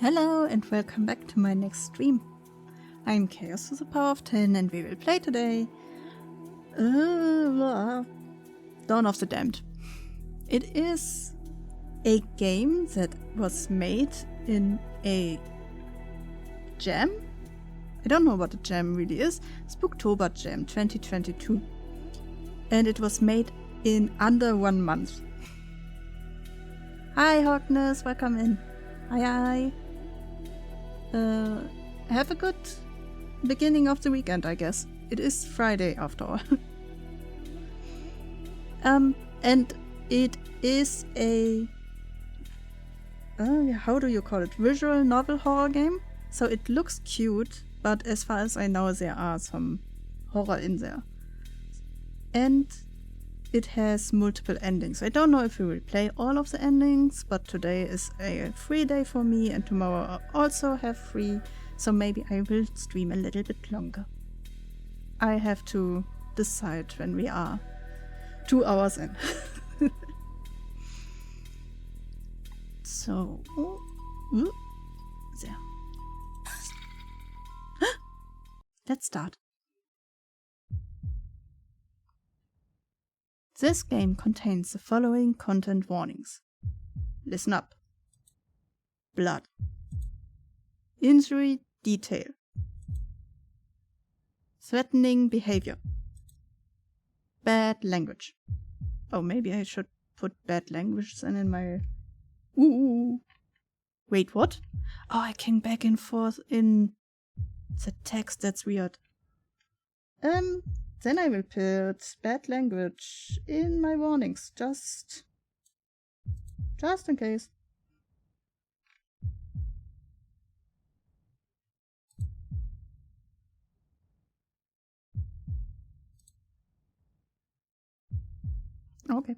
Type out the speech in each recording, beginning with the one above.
Hello and welcome back to my next stream. I'm Chaos to the power of 10 and we will play today Dawn of the Damned. It is a game that was made in a jam. I don't know what a jam really is. Spooktober Jam 2022. And it was made in under 1 month. Hi Hogness, welcome in. Hi. Have a good beginning of the weekend, I guess. It is Friday after all. And it is a how do you call it? Visual novel horror game. So it looks cute, but as far as I know, there are some horror in there. And it has multiple endings. I don't know if we will play all of the endings, but today is a free day for me and tomorrow I also have free, so maybe I will stream a little bit longer. I have to decide when we are 2 hours in. So, there. Let's start. This game contains the following content warnings. Listen up. Blood. Injury detail. Threatening behavior. Bad language. Oh, maybe I should put bad language then in my... Ooh. Wait, what? Oh, I can back and forth in the text. That's weird. Then I will put bad language in my warnings, just in case. Okay.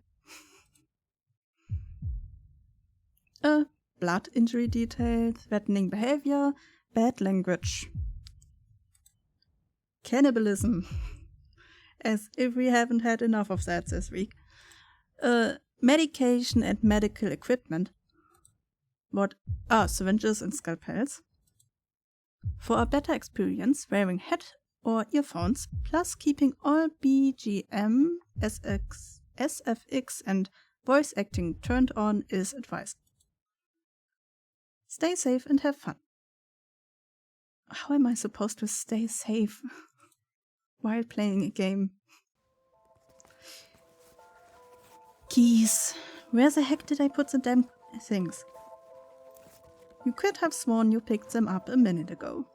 Blood injury detail, threatening behavior, bad language. Cannibalism. As if we haven't had enough of that this week. Medication and medical equipment. What? Syringes and scalpels. For a better experience, wearing head or earphones, plus keeping all BGM, SFX and voice acting turned on is advised. Stay safe and have fun. How am I supposed to stay safe while playing a game? Keys. Where the heck did I put the damn things? You could have sworn you picked them up a minute ago.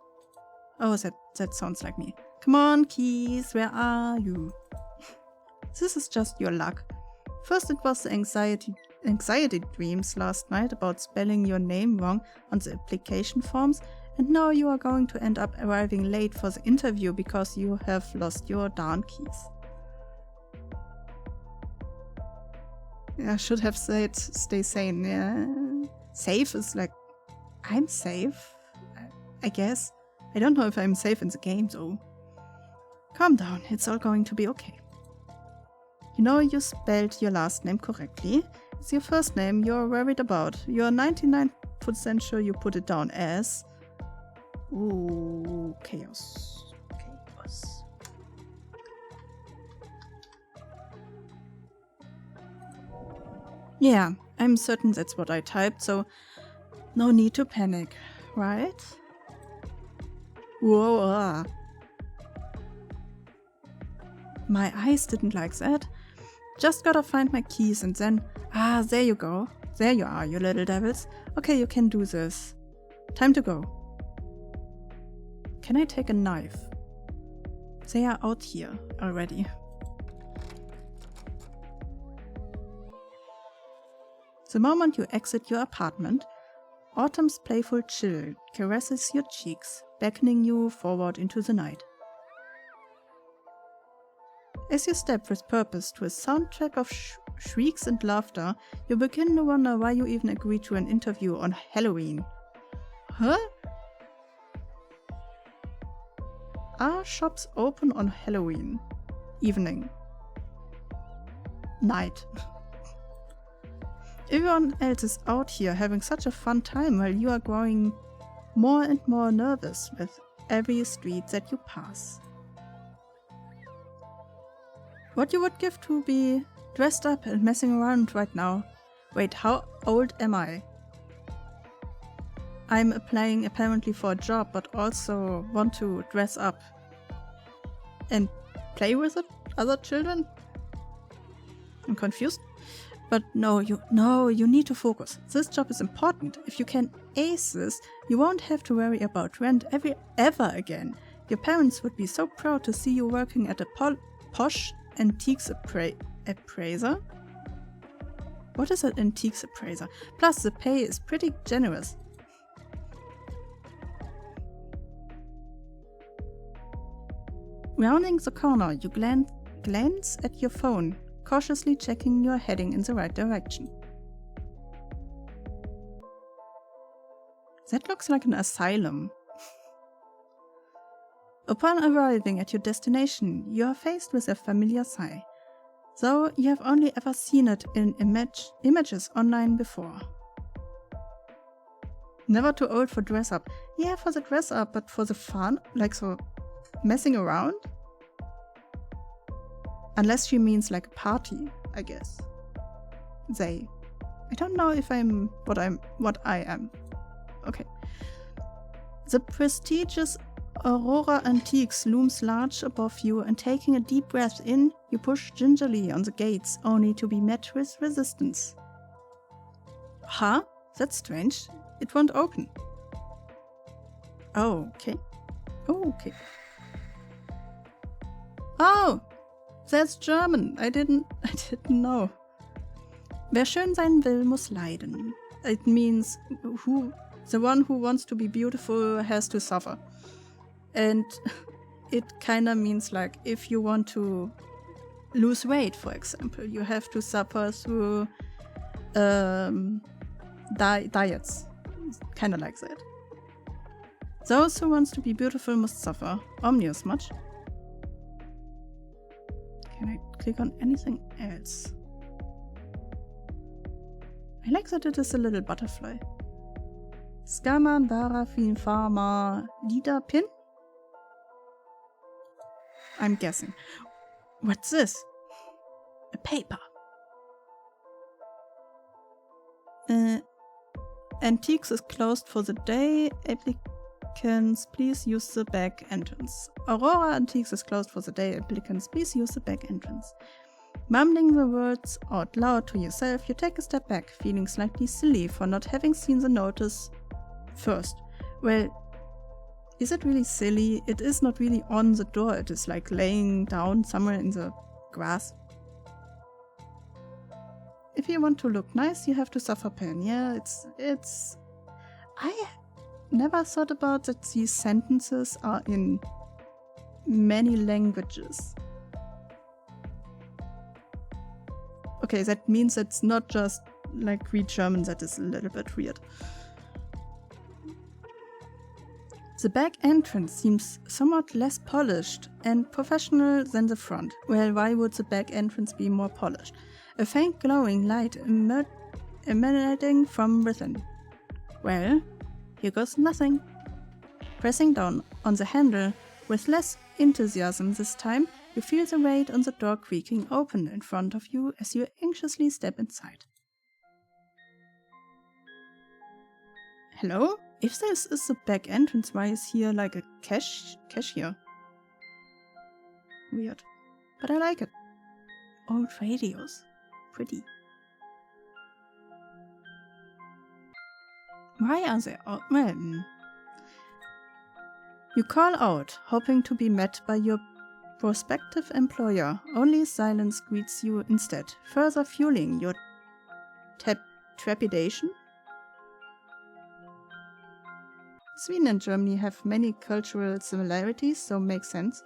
Oh, that sounds like me. Come on, keys, where are you? This is just your luck. First it was the anxiety dreams last night about spelling your name wrong on the application forms, and now you are going to end up arriving late for the interview because you have lost your darn keys. I should have said stay sane. Yeah. Safe is like, I'm safe, I guess. I don't know if I'm safe in the game though. Calm down, it's all going to be okay. You know you spelled your last name correctly. It's your first name you're worried about. You're 99% sure you put it down as... Ooh, chaos. Yeah, I'm certain that's what I typed, so no need to panic, right? Whoa. My eyes didn't like that. Just gotta find my keys and then... there you go. There you are, you little devils. Okay, you can do this. Time to go. Can I take a knife? They are out here already. The moment you exit your apartment, autumn's playful chill caresses your cheeks, beckoning you forward into the night. As you step with purpose to a soundtrack of shrieks and laughter, you begin to wonder why you even agreed to an interview on Halloween. Huh? Are shops open on Halloween? Evening. Night. Everyone else is out here having such a fun time while you are growing more and more nervous with every street that you pass. What you would give to be dressed up and messing around right now. Wait, how old am I? I'm applying apparently for a job, but also want to dress up and play with it, other children? I'm confused. But no, you need to focus. This job is important. If you can ace this, you won't have to worry about rent ever again. Your parents would be so proud to see you working at a posh antiques appraiser. What is an antiques appraiser? Plus, the pay is pretty generous. Rounding the corner, you glance at your phone, cautiously checking you're heading in the right direction. That looks like an asylum. Upon arriving at your destination, you are faced with a familiar sight, though you have only ever seen it in images online before. Never too old for dress up. Yeah, for the dress up, but for the fun, like so messing around? Unless she means like a party, I guess. They. I don't know if I'm what I am. Okay. The prestigious Aurora Antiques looms large above you, and taking a deep breath in, you push gingerly on the gates, only to be met with resistance. Huh? That's strange. It won't open. Oh, okay. Oh, okay. Oh! That's German. I didn't know. Wer schön sein will, muss leiden. It means the one who wants to be beautiful has to suffer. And it kinda means like if you want to lose weight, for example, you have to suffer through diets. Kinda like that. Those who wants to be beautiful must suffer. Omnius much. Can I click on anything else? I like that it is a little butterfly. Skaman Dara Fin Pharma Leader Pin? I'm guessing. What's this? A paper. Antiques is closed for the day. Applicants, please use the back entrance. Aurora Antiques is closed for the day. Applicants, please use the back entrance. Mumbling the words out loud to yourself, you take a step back, feeling slightly silly for not having seen the notice first. Well, is it really silly? It is not really on the door. It is like laying down somewhere in the grass. If you want to look nice, you have to suffer pain. Yeah, it's... I never thought about that these sentences are in many languages. Okay, that means it's not just like read German, that is a little bit weird. The back entrance seems somewhat less polished and professional than the front. Well, why would the back entrance be more polished? A faint glowing light emanating from within. Well, here goes nothing. Pressing down on the handle with less enthusiasm this time, you feel the weight on the door creaking open in front of you as you anxiously step inside. Hello? If this is the back entrance, why is here like a cashier? Weird. But I like it. Old radios. Pretty. Why are they all... Well... You call out, hoping to be met by your prospective employer. Only silence greets you instead, further fueling your trepidation. Sweden and Germany have many cultural similarities, so makes sense.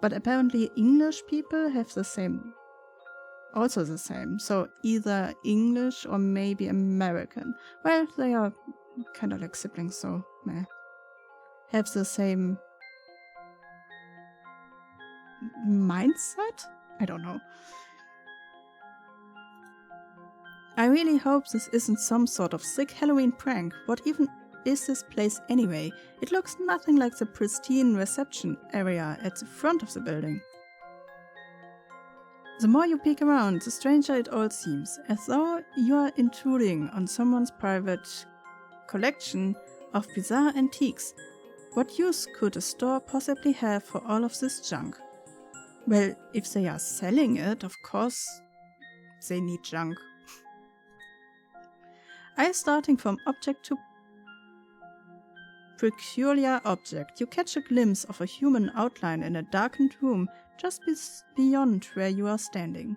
But apparently English people have the same. Also the same. So either English or maybe American. Well, they are kind of like siblings, so meh. Have the same mindset? I don't know. I really hope this isn't some sort of sick Halloween prank. What even is this place anyway? It looks nothing like the pristine reception area at the front of the building. The more you peek around, the stranger it all seems, as though you are intruding on someone's private collection of bizarre antiques. What use could a store possibly have for all of this junk? Well, if they are selling it, of course they need junk. Eye starting from object to peculiar object, you catch a glimpse of a human outline in a darkened room just beyond where you are standing.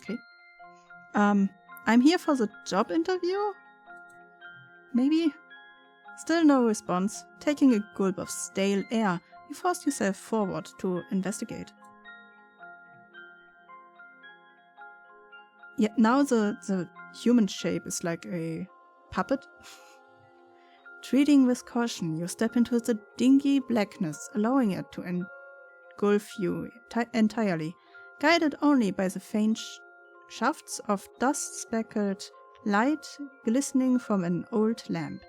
Okay. I'm here for the job interview? Maybe? Still no response. Taking a gulp of stale air, you force yourself forward to investigate. Yet now the human shape is like a puppet. Treading with caution, you step into the dingy blackness, allowing it to engulf you entirely, guided only by the faint shafts of dust-speckled light glistening from an old lamp.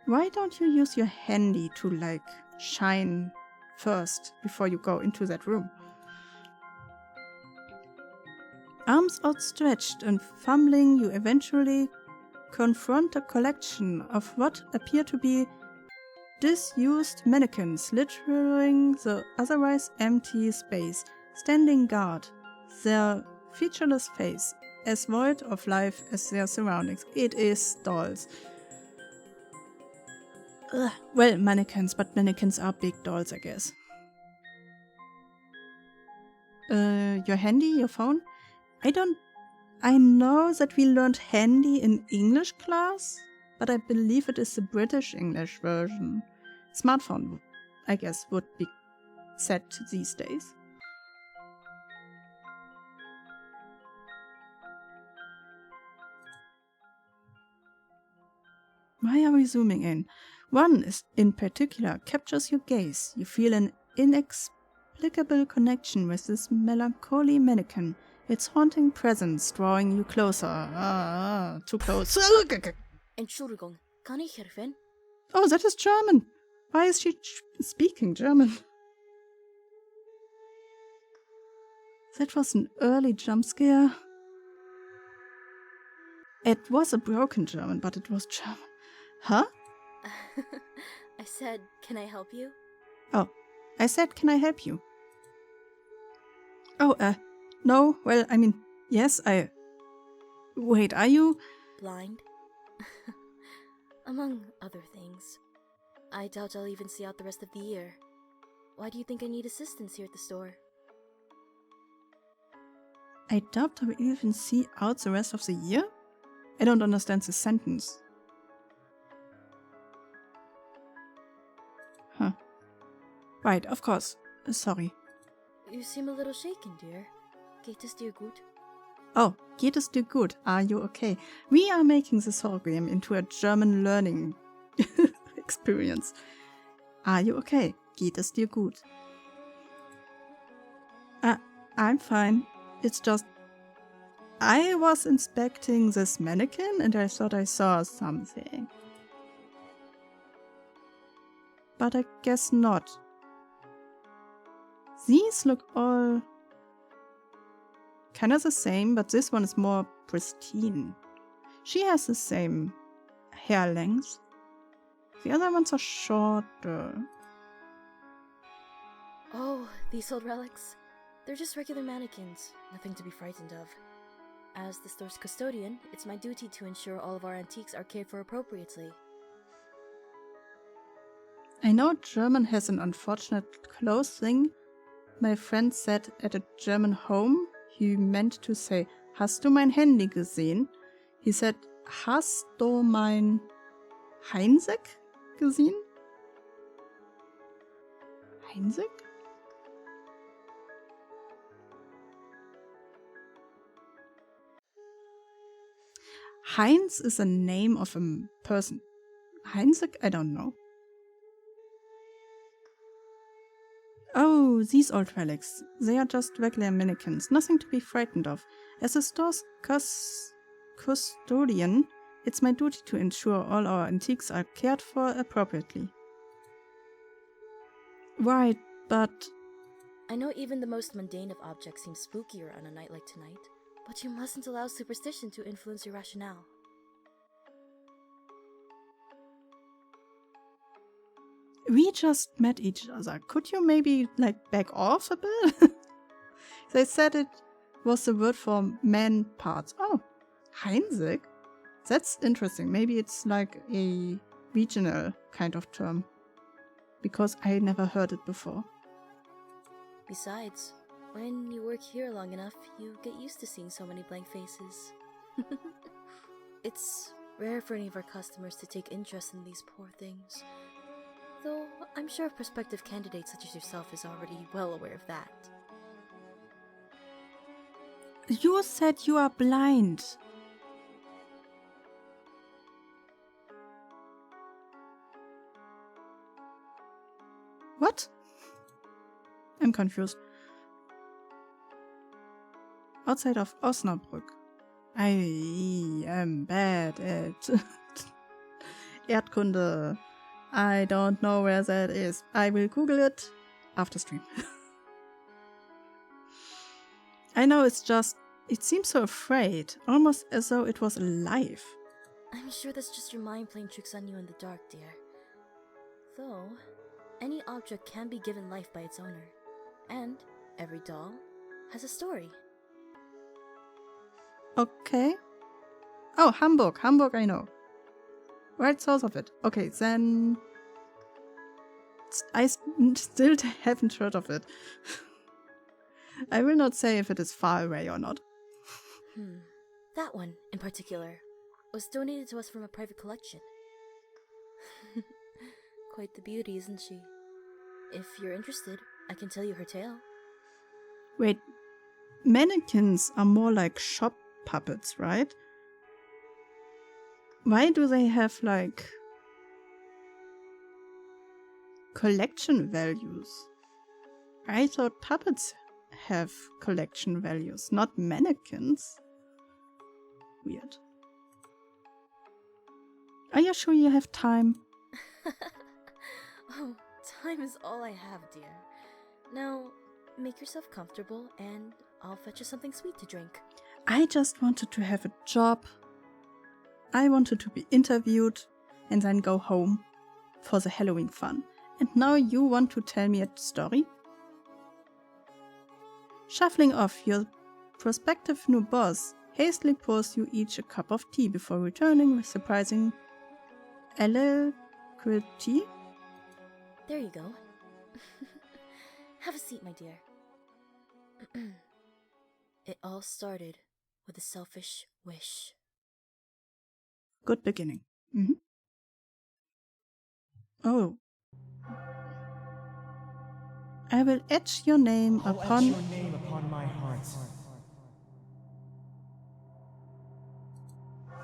Why don't you use your handy to, shine first before you go into that room? Arms outstretched and fumbling, you eventually confront a collection of what appear to be disused mannequins littering the otherwise empty space, standing guard, their featureless face as void of life as their surroundings. It is dolls. Ugh. Well, mannequins, but mannequins are big dolls, I guess. Your handy, your phone? I know that we learned handy in English class, but I believe it is the British English version. Smartphone, I guess, would be said these days. Why are we zooming in? One in particular captures your gaze. You feel an inexplicable connection with this melancholy mannequin. Its haunting presence drawing you closer. Too close. Entschuldigung, kann ich helfen? Oh, that is German. Why is she speaking German? That was an early jump scare. It was a broken German, but it was German. Huh? I said, can I help you? Oh, I said, can I help you? Oh, no, well, I mean, yes, Wait, are you? Blind? Among other things. I doubt I'll even see out the rest of the year. Why do you think I need assistance here at the store? I doubt I will even see out the rest of the year? I don't understand this sentence. Huh. Right, of course. Sorry. You seem a little shaken, dear. Geht es dir gut? Oh, geht es dir gut? Are you okay? We are making this whole game into a German learning experience. Are you okay? Geht es dir gut? I'm fine. It's just... I was inspecting this mannequin and I thought I saw something. But I guess not. These look all kind of the same, but this one is more pristine. She has the same hair length. The other ones are shorter. Oh, these old relics. They're just regular mannequins, nothing to be frightened of. As the store's custodian, it's my duty to ensure all of our antiques are cared for appropriately. I know German has an unfortunate close thing. My friend said at a German home, he meant to say, hast du mein Handy gesehen? He said, hast du mein Heinzek gesehen? Heinzek? Heinz is a name of a person. Heinzek? I don't know. Oh, these old relics. They are just regular mannequins, nothing to be frightened of. As a store's custodian, it's my duty to ensure all our antiques are cared for appropriately. Right, but... I know even the most mundane of objects seems spookier on a night like tonight, but you mustn't allow superstition to influence your rationale. We just met each other. Could you maybe, back off a bit? They said it was the word for man parts. Oh, Heinzig? That's interesting. Maybe it's like a regional kind of term. Because I never heard it before. Besides, when you work here long enough, you get used to seeing so many blank faces. It's rare for any of our customers to take interest in these poor things. Though I'm sure prospective candidates such as yourself is already well aware of that. You said you are blind. What? I'm confused. Outside of Osnabrück. I am bad at Erdkunde. I don't know where that is. I will Google it after stream. I know it's just... It seems so afraid. Almost as though it was alive. I'm sure that's just your mind playing tricks on you in the dark, dear. Though, any object can be given life by its owner. And every doll has a story. Okay. Oh, Hamburg. Hamburg I know. Right south of it. Okay, then... I still haven't heard of it. I will not say if it is far away or not. That one, in particular, was donated to us from a private collection. Quite the beauty, isn't she? If you're interested, I can tell you her tale. Wait, mannequins are more like shop puppets, right? Why do they have, collection values? I thought puppets have collection values, not mannequins. Weird. Are you sure you have time? Oh, time is all I have, dear. Now, make yourself comfortable and I'll fetch you something sweet to drink. I just wanted to have a job. I wanted to be interviewed and then go home for the Halloween fun. And now you want to tell me a story? Shuffling off, your prospective new boss hastily pours you each a cup of tea before returning with surprising alacrity. There you go. Have a seat, my dear. It all started with a selfish wish. Good beginning. Mm-hmm. Oh. I will etch your name upon my heart.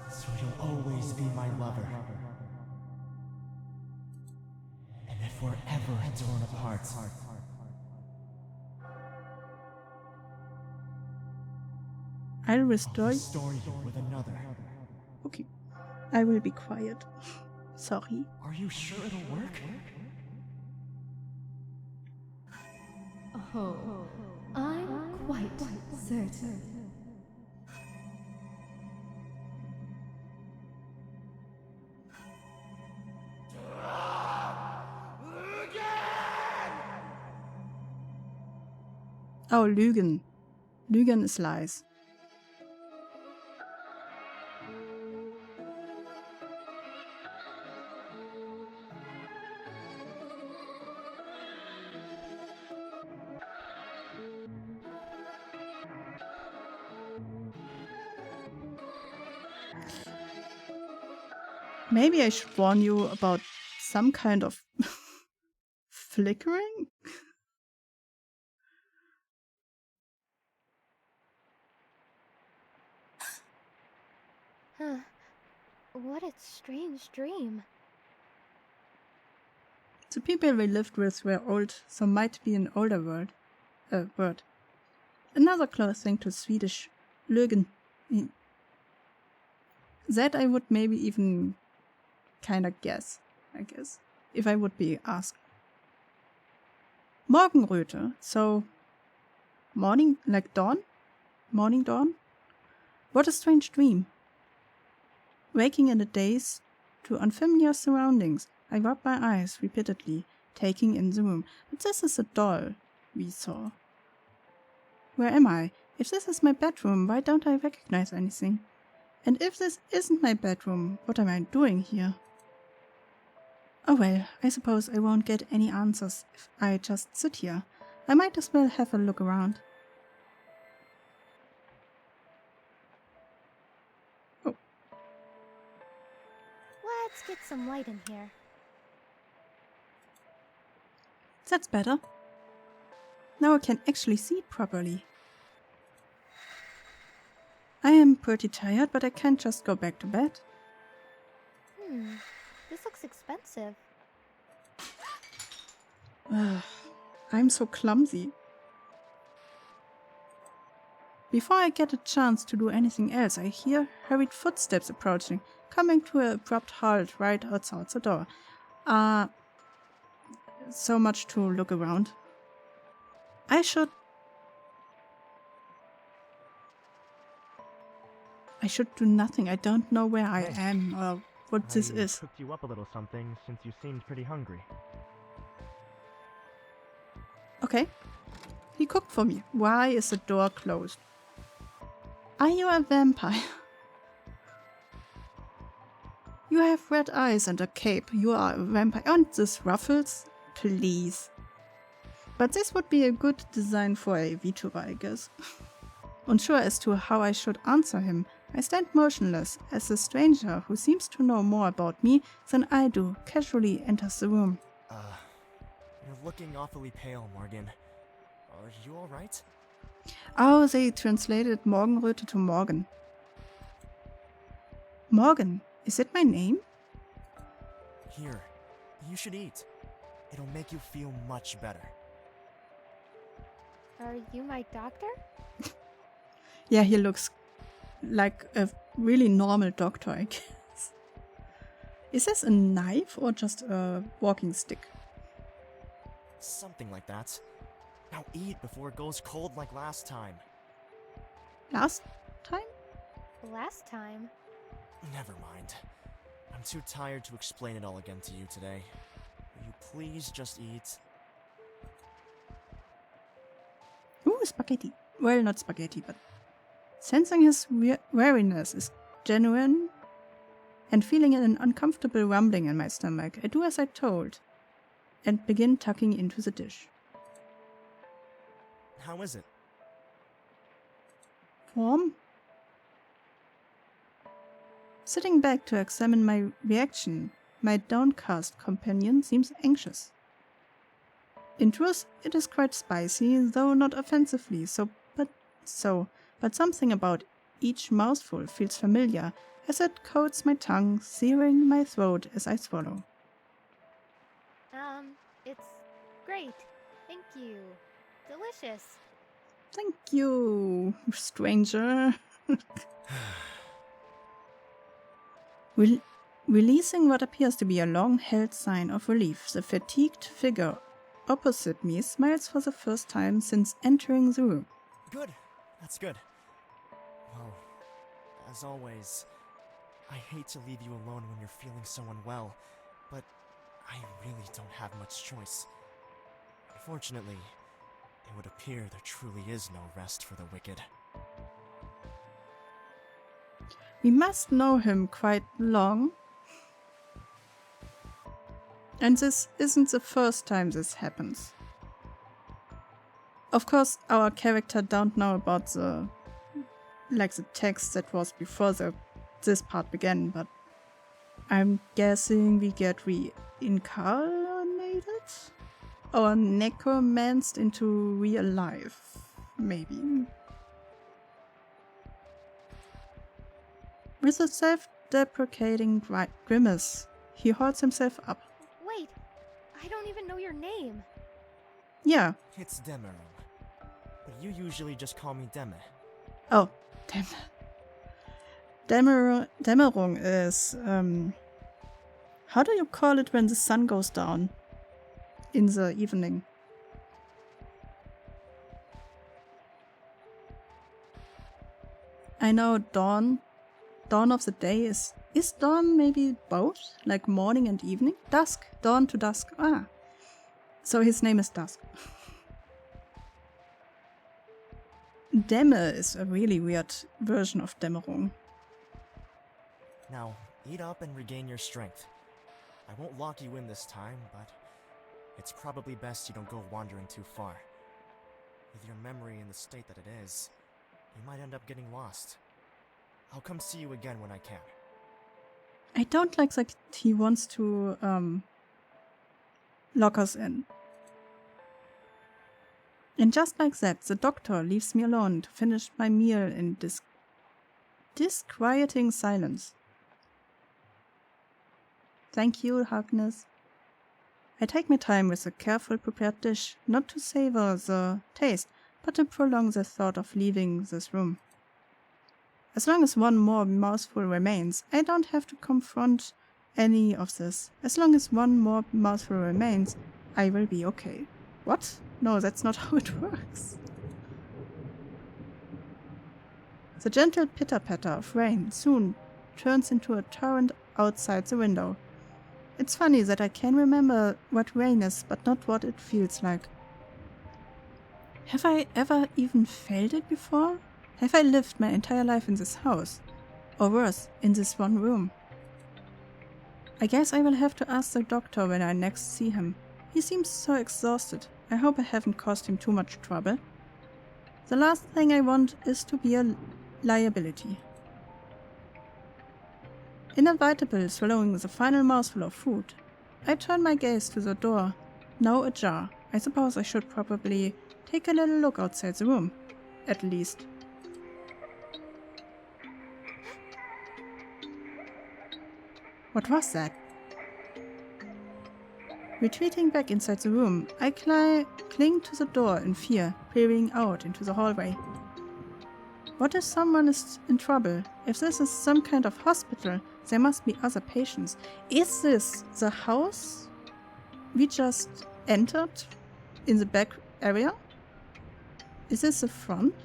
So you'll always be my lover. And if we're ever torn apart, I'll restore you with another. Okay. I will be quiet. Sorry. Are you sure it'll work? Oh, I'm quite certain. Oh, Lügen. Lügen is lies. Maybe I should warn you about some kind of flickering? Huh. What a strange dream. The people we lived with were old, so might be an older word. Another close thing to Swedish lögen. That I would maybe even kinda guess, I guess, if I would be asked. Morgenröte, so morning, like dawn? Morning dawn? What a strange dream. Waking in a daze to unfamiliar surroundings, I rub my eyes repeatedly, taking in the room. But this is a doll we saw. Where am I? If this is my bedroom, why don't I recognize anything? And if this isn't my bedroom, what am I doing here? Oh well, I suppose I won't get any answers if I just sit here. I might as well have a look around. Oh. Let's get some light in here. That's better. Now I can actually see properly. I am pretty tired, but I can't just go back to bed. This looks expensive. I'm so clumsy. Before I get a chance to do anything else, I hear hurried footsteps approaching, coming to an abrupt halt right outside the door. So much to look around. I should do nothing. I don't know where I am or what this is. Cooked you up a little something since you seemed pretty hungry. Okay. He cooked for me. Why is the door closed? Are you a vampire? You have red eyes and a cape. You are a vampire. And this ruffles? Please. But this would be a good design for a VTuber, I guess. Unsure as to how I should answer him, I stand motionless as the stranger, who seems to know more about me than I do, casually enters the room. You're looking awfully pale, Morgan. Are you alright? Oh, they translated Morgenröte to Morgan. Morgan, is it my name? Here, you should eat. It'll make you feel much better. Are you my doctor? Yeah, he looks like a really normal doctor, I guess. Is this a knife or just a walking stick? Something like that. Now eat before it goes cold like last time. Last time? Last time? Never mind. I'm too tired to explain it all again to you today. Will you please just eat? Ooh, spaghetti. Well, not spaghetti, but sensing his wariness is genuine and feeling an uncomfortable rumbling in my stomach, I do as I told and begin tucking into the dish. How is it? Warm? Sitting back to examine my reaction, my downcast companion seems anxious. In truth, it is quite spicy, though not offensively, but something about each mouthful feels familiar as it coats my tongue, searing my throat as I swallow. It's great. Thank you. Delicious. Thank you, stranger. Releasing what appears to be a long-held sign of relief, the fatigued figure opposite me smiles for the first time since entering the room. Good. That's good. Well, as always, I hate to leave you alone when you're feeling so unwell, but I really don't have much choice. Unfortunately, it would appear there truly is no rest for the wicked. We must know him quite long. And this isn't the first time this happens. Of course, our character don't know about the text that was before this part began, but I'm guessing we get reincarnated? Or necromanced into real life, maybe. With a self-deprecating grimace, he holds himself up. Wait, I don't even know your name. Yeah. It's Demarum. But you usually just call me Deme. Oh, damn. Dämmerung is, how do you call it when the sun goes down in the evening? I know dawn of the day is dawn maybe both? Like morning and evening? Dusk, dawn to dusk. Ah. So his name is Dusk. Dämme is a really weird version of Dämmerung. Now, eat up and regain your strength. I won't lock you in this time, but it's probably best you don't go wandering too far. With your memory in the state that it is, you might end up getting lost. I'll come see you again when I can. I don't like that he wants to lock us in. And just like that, the doctor leaves me alone to finish my meal in disquieting silence. Thank you, Harkness. I take my time with a carefully prepared dish, not to savor the taste, but to prolong the thought of leaving this room. As long as one more mouthful remains, I don't have to confront any of this. As long as one more mouthful remains, I will be okay. What? No, that's not how it works. The gentle pitter-patter of rain soon turns into a torrent outside the window. It's funny that I can remember what rain is, but not what it feels like. Have I ever even felt it before? Have I lived my entire life in this house? Or worse, in this one room? I guess I will have to ask the doctor when I next see him. He seems so exhausted. I hope I haven't caused him too much trouble. The last thing I want is to be a liability. Inevitable swallowing the final mouthful of food, I turn my gaze to the door, now ajar. I suppose I should probably take a little look outside the room, at least. What was that? Retreating back inside the room, I cling to the door in fear, peering out into the hallway. What if someone is in trouble? If this is some kind of hospital, there must be other patients. Is this the house we just entered in the back area? Is this the front?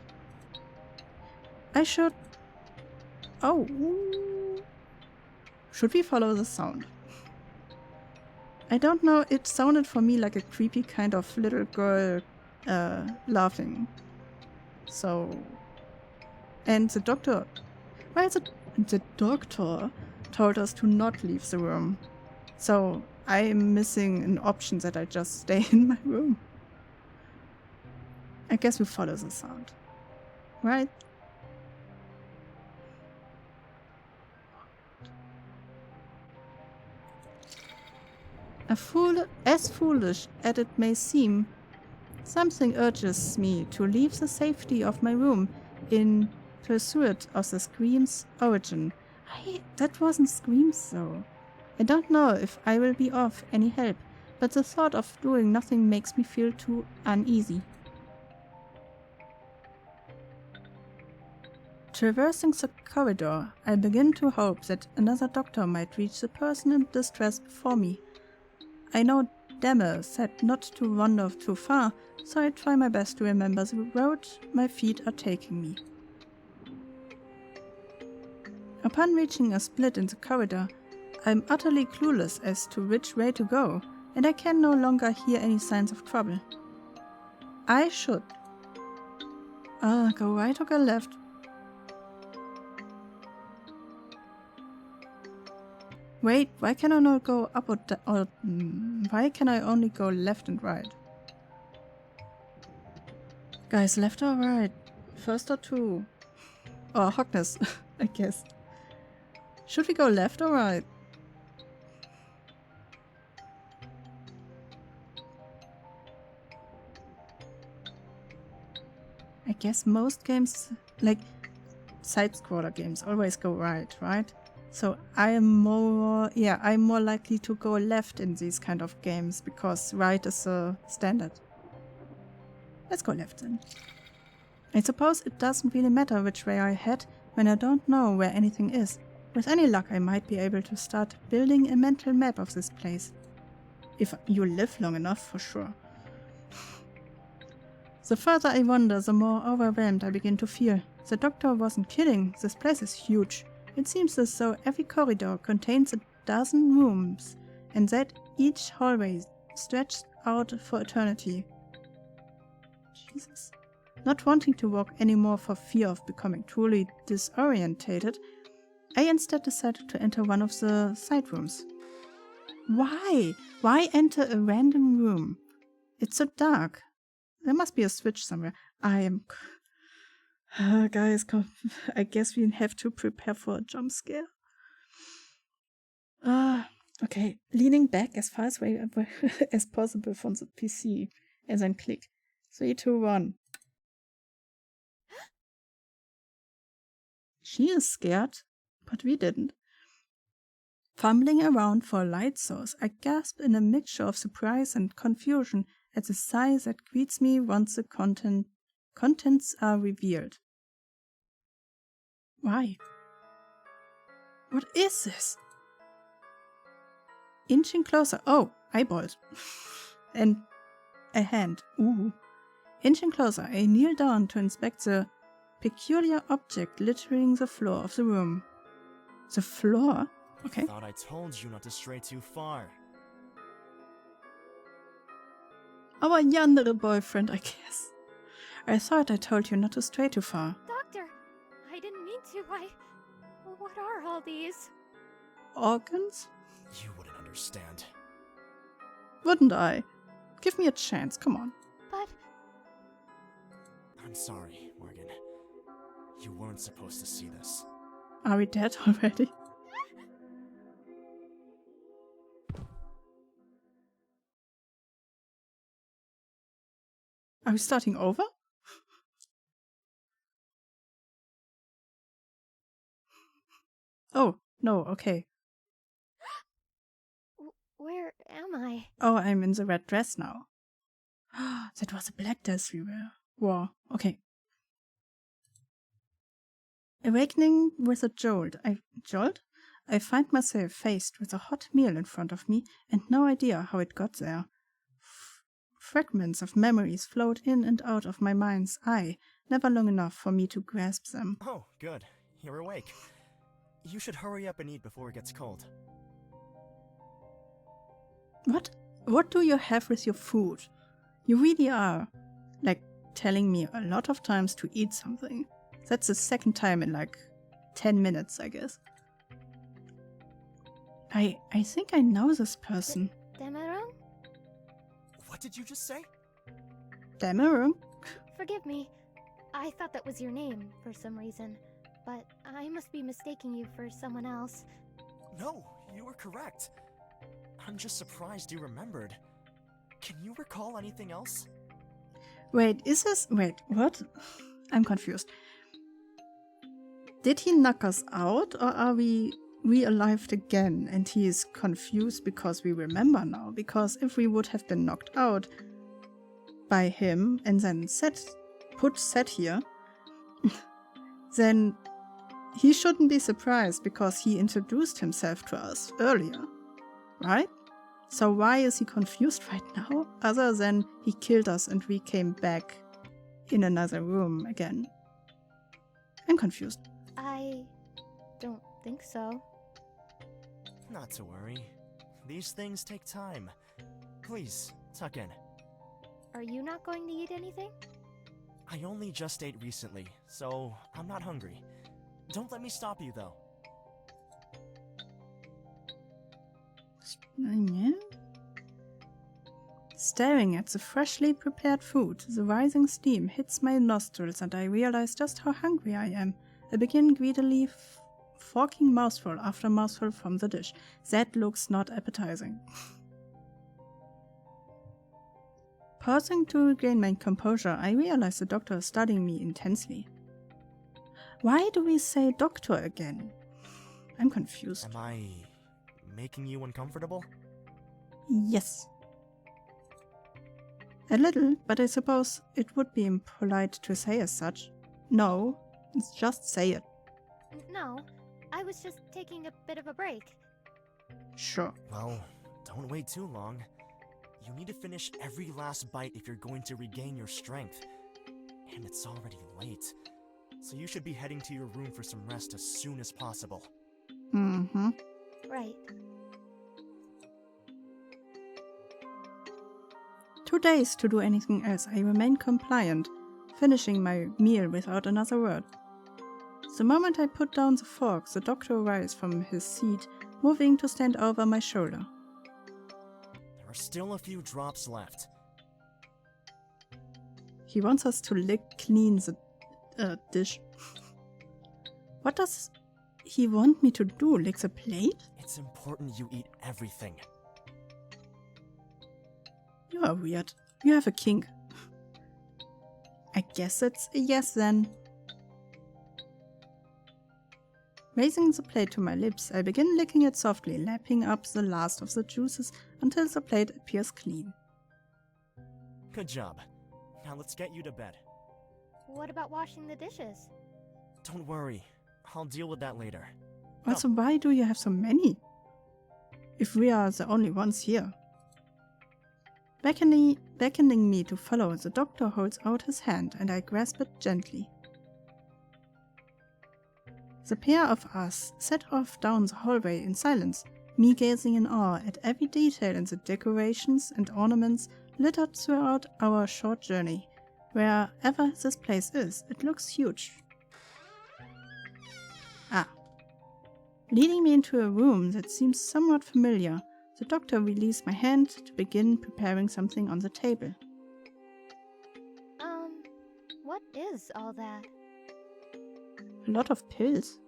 I should... Oh. Should we follow the sound? I don't know, it sounded for me like a creepy kind of little girl laughing. So... And the doctor... Well, the doctor told us to not leave the room. So I'm missing an option that I just stay in my room. I guess we follow the sound. Right? As foolish as it may seem, something urges me to leave the safety of my room in pursuit of the scream's origin. That wasn't screams though. I don't know if I will be of any help, but the thought of doing nothing makes me feel too uneasy. Traversing the corridor, I begin to hope that another doctor might reach the person in distress before me. I know Demme said not to wander too far, so I try my best to remember the road my feet are taking me. Upon reaching a split in the corridor, I am utterly clueless as to which way to go, and I can no longer hear any signs of trouble. I should... go right or go left? Wait, why can I not go up or why can I only go left and right? Guys, left or right? First or two? Or Hogness, I guess. Should we go left or right? I guess most games, like side-scroller games, always go right? So I'm more likely to go left in these kind of games because right is the standard. Let's go left then. I suppose it doesn't really matter which way I head when I don't know where anything is. With any luck I might be able to start building a mental map of this place. If you live long enough, for sure. The further I wander, the more overwhelmed I begin to feel. The doctor wasn't kidding, this place is huge. It seems as though every corridor contains a dozen rooms, and that each hallway stretched out for eternity. Jesus. Not wanting to walk anymore for fear of becoming truly disorientated, I instead decided to enter one of the side rooms. Why? Why enter a random room? It's so dark. There must be a switch somewhere. Guys, come. I guess we have to prepare for a jump scare. Okay. Leaning back as far away as possible from the PC. And then click. 3, 2, 1. She is scared, but we didn't. Fumbling around for a light source, I gasp in a mixture of surprise and confusion at the sigh that greets me once the contents are revealed. Why? What is this? Inching closer. Oh, eyeballs. And a hand. Ooh. Inching closer, I kneel down to inspect the peculiar object littering the floor of the room. The floor? Okay. I thought I told you not to stray too far. Our yandere boyfriend, I guess. I thought I told you not to stray too far. Doctor, I didn't mean to. What are all these? Organs? You wouldn't understand. Wouldn't I? Give me a chance, come on. But I'm sorry, Morgan. You weren't supposed to see this. Are we dead already? Are we starting over? Oh, no, okay. where am I? Oh, I'm in the red dress now. That was a black dress we wore. Okay. Awakening with a jolt. I find myself faced with a hot meal in front of me and no idea how it got there. Fragments of memories float in and out of my mind's eye, never long enough for me to grasp them. Oh, good. You're awake. You should hurry up and eat before it gets cold. What? What do you have with your food? You really are, telling me a lot of times to eat something. That's the second time in 10 minutes, I guess. I think I know this person. Demeron? What did you just say? Demeron? Forgive me. I thought that was your name for some reason, but I must be mistaking you for someone else. No, you were correct. I'm just surprised you remembered. Can you recall anything else? Wait, what? I'm confused. Did he knock us out, or are we re-alived again and he is confused because we remember now? Because if we would have been knocked out by him and then set here, then he shouldn't be surprised because he introduced himself to us earlier, right? So why is he confused right now, other than he killed us and we came back in another room again? I'm confused. I don't think so. Not to worry. These things take time. Please, tuck in. Are you not going to eat anything? I only just ate recently, so I'm not hungry. Don't let me stop you, though. Staring at the freshly prepared food, the rising steam hits my nostrils and I realize just how hungry I am. I begin greedily forking mouthful after mouthful from the dish. That looks not appetizing. Pausing to regain my composure, I realize the doctor is studying me intensely. Why do we say doctor again? I'm confused. Am I making you uncomfortable? Yes. A little, but I suppose it would be impolite to say as such. No, just say it. No, I was just taking a bit of a break. Sure. Well, don't wait too long. You need to finish every last bite if you're going to regain your strength. And it's already late, so you should be heading to your room for some rest as soon as possible. Mm-hmm. Right. 2 days to do anything else. I remain compliant, finishing my meal without another word. The moment I put down the fork, the doctor rises from his seat, moving to stand over my shoulder. There are still a few drops left. He wants us to lick clean the dish. What does he want me to do? Lick the plate? It's important you eat everything. You are weird. You have a kink. I guess it's a yes then. Raising the plate to my lips, I begin licking it softly, lapping up the last of the juices until the plate appears clean. Good job. Now let's get you to bed. What about washing the dishes? Don't worry. I'll deal with that later. Also, why do you have so many? If we are the only ones here. Beckoning me to follow, the doctor holds out his hand and I grasp it gently. The pair of us set off down the hallway in silence, me gazing in awe at every detail in the decorations and ornaments littered throughout our short journey. Wherever this place is, it looks huge. Leading me into a room that seems somewhat familiar, the doctor released my hand to begin preparing something on the table. What is all that? A lot of pills.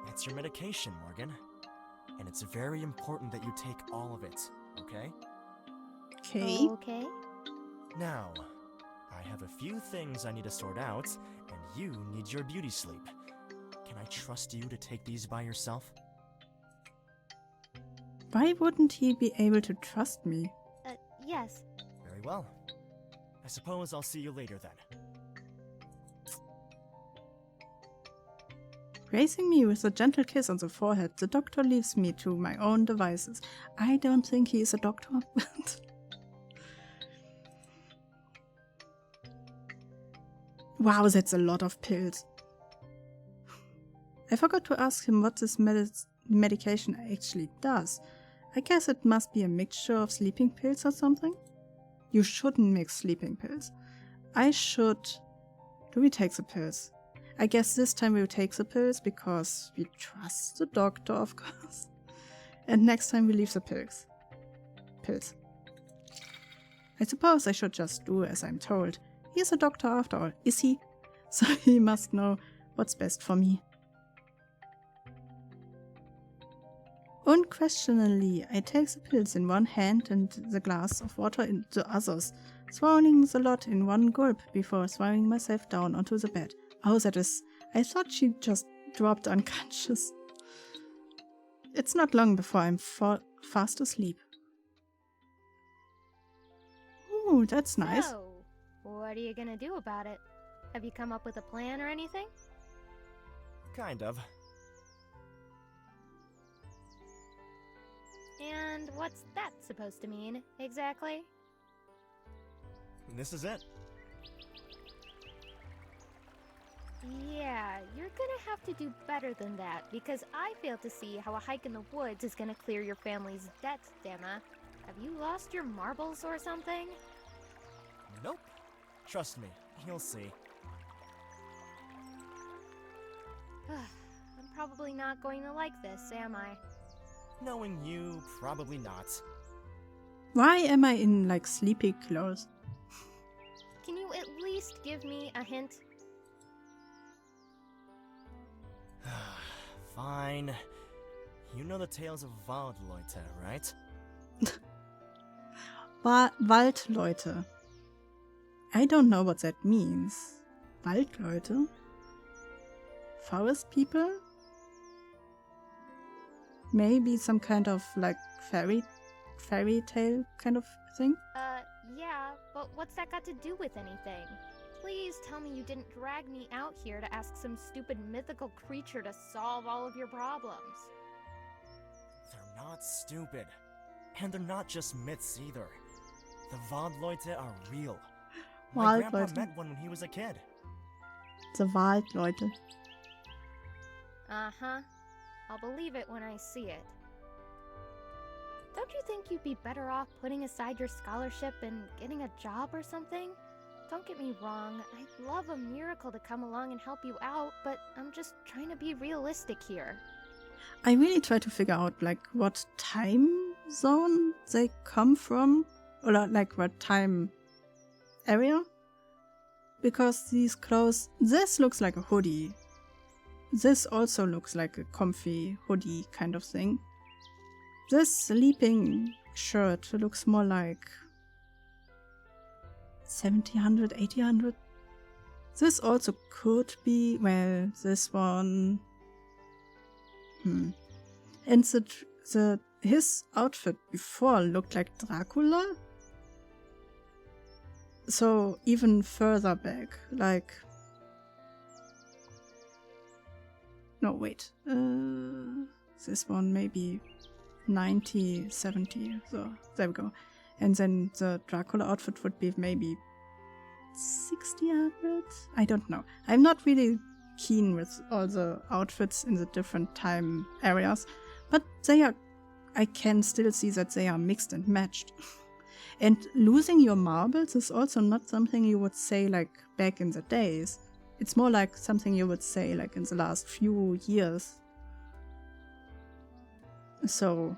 It's your medication, Morgan. And it's very important that you take all of it, okay? Okay. Okay. Now, I have a few things I need to sort out, and you need your beauty sleep. Can I trust you to take these by yourself? Why wouldn't he be able to trust me? Yes. Very well. I suppose I'll see you later then. Raising me with a gentle kiss on the forehead, the doctor leaves me to my own devices. I don't think he is a doctor. Wow, that's a lot of pills. I forgot to ask him what this medication actually does. I guess it must be a mixture of sleeping pills or something? You shouldn't mix sleeping pills. I should... Do we take the pills? I guess this time we'll take the pills because we trust the doctor, of course. And next time we leave the pills. I suppose I should just do as I'm told. He's a doctor after all, is he? So he must know what's best for me. Unquestionably, I take the pills in one hand and the glass of water in the others, swallowing the lot in one gulp before throwing myself down onto the bed. Oh, that is... I thought she just dropped unconscious. It's not long before I'm fast asleep. Ooh, that's nice. So, what are you gonna do about it? Have you come up with a plan or anything? Kind of. And what's that supposed to mean, exactly? This is it. Yeah, you're gonna have to do better than that, because I fail to see how a hike in the woods is gonna clear your family's debts, Gemma. Have you lost your marbles or something? Nope. Trust me, you'll see. I'm probably not going to like this, am I? Knowing you, probably not. Why am I in, like, sleepy clothes? Can you at least give me a hint? Fine. You know the tales of Waldleute, right? Waldleute. I don't know what that means. Waldleute? Forest people? maybe some kind of like fairy tale kind of thing. Yeah, but what's that got to do with anything? Please tell me you didn't drag me out here to ask some stupid mythical creature to solve all of your problems. They're not stupid. And they're not just myths either. The Waldleute are real. My grandpa Waldleute. met one when he was a kid. The Waldleute. Uh-huh. I'll believe it when I see it. Don't you think you'd be better off putting aside your scholarship and getting a job or something? Don't get me wrong, I'd love a miracle to come along and help you out, but I'm just trying to be realistic here. I really try to figure out like what time zone they come from, or like what time area. Because these clothes, this looks like a hoodie. This also looks like a comfy hoodie kind of thing. This sleeping shirt looks more like 1700, 1800. This also could be, well, this one. And his outfit before looked like Dracula. So even further back, like. No, wait. This one maybe 90, 70. So there we go. And then the Dracula outfit would be maybe 1600? I don't know. I'm not really keen with all the outfits in the different time areas, but they are. I can still see that they are mixed and matched. And losing your marbles is also not something you would say like back in the days. It's more like something you would say like in the last few years. So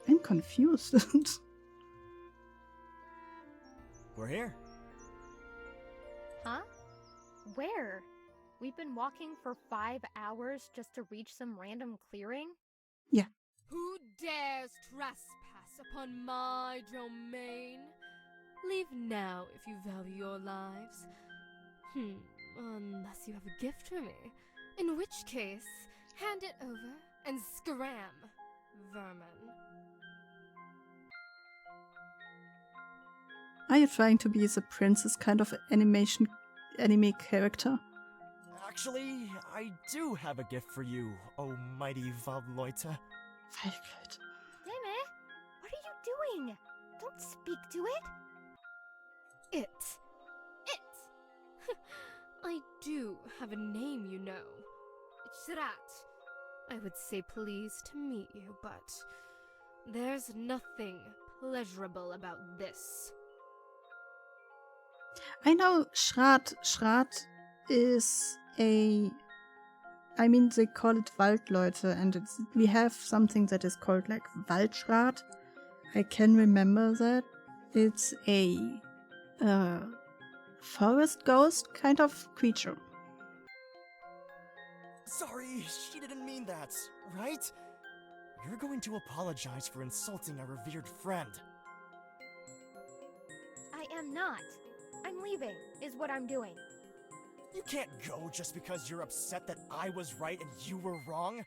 I'm confused. We're here. Huh? Where? We've been walking for 5 hours just to reach some random clearing? Yeah. Who dares trespass upon my domain? Leave now if you value your lives. Unless you have a gift for me. In which case, hand it over and scram, vermin. Are you trying to be the princess kind of anime character? Actually, I do have a gift for you, oh mighty Waldleute. Very good. Deme, what are you doing? Don't speak to it. It. I do have a name, you know. It's Shrat. I would say pleased to meet you, but there's nothing pleasurable about this. I know Schrat. Schrat is a. I mean, they call it Waldleute, and we have something that is called like Waldschrat. I can remember that. It's a forest ghost kind of creature. Sorry, she didn't mean that, right? You're going to apologize for insulting a revered friend. I am not. I'm leaving, is what I'm doing. You can't go just because you're upset that I was right and you were wrong.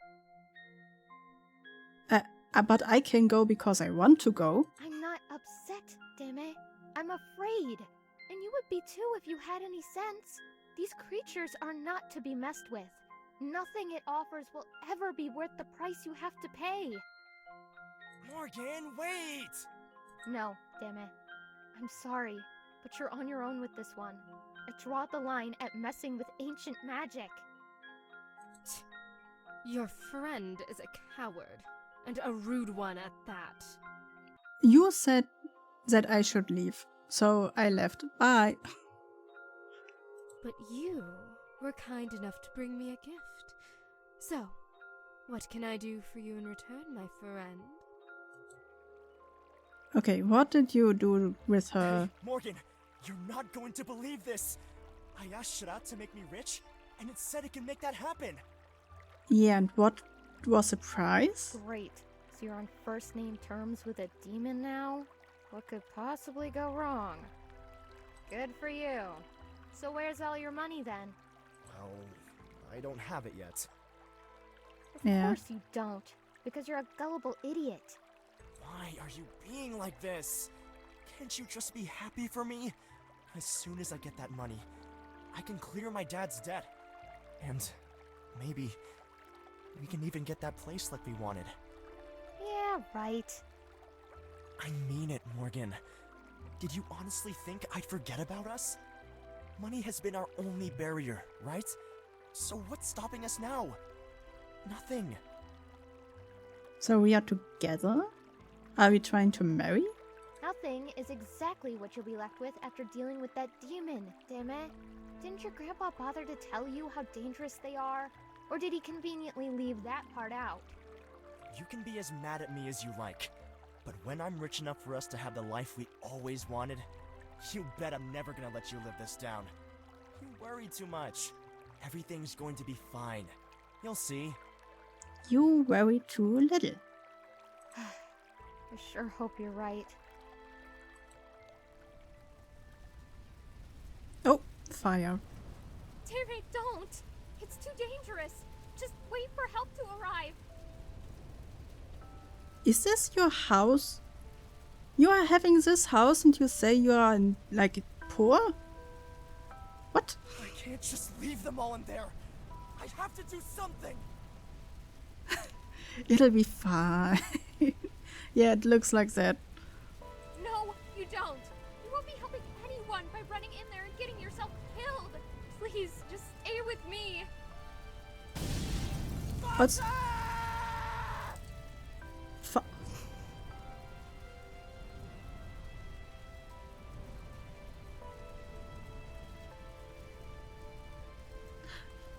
But I can go because I want to go. I'm not upset, Deme. I'm afraid. And you would be too if you had any sense. These creatures are not to be messed with. Nothing it offers will ever be worth the price you have to pay. Morgan, wait! No, Deme. I'm sorry, but you're on your own with this one. I draw the line at messing with ancient magic. Your friend is a coward, and a rude one at that. You said that I should leave, so I left. Bye. But you were kind enough to bring me a gift. So, what can I do for you in return, my friend? Okay, what did you do with her? Hey, Morgan, you're not going to believe this! I asked Shrat to make me rich, and it said it can make that happen! Yeah, and what was the price? Great. So you're on first name terms with a demon now? What could possibly go wrong? Good for you. So where's all your money then? Well, I don't have it yet. Of Yeah. course you don't. because you're a gullible idiot. Why are you being like this? Can't you just be happy for me? As soon as I get that money, I can clear my dad's debt. And maybe we can even get that place like we wanted. Yeah, right. I mean it, Morgan. Did you honestly think I'd forget about us? Money has been our only barrier, right? So what's stopping us now? Nothing. So we are together? Are we trying to marry? Nothing is exactly what you'll be left with after dealing with that demon, damn it. Didn't your grandpa bother to tell you how dangerous they are? Or did he conveniently leave that part out? You can be as mad at me as you like, but when I'm rich enough for us to have the life we always wanted, you bet I'm never gonna let you live this down. You worry too much. Everything's going to be fine. You'll see. You worry too little. I sure hope you're right. Oh, fire. Damn it, don't! It's too dangerous! Just wait for help to arrive! Is this your house? You are having this house and you say you are like poor? What? I can't just leave them all in there. I have to do something. It'll be fine. Yeah, it looks like that. No, you don't! You won't be helping anyone by running in there and getting yourself killed! Please, just stay with me! What's...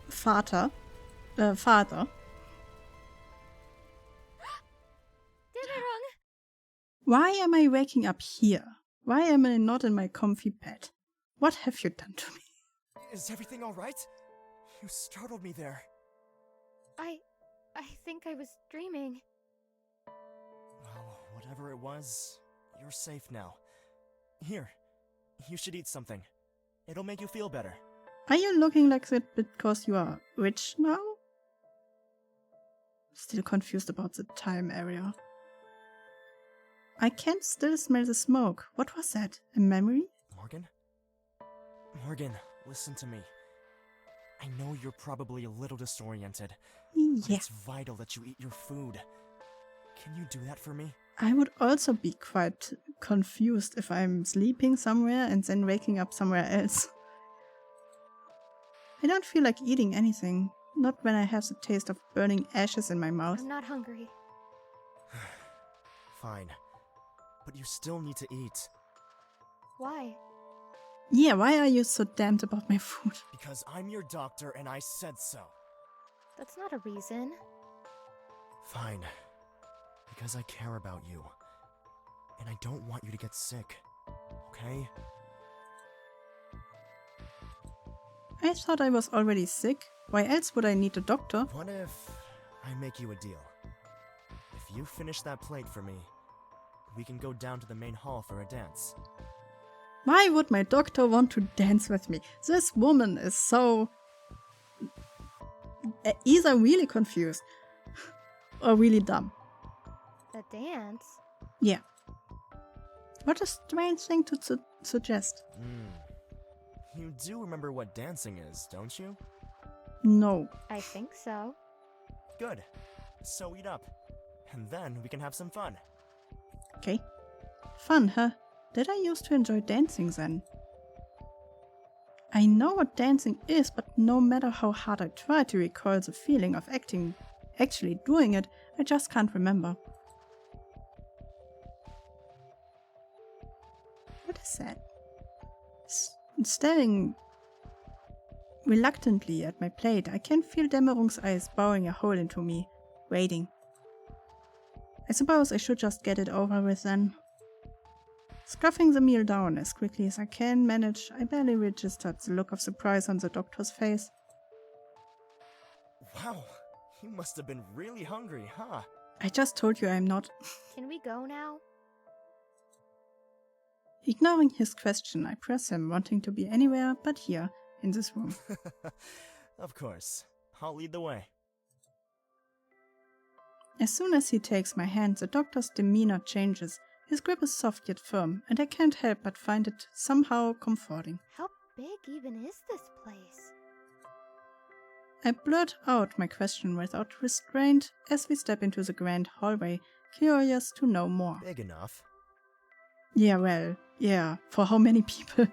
Father. Why am I waking up here? Why am I not in my comfy bed? What have you done to me? Is everything alright? You startled me there. I think I was dreaming. Well, whatever it was, you're safe now. Here, you should eat something. It'll make you feel better. Are you looking like that because you are rich now? Still confused about the time area. I can still smell the smoke. What was that? A memory? Morgan? Morgan, listen to me. I know you're probably a little disoriented. But Yeah. it's vital that you eat your food. Can you do that for me? I would also be quite confused if I'm sleeping somewhere and then waking up somewhere else. I don't feel like eating anything. Not when I have the taste of burning ashes in my mouth. I'm not hungry. Fine. But you still need to eat. Why? Yeah, why are you so damned about my food? Because I'm your doctor and I said so. That's not a reason. Fine. Because I care about you. And I don't want you to get sick. Okay? I thought I was already sick. Why else would I need a doctor? What if I make you a deal? If you finish that plate for me, we can go down to the main hall for a dance. Why would my doctor want to dance with me? This woman is so... either really confused or really dumb. A dance? Yeah. What a strange thing to suggest. You do remember what dancing is, don't you? No. I think so. Good. So eat up. And then we can have some fun. Okay. Fun, huh? Did I used to enjoy dancing then? I know what dancing is, but no matter how hard I try to recall the feeling of actually doing it, I just can't remember. What is that? Staring reluctantly at my plate, I can feel Dämmerung's eyes boring a hole into me, waiting. I suppose I should just get it over with then. Scuffing the meal down as quickly as I can manage, I barely registered the look of surprise on the doctor's face. Wow, you must have been really hungry, huh? I just told you I'm not. Can we go now? Ignoring his question, I press him, wanting to be anywhere but here, in this room. Of course. I'll lead the way. As soon as he takes my hand, the doctor's demeanor changes. His grip is soft yet firm, and I can't help but find it somehow comforting. How big even is this place? I blurt out my question without restraint as we step into the grand hallway, curious to know more. Big enough. Yeah, well, yeah, for how many people?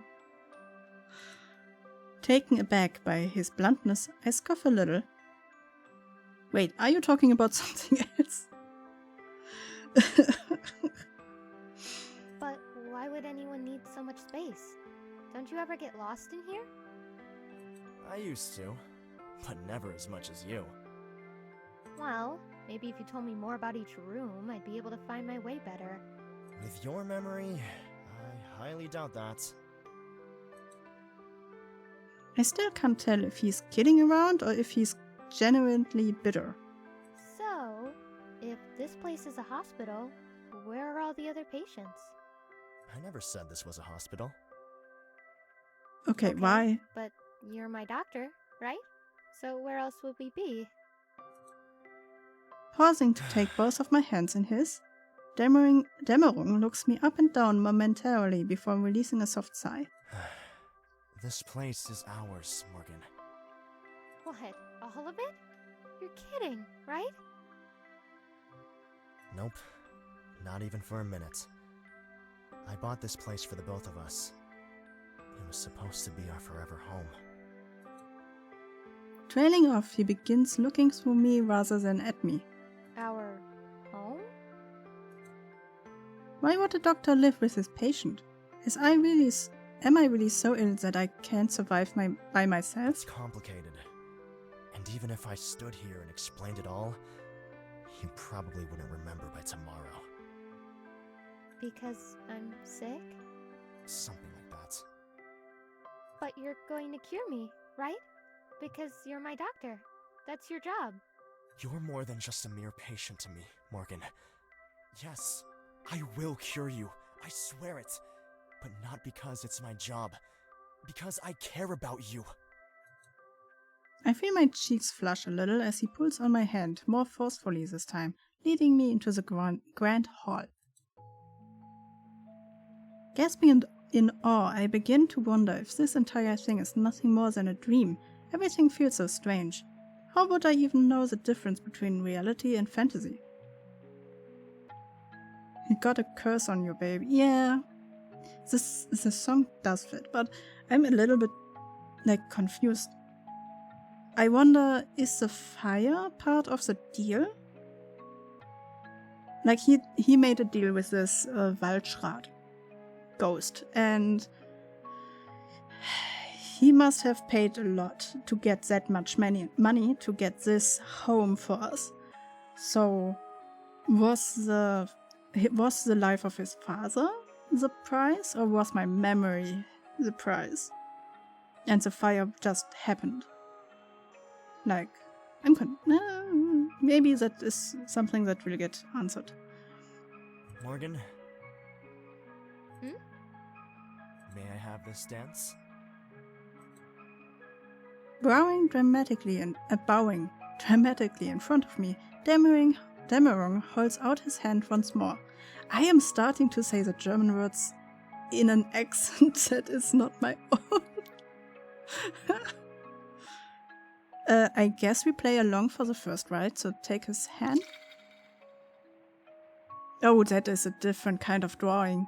Taken aback by his bluntness, I scoff a little. Wait, are you talking about something else? But why would anyone need so much space? Don't you ever get lost in here? I used to, but never as much as you. Well, maybe if you told me more about each room, I'd be able to find my way better. With your memory, I highly doubt that. I still can't tell if he's kidding around or if he's genuinely bitter. So, if this place is a hospital, where are all the other patients? I never said this was a hospital. Okay, why? But you're my doctor, right? So where else would we be? Pausing to take both of my hands in his, Dämmerung looks me up and down momentarily before releasing a soft sigh. This place is ours, Morgan. What? All of it? You're kidding, right? Nope. Not even for a minute. I bought this place for the both of us. It was supposed to be our forever home. Trailing off, he begins looking through me rather than at me. Our home? Why would a doctor live with his patient? Am I really so ill that I can't survive by myself? It's complicated. And even if I stood here and explained it all, you probably wouldn't remember by tomorrow. Because I'm sick? Something like that. But you're going to cure me, right? Because you're my doctor. That's your job. You're more than just a mere patient to me, Morgan. Yes, I will cure you. I swear it. But not because it's my job. Because I care about you. I feel my cheeks flush a little as he pulls on my hand, more forcefully this time, leading me into the grand hall. Gasping in awe, I begin to wonder if this entire thing is nothing more than a dream. Everything feels so strange. How would I even know the difference between reality and fantasy? You got a curse on you, baby. Yeah, the song does fit, but I'm a little bit, confused. I wonder, is the fire part of the deal? He made a deal with this Waldschrat ghost, and he must have paid a lot to get that much money to get this home for us. So, was the life of his father the price, or was my memory the price? And the fire just happened. Maybe that is something that will get answered. Morgan? Hmm? May I have this dance? Bowing dramatically in front of me, Dämmerung holds out his hand once more. I am starting to say the German words in an accent that is not my own. I guess we play along for the first ride, so take his hand. Oh, that is a different kind of drawing.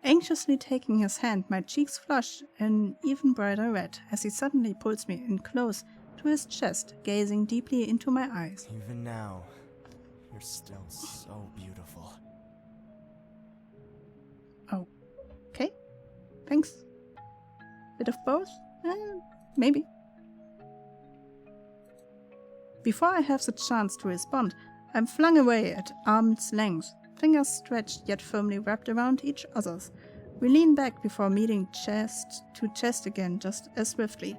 Anxiously taking his hand, my cheeks flush an even brighter red as he suddenly pulls me in close to his chest, gazing deeply into my eyes. Even now, you're still so beautiful. Okay, thanks. Bit of both? Maybe. Before I have the chance to respond, I'm flung away at arm's length, fingers stretched yet firmly wrapped around each other's. We lean back before meeting chest to chest again just as swiftly.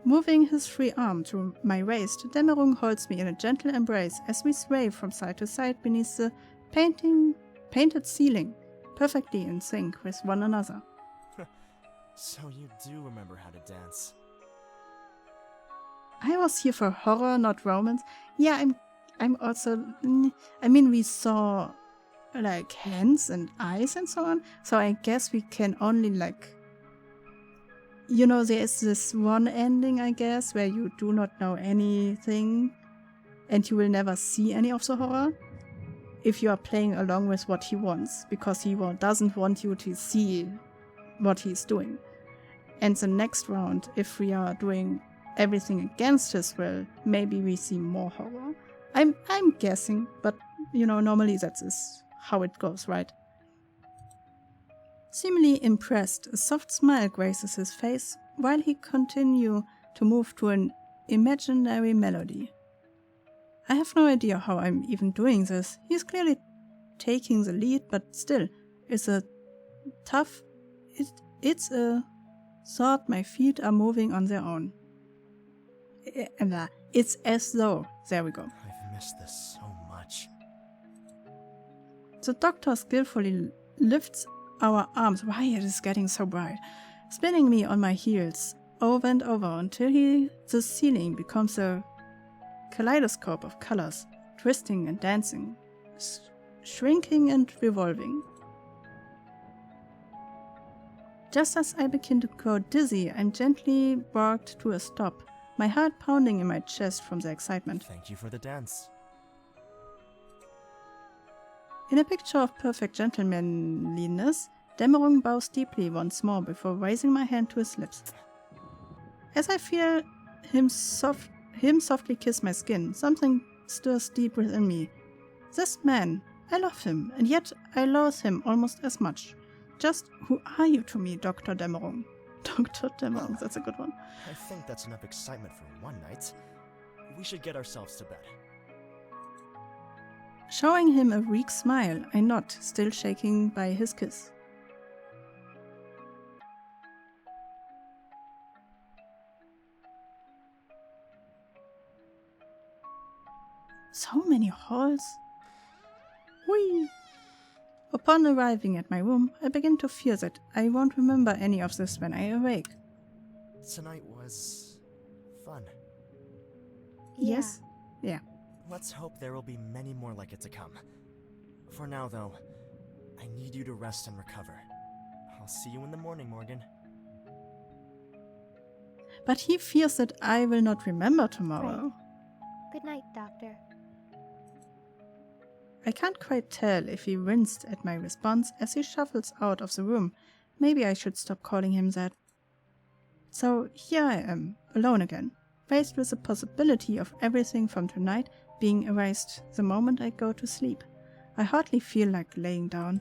Moving his free arm to my waist, Dämmerung holds me in a gentle embrace as we sway from side to side beneath the painted ceiling, perfectly in sync with one another. So you do remember how to dance. I was here for horror, not romance. Yeah, I'm also. I mean, we saw like hands and eyes and so on, so I guess we can only like. There is this one ending, I guess, where you do not know anything and you will never see any of the horror if you are playing along with what he wants, because he doesn't want you to see what he's doing. And the next round, if we are doing everything against his will, maybe we see more horror. I'm guessing, but normally that is how it goes, right? Seemingly impressed, a soft smile graces his face while he continues to move to an imaginary melody. I have no idea how I'm even doing this. He's clearly taking the lead, but still, it's a thought my feet are moving on their own. It's as though. There we go. I've missed this so much. The doctor skillfully lifts our arms. Why it is getting so bright? Spinning me on my heels over and over until the ceiling becomes a kaleidoscope of colors, twisting and dancing, shrinking and revolving. Just as I begin to go dizzy, I'm gently brought to a stop, my heart pounding in my chest from the excitement. Thank you for the dance. In a picture of perfect gentlemanliness, Dämmerung bows deeply once more before raising my hand to his lips. As I feel him softly kiss my skin, something stirs deep within me. This man, I love him, and yet I loathe him almost as much. Just who are you to me, Dr. Dämmerung? Dr. Dämmerung, that's a good one. I think that's enough excitement for one night. We should get ourselves to bed. Showing him a weak smile, I nod, still shaking by his kiss. So many halls. Whee! Upon arriving at my room, I begin to fear that I won't remember any of this when I awake. Tonight was fun. Yes? Yeah. Let's hope there will be many more like it to come. For now, though, I need you to rest and recover. I'll see you in the morning, Morgan. But he fears that I will not remember tomorrow. Good night, Doctor. I can't quite tell if he winced at my response as he shuffles out of the room. Maybe I should stop calling him that. So here I am, alone again, faced with the possibility of everything from tonight being erased the moment I go to sleep. I hardly feel like laying down.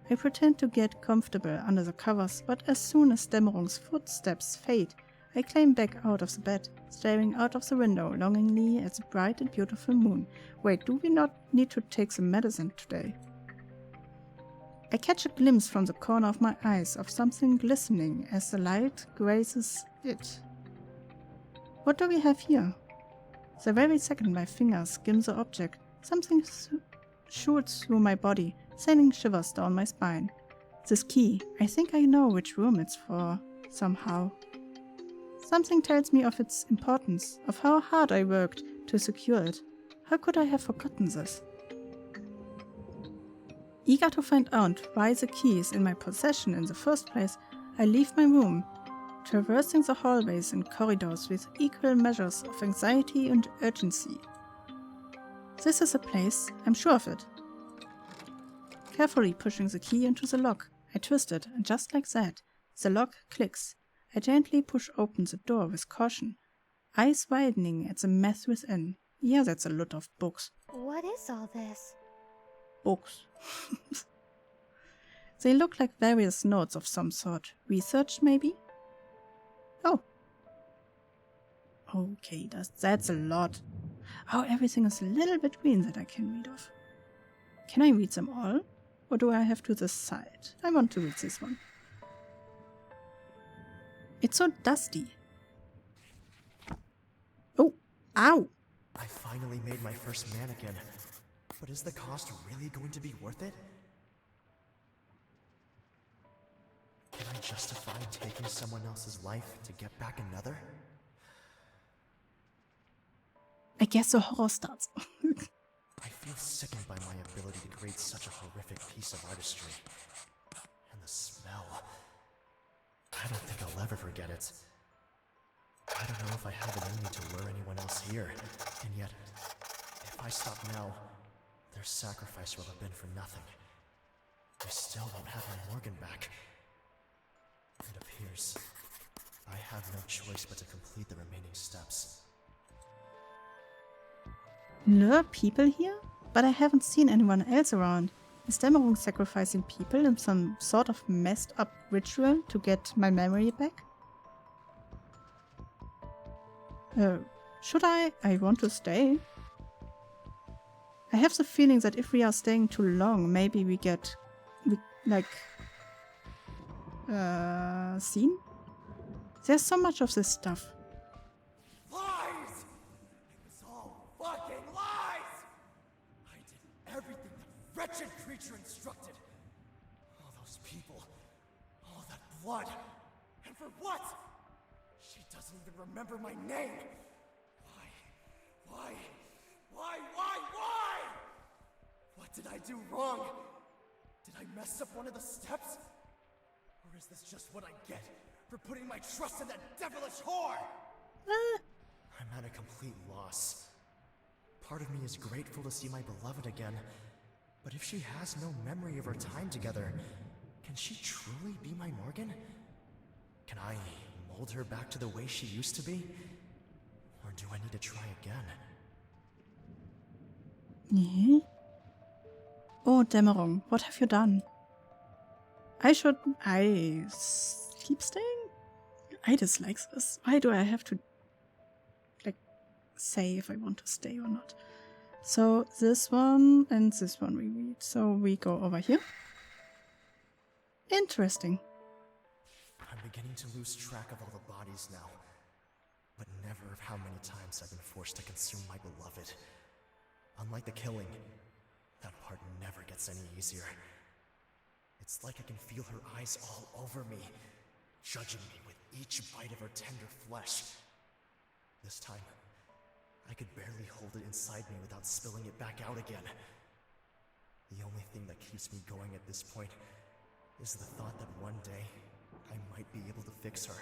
I pretend to get comfortable under the covers, but as soon as Dämmerung's footsteps fade, I climb back out of the bed, staring out of the window longingly at the bright and beautiful moon. Wait, do we not need to take some medicine today? I catch a glimpse from the corner of my eyes of something glistening as the light grazes it. What do we have here? The very second my fingers skim the object, something shoots through my body, sending shivers down my spine. This key, I think I know which room it's for, somehow. Something tells me of its importance, of how hard I worked to secure it. How could I have forgotten this? Eager to find out why the key is in my possession in the first place, I leave my room, traversing the hallways and corridors with equal measures of anxiety and urgency. This is a place, I'm sure of it. Carefully pushing the key into the lock, I twist it, and just like that, the lock clicks. I gently push open the door with caution, eyes widening at the mess within. Yeah, that's a lot of books. What is all this? Books. They look like various notes of some sort. Research, maybe? Oh. Okay, that's a lot. Oh, everything is a little bit green that I can read off. Can I read them all? Or do I have to decide? I want to read this one. It's so dusty. Oh, ow! I finally made my first mannequin. But is the cost really going to be worth it? Can I justify taking someone else's life to get back another? I guess the horror starts. I feel sickened by my ability to create such a horrific piece of artistry. And the smell. I don't think I'll ever forget it. I don't know if I have it in me to lure anyone else here, and yet, if I stop now, their sacrifice will have been for nothing. I still won't have my Morgan back. It appears I have no choice but to complete the remaining steps. Lure people here? But I haven't seen anyone else around. Is Dämmerung sacrificing people in some sort of messed up ritual to get my memory back? Should I? I want to stay. I have the feeling that if we are staying too long, maybe we get, seen? There's so much of this stuff. Lies! It was all fucking lies! I did everything that wretched creature instructed. All those people, all that blood, and for what? She doesn't even remember my name. Why? What did I do wrong? Did I mess up one of the steps? Or is this just what I get for putting my trust in that devilish whore? I'm at a complete loss. Part of me is grateful to see my beloved again, but if she has no memory of our time together, can she truly be my Morgan? Can I mold her back to the way she used to be? Or do I need to try again? Yeah. Oh, Dämmerung, what have you done? I keep staying? I dislike this. Why do I have to, say if I want to stay or not? So, this one and this one we read. So, we go over here. Interesting. I'm beginning to lose track of all the bodies now, but never of how many times I've been forced to consume my beloved. Unlike the killing, that part never gets any easier. It's like I can feel her eyes all over me, judging me with each bite of her tender flesh. This time, I could barely hold it inside me without spilling it back out again. The only thing that keeps me going at this point is the thought that one day I might be able to fix her.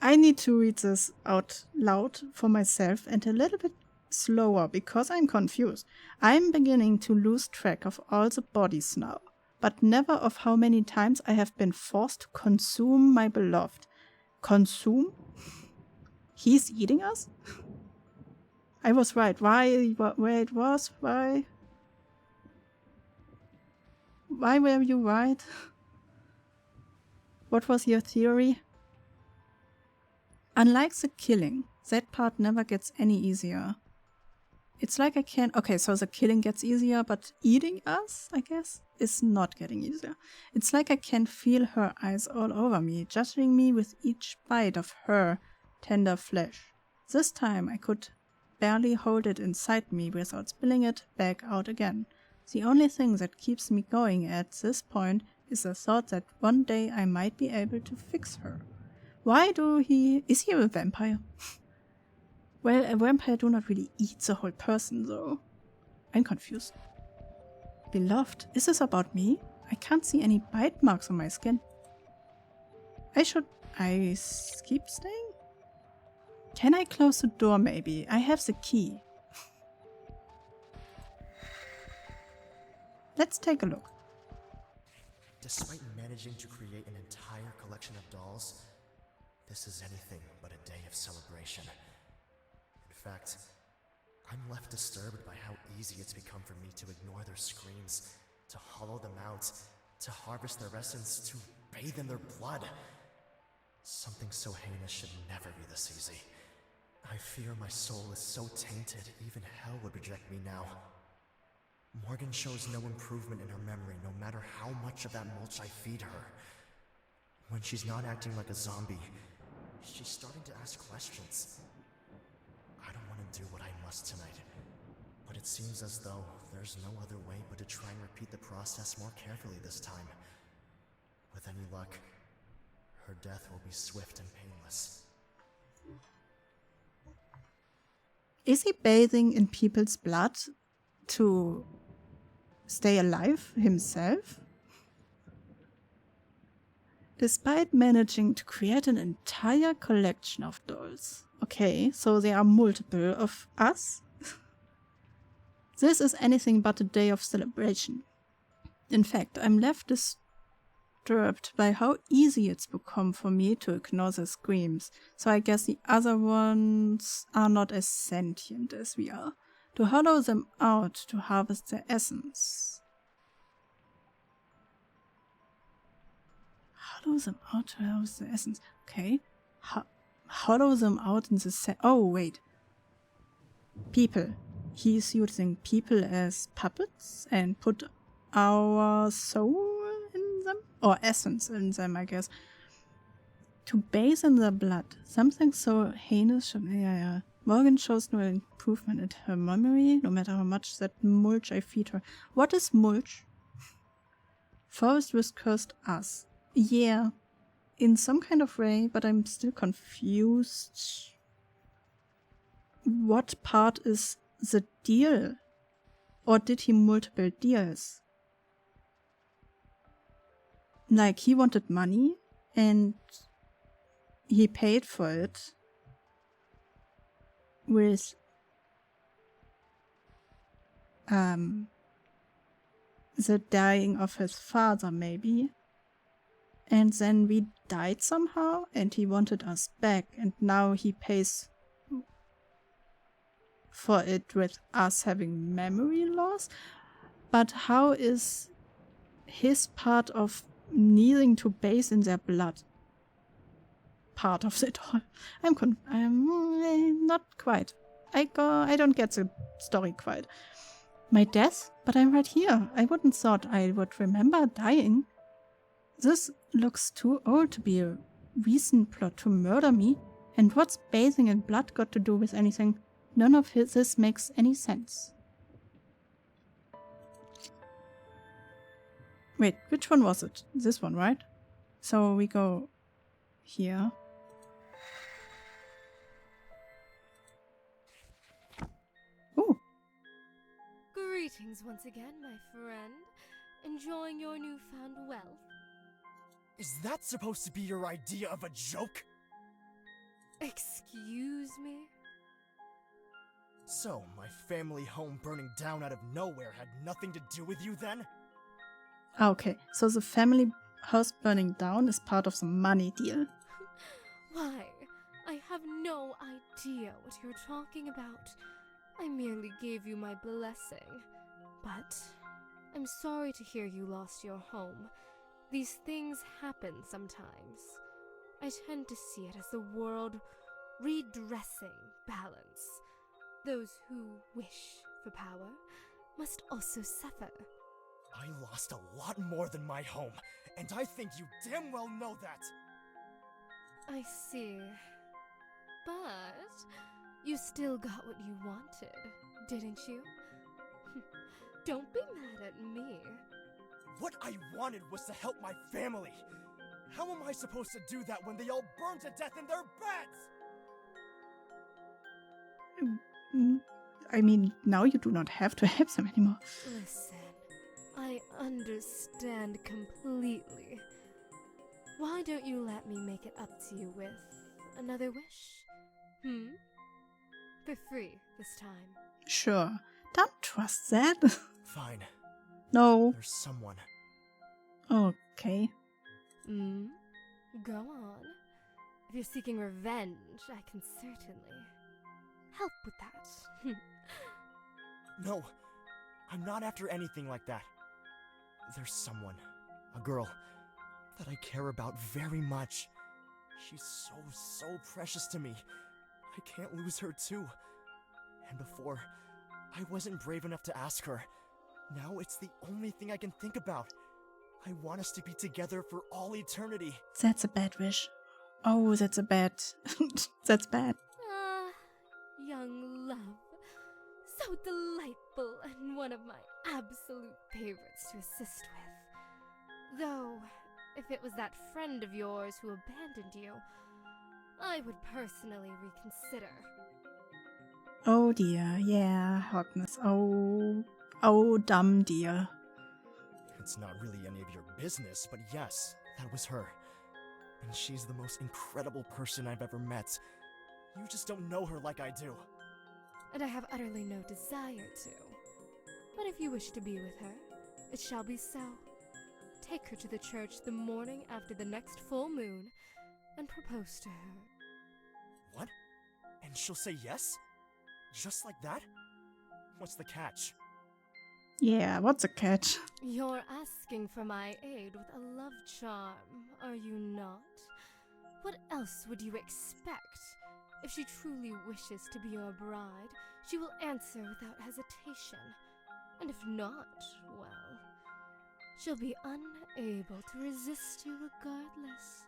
I need to read this out loud for myself and a little bit slower because I'm confused. I'm beginning to lose track of all the bodies now, but never of how many times I have been forced to consume my beloved. Consume? He's eating us? I was right. Where it was? Why were you right? What was your theory? Unlike the killing, that part never gets any easier. It's like I can... Okay, so the killing gets easier, but eating us, I guess, is not getting easier. It's like I can feel her eyes all over me, judging me with each bite of her tender flesh. This time I could barely hold it inside me without spilling it back out again. The only thing that keeps me going at this point is the thought that one day I might be able to fix her. Is he a vampire? Well, a vampire do not really eat the whole person, though. I'm confused. Beloved, is this about me? I can't see any bite marks on my skin. I keep staying? Can I close the door, maybe? I have the key. Let's take a look. Despite managing to create an entire collection of dolls, this is anything but a day of celebration. In fact, I'm left disturbed by how easy it's become for me to ignore their screams, to hollow them out, to harvest their essence, to bathe in their blood. Something so heinous should never be this easy. I fear my soul is so tainted, even hell would reject me now. Morgan shows no improvement in her memory, no matter how much of that mulch I feed her. When she's not acting like a zombie, she's starting to ask questions. I don't want to do what I must tonight, but it seems as though there's no other way but to try and repeat the process more carefully this time. With any luck, her death will be swift and painless. Is he bathing in people's blood to stay alive himself? Despite managing to create an entire collection of dolls. Okay, so there are multiple of us. This is anything but a day of celebration. In fact, I'm left disturbed by how easy it's become for me to ignore the screams, so I guess the other ones are not as sentient as we are. To hollow them out to harvest their essence. Hollow them out to harvest their essence. Okay. Hollow them out in the oh, wait. People. He's using people as puppets and put our soul in them? Or essence in them, I guess. To bathe in their blood. Something so heinous. Yeah. Morgan shows no improvement in her memory, no matter how much that mulch I feed her. What is mulch? Forest with cursed us. Yeah, in some kind of way, but I'm still confused. What part is the deal? Or did he multiple deals? Like, he wanted money, and he paid for it with the dying of his father, maybe. And then we died somehow, and he wanted us back, and now he pays for it with us having memory loss. But how is his part of needing to bathe in their blood part of it all? I'm not quite. I don't get the story quite. My death? But I'm right here. I wouldn't thought I would remember dying. This looks too old to be a recent plot to murder me. And what's bathing in blood got to do with anything? None of this makes any sense. Wait, which one was it? This one, right? So we go here. Ooh. Greetings once again, my friend. Enjoying your newfound wealth? Is that supposed to be your idea of a joke? Excuse me? So, my family home burning down out of nowhere had nothing to do with you then? Okay, so the family house burning down is part of the money deal. Why, I have no idea what you're talking about. I merely gave you my blessing. But I'm sorry to hear you lost your home. These things happen sometimes. I tend to see it as the world redressing balance. Those who wish for power must also suffer. I lost a lot more than my home, and I think you damn well know that. I see. But you still got what you wanted, didn't you? Don't be mad at me. What I wanted was to help my family. How am I supposed to do that when they all burn to death in their beds? I mean, now you do not have to help them anymore. Listen, I understand completely. Why don't you let me make it up to you with another wish? For free this time. Sure. Don't trust that. Fine. No. There's someone. Okay. Go on. If you're seeking revenge, I can certainly help with that. No, I'm not after anything like that. There's someone, a girl, that I care about very much. She's so precious to me. I can't lose her too. And before, I wasn't brave enough to ask her. Now it's the only thing I can think about. I want us to be together for all eternity. That's a bad wish. Oh, that's a bad... that's bad. Ah, young love. So delightful and one of my absolute favorites to assist with. Though, if it was that friend of yours who abandoned you, I would personally reconsider. Oh dear, yeah, Hogness. Oh, dumb dear. It's not really any of your business, but yes, that was her. And she's the most incredible person I've ever met. You just don't know her like I do. And I have utterly no desire to. But if you wish to be with her, it shall be so. Take her to the church the morning after the next full moon and propose to her. What? And she'll say yes? Just like that? What's the catch? Yeah, what's a catch? You're asking for my aid with a love charm, are you not? What else would you expect? If she truly wishes to be your bride, she will answer without hesitation. And if not, well, she'll be unable to resist you regardless.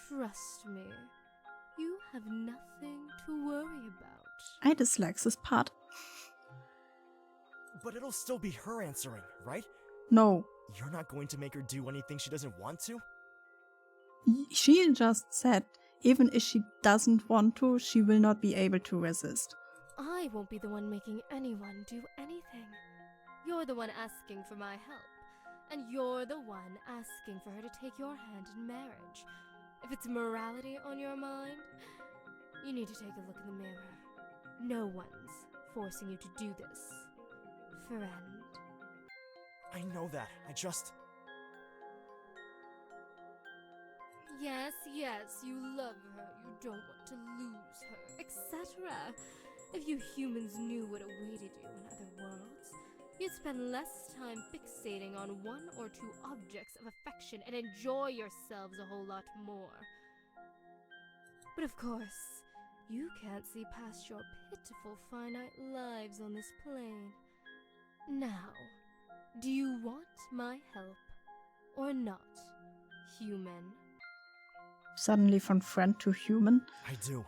Trust me, you have nothing to worry about. I dislike this part. But it'll still be her answering, right? No. You're not going to make her do anything she doesn't want to? She just said, even if she doesn't want to, she will not be able to resist. I won't be the one making anyone do anything. You're the one asking for my help, and you're the one asking for her to take your hand in marriage. If it's morality on your mind, you need to take a look in the mirror. No one's forcing you to do this, friend. I know that. I just... Yes, you love her, you don't want to lose her, etc. If you humans knew what awaited you in other worlds, you'd spend less time fixating on one or two objects of affection and enjoy yourselves a whole lot more. But of course, you can't see past your pitiful finite lives on this plane. Now, do you want my help or not, human? Suddenly from friend to human. I do.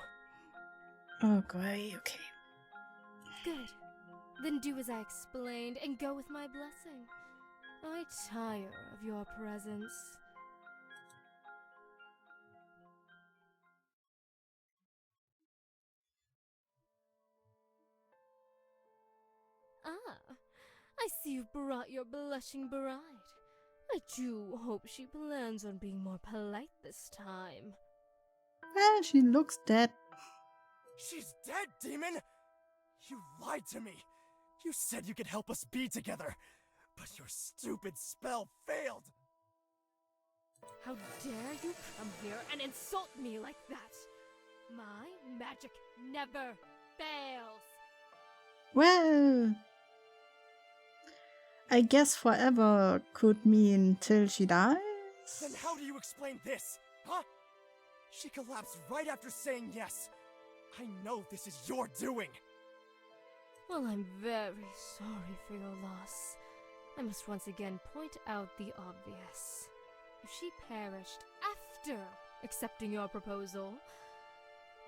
Oh, great, okay. Good. Then do as I explained and go with my blessing. I tire of your presence. Ah, I see you've brought your blushing bride. I do hope she plans on being more polite this time. Well, she looks dead. She's dead, demon! You lied to me! You said you could help us be together, but your stupid spell failed! How dare you come here and insult me like that? My magic never fails! Well, I guess forever could mean till she dies? Then how do you explain this, huh? She collapsed right after saying yes. I know this is your doing. Well, I'm very sorry for your loss. I must once again point out the obvious. If she perished after accepting your proposal,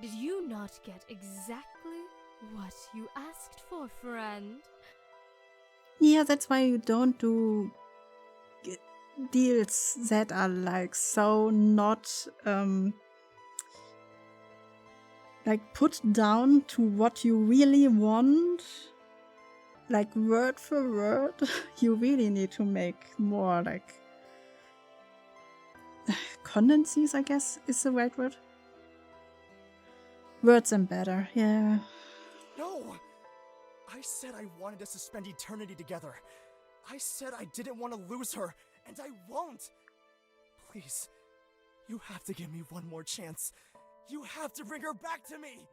did you not get exactly what you asked for, friend? Yeah, that's why you don't do deals that are like so not like put down to what you really want, like word for word. You really need to make more like condenses, I guess is the right word. Words and better, yeah. No! I said I wanted us to spend eternity together. I said I didn't want to lose her, and I won't! Please, you have to give me one more chance. You have to bring her back to me!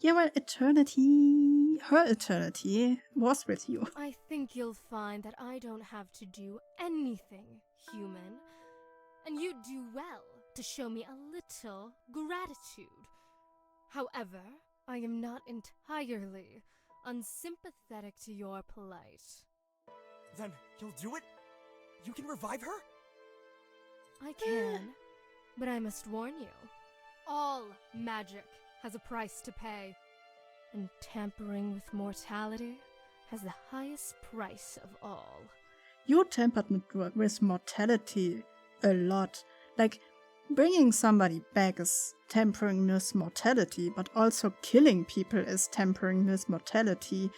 Yeah, well, eternity, her eternity was with you. I think you'll find that I don't have to do anything, human. And you'd do well to show me a little gratitude. However, I am not entirely unsympathetic to your plight. Then you'll do it? You can revive her? I can, but I must warn you. All magic has a price to pay. And tampering with mortality has the highest price of all. You tampered with mortality a lot. Like, bringing somebody back is tempering this mortality, but also killing people is tempering this mortality.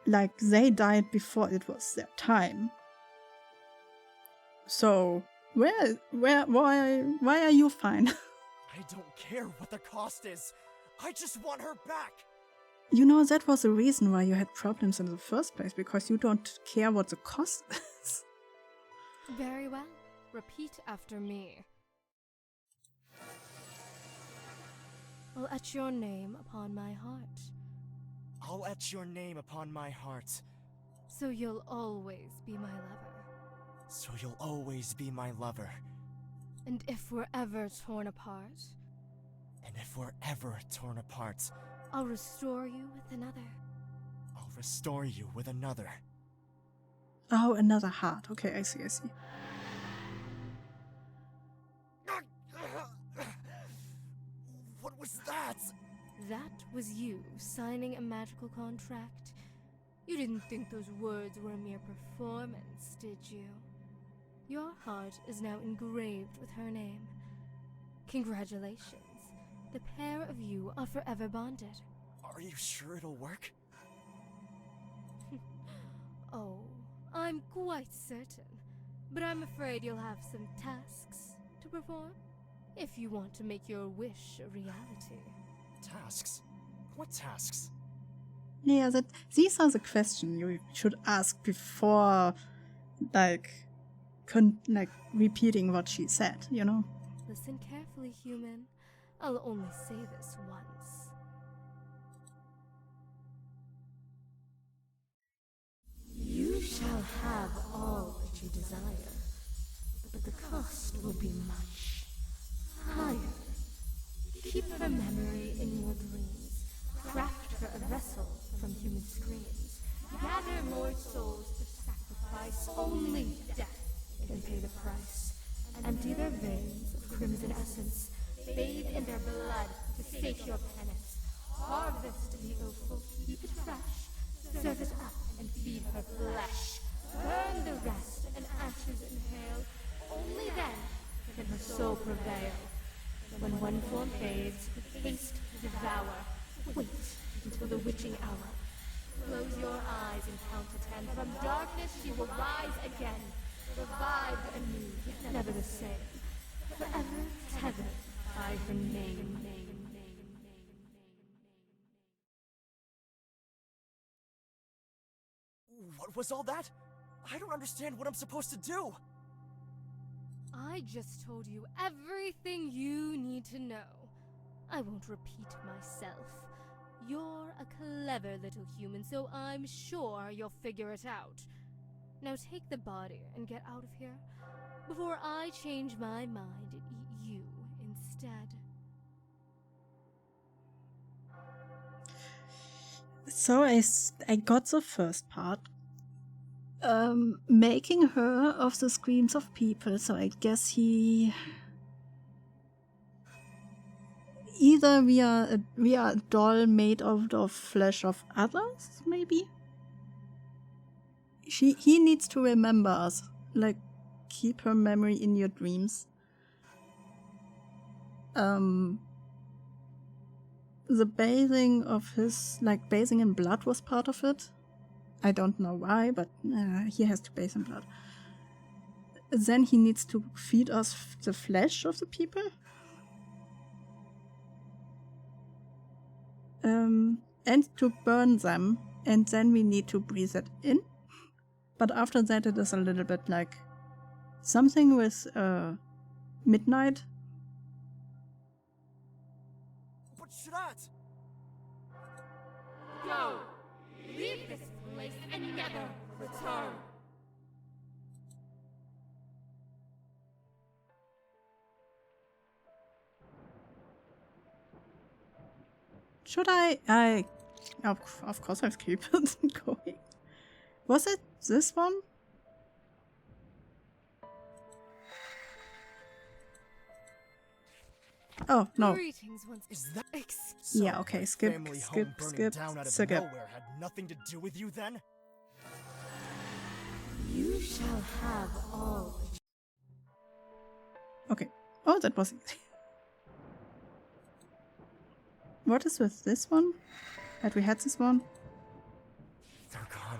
Like, they died before it was their time. So, why are you fine? I don't care what the cost is. I just want her back. You know, that was the reason why you had problems in the first place, because you don't care what the cost is. Very well. Repeat after me. I'll etch your name upon my heart, I'll etch your name upon my heart, so you'll always be my lover. so you'll always be my lover. And if we're ever torn apart, And if we're ever torn apart, I'll restore you with another. I'll restore you with another. Oh, another heart. Okay, I see. What was that? That was you signing a magical contract. You didn't think those words were a mere performance, did you? Your heart is now engraved with her name. Congratulations. The pair of you are forever bonded. Are you sure it'll work? Oh, I'm quite certain. But I'm afraid you'll have some tasks to perform if you want to make your wish a reality. Tasks? What tasks? Yeah, these are the questions you should ask before, repeating what she said, you know? Listen carefully, human. I'll only say this once. You shall have all that you desire, but the cost will be much higher. Keep her memory in your dreams. Craft her a vessel from human screams. Gather more souls to sacrifice. Only death can pay the price. Empty their veins of crimson essence. Bathe in their blood to sate your penance. Harvest the offal, keep it fresh. Serve it up and feed her flesh. Burn the rest and ashes inhale. Only then can her soul prevail. When one form fades, haste to devour. Wait until the witching hour. Close your eyes and count to 10. From darkness she will rise again. Revived anew, yet never the same. Forever tethered by her name. What was all that? I don't understand what I'm supposed to do. I just told you everything you need to know. I won't repeat myself. You're a clever little human, so I'm sure you'll figure it out. Now take the body and get out of here before I change my mind and eat you instead. So I got the first part. Making her of the screams of people, so I guess he... Either we are a doll made out of flesh of others, maybe? He needs to remember us. Like, keep her memory in your dreams. The bathing of his... bathing in blood was part of it. I don't know why, but he has to bathe in blood. Then he needs to feed us the flesh of the people. And to burn them. And then we need to breathe it in. But after that it is a little bit like something with midnight. But Shrat! Go! Leave this place and never return! Should I... Of course I'll keep it going. Was it this one? Oh, no. Greetings once. Is that... Yeah, okay, my skip, family skip, home burning skip, down out of skip. nowhere had nothing to do with you then? You shall have all. Okay, Oh, that was easy. What is with this one? Had we had this one? They're gone.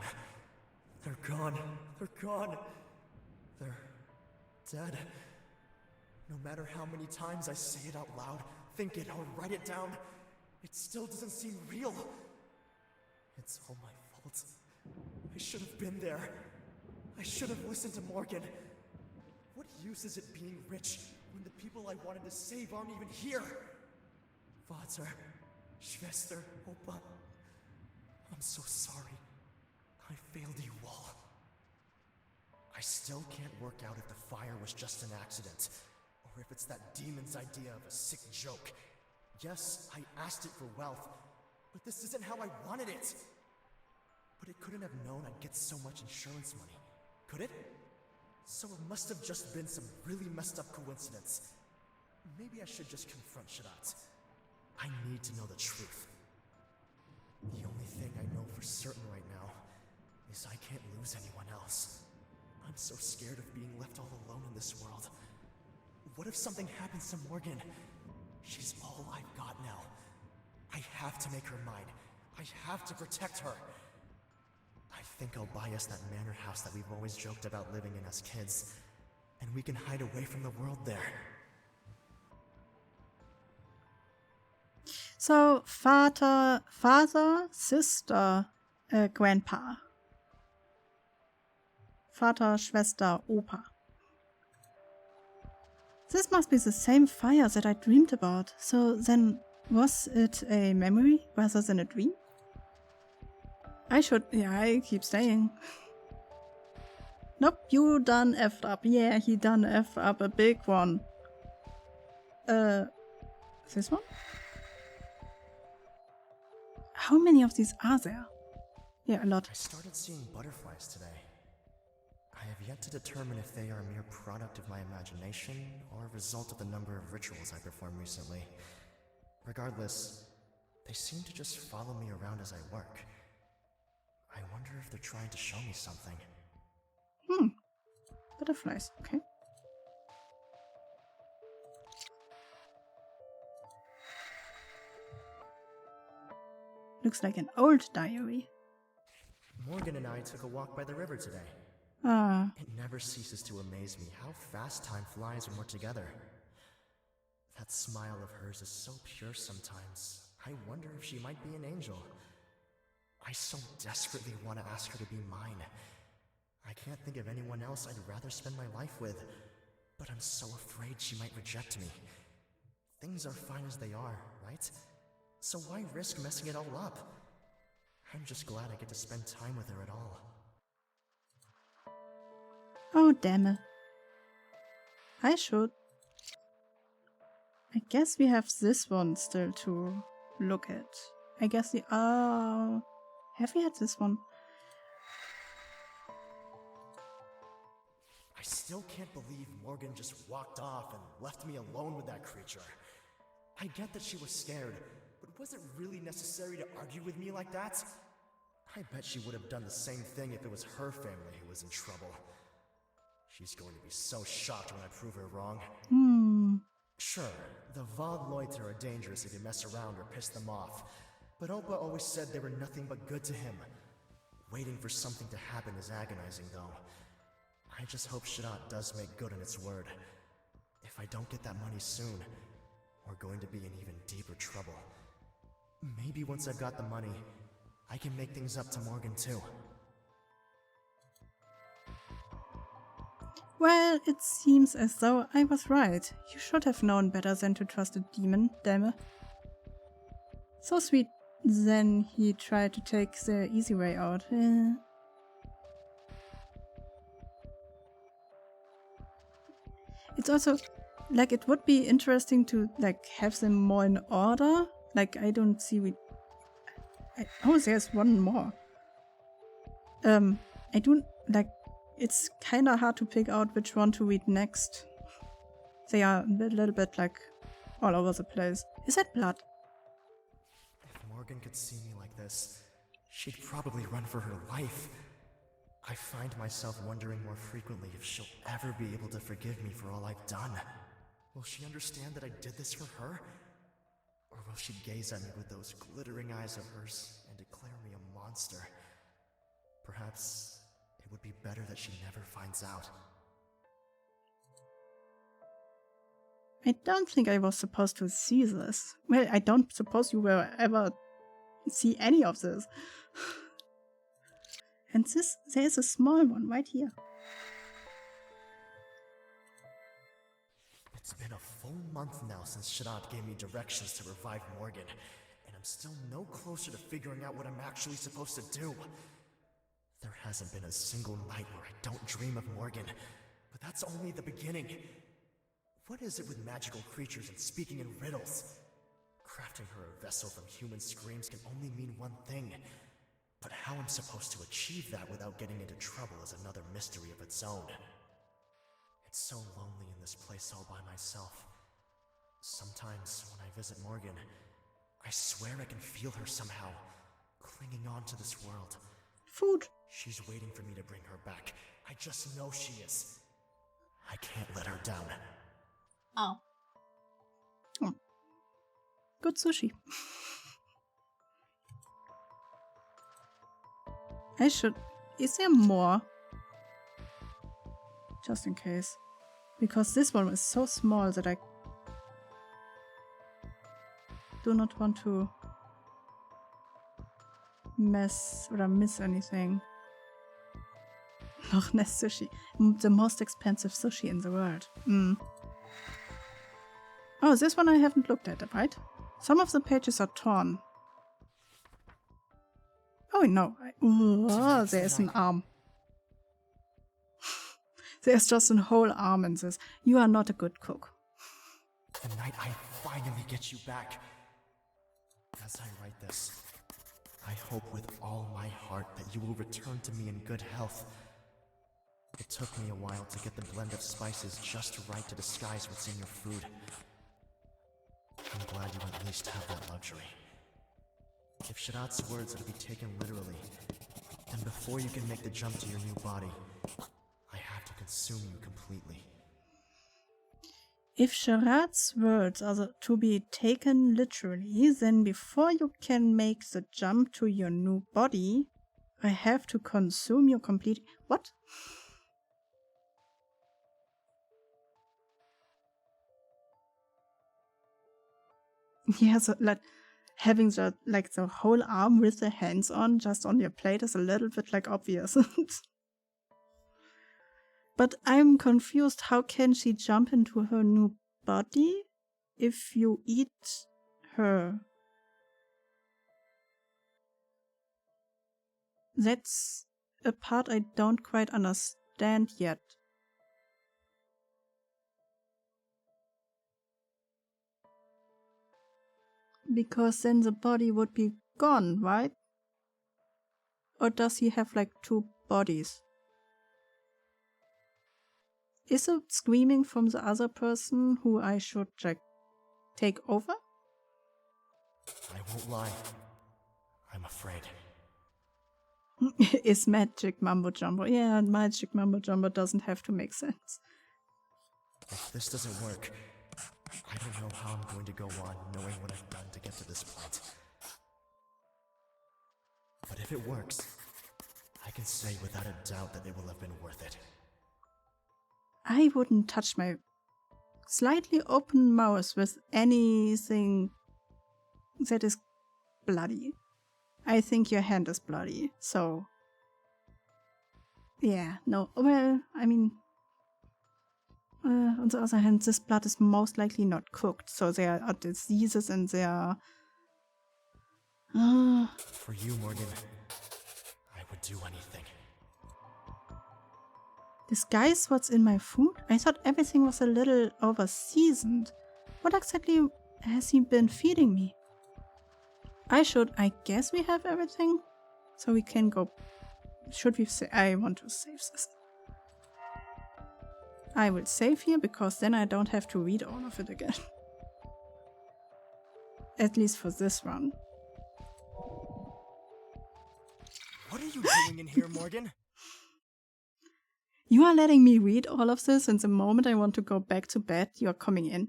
They're gone. They're gone. They're dead. No matter how many times I say it out loud, think it, or write it down, it still doesn't seem real. It's all my fault. I should have been there. I should have listened to Morgan. What use is it being rich when the people I wanted to save aren't even here? Vater, Schwester, Opa. I'm so sorry. I failed you all. I still can't work out if the fire was just an accident, or if it's that demon's idea of a sick joke. Yes, I asked it for wealth, but this isn't how I wanted it. But it couldn't have known I'd get so much insurance money, could it? So it must have just been some really messed up coincidence. Maybe I should just confront Shadat. I need to know the truth. The only thing I know for certain right now is I can't lose anyone else. I'm so scared of being left all alone in this world. What if something happens to Morgan? She's all I've got now. I have to make her mine. I have to protect her. I think I'll buy us that manor house that we've always joked about living in as kids, and we can hide away from the world there. So, father, sister, grandpa. Vater, Schwester, Opa. This must be the same fire that I dreamed about. So then, was it a memory rather than a dream? I keep saying. Nope, you done effed up. Yeah, he done effed up a big one. This one? How many of these are there? Yeah, a lot. I started seeing butterflies today. I have yet to determine if they are a mere product of my imagination or a result of the number of rituals I performed recently. Regardless, they seem to just follow me around as I work. I wonder if they're trying to show me something. Butterflies, okay. Looks like an old diary. Morgan and I took a walk by the river today. Ah, It never ceases to amaze me how fast time flies when we're together. That smile of hers is so pure sometimes. I wonder if she might be an angel. I so desperately want to ask her to be mine. I can't think of anyone else I'd rather spend my life with, but I'm so afraid she might reject me. Things are fine as they are, right? So why risk messing it all up? I'm just glad I get to spend time with her at all. oh damn it. I should. I guess we have this one still to look at. I guess the have we had this one? I still can't believe Morgan just walked off and left me alone with that creature. I get that she was scared, but was it really necessary to argue with me like that? I bet she would have done the same thing if it was her family who was in trouble. She's going to be so shocked when I prove her wrong. Sure, the Vogleuter are dangerous if you mess around or piss them off, but Opa always said they were nothing but good to him. Waiting for something to happen is agonizing, though. I just hope Shadat does make good on its word. If I don't get that money soon, we're going to be in even deeper trouble. Maybe once I've got the money, I can make things up to Morgan too. Well, it seems as though I was right. You should have known better than to trust a demon, damn it. So sweet. Then he tried to take the easy way out. It's also, like, it would be interesting to, like, have them more in order. Like, I don't see oh, there's one more. I don't, like, it's kinda hard to pick out which one to read next. They are a little bit, like, all over the place. Is that blood? If Morgan could see me like this, she'd probably run for her life. I find myself wondering more frequently if she'll ever be able to forgive me for all I've done. Will she understand that I did this for her? Or will she gaze at me with those glittering eyes of hers and declare me a monster? Perhaps it would be better that she never finds out. I don't think I was supposed to see this. Well, I don't suppose you will ever see any of this. And there's a small one right here. It's been a full month now since Shadat gave me directions to revive Morgan, and I'm still no closer to figuring out what I'm actually supposed to do. There hasn't been a single night where I don't dream of Morgan, but that's only the beginning. What is it with magical creatures and speaking in riddles? Crafting her a vessel from human screams can only mean one thing, but how I'm supposed to achieve that without getting into trouble is another mystery of its own. It's so lonely in this place all by myself. Sometimes when I visit Morgan, I swear I can feel her somehow, clinging on to this world. Food. She's waiting for me to bring her back. I just know she is. I can't let her down. Oh. Good sushi. Is there more? Just in case. Because this one is so small that I do not want to miss anything. Loch Ness sushi. The most expensive sushi in the world. Oh, this one I haven't looked at, right? Some of the pages are torn. Oh no. Oh, there's an arm. There's just a whole arm in this. You are not a good cook. The night I finally get you back. As I write this, I hope with all my heart that you will return to me in good health. It took me a while to get the blend of spices just right to disguise what's in your food. I'm glad you at least have that luxury. If Shadat's words are to be taken literally, then before you can make the jump to your new body, I have to consume you completely. If Sharat's words are to be taken literally, then before you can make the jump to your new body, I have to consume you completely. What? Yeah, so like having the whole arm with the hands on just on your plate is a little bit like obvious. But I'm confused. How can she jump into her new body if you eat her? That's a part I don't quite understand yet. Because then the body would be gone, right? Or does he have like two bodies? Is it screaming from the other person who I should like take over? I won't lie. I'm afraid. Is magic mumbo jumbo? Yeah, magic mumbo jumbo doesn't have to make sense. If this doesn't work, I don't know how I'm going to go on knowing what I've done to get to this point. But if it works, I can say without a doubt that it will have been worth it. I wouldn't touch my slightly open mouth with anything that is bloody. I think your hand is bloody, so... Yeah, no. Well, I mean... on the other hand, this blood is most likely not cooked, so there are diseases and there are... For you, Morgan, I would do anything. Disguise what's in my food? I thought everything was a little over-seasoned. What exactly has he been feeding me? I guess we have everything? So we can go... Should we say... I want to save this. I will save here, because then I don't have to read all of it again. At least for this run. What are you doing in here, Morgan? You are letting me read all of this, and the moment I want to go back to bed, you are coming in.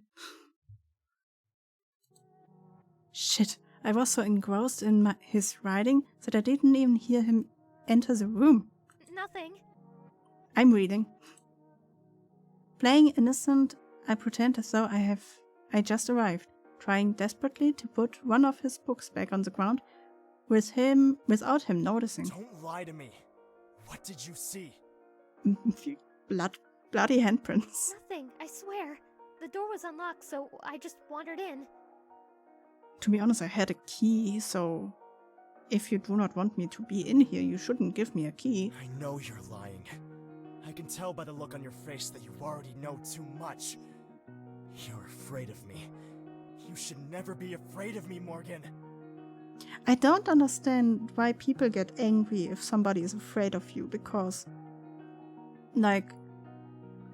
Shit, I was so engrossed in his writing that I didn't even hear him enter the room. Nothing. I'm reading. Playing innocent, I pretend as though I just arrived, trying desperately to put one of his books back on the ground without him noticing. Don't lie to me. What did you see? Bloody handprints. Nothing, I swear. The door was unlocked, so I just wandered in. To be honest, I had a key, so if you do not want me to be in here, you shouldn't give me a key. I know you're lying. I can tell by the look on your face that you already know too much. You're afraid of me. You should never be afraid of me, Morgan. I don't understand why people get angry if somebody is afraid of you, because, like,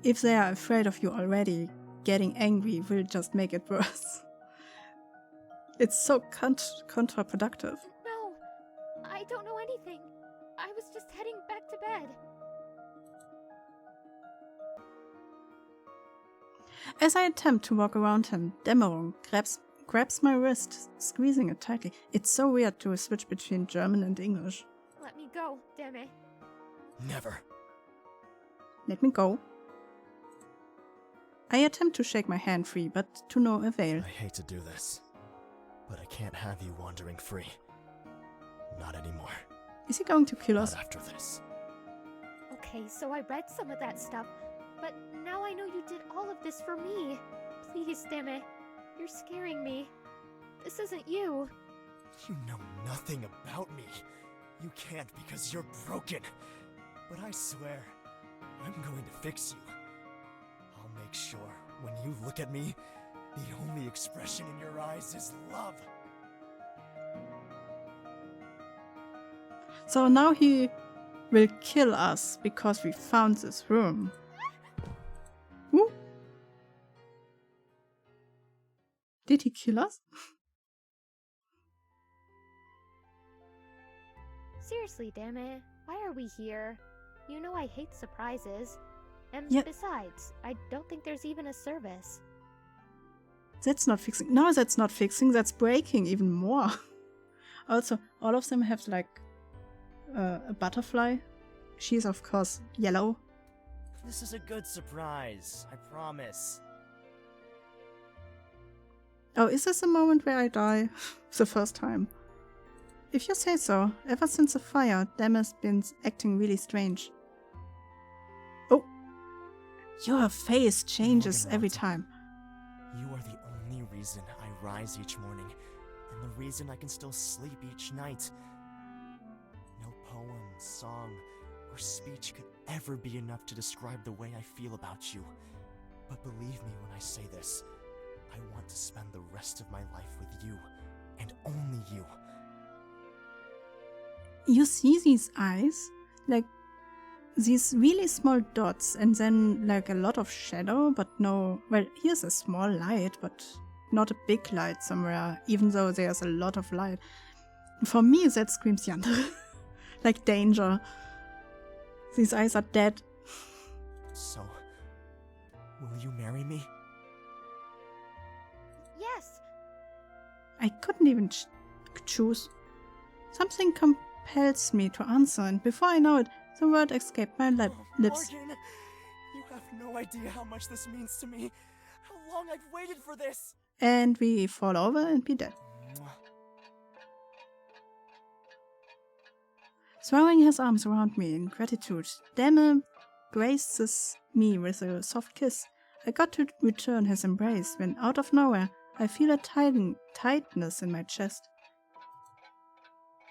if they are afraid of you already, getting angry will just make it worse. It's so counterproductive. No, I don't know anything. I was just heading back to bed. As I attempt to walk around him, Dämmerung grabs my wrist, squeezing it tightly. It's so weird to switch between German and English. Let me go, damn it. Never. Let me go. I attempt to shake my hand free, but to no avail. I hate to do this, but I can't have you wandering free. Not anymore. Is he going to kill us? Not after this. Okay, so I read some of that stuff, but now I know you did all of this for me. Please, damn it. You're scaring me. This isn't you. You know nothing about me. You can't because you're broken. But I swear, I'm going to fix you. I'll make sure when you look at me, the only expression in your eyes is love. So now he will kill us because we found this room. Woo. Did he kill us? Seriously, damn it. Why are we here? You know I hate surprises. And Yeah. besides, I don't think there's even a service. That's not fixing. No, that's not fixing. That's breaking even more. Also, all of them have like a butterfly. She's of course yellow. This is a good surprise, I promise. Oh, is this the moment where I die? The first time. If you say so, ever since the fire, Dem has been acting really strange. Oh! Your face changes Morgan every Watson. time. You are the only reason I rise each morning, and the reason I can still sleep each night. No poem, song, or speech could ever be enough to describe the way I feel about you. But believe me when I say this, I want to spend the rest of my life with you, and only you. You see these eyes? Like, these really small dots, and then like a lot of shadow, but no... Well, here's a small light, but not a big light somewhere, even though there's a lot of light. For me, that screams Yandere. Like danger. These eyes are dead. So, will you marry me? Yes! I couldn't even choose. Something compels me to answer, and before I know it, the word escaped my lips. Morgan, you have no idea how much this means to me. How long I've waited for this. And we fall over and be dead. Throwing his arms around me in gratitude, Demme braces me with a soft kiss. I got to return his embrace when, out of nowhere, I feel a tightness in my chest.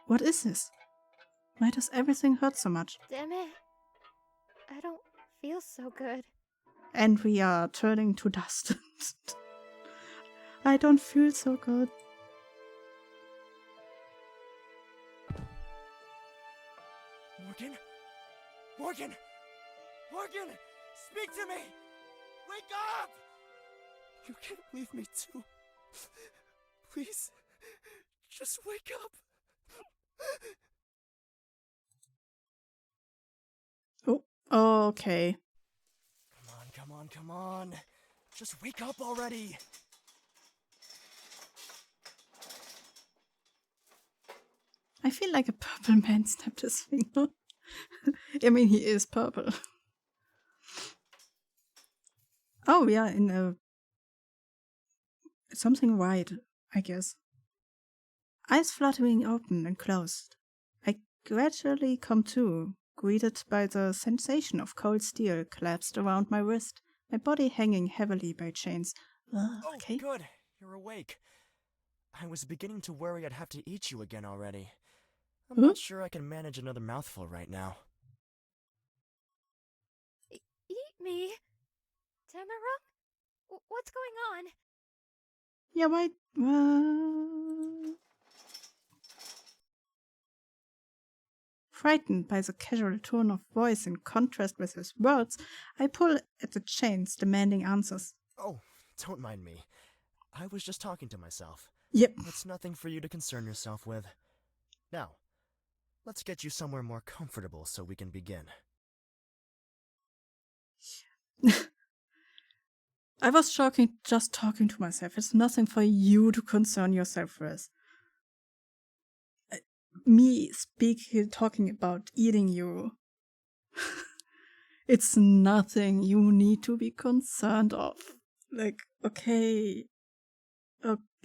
What is this? Why does everything hurt so much? Damn it. I don't feel so good. And we are turning to dust. I don't feel so good. Morgan? Morgan! Morgan! Speak to me! Wake up! You can't leave me too. Please, just wake up. Oh, Okay. Come on, come on, come on. Just wake up already. I feel like a purple man snapped his finger. I mean, he is purple. Oh, we are in a... something white, I guess. Eyes fluttering open and closed. I gradually come to, greeted by the sensation of cold steel collapsed around my wrist, my body hanging heavily by chains. Okay. Oh, good. You're awake. I was beginning to worry I'd have to eat you again already. I'm not sure I can manage another mouthful right now. Eat me? Demerung? What's going on? Yeah, why? Frightened by the casual tone of voice in contrast with his words, I pull at the chains, demanding answers. Oh, don't mind me. I was just talking to myself. Yep. It's nothing for you to concern yourself with. Now, let's get you somewhere more comfortable so we can begin. I was just talking to myself. It's nothing for you to concern yourself with. Me talking about eating you. It's nothing you need to be concerned of. Like, okay.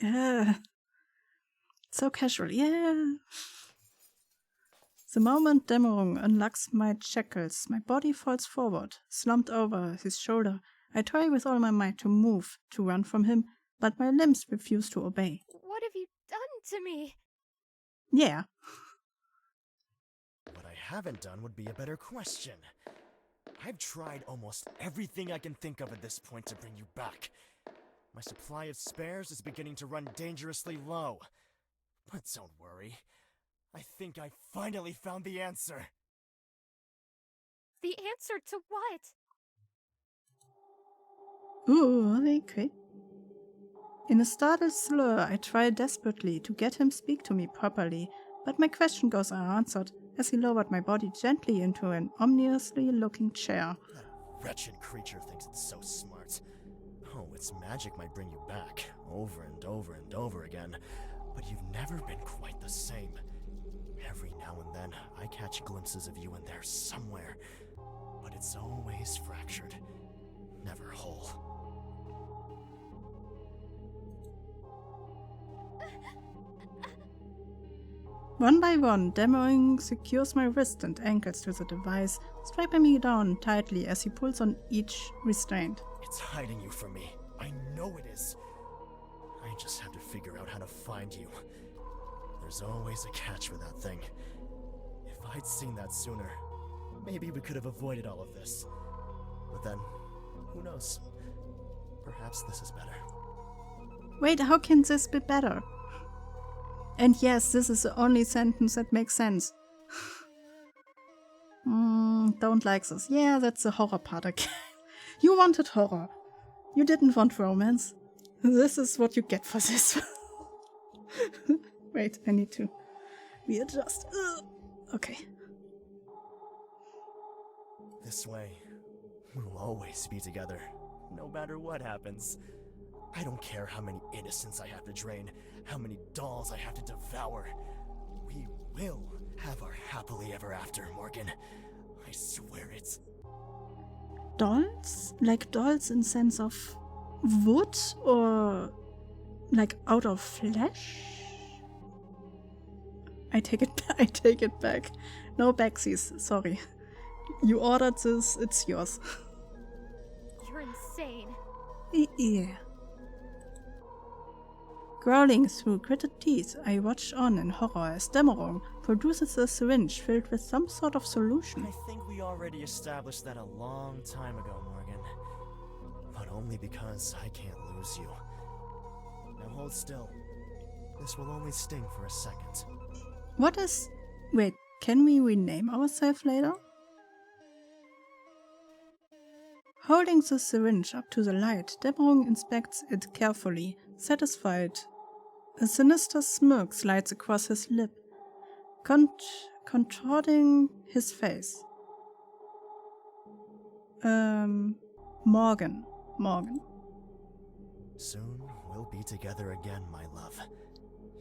Yeah. So casual, yeah. The moment Dämmerung unlocks my shackles, my body falls forward, slumped over his shoulder. I try with all my might to move, to run from him, but my limbs refuse to obey. What have you done to me? Yeah. What I haven't done would be a better question. I've tried almost everything I can think of at this point to bring you back. My supply of spares is beginning to run dangerously low. But don't worry. I think I finally found the answer. The answer to what? Ooh, okay. In a startled slur, I try desperately to get him speak to me properly, but my question goes unanswered as he lowered my body gently into an ominously looking chair. That wretched creature thinks it's so smart. Oh, its magic might bring you back, over and over and over again, but you've never been quite the same. Every now and then, I catch glimpses of you in there somewhere, but it's always fractured, never whole. One by one, Dämmerung secures my wrist and ankles to the device, strapping me down tightly as he pulls on each restraint. It's hiding you from me. I know it is. I just have to figure out how to find you. There's always a catch with that thing. If I'd seen that sooner, maybe we could have avoided all of this. But then, who knows? Perhaps this is better. Wait, how can this be better? And yes, this is the only sentence that makes sense. Don't like this. Yeah, that's the horror part again. You wanted horror. You didn't want romance. This is what you get for this. Wait, I need to readjust. Okay. This way, we'll always be together, no matter what happens. I don't care how many innocents I have to drain, how many dolls I have to devour. We will have our happily ever after, Morgan. I swear it. Dolls? Like dolls in sense of wood or like out of flesh? I take it back. No backsies, sorry. You ordered this, it's yours. You're insane. Yeah. Growling through gritted teeth, I watch on in horror as Dämmerung produces a syringe filled with some sort of solution. I think we already established that a long time ago, Morgan. But only because I can't lose you. Now hold still. This will only sting for a second. What is... Wait, can we rename ourselves later? Holding the syringe up to the light, Dämmerung inspects it carefully, satisfied. A sinister smirk slides across his lip, contorting his face. Morgan. Soon we'll be together again, my love.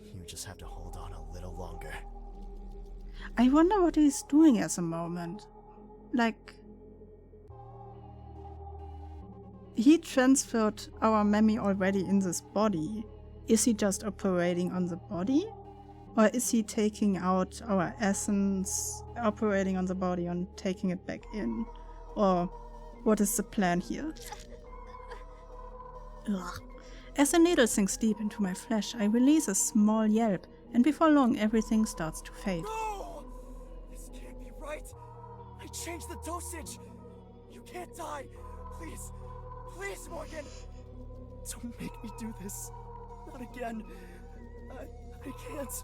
You just have to hold on a little longer. I wonder what he's doing at the moment. Like, he transferred our memory already in this body. Is he just operating on the body? Or is he taking out our essence, operating on the body and taking it back in? Or what is the plan here? Ugh. As the needle sinks deep into my flesh, I release a small yelp, and before long everything starts to fade. No! This can't be right! I changed the dosage! You can't die! Please! Please, Morgan! Don't make me do this. Not again. I can't.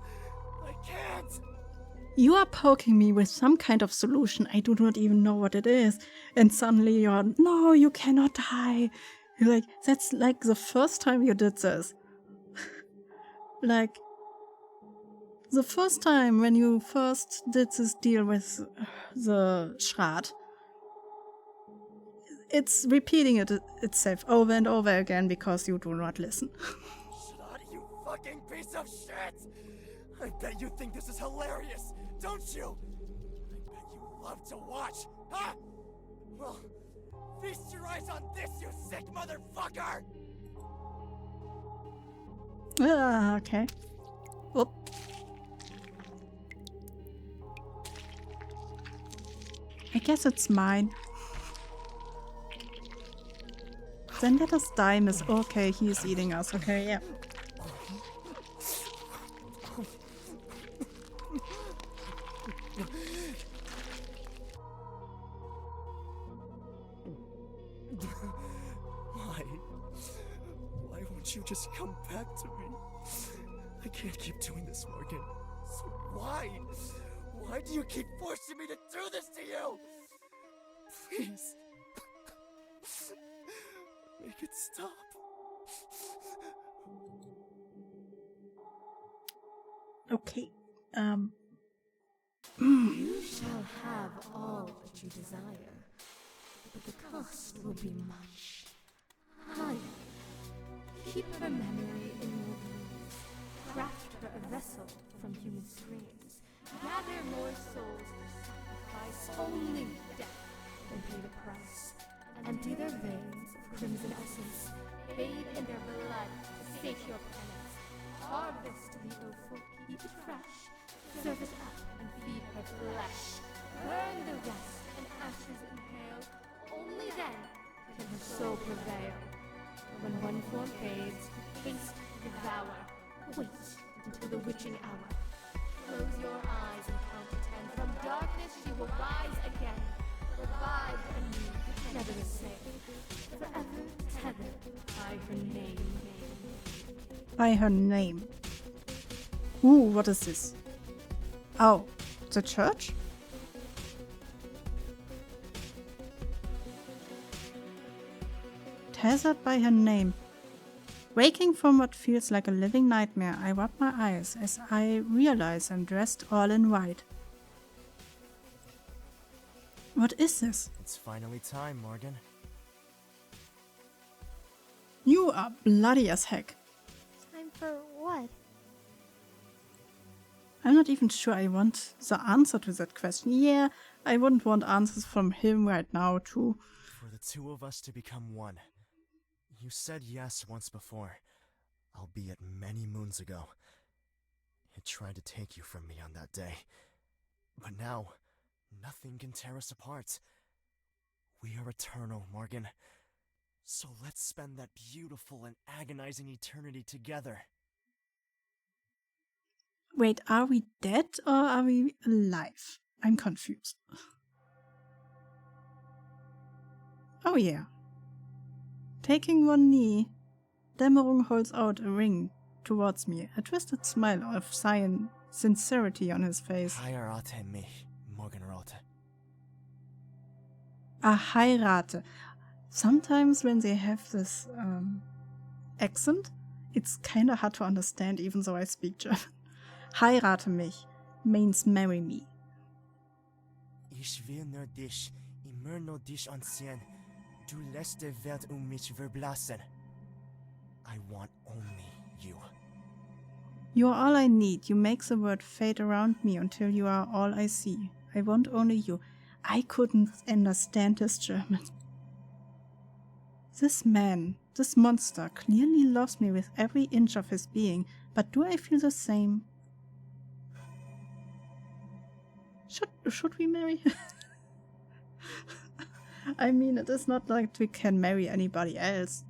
I can't! You are poking me with some kind of solution. I do not even know what it is. And suddenly you're, no, you cannot die. You're like, that's like the first time you did this. Like, the first time when you first did this deal with the Schrat, it's repeating itself over and over again because you do not listen. Shut, you fucking piece of shit! I bet you think this is hilarious, don't you? I bet you love to watch, huh? Well, feast your eyes on this, you sick motherfucker! Okay. Whoop. I guess it's mine. Then let us die, Miss. Okay, he's eating us. Okay, yeah. Why won't you just come back to me? I can't keep doing this, Morgan. So why? Why do you keep forcing me to do this to you? Please. Make it stop. Okay. You shall have all that you desire, but the cost will be much higher. Keep her memory in your dreams. Craft her a vessel from human screams. Gather more souls for sacrifice. Only death can pay the price. Empty their veins of crimson essence. Bathe in their blood to sate your penance. Harvest the offal, keep it fresh. Serve it up and feed her flesh. Burn the rest and ashes inhale. Only then can her soul prevail. When one form fades, haste devour. Wait until the witching hour. Close your eyes and count to 10. From darkness she will rise again. Revived anew, never the same. Forever tethered by her name. By her name. Ooh, what is this? Oh, the church? Tethered by her name. Waking from what feels like a living nightmare, I rub my eyes as I realize I'm dressed all in white. What is this? It's finally time, Morgan. You are bloody as heck. Time for what? I'm not even sure I want the answer to that question. Yeah, I wouldn't want answers from him right now too. For the two of us to become one. You said yes once before, albeit many moons ago. It tried to take you from me on that day. But now, nothing can tear us apart. We are eternal, Morgan. So let's spend that beautiful and agonizing eternity together. Wait, are we dead or are we alive? I'm confused. Oh yeah. Taking one knee, Dämmerung holds out a ring towards me, a twisted smile of sincerity on his face. Heirate mich, Morgenröte. Heirate. Sometimes when they have this accent, it's kinda hard to understand even though I speak German. Heirate mich means marry me. Ich will nur dich in Mir no dich ancien, du lässt der Welt mich verblassen. I want only you. You are all I need. You make the world fade around me until you are all I see. I want only you. I couldn't understand this German. This man, this monster, clearly loves me with every inch of his being, but do I feel the same? Should we marry? I mean, it is not like we can marry anybody else.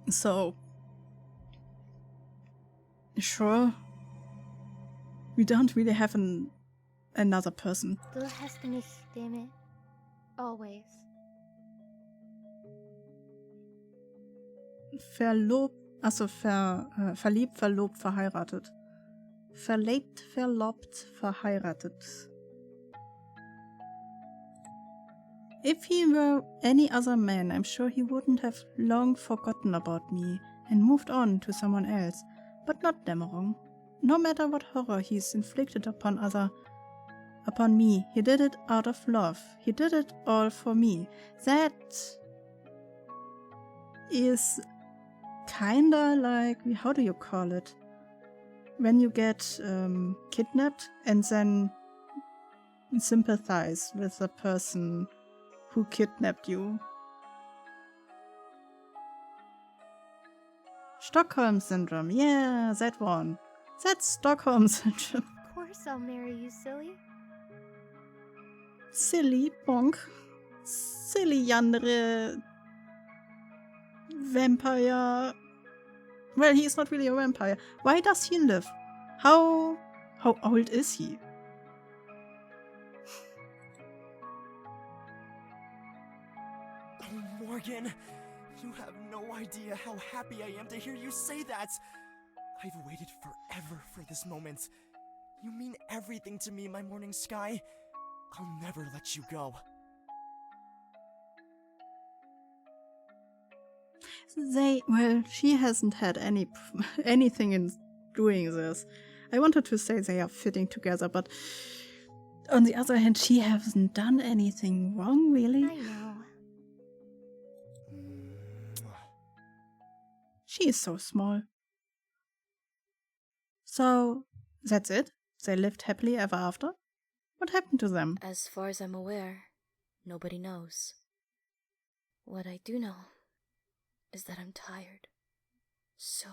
So, sure, we don't really have another person. Du hast eine Stimme. Always. Verliebt, verlobt, verheiratet. Verlebt, verlobt, verheiratet. If he were any other man, I'm sure he wouldn't have long forgotten about me and moved on to someone else, but not Dämmerung. No matter what horror he's inflicted upon me, he did it out of love. He did it all for me. That is kinda like, how do you call it? When you get kidnapped and then sympathize with the person who kidnapped you. Stockholm Syndrome. Yeah, that one. That's Stockholm Syndrome. Of course I'll marry you, silly. Silly, bonk. Silly Yandere. Vampire. Well, he's not really a vampire. Why does he live? How old is he? Oh, Morgan, you have no idea how happy I am to hear you say that. I've waited forever for this moment. You mean everything to me, my morning sky. I'll never let you go. She hasn't had anything in doing this. I wanted to say they are fitting together, but on the other hand, she hasn't done anything wrong, really. I know. She is so small. So, that's it? They lived happily ever after? What happened to them? As far as I'm aware, nobody knows. What I do know is that I'm tired. So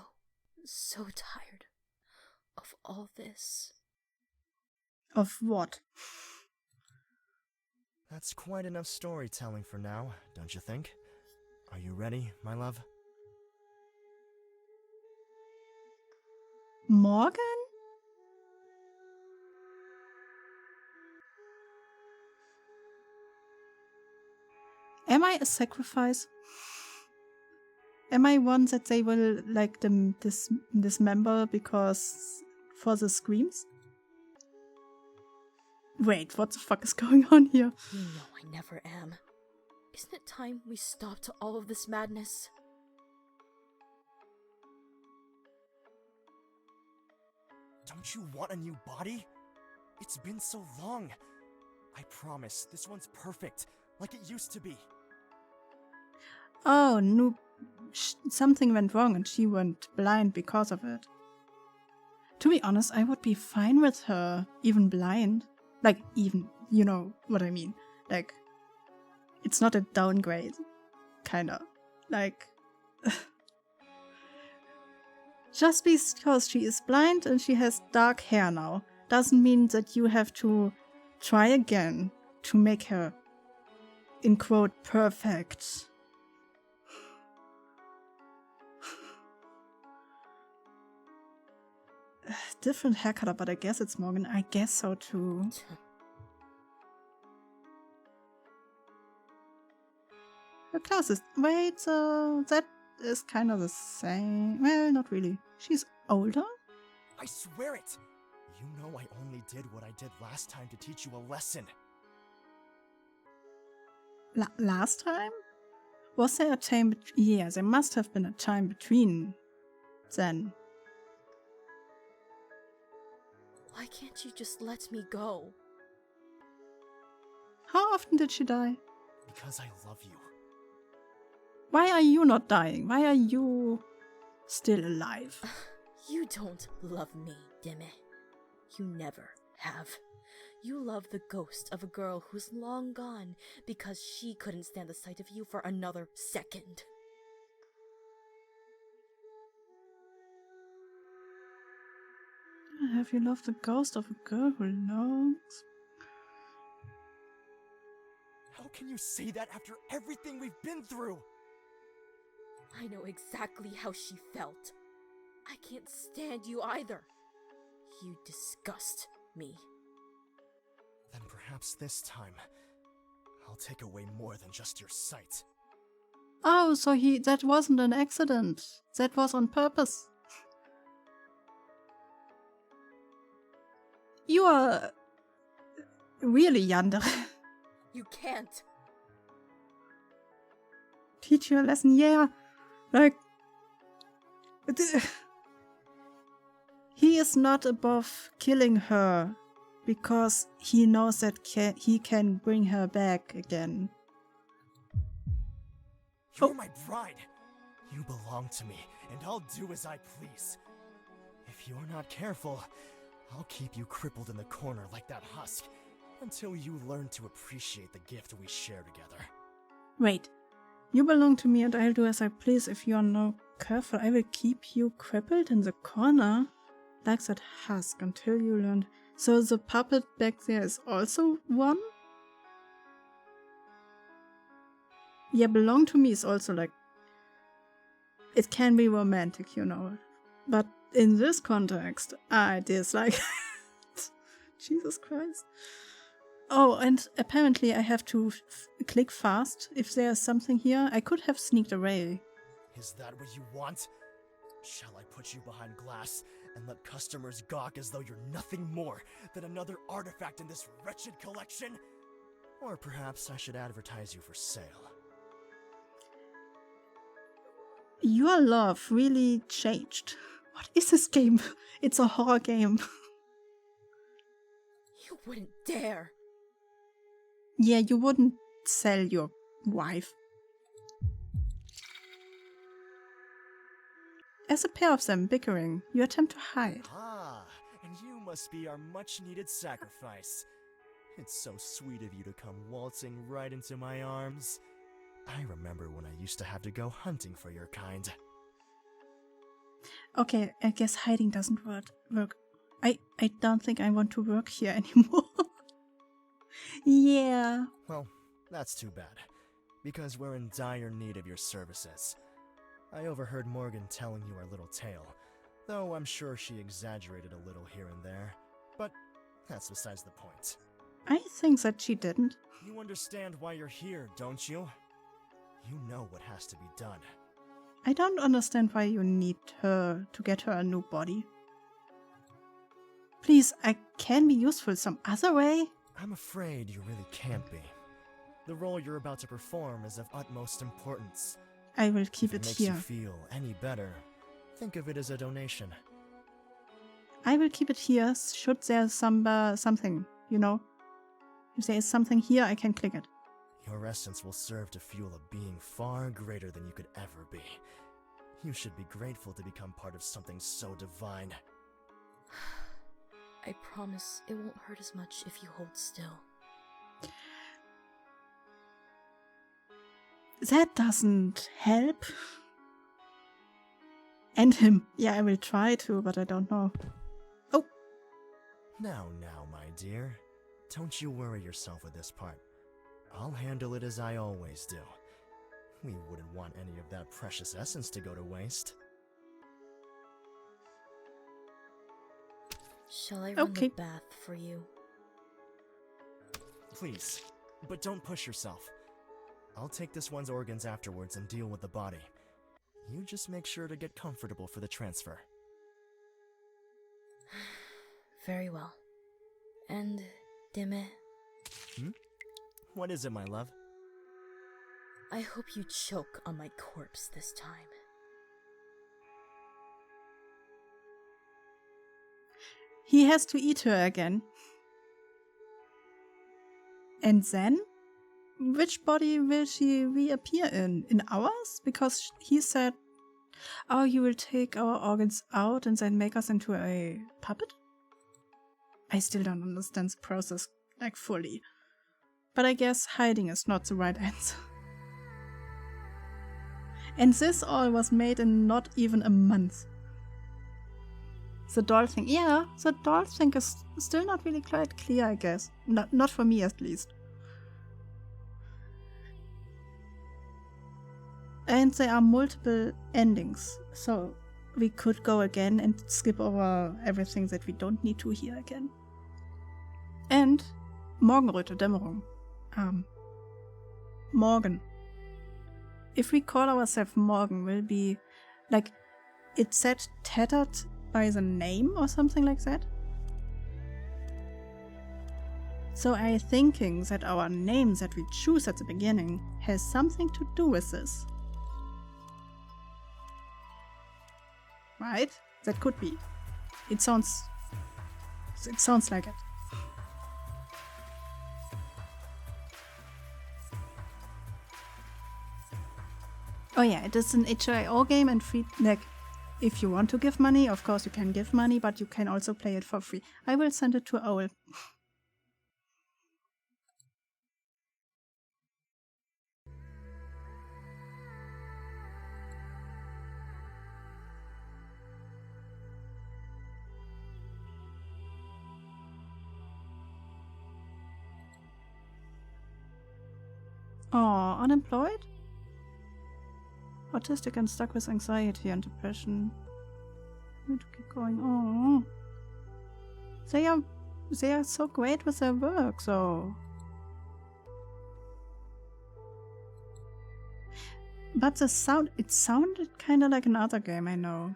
tired of all this. Of what? That's quite enough storytelling for now, don't you think? Are you ready, my love? Morgan? Am I a sacrifice? Am I one that they will like dismember because for the screams? Wait, what the fuck is going on here? You know I never am. Isn't it time we stopped all of this madness? Don't you want a new body? It's been so long. I promise, this one's perfect, like it used to be. Oh, no. Something went wrong and she went blind because of it. To be honest, I would be fine with her even blind. Like, even, you know what I mean. Like, it's not a downgrade. Kinda. Like, just because she is blind and she has dark hair now, doesn't mean that you have to try again to make her, in quote, perfect. Different hair color, but I guess it's Morgan. I guess so too. Her classes. Wait, that is kind of the same. Well, not really. She's older? I swear it! You know I only did what I did last time to teach you a lesson. Last time? Was there a time? Yeah, there must have been a time between then. Why can't you just let me go? How often did she die? Because I love you. Why are you not dying? Why are you still alive? You don't love me, Deme. You never have. You love the ghost of a girl who's long gone because she couldn't stand the sight of you for another second. Have you loved the ghost of a girl who longs? How can you say that after everything we've been through? I know exactly how she felt. I can't stand you either. You disgust me. Then perhaps this time, I'll take away more than just your sight. Oh, so that wasn't an accident. That was on purpose. You are really Yandere. You can't. Teach you a lesson, yeah. Like, he is not above killing her because he knows that he can bring her back again. You're my bride. You belong to me, and I'll do as I please. If you're not careful, I'll keep you crippled in the corner like that husk until you learn to appreciate the gift we share together. Wait, you belong to me and I'll do as I please. If you are not careful, I will keep you crippled in the corner like that husk until you learn. So the puppet back there is also one? Yeah, belong to me is also like, it can be romantic, you know. But in this context, I dislike it. Jesus Christ. Oh, and apparently I have to click fast if there's something here. I could have sneaked away. Is that what you want? Shall I put you behind glass and let customers gawk as though you're nothing more than another artifact in this wretched collection? Or perhaps I should advertise you for sale. Your love really changed. What is this game? It's a horror game. You wouldn't dare. Yeah, you wouldn't sell your wife. As a pair of them bickering, you attempt to hide. Ah, and you must be our much-needed sacrifice. It's so sweet of you to come waltzing right into my arms. I remember when I used to have to go hunting for your kind. Okay, I guess hiding doesn't work. I don't think I want to work here anymore. Yeah. Well, that's too bad, because we're in dire need of your services. I overheard Morgan telling you our little tale, though I'm sure she exaggerated a little here and there, but that's besides the point. I think that she didn't. You understand why you're here, don't you? You know what has to be done. I don't understand why you need her to get her a new body. Please, I can be useful some other way. I'm afraid you really can't be. The role you're about to perform is of utmost importance. I will keep If it makes here. you feel any better, think of it as a donation. I will keep it here. Should there something, you know? If there is something here, I can click it. Your essence will serve to fuel a being far greater than you could ever be. You should be grateful to become part of something so divine. I promise it won't hurt as much if you hold still. That doesn't help. And him. Yeah, I will try to, but I don't know. Oh. Now, my dear. Don't you worry yourself with this part. I'll handle it as I always do. We wouldn't want any of that precious essence to go to waste. Shall I run the bath for you? Please, but don't push yourself. I'll take this one's organs afterwards and deal with the body. You just make sure to get comfortable for the transfer. Very well. And, Deme? What is it, my love? I hope you choke on my corpse this time. He has to eat her again. And then? Which body will she reappear in? In ours? Because he said, oh, you will take our organs out and then make us into a puppet? I still don't understand the process, like, fully. But I guess hiding is not the right answer. And this all was made in not even a month. The doll thing, yeah, the doll thing is still not really quite clear, I guess. Not for me, at least. And there are multiple endings, so we could go again and skip over everything that we don't need to hear again. And Morgenröte, Dämmerung. Morgen. If we call ourselves Morgen, will be like, it said tattered by the name or something like that. So I'm thinking that our name that we choose at the beginning has something to do with this. Right? That could be. It sounds like it. Oh yeah, it is an HIO game and free, like, if you want to give money, of course you can give money, but you can also play it for free. I will send it to Owl. Oh, unemployed? Autistic and stuck with anxiety and depression. Need to keep going. Oh, they are so great with their work, so. But the sound, it sounded kind of like another game. I know,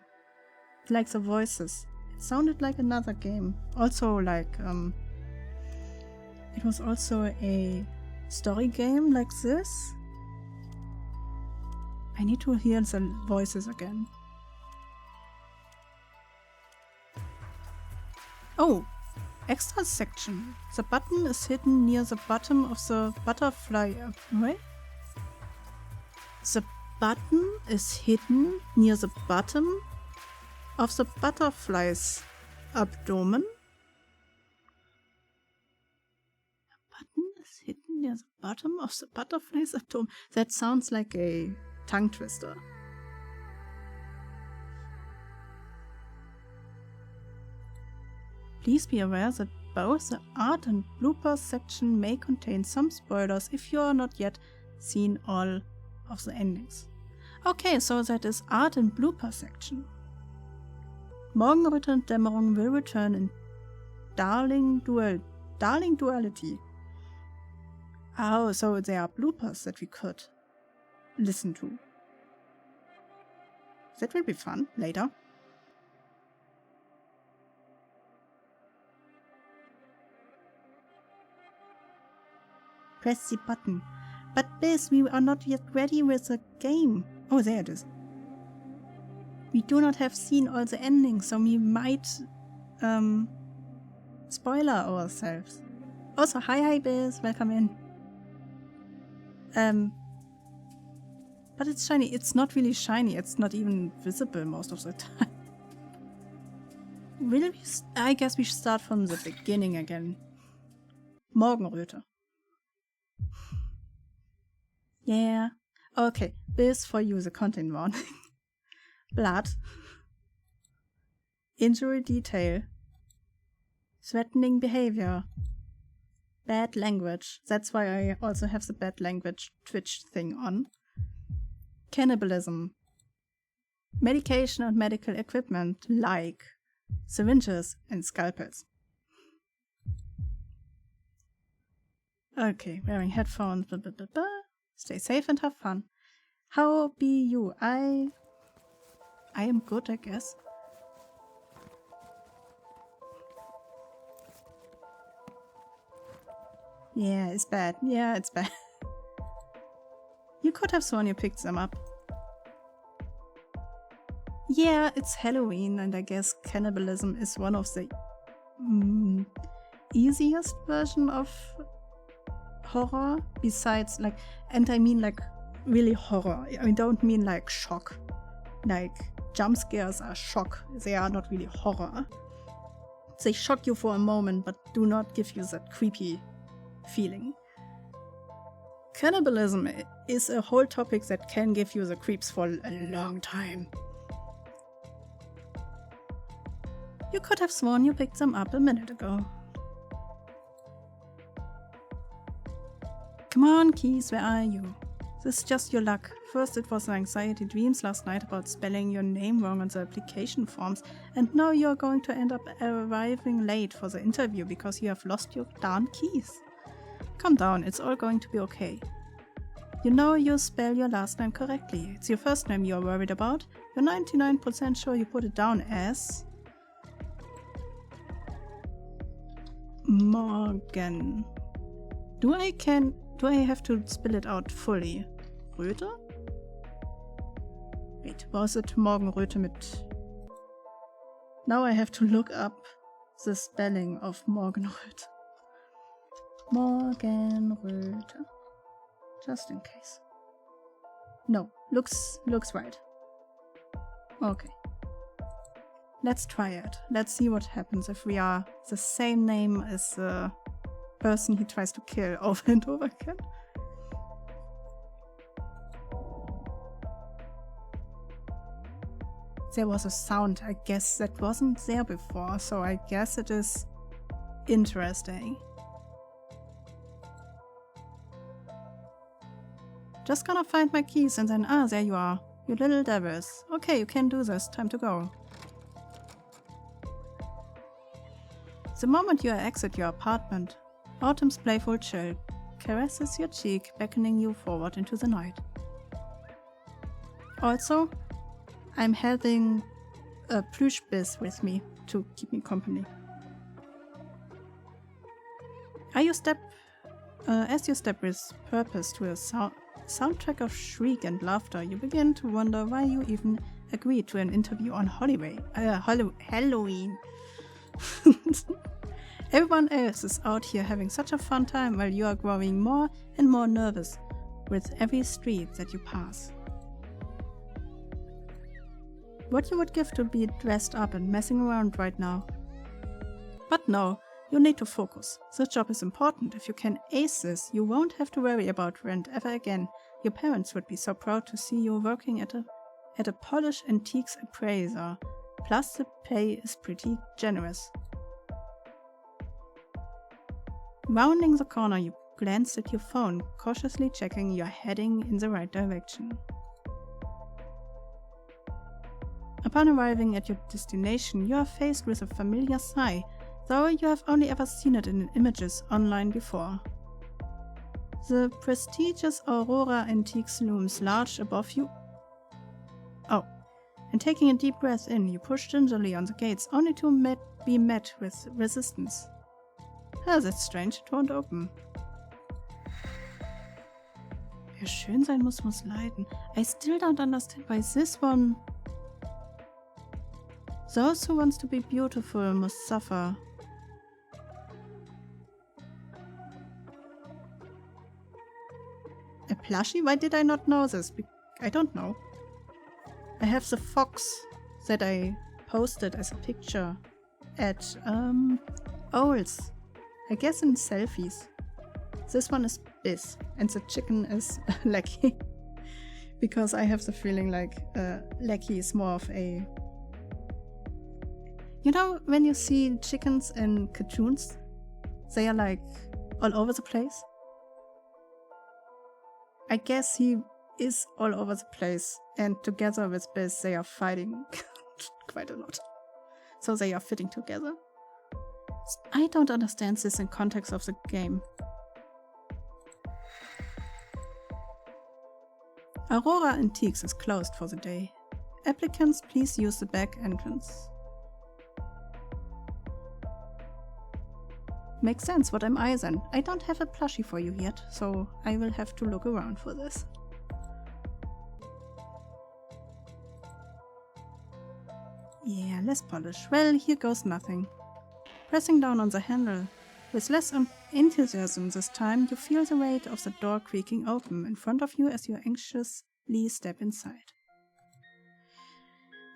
like the voices. It sounded like another game. Also, like it was also a story game like this. I need to hear the voices again. Oh, extra section. The button is hidden near the bottom of the butterfly. Wait? The button is hidden near the bottom of the butterfly's abdomen. The button is hidden near the bottom of the butterfly's abdomen. That sounds like a tongue twister. Please be aware that both the art and bloopers section may contain some spoilers if you are not yet seen all of the endings. Okay, so that is art and blooper section. Morgenröte and Dämmerung will return in Darling Duality. Oh, so there are bloopers that we could listen to. That will be fun later. Press the button. But Biz, we are not yet ready with the game. Oh, there it is. We do not have seen all the endings, so we might spoiler ourselves. Also, hi Biz, welcome in. But it's shiny. It's not really shiny. It's not even visible most of the time. Will we? I guess we should start from the beginning again. Morgenröte. Yeah. Okay. This for you, the content warning. Blood. Injury detail. Threatening behavior. Bad language. That's why I also have the bad language Twitch thing on. Cannibalism. Medication and medical equipment like syringes and scalpels. Okay, wearing headphones, blah, blah, blah, blah. Stay safe and have fun. How be you? I am good, I guess. Yeah, it's bad. Yeah, it's bad. You could have sworn you picked them up. Yeah, it's Halloween, and I guess cannibalism is one of the easiest version of horror besides like, and I mean like really horror. I don't mean like shock. Like jump scares are shock. They are not really horror. They shock you for a moment, but do not give you that creepy feeling. Cannibalism is a whole topic that can give you the creeps for a long time. You could have sworn you picked them up a minute ago. Come on, Keys, where are you? This is just your luck. First it was anxiety dreams last night about spelling your name wrong on the application forms, and now you're going to end up arriving late for the interview because you have lost your darn keys. Calm down, it's all going to be okay. You know you spell your last name correctly. It's your first name you're worried about. You're 99% sure you put it down as Morgan. Do I have to spell it out fully? Röte? Wait, was it Morgenröte mit... Now I have to look up the spelling of Morgenröte. Morgenröte. Just in case. No, looks right. Okay. Let's try it. Let's see what happens if we are the same name as the person he tries to kill over and over again. There was a sound, I guess, that wasn't there before, so I guess it is interesting. Just gonna find my keys and then, there you are. You little devils. Okay, you can do this. Time to go. The moment you exit your apartment, autumn's playful chill caresses your cheek, beckoning you forward into the night. Also, I'm having a plush biz with me to keep me company. As you step with purpose to a soundtrack of shriek and laughter, you begin to wonder why you even agreed to an interview on Halloween. Everyone else is out here having such a fun time while you are growing more and more nervous with every street that you pass. What you would give to be dressed up and messing around right now. But no, you need to focus. The job is important. If you can ace this, you won't have to worry about rent ever again. Your parents would be so proud to see you working at a Polish antiques appraiser. Plus the pay is pretty generous. Rounding the corner, you glance at your phone, cautiously checking you're heading in the right direction. Upon arriving at your destination, you are faced with a familiar sight, though you have only ever seen it in images online before. The prestigious Aurora Antiques looms large above you. Oh, and taking a deep breath in, you push gingerly on the gates, only to be met with resistance. Ah, that's strange, it won't open. Wer schön sein muss, muss leiden. I still don't understand why this one... Those who want to be beautiful must suffer. A plushie? Why did I not know this? I don't know. I have the fox that I posted as a picture at Owls. I guess in selfies. This one is Biz and the chicken is Lecky. Because I have the feeling like Lecky is more of a... You know, when you see chickens in cartoons, they are like all over the place. I guess he is all over the place, and together with Biz, they are fighting quite a lot. So they are fitting together. I don't understand this in context of the game. Aurora Antiques is closed for the day. Applicants, please use the back entrance. Makes sense, what am I then? I don't have a plushie for you yet, so I will have to look around for this. Yeah, less polish. Well, here goes nothing. Pressing down on the handle, With less enthusiasm this time, you feel the weight of the door creaking open in front of you as you anxiously step inside.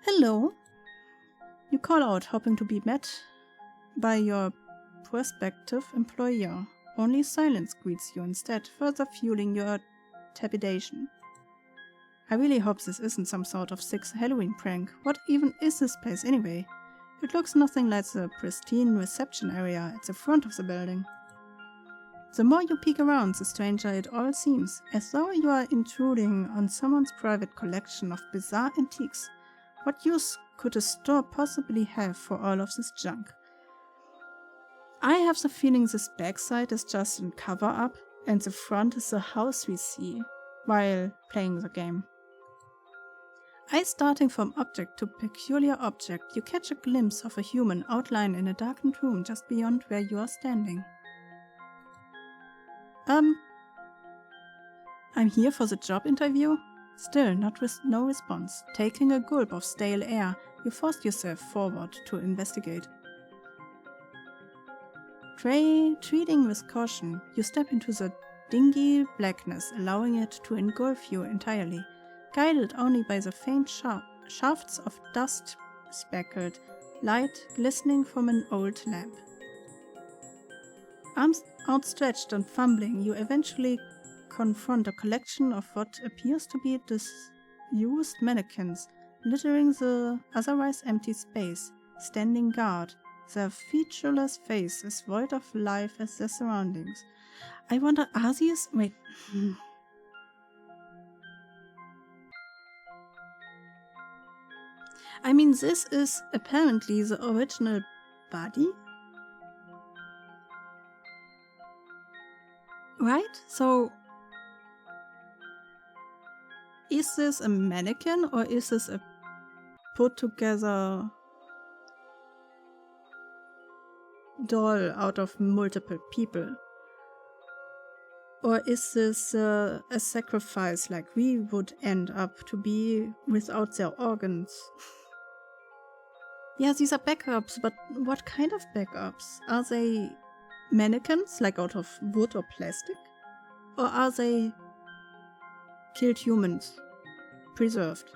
Hello! You call out, hoping to be met by your prospective employer. Only silence greets you instead, further fueling your trepidation. I really hope this isn't some sort of sick Halloween prank. What even is this place anyway? It looks nothing like the pristine reception area at the front of the building. The more you peek around, the stranger it all seems, as though you are intruding on someone's private collection of bizarre antiques. What use could a store possibly have for all of this junk? I have the feeling this backside is just a cover-up, and the front is the house we see while playing the game. Eye starting from object to peculiar object, you catch a glimpse of a human outlined in a darkened room just beyond where you are standing. I'm here for the job interview? Still, no response. Taking a gulp of stale air, you forced yourself forward to investigate. Treating with caution, you step into the dingy blackness, allowing it to engulf you entirely, guided only by the faint shafts of dust-speckled light glistening from an old lamp. Arms outstretched and fumbling, you eventually confront a collection of what appears to be disused mannequins littering the otherwise empty space, standing guard, their featureless face as void of life as their surroundings. I wonder, are these... Wait. I mean, this is apparently the original body? Right? So... is this a mannequin or is this a put together doll out of multiple people? Or is this a sacrifice like we would end up to be without their organs? Yeah, these are backups, but what kind of backups? Are they mannequins, like out of wood or plastic? Or are they killed humans, preserved?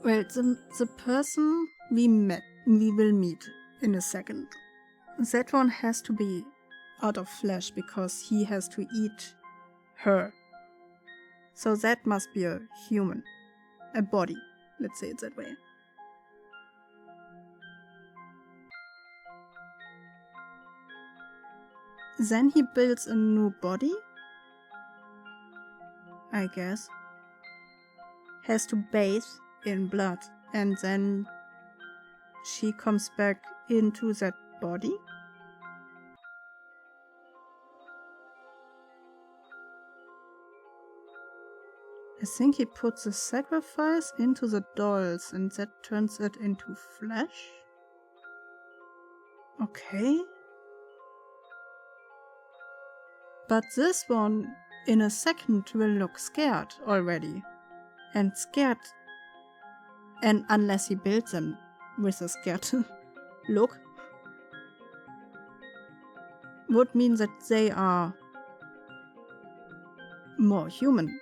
Well, the person we will meet in a second. That one has to be out of flesh because he has to eat her. So that must be a human. A body, let's say it that way. Then he builds a new body, I guess. Has to bathe in blood, and then she comes back into that body. I think he puts the sacrifice into the dolls and that turns it into flesh. Okay. But this one in a second will look scared already. And scared. And unless he builds them with a scared look, would mean that they are more human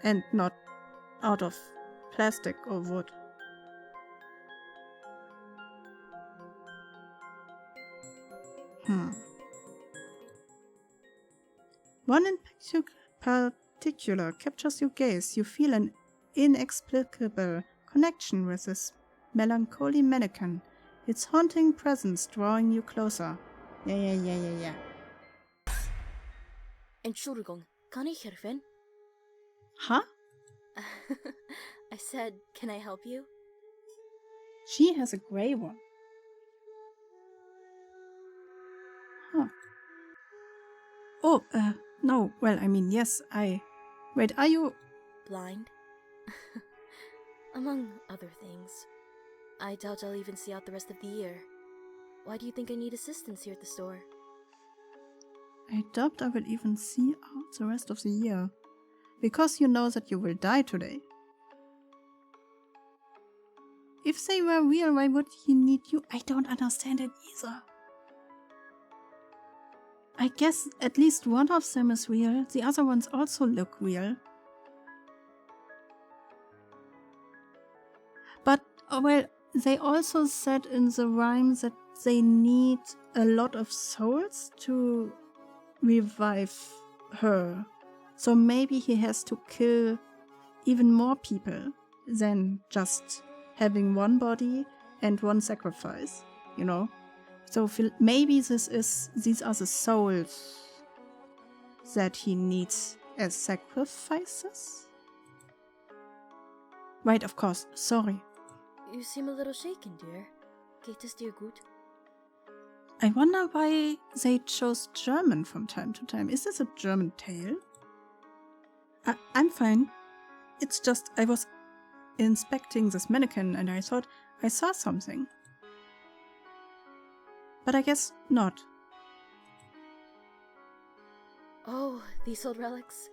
and not out of plastic or wood. One in particular captures your gaze. You feel an inexplicable connection with this melancholy mannequin, its haunting presence drawing you closer. Yeah. Entschuldigung, kann ich helfen? Huh? I said, can I help you? She has a grey one. Huh. Oh, no. Well, I mean, yes, Wait, are you... Blind? Among other things. I doubt I'll even see out the rest of the year. Why do you think I need assistance here at the store? I doubt I will even see out the rest of the year. Because you know that you will die today. If they were real, why would he need you? I don't understand it either. I guess at least one of them is real. The other ones also look real. But, well, they also said in the rhyme that they need a lot of souls to revive her. So maybe he has to kill even more people than just having one body and one sacrifice, you know? So maybe these are the souls that he needs as sacrifices? Right, of course, sorry. You seem a little shaken, dear. Geht es dir gut? I wonder why they chose German from time to time. Is this a German tale? I'm fine. It's just I was inspecting this mannequin and I thought I saw something. But I guess not. Oh, these old relics.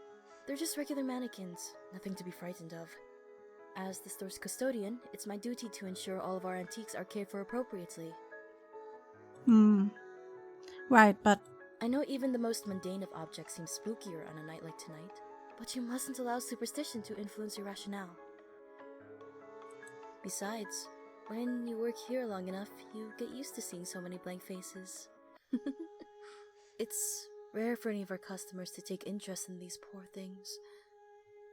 They're just regular mannequins, nothing to be frightened of. As the store's custodian, it's my duty to ensure all of our antiques are cared for appropriately. Right, but... I know even the most mundane of objects seems spookier on a night like tonight, but you mustn't allow superstition to influence your rationale. Besides, when you work here long enough, you get used to seeing so many blank faces. It's rare for any of our customers to take interest in these poor things.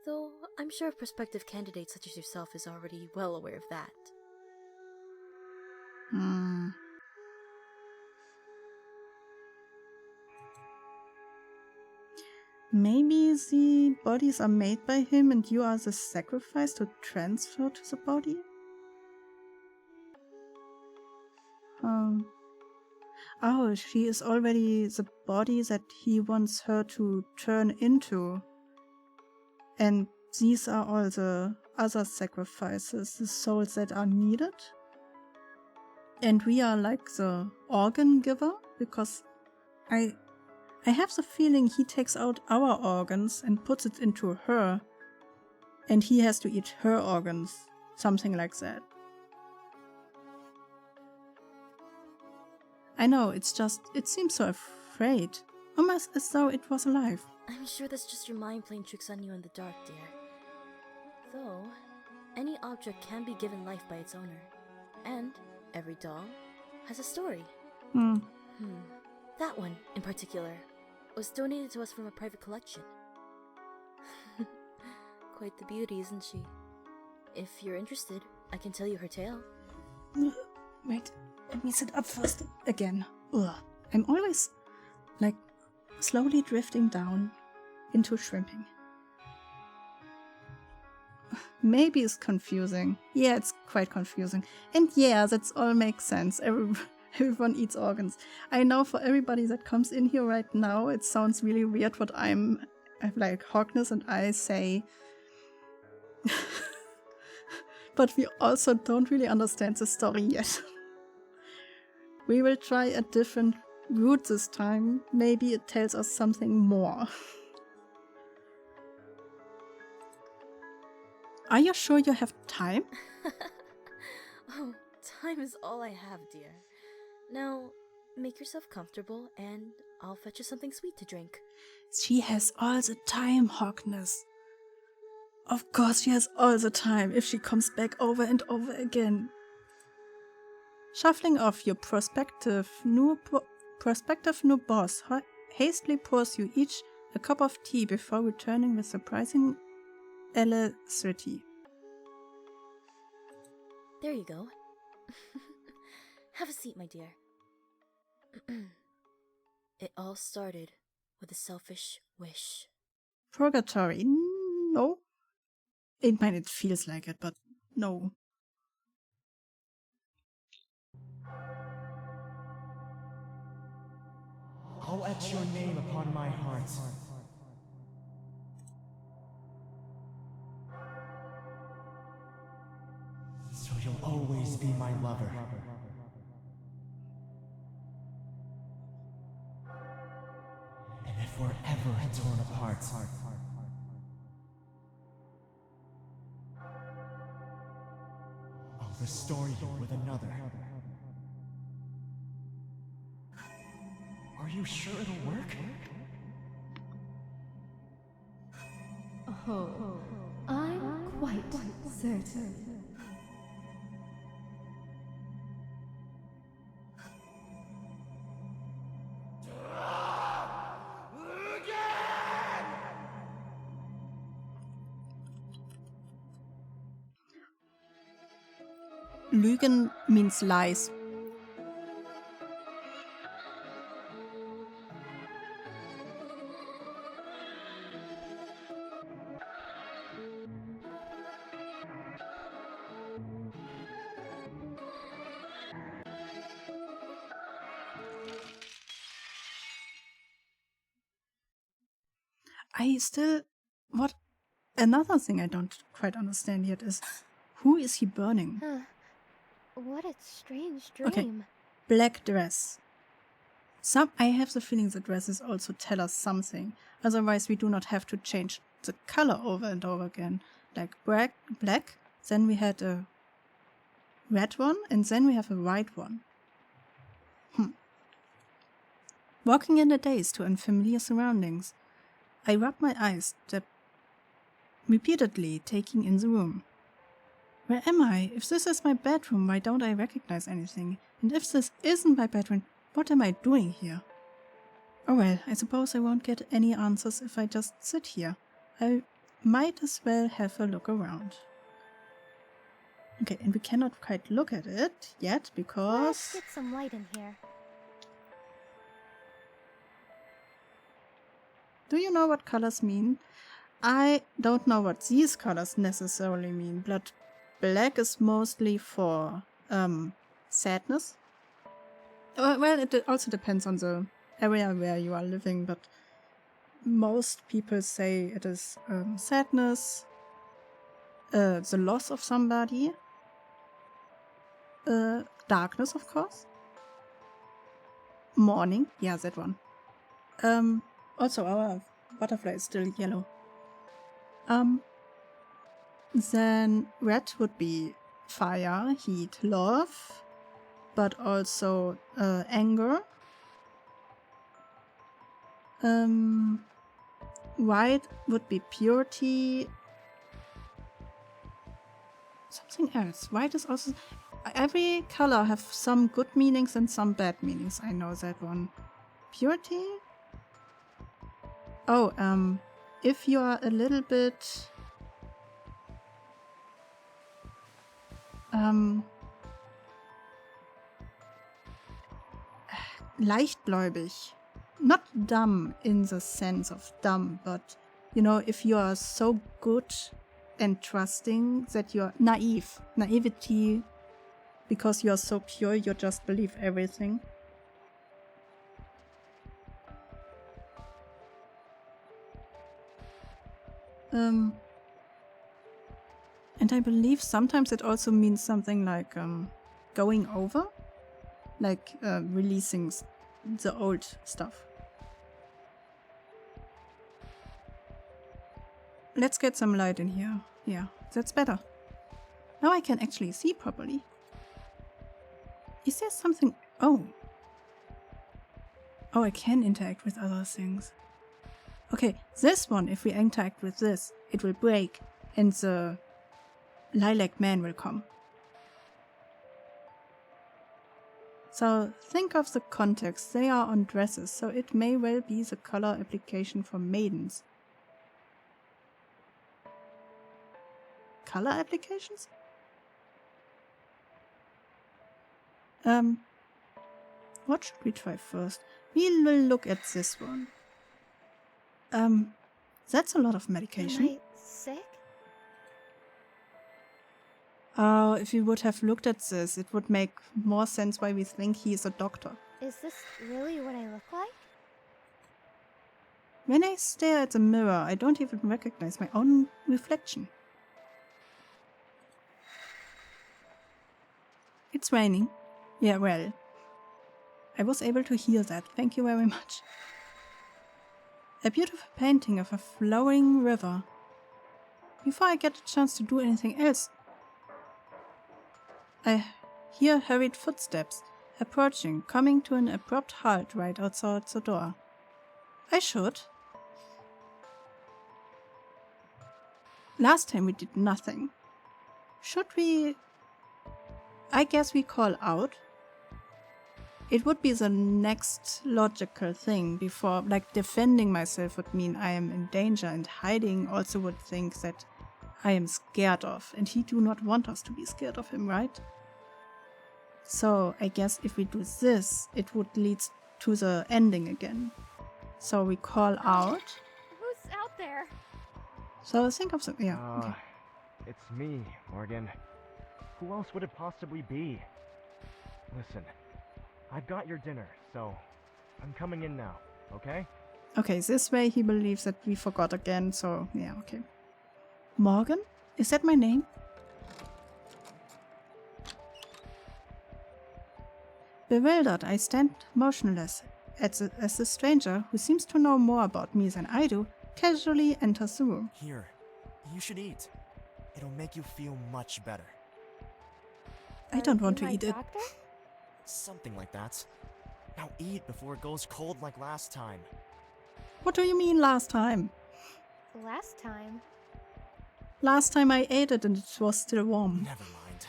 Though I'm sure a prospective candidate such as yourself is already well aware of that. Maybe the bodies are made by him and you are the sacrifice to transfer to the body? Oh, she is already the body that he wants her to turn into. And these are all the other sacrifices, the souls that are needed. And we are like the organ giver, because I have the feeling he takes out our organs and puts it into her, and he has to eat her organs, something like that. I know, it's just, it seems so afraid, almost as though it was alive. I'm sure that's just your mind playing tricks on you in the dark, dear. Though, any object can be given life by its owner, and every doll has a story. That one, in particular, was donated to us from a private collection. Quite the beauty, isn't she? If you're interested, I can tell you her tale. Wait, let me sit up first again. Ugh. I'm always, like, slowly drifting down into shrimping. Maybe it's confusing. Yeah, it's quite confusing. And yeah, that's all makes sense. Everyone eats organs. I know for everybody that comes in here right now, it sounds really weird what I'm like Hogness and I say. But we also don't really understand the story yet. We will try a different route this time. Maybe it tells us something more. Are you sure you have time? Oh, time is all I have, dear. Now, make yourself comfortable, and I'll fetch you something sweet to drink. She has all the time, Hogness. Of course she has all the time, if she comes back over and over again. Shuffling off your prospective new boss hastily pours you each a cup of tea before returning with surprising alacrity. There you go. Have a seat, my dear. It all started with a selfish wish. Purgatory? No. It feels like it, but no. I'll etch your name upon my heart. be my lover. And if we're ever torn apart, I'll restore you with another. Are you sure it'll work? Oh, I'm quite certain. Lügen means lies. What? Another thing I don't quite understand yet is, who is he burning? What a strange dream. Okay, black dress. I have the feeling the dresses also tell us something. Otherwise, we do not have to change the color over and over again. Like black, then we had a red one, and then we have a white one. Walking in the daze to unfamiliar surroundings, I rub my eyes, repeatedly taking in the room. Where am I? If this is my bedroom, why don't I recognize anything? And if this isn't my bedroom, what am I doing here? Oh well, I suppose I won't get any answers if I just sit here. I might as well have a look around. Okay, and we cannot quite look at it yet because... Let's get some light in here. Do you know what colors mean? I don't know what these colors necessarily mean, but black is mostly for sadness. Well, it also depends on the area where you are living, but most people say it is sadness, the loss of somebody, darkness, of course, mourning, yeah, that one. Also, our butterfly is still yellow. Then red would be fire, heat, love, but also anger. White would be purity. Something else. White is also... Every color have some good meanings and some bad meanings. I know that one. Purity? Oh, if you are a little bit... leichtgläubig. Not dumb in the sense of dumb, but, you know, if you are so good and trusting that you're naive. Naivety, because you're so pure, you just believe everything. And I believe sometimes it also means something like going over, like releasing the old stuff. Let's get some light in here. Yeah, that's better. Now I can actually see properly. Is there something... Oh, I can interact with other things. Okay, this one, if we interact with this, it will break and the lilac man will come. So think of the context. They are on dresses, so it may well be the color application for maidens. Color applications? What should we try first? We will look at this one. That's a lot of medication. Am I sick? Oh, if we would have looked at this, it would make more sense why we think he is a doctor. Is this really what I look like? When I stare at the mirror, I don't even recognize my own reflection. It's raining. Yeah, well, I was able to hear that. Thank you very much. A beautiful painting of a flowing river. Before I get a chance to do anything else, I hear hurried footsteps approaching, coming to an abrupt halt right outside the door. I should. Last time we did nothing. Should we? I guess we call out. It would be the next logical thing before, like, defending myself would mean I am in danger, and hiding also would think that I am scared of, and he do not want us to be scared of him, right? So I guess if we do this, it would lead to the ending again. So we call out. Who's out there? So think of something. Yeah. Okay. It's me, Morgan. Who else would it possibly be? Listen, I've got your dinner, so I'm coming in now, okay? Okay, this way he believes that we forgot again, so yeah, okay. Morgan? Is that my name? Bewildered, I stand motionless as the stranger, who seems to know more about me than I do, casually enters the room. Here, you should eat. It'll make you feel much better. I don't want You to my eat it. doctor? Something like that. Now eat before it goes cold like last time. What do you mean last time? Last time. Last time I ate it and it was still warm. Never mind.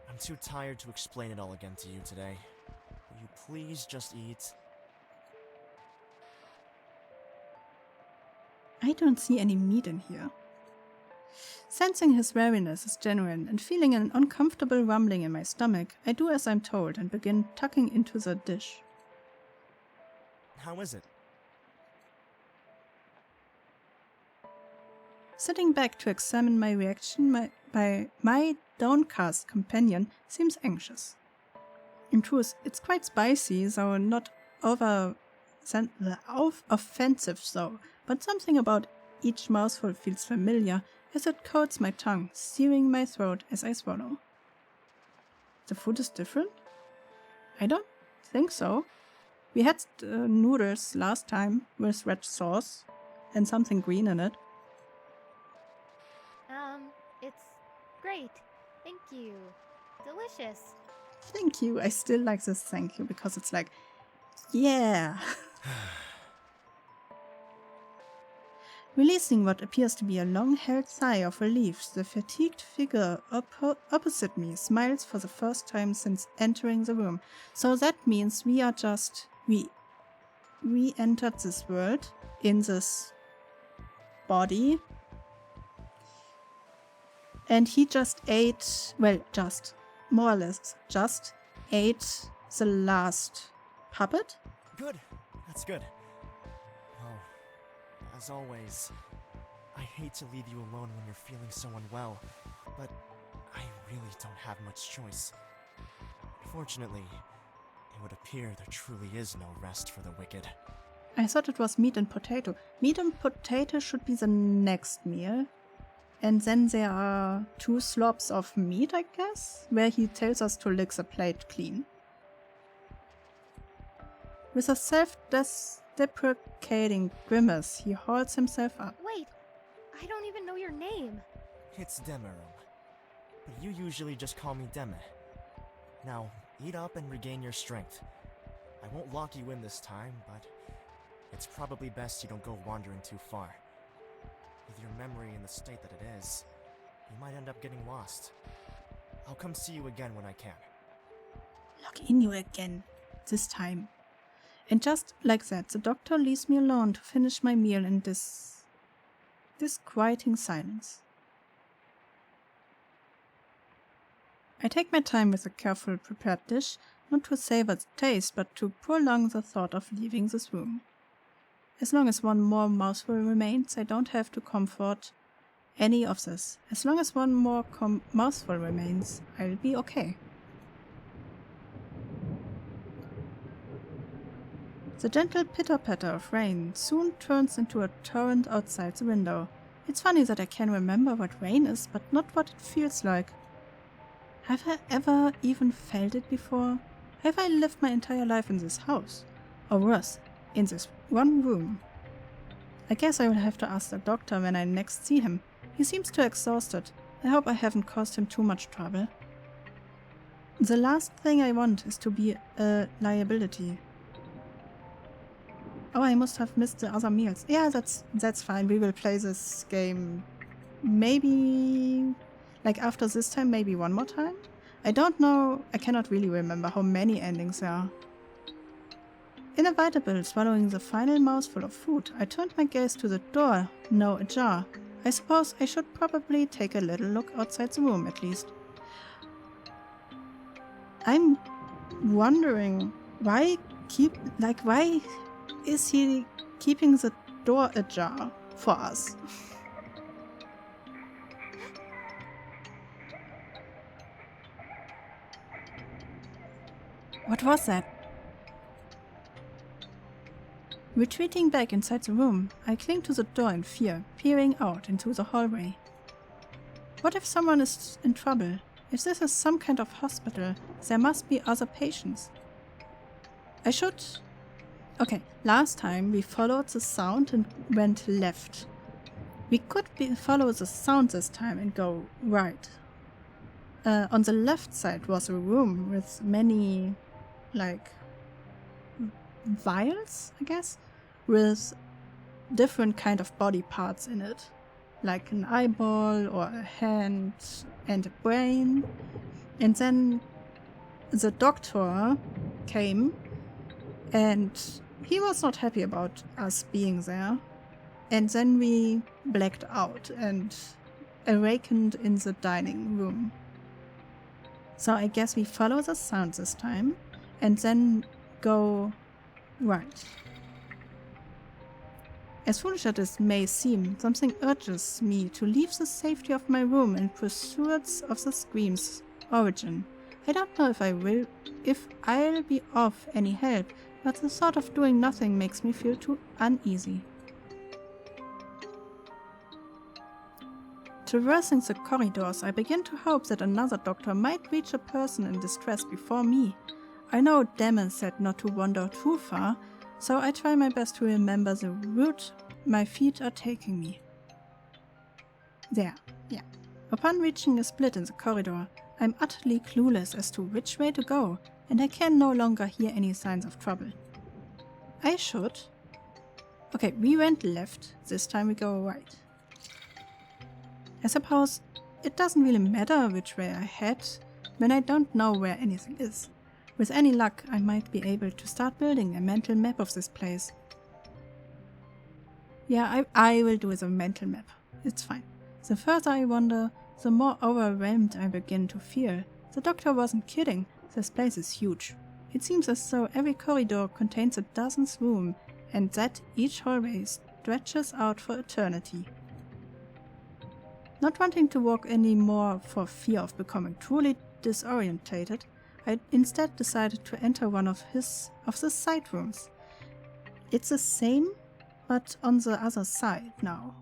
I'm too tired to explain it all again to you today. Will you please just eat? I don't see any meat in here. Sensing his wariness is genuine and feeling an uncomfortable rumbling in my stomach, I do as I'm told and begin tucking into the dish. How is it? Sitting back to examine my reaction, my downcast companion seems anxious. In truth, it's quite spicy, though not offensive though, but something about each mouthful feels familiar as it coats my tongue, searing my throat as I swallow. The food is different? I don't think so. We had noodles last time with red sauce and something green in it. It's great. Thank you. Delicious. Thank you. I still like this thank you because it's like, yeah. Releasing what appears to be a long-held sigh of relief, the fatigued figure opposite me smiles for the first time since entering the room. So that means we are just... We entered this world in this body. And he just ate... Well, just. More or less. Just ate the last puppet. Good. That's good. Well, as always, I hate to leave you alone when you're feeling so unwell, but I really don't have much choice. Unfortunately, it would appear there truly is no rest for the wicked. I thought it was meat and potato. Meat and potato should be the next meal. And then there are 2 slobs of meat, I guess, where he tells us to lick the plate clean. With a self-deprecating grimace, he hauls himself up. Wait, I don't even know your name. It's Demerum, but you usually just call me Deme. Now, eat up and regain your strength. I won't lock you in this time, but it's probably best you don't go wandering too far. With your memory in the state that it is, you might end up getting lost. I'll come see you again when I can. Lock in you again, this time. And just like that, the doctor leaves me alone to finish my meal in disquieting silence. I take my time with a carefully prepared dish, not to savor the taste, but to prolong the thought of leaving this room. As long as one more mouthful remains, I don't have to comfort any of this. As long as one more mouthful remains, I'll be okay. The gentle pitter-patter of rain soon turns into a torrent outside the window. It's funny that I can remember what rain is, but not what it feels like. Have I ever even felt it before? Have I lived my entire life in this house? Or worse, in this one room? I guess I will have to ask the doctor when I next see him. He seems too exhausted. I hope I haven't caused him too much trouble. The last thing I want is to be a liability. Oh, I must have missed the other meals. Yeah, that's fine. We will play this game maybe like after this time, maybe one more time. I don't know. I cannot really remember how many endings there are. Inevitable, swallowing the final mouthful of food, I turned my gaze to the door, now ajar. I suppose I should probably take a little look outside the room at least. I'm wondering why is he keeping the door ajar for us? What was that? Retreating back inside the room, I cling to the door in fear, peering out into the hallway. What if someone is in trouble? If this is some kind of hospital, there must be other patients. Okay, last time we followed the sound and went left. We could follow the sound this time and go right. On the left side was a room with many, vials, I guess, with different kind of body parts in it, like an eyeball or a hand and a brain. And then the doctor came and he was not happy about us being there. And then we blacked out and awakened in the dining room. So I guess we follow the sound this time and then go right. As foolish as this may seem, something urges me to leave the safety of my room in pursuit of the scream's origin. I don't know if I'll be of any help, but the thought of doing nothing makes me feel too uneasy. Traversing the corridors, I begin to hope that another doctor might reach a person in distress before me. I know Damon said not to wander too far, so I try my best to remember the route my feet are taking me. There, yeah. Upon reaching a split in the corridor, I'm utterly clueless as to which way to go, and I can no longer hear any signs of trouble. Okay, we went left, this time we go right. I suppose it doesn't really matter which way I head when I don't know where anything is. With any luck, I might be able to start building a mental map of this place. Yeah, I will do the mental map. It's fine. The further I wander, the more overwhelmed I begin to feel. The doctor wasn't kidding. This place is huge. It seems as though every corridor contains a dozen rooms, and that each hallway stretches out for eternity. Not wanting to walk any more for fear of becoming truly disorientated, I instead decided to enter one of the side rooms. It's the same, but on the other side now.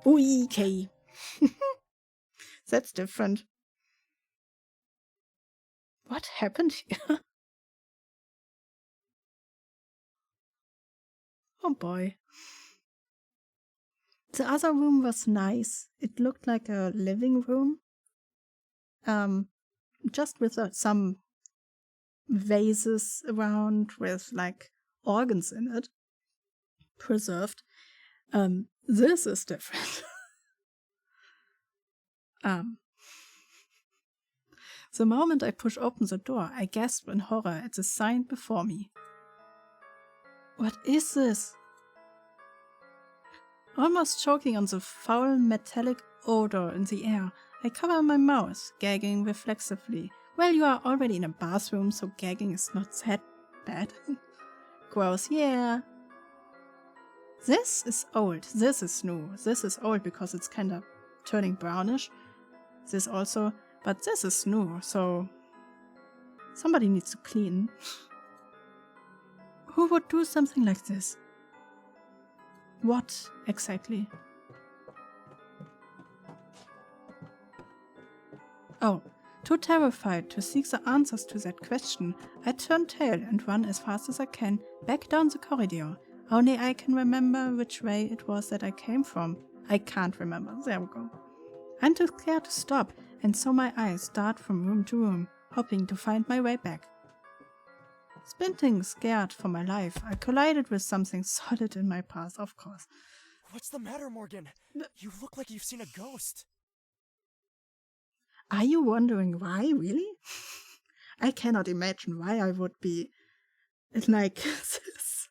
Okay. That's different. What happened here? Oh boy. The other room was nice. It looked like a living room. Just with some vases around with organs in it. Preserved. This is different. The moment I push open the door, I gasp in horror at the sign before me. What is this? Almost choking on the foul metallic odor in the air, I cover my mouth, gagging reflexively. Well, you are already in a bathroom, so gagging is not that bad. Gross, yeah. This is old. This is new. This is old because it's kind of turning brownish. This also, but this is new, so somebody needs to clean. Who would do something like this? What exactly? Oh, Too terrified to seek the answers to that question, I turn tail and run as fast as I can back down the corridor. Only I can remember which way it was that I came from. I can't remember. There we go. I'm too scared to stop, and so my eyes dart from room to room, hoping to find my way back. Sprinting scared for my life, I collided with something solid in my path, of course. What's the matter, Morgan? You look like you've seen a ghost. Are you wondering why, really? I cannot imagine why I would be like this.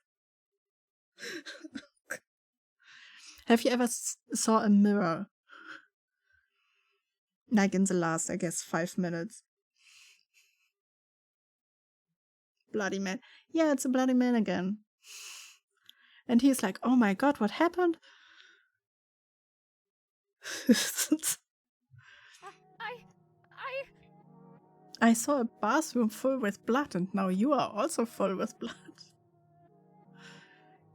Have you ever saw a mirror? Like in the last, I guess, 5 minutes. Bloody man. Yeah, it's a bloody man again. And he's like, oh my god, what happened? I saw a bathroom full with blood, and now you are also full with blood.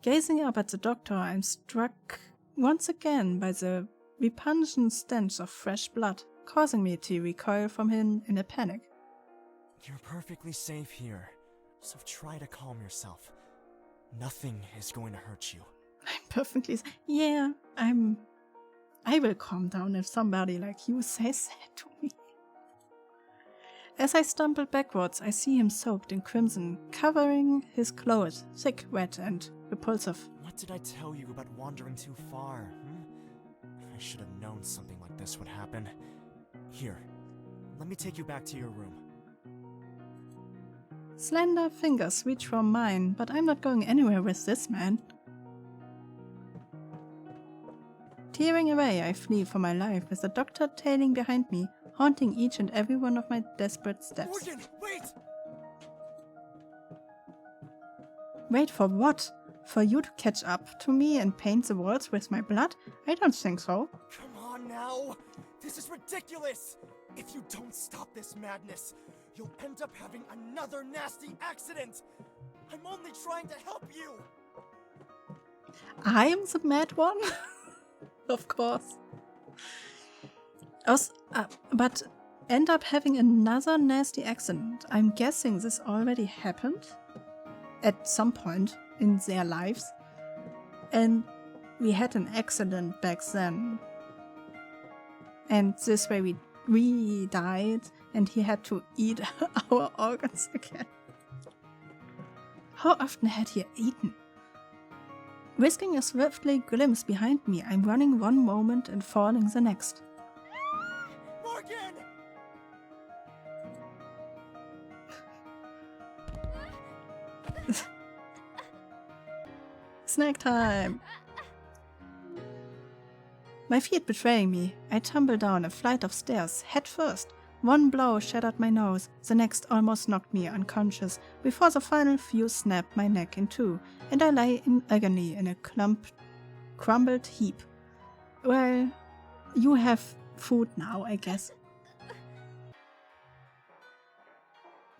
Gazing up at the doctor, I'm struck once again by the repugnant stench of fresh blood, causing me to recoil from him in a panic. You're perfectly safe here, so try to calm yourself. Nothing is going to hurt you. I'm perfectly... Yeah, I will calm down if somebody like you says that to me. As I stumble backwards, I see him soaked in crimson, covering his clothes, thick, wet, and repulsive. What did I tell you about wandering too far? I should have known something like this would happen. Here, let me take you back to your room. Slender fingers reach for mine, but I'm not going anywhere with this man. Tearing away, I flee for my life, with the doctor tailing behind me, haunting each and every one of my desperate steps. Morgan, wait! Wait for what? For you to catch up to me and paint the walls with my blood? I don't think so. Come on now! This is ridiculous! If you don't stop this madness, you'll end up having another nasty accident! I'm only trying to help you! I am the mad one? Of course. But end up having another nasty accident. I'm guessing this already happened at some point in their lives. And we had an accident back then. And this way we died and he had to eat our organs again. How often had he eaten? Risking a swiftly glimpse behind me, I'm running one moment and falling the next. Morgan! Snack time! My feet betraying me, I tumble down a flight of stairs, head first. One blow shattered my nose, the next almost knocked me unconscious, before the final few snapped my neck in two, and I lay in agony in a crumbled heap. Well, you have food now, I guess.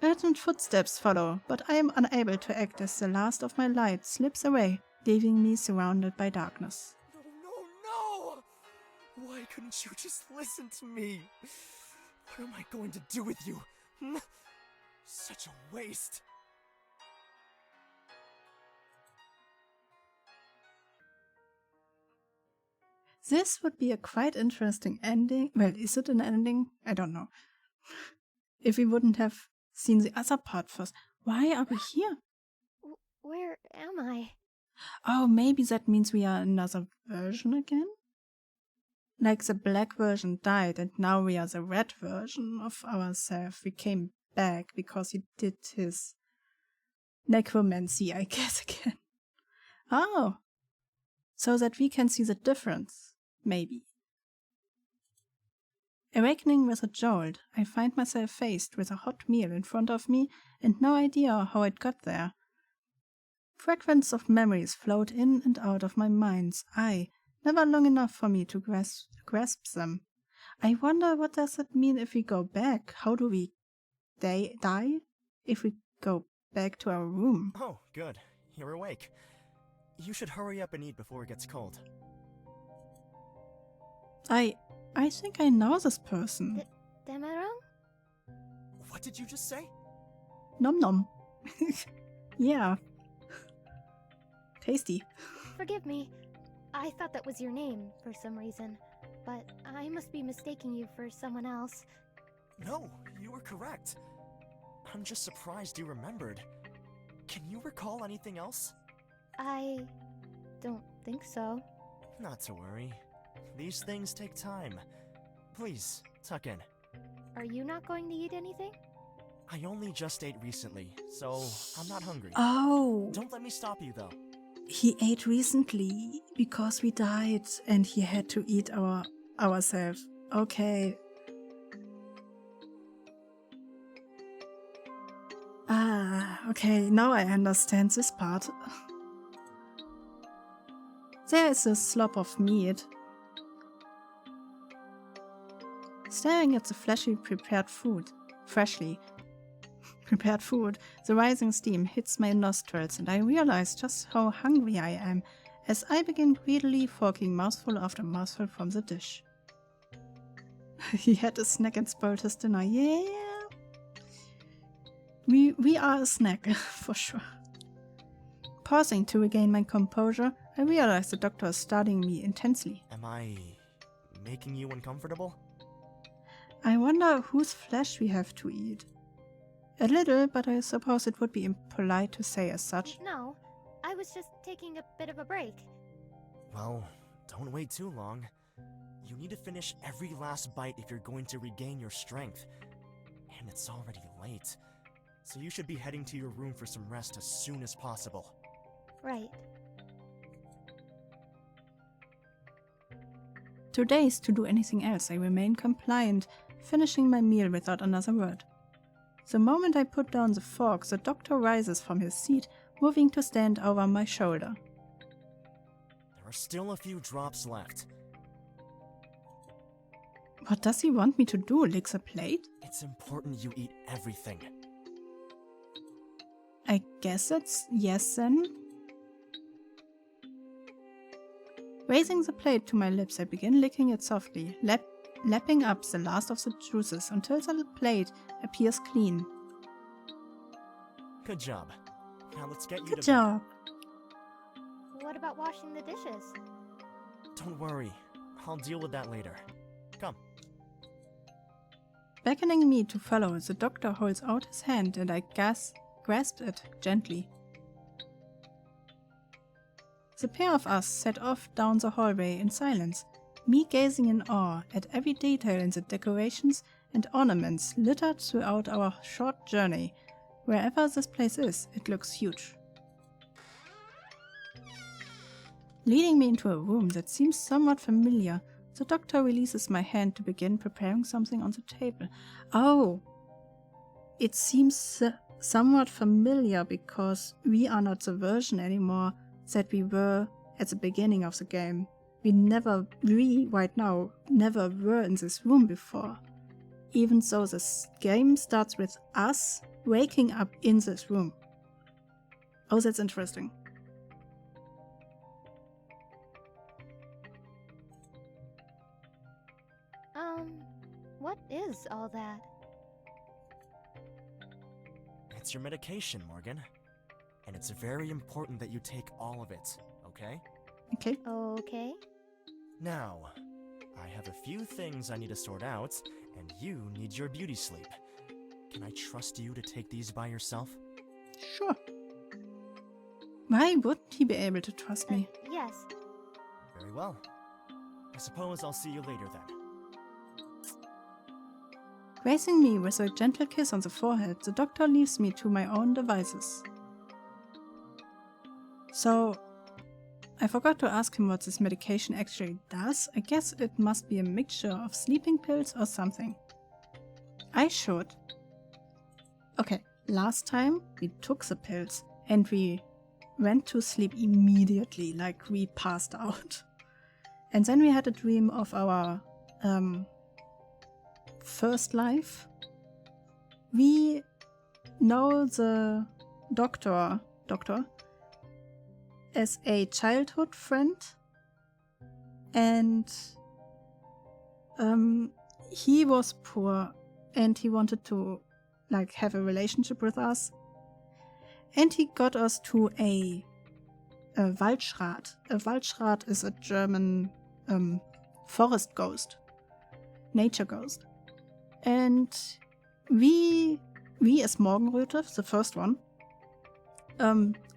Urgent footsteps follow, but I am unable to act as the last of my light slips away, leaving me surrounded by darkness. No! Why couldn't you just listen to me? What am I going to do with you? Such a waste. This would be a quite interesting ending. Well, is it an ending? I don't know. If we wouldn't have seen the other part first. Why are we here? Where am I? Oh, maybe that means we are another version again? Like the black version died and now we are the red version of ourselves. We came back because he did his necromancy, I guess, again. Oh, so that we can see the difference, maybe. Awakening with a jolt, I find myself faced with a hot meal in front of me and no idea how it got there. Fragments of memories float in and out of my mind's eye, never long enough for me to grasp them. I wonder what does it mean if we go back? How do we die if we go back to our room? Oh, good. You're awake. You should hurry up and eat before it gets cold. I think I know this person. Demerong? What did you just say? Nom nom. Yeah. Tasty. Forgive me. I thought that was your name for some reason, but I must be mistaking you for someone else. No, you were correct. I'm just surprised you remembered. Can you recall anything else? I don't think so. Not to worry. These things take time. Please, tuck in. Are you not going to eat anything? I only just ate recently, so I'm not hungry. Oh, Don't let me stop you, though. he ate recently because we died and he had to eat ourselves. Okay. Ah, okay, now I understand this part. There is a slop of meat. Staring at the freshly prepared food, the rising steam hits my nostrils and I realize just how hungry I am as I begin greedily forking mouthful after mouthful from the dish. He had a snack and spoiled his dinner. Yeah. We are a snack, for sure. Pausing to regain my composure, I realize the doctor is studying me intensely. Am I making you uncomfortable? I wonder whose flesh we have to eat. A little, but I suppose it would be impolite to say as such. No, I was just taking a bit of a break. Well, don't wait too long. You need to finish every last bite if you're going to regain your strength. And it's already late. So you should be heading to your room for some rest as soon as possible. Right. Too dazed to do anything else, I remain compliant, finishing my meal without another word. The moment I put down the fork, the doctor rises from his seat, moving to stand over my shoulder. There are still a few drops left. What does he want me to do, lick the plate? It's important you eat everything. I guess it's yes then. Raising the plate to my lips, I begin licking it softly, lapping up the last of the juices until the plate appears clean. Good job. Now let's get you Good to job. What about washing the dishes? bed. Don't worry. I'll deal with that later. Come. Beckoning me to follow, the doctor holds out his hand and I grasp it gently. The pair of us set off down the hallway in silence, me gazing in awe at every detail in the decorations and ornaments littered throughout our short journey. Wherever this place is, it looks huge. Leading me into a room that seems somewhat familiar, the doctor releases my hand to begin preparing something on the table. Oh! It seems somewhat familiar because we are not the version anymore that we were at the beginning of the game. We right now never were in this room before. Even though this game starts with us waking up in this room. Oh, that's interesting. What is all that? It's your medication, Morgan. And it's very important that you take all of it, okay? Okay. Okay. Now, I have a few things I need to sort out, and you need your beauty sleep. Can I trust you to take these by yourself? Sure. Why wouldn't he be able to trust me? Yes. Very well. I suppose I'll see you later then. Gracing me with a gentle kiss on the forehead, the doctor leaves me to my own devices. So, I forgot to ask him what this medication actually does. I guess it must be a mixture of sleeping pills or something. I should. Okay, last time we took the pills and we went to sleep immediately, like we passed out. And then we had a dream of our first life. We know the doctor as a childhood friend, and he was poor and he wanted to like have a relationship with us. And he got us to a Waldschrat. A Waldschrat is a German forest ghost, nature ghost. And we as Morgenröte, the first one,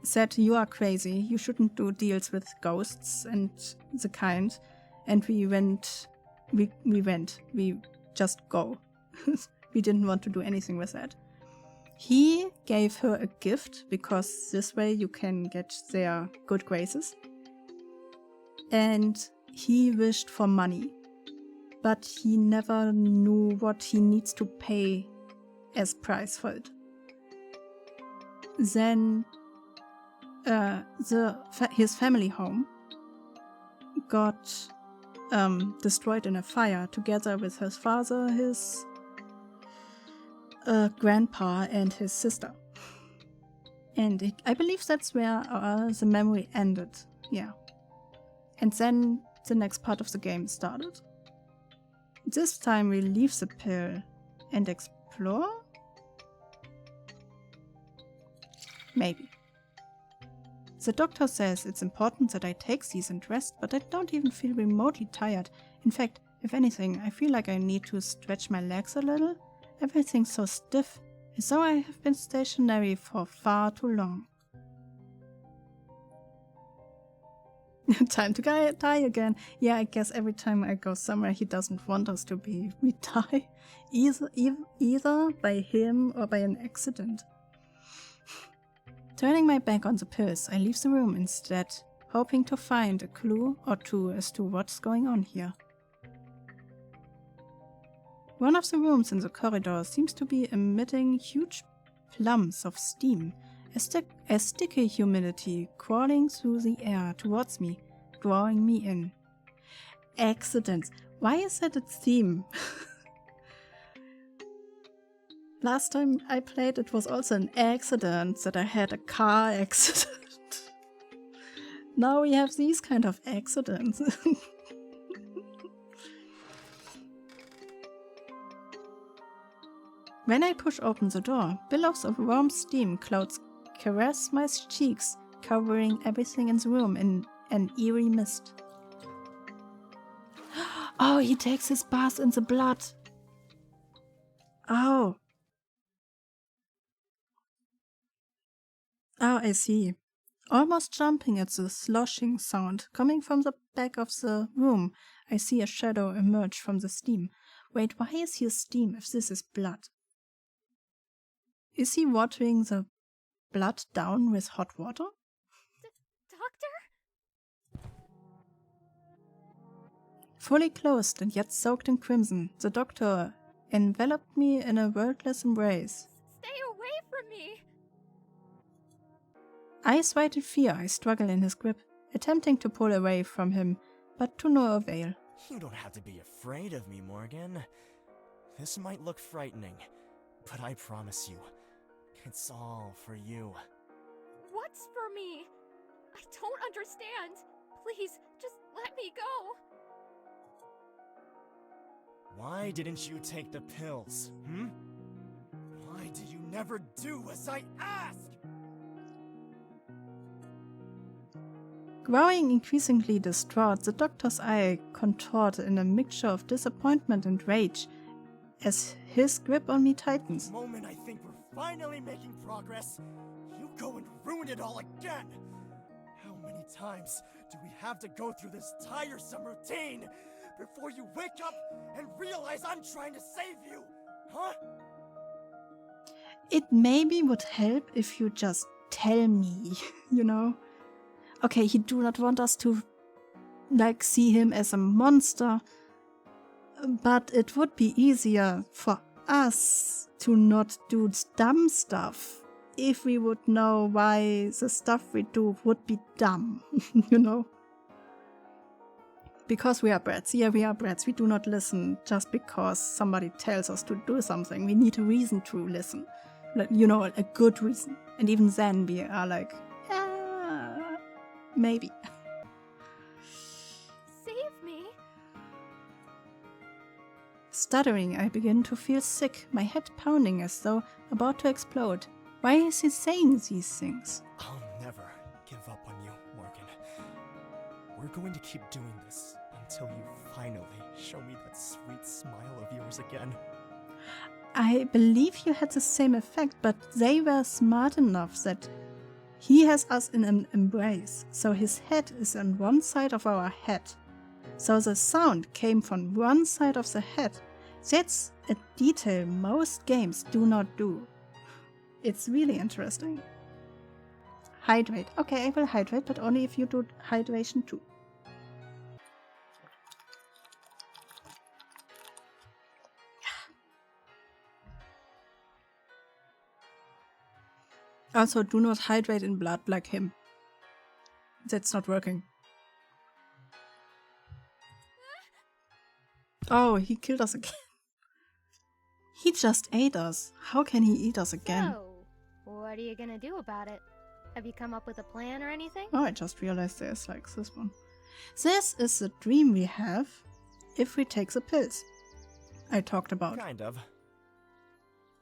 said, you are crazy, you shouldn't do deals with ghosts and the kind. And we just go. We didn't want to do anything with that. He gave her a gift, because this way you can get their good graces. And he wished for money, but he never knew what he needs to pay as price for it. Then his family home got destroyed in a fire, together with his father, his grandpa, and his sister. And I believe that's where the memory ended. Yeah. And then the next part of the game started. This time we leave the pill and explore? Maybe. The doctor says it's important that I take these and rest, but I don't even feel remotely tired. In fact, if anything, I feel like I need to stretch my legs a little. Everything's so stiff, as though I have been stationary for far too long. Time to die again. Yeah, I guess every time I go somewhere he doesn't want us to be, we die. Either by him or by an accident. Turning my back on the pills, I leave the room instead, hoping to find a clue or two as to what's going on here. One of the rooms in the corridor seems to be emitting huge plumes of steam, a sticky humidity crawling through the air towards me, drawing me in. Accidents. Why is that a theme? Last time I played, it was also an accident that I had a car accident. Now we have these kind of accidents. When I push open the door, billows of warm steam clouds caress my cheeks, covering everything in the room in an eerie mist. Oh, he takes his bath in the blood. Oh. Oh, I see. Almost jumping at the sloshing sound coming from the back of the room, I see a shadow emerge from the steam. Wait, why is here steam if this is blood? Is he watering the blood down with hot water? Doctor? Fully clothed and yet soaked in crimson, the doctor enveloped me in a wordless embrace. Stay away from me! Eyes wide in fear, I struggle in his grip, attempting to pull away from him, but to no avail. You don't have to be afraid of me, Morgan. This might look frightening, but I promise you, it's all for you. What's for me? I don't understand. Please, just let me go. Why didn't you take the pills, Why did you never do as I asked? Growing increasingly distraught, the doctor's eye contorted in a mixture of disappointment and rage as his grip on me tightens. The moment I think we're finally making progress, you go and ruin it all again! How many times do we have to go through this tiresome routine before you wake up and realize I'm trying to save you, huh? It maybe would help if you just tell me, you know? Okay, he do not want us to, see him as a monster, but it would be easier for us to not do dumb stuff if we would know why the stuff we do would be dumb, you know? Because we are brats. Yeah, we are brats. We do not listen just because somebody tells us to do something. We need a reason to listen. You know, a good reason. And even then we are like, maybe. Save me. stuttering, I begin to feel sick, my head pounding as though about to explode. Why is he saying these things? I'll never give up on you, Morgan. We're going to keep doing this until you finally show me that sweet smile of yours again. I believe you had the same effect, but they were smart enough that he has us in an embrace, so his head is on one side of our head. So the sound came from one side of the head. That's a detail most games do not do. It's really interesting. Hydrate. Okay, I will hydrate, but only if you do hydration too. Also, do not hydrate in blood like him. That's not working. Oh, he killed us again. He just ate us. How can he eat us again? So, what are you gonna do about it? Have you come up with a plan or anything? Oh, I just realized there's like this one. This is the dream we have if we take the pills I talked about. Kind of.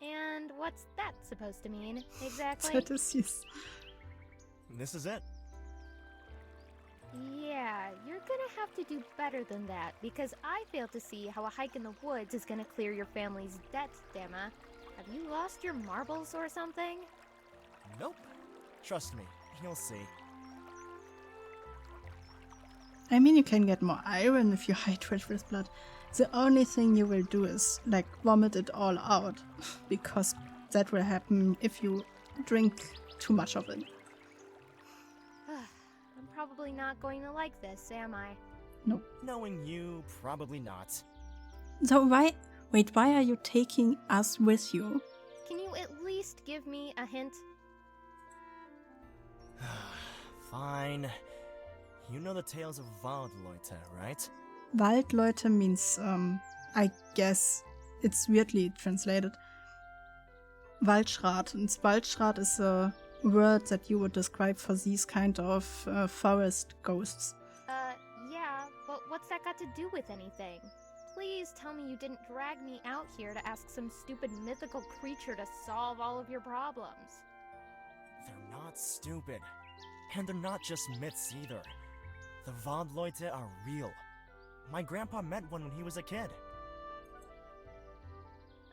And what's that supposed to mean, exactly? That is yes. This is it. Yeah, you're gonna have to do better than that, because I fail to see how a hike in the woods is gonna clear your family's debt, Dema. Have you lost your marbles or something? Nope. Trust me, you'll see. I mean, you can get more iron if you hydrate with blood. The only thing you will do is, like, vomit it all out. Because that will happen if you drink too much of it. I'm probably not going to like this, am I? No. Knowing you, probably not. So why are you taking us with you? Can you at least give me a hint? Fine. You know the tales of Waldleute, right? Waldleute means, I guess, it's weirdly translated. Waldschrat. And Waldschrat is a word that you would describe for these kind of forest ghosts. Yeah, but what's that got to do with anything? Please tell me you didn't drag me out here to ask some stupid mythical creature to solve all of your problems. They're not stupid. And they're not just myths either. The Waldleute are real. My grandpa met one when he was a kid.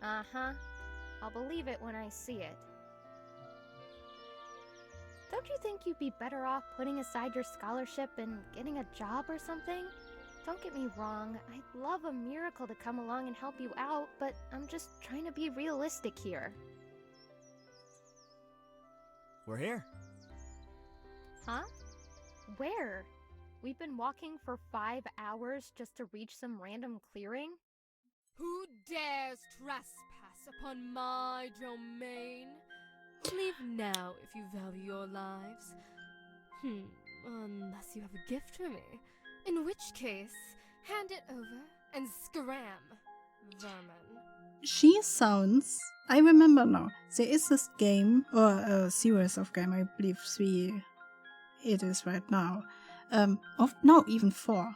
Uh-huh. I'll believe it when I see it. Don't you think you'd be better off putting aside your scholarship and getting a job or something? Don't get me wrong, I'd love a miracle to come along and help you out, but I'm just trying to be realistic here. We're here. Huh? Where? We've been walking for 5 hours just to reach some random clearing? Who dares trespass upon my domain? Leave now if you value your lives. Unless you have a gift for me. In which case, hand it over and scram, vermin. She sounds... I remember now. There is this game, or a series of game, I believe 3 it is right now. No, even 4.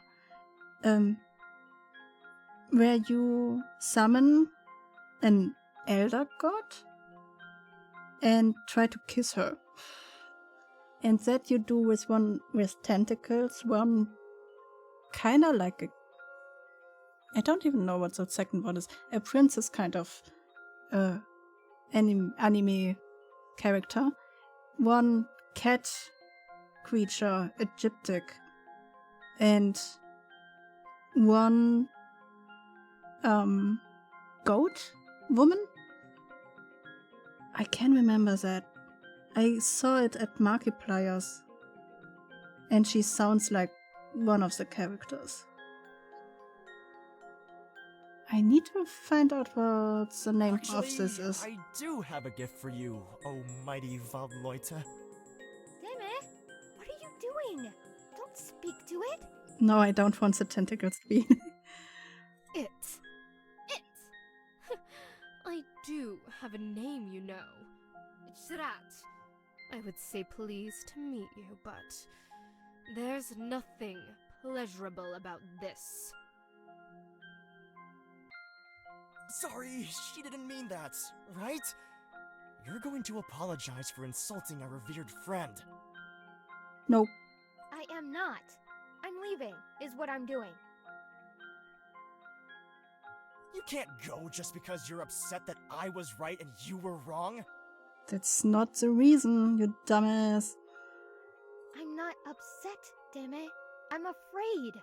Where you summon an elder god and try to kiss her. And that you do with one with tentacles, one kinda like a... I don't even know what the second one is. A princess kind of anime character. One cat creature, a gyptic. And one goat woman? I can remember that. I saw it at Markiplier's. And she sounds like one of the characters. I need to find out what the name of this is. I do have a gift for you, oh mighty Waldleute. Deme, what are you doing? Don't speak to it. No, I don't want the tentacles to be. It. I do have a name, you know. Shrat. I would say pleased to meet you, but there's nothing pleasurable about this. Sorry, she didn't mean that, right? You're going to apologize for insulting our revered friend. No. I am not. I'm leaving, is what I'm doing. You can't go just because you're upset that I was right and you were wrong. That's not the reason, you dumbass. I'm not upset, damn it. I'm afraid.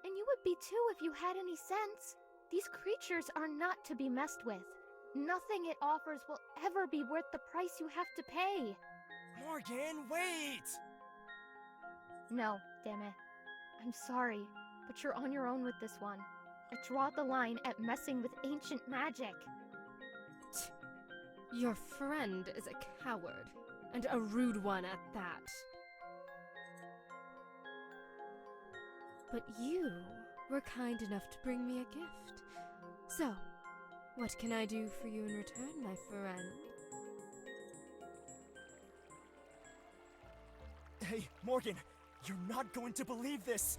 And you would be too if you had any sense. These creatures are not to be messed with. Nothing it offers will ever be worth the price you have to pay. Morgan, wait! No, damn it. I'm sorry, but you're on your own with this one. I draw the line at messing with ancient magic. Your friend is a coward, and a rude one at that. But you were kind enough to bring me a gift. So, what can I do for you in return, my friend? Hey, Morgan, you're not going to believe this.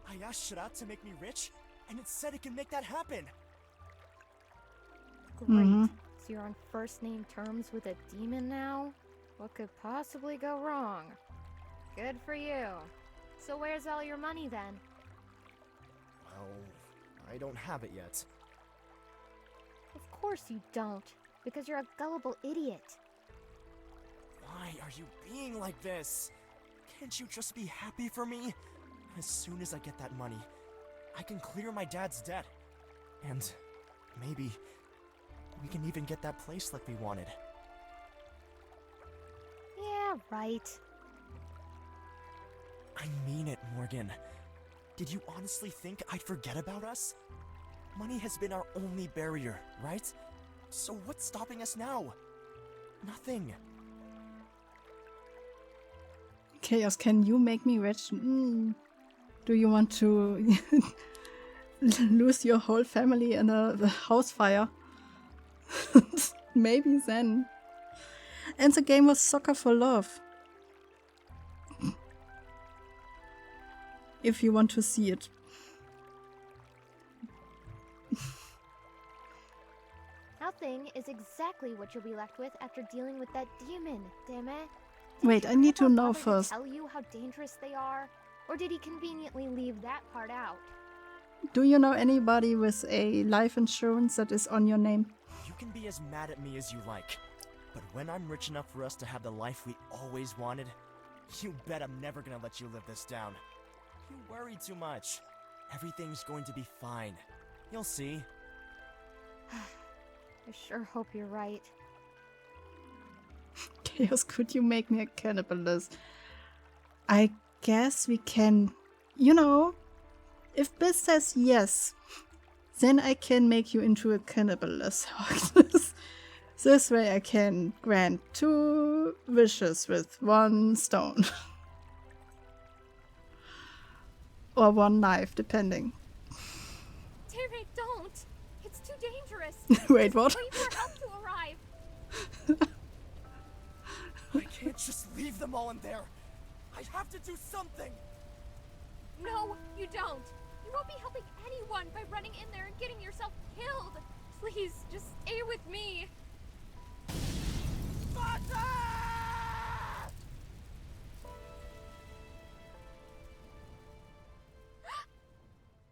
I asked Sharat to make me rich, and it said it can make that happen. Great. So you're on first name terms with a demon now? What could possibly go wrong? Good for you. So where's all your money then? Well, I don't have it yet. Of course you don't, because you're a gullible idiot. Why are you being like this? Can't you just be happy for me? As soon as I get that money, I can clear my dad's debt. And maybe we can even get that place like we wanted. Yeah, right. I mean it, Morgan. Did you honestly think I'd forget about us? Money has been our only barrier, right? So what's stopping us now? Nothing. Chaos, can you make me rich? Do you want to lose your whole family in a house fire? Maybe then. And the game was Soccer for Love. If you want to see it. Nothing is exactly what you'll be left with after dealing with that demon, damn it. Wait, I need to Did know your father first. tell you how dangerous they are? Or did he conveniently leave that part out? Do you know anybody with a life insurance that is on your name? You can be as mad at me as you like, but when I'm rich enough for us to have the life we always wanted, you bet I'm never gonna let you live this down. You worry too much. Everything's going to be fine. You'll see. I sure hope you're right. Chaos, could you make me a cannibalist? I guess we can, you know, if Biz says yes, then I can make you into a cannibalist. This way I can grant 2 wishes with 1 stone. Or 1 knife, depending. Damn it, don't! It's too dangerous! Wait, what? Wait for help to arrive! I can't just leave them all in there. I have to do something. No, you don't! You won't be helping anyone by running in there and getting yourself killed! Please, just stay with me!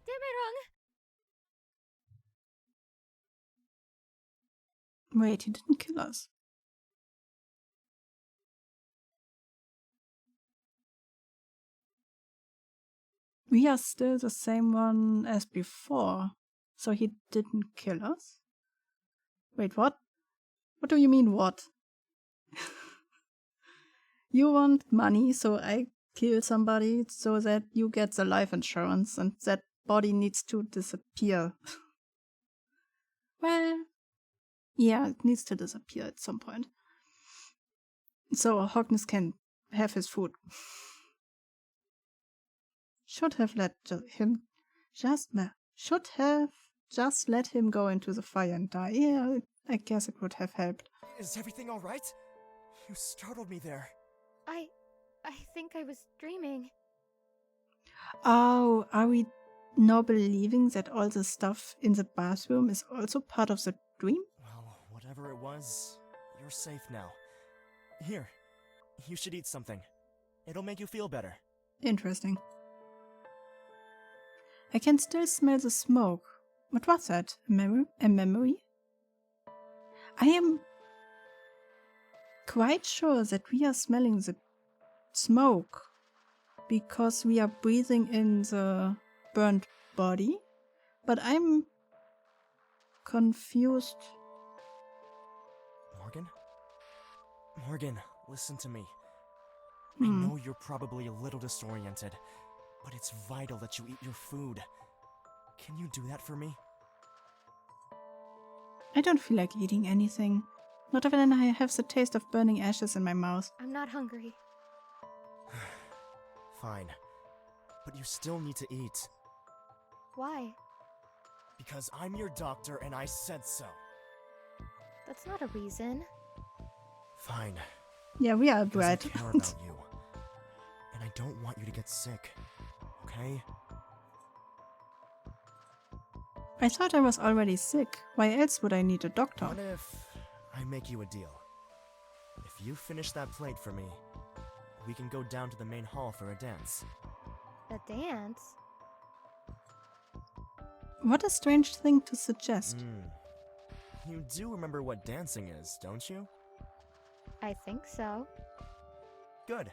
Damn it, Rung! Wait, he didn't kill us. We are still the same one as before. So he didn't kill us? Wait, what? What do you mean, what? You want money, so I kill somebody so that you get the life insurance and that body needs to disappear. Well, yeah, it needs to disappear at some point. So Hogness can have his food. Should have let him just let him go into the fire and die. Yeah, I guess it would have helped. Is everything all right? You startled me there. I think I was dreaming. Oh, are we now believing that all the stuff in the bathroom is also part of the dream? Well, whatever it was, you're safe now. Here, you should eat something. It'll make you feel better. Interesting. I can still smell the smoke. What was that? A memory? I am quite sure that we are smelling the smoke because we are breathing in the burnt body, but I'm confused. Morgan, listen to me. I know you're probably a little disoriented, but it's vital that you eat your food. Can you do that for me? I don't feel like eating anything. Not when I have the taste of burning ashes in my mouth. I'm not hungry. Fine. But you still need to eat. Why? Because I'm your doctor and I said so. That's not a reason. Fine. Yeah, we are Because I bred. care about you. And I don't want you to get sick. Okay? I thought I was already sick. Why else would I need a doctor? What if I make you a deal? If you finish that plate for me, we can go down to the main hall for a dance. A dance? What a strange thing to suggest. You do remember what dancing is, don't you? I think so. Good.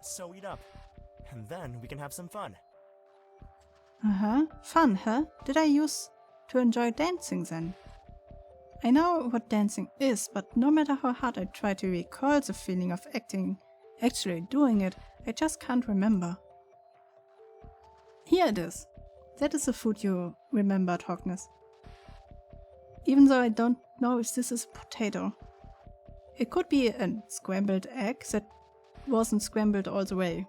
So eat up. And then we can have some fun. Fun, huh? Did I use to enjoy dancing then? I know what dancing is, but no matter how hard I try to recall the feeling of actually doing it, I just can't remember. Here it is. That is the food you remembered, Hogness. Even though I don't know if this is a potato. It could be a scrambled egg that wasn't scrambled all the way.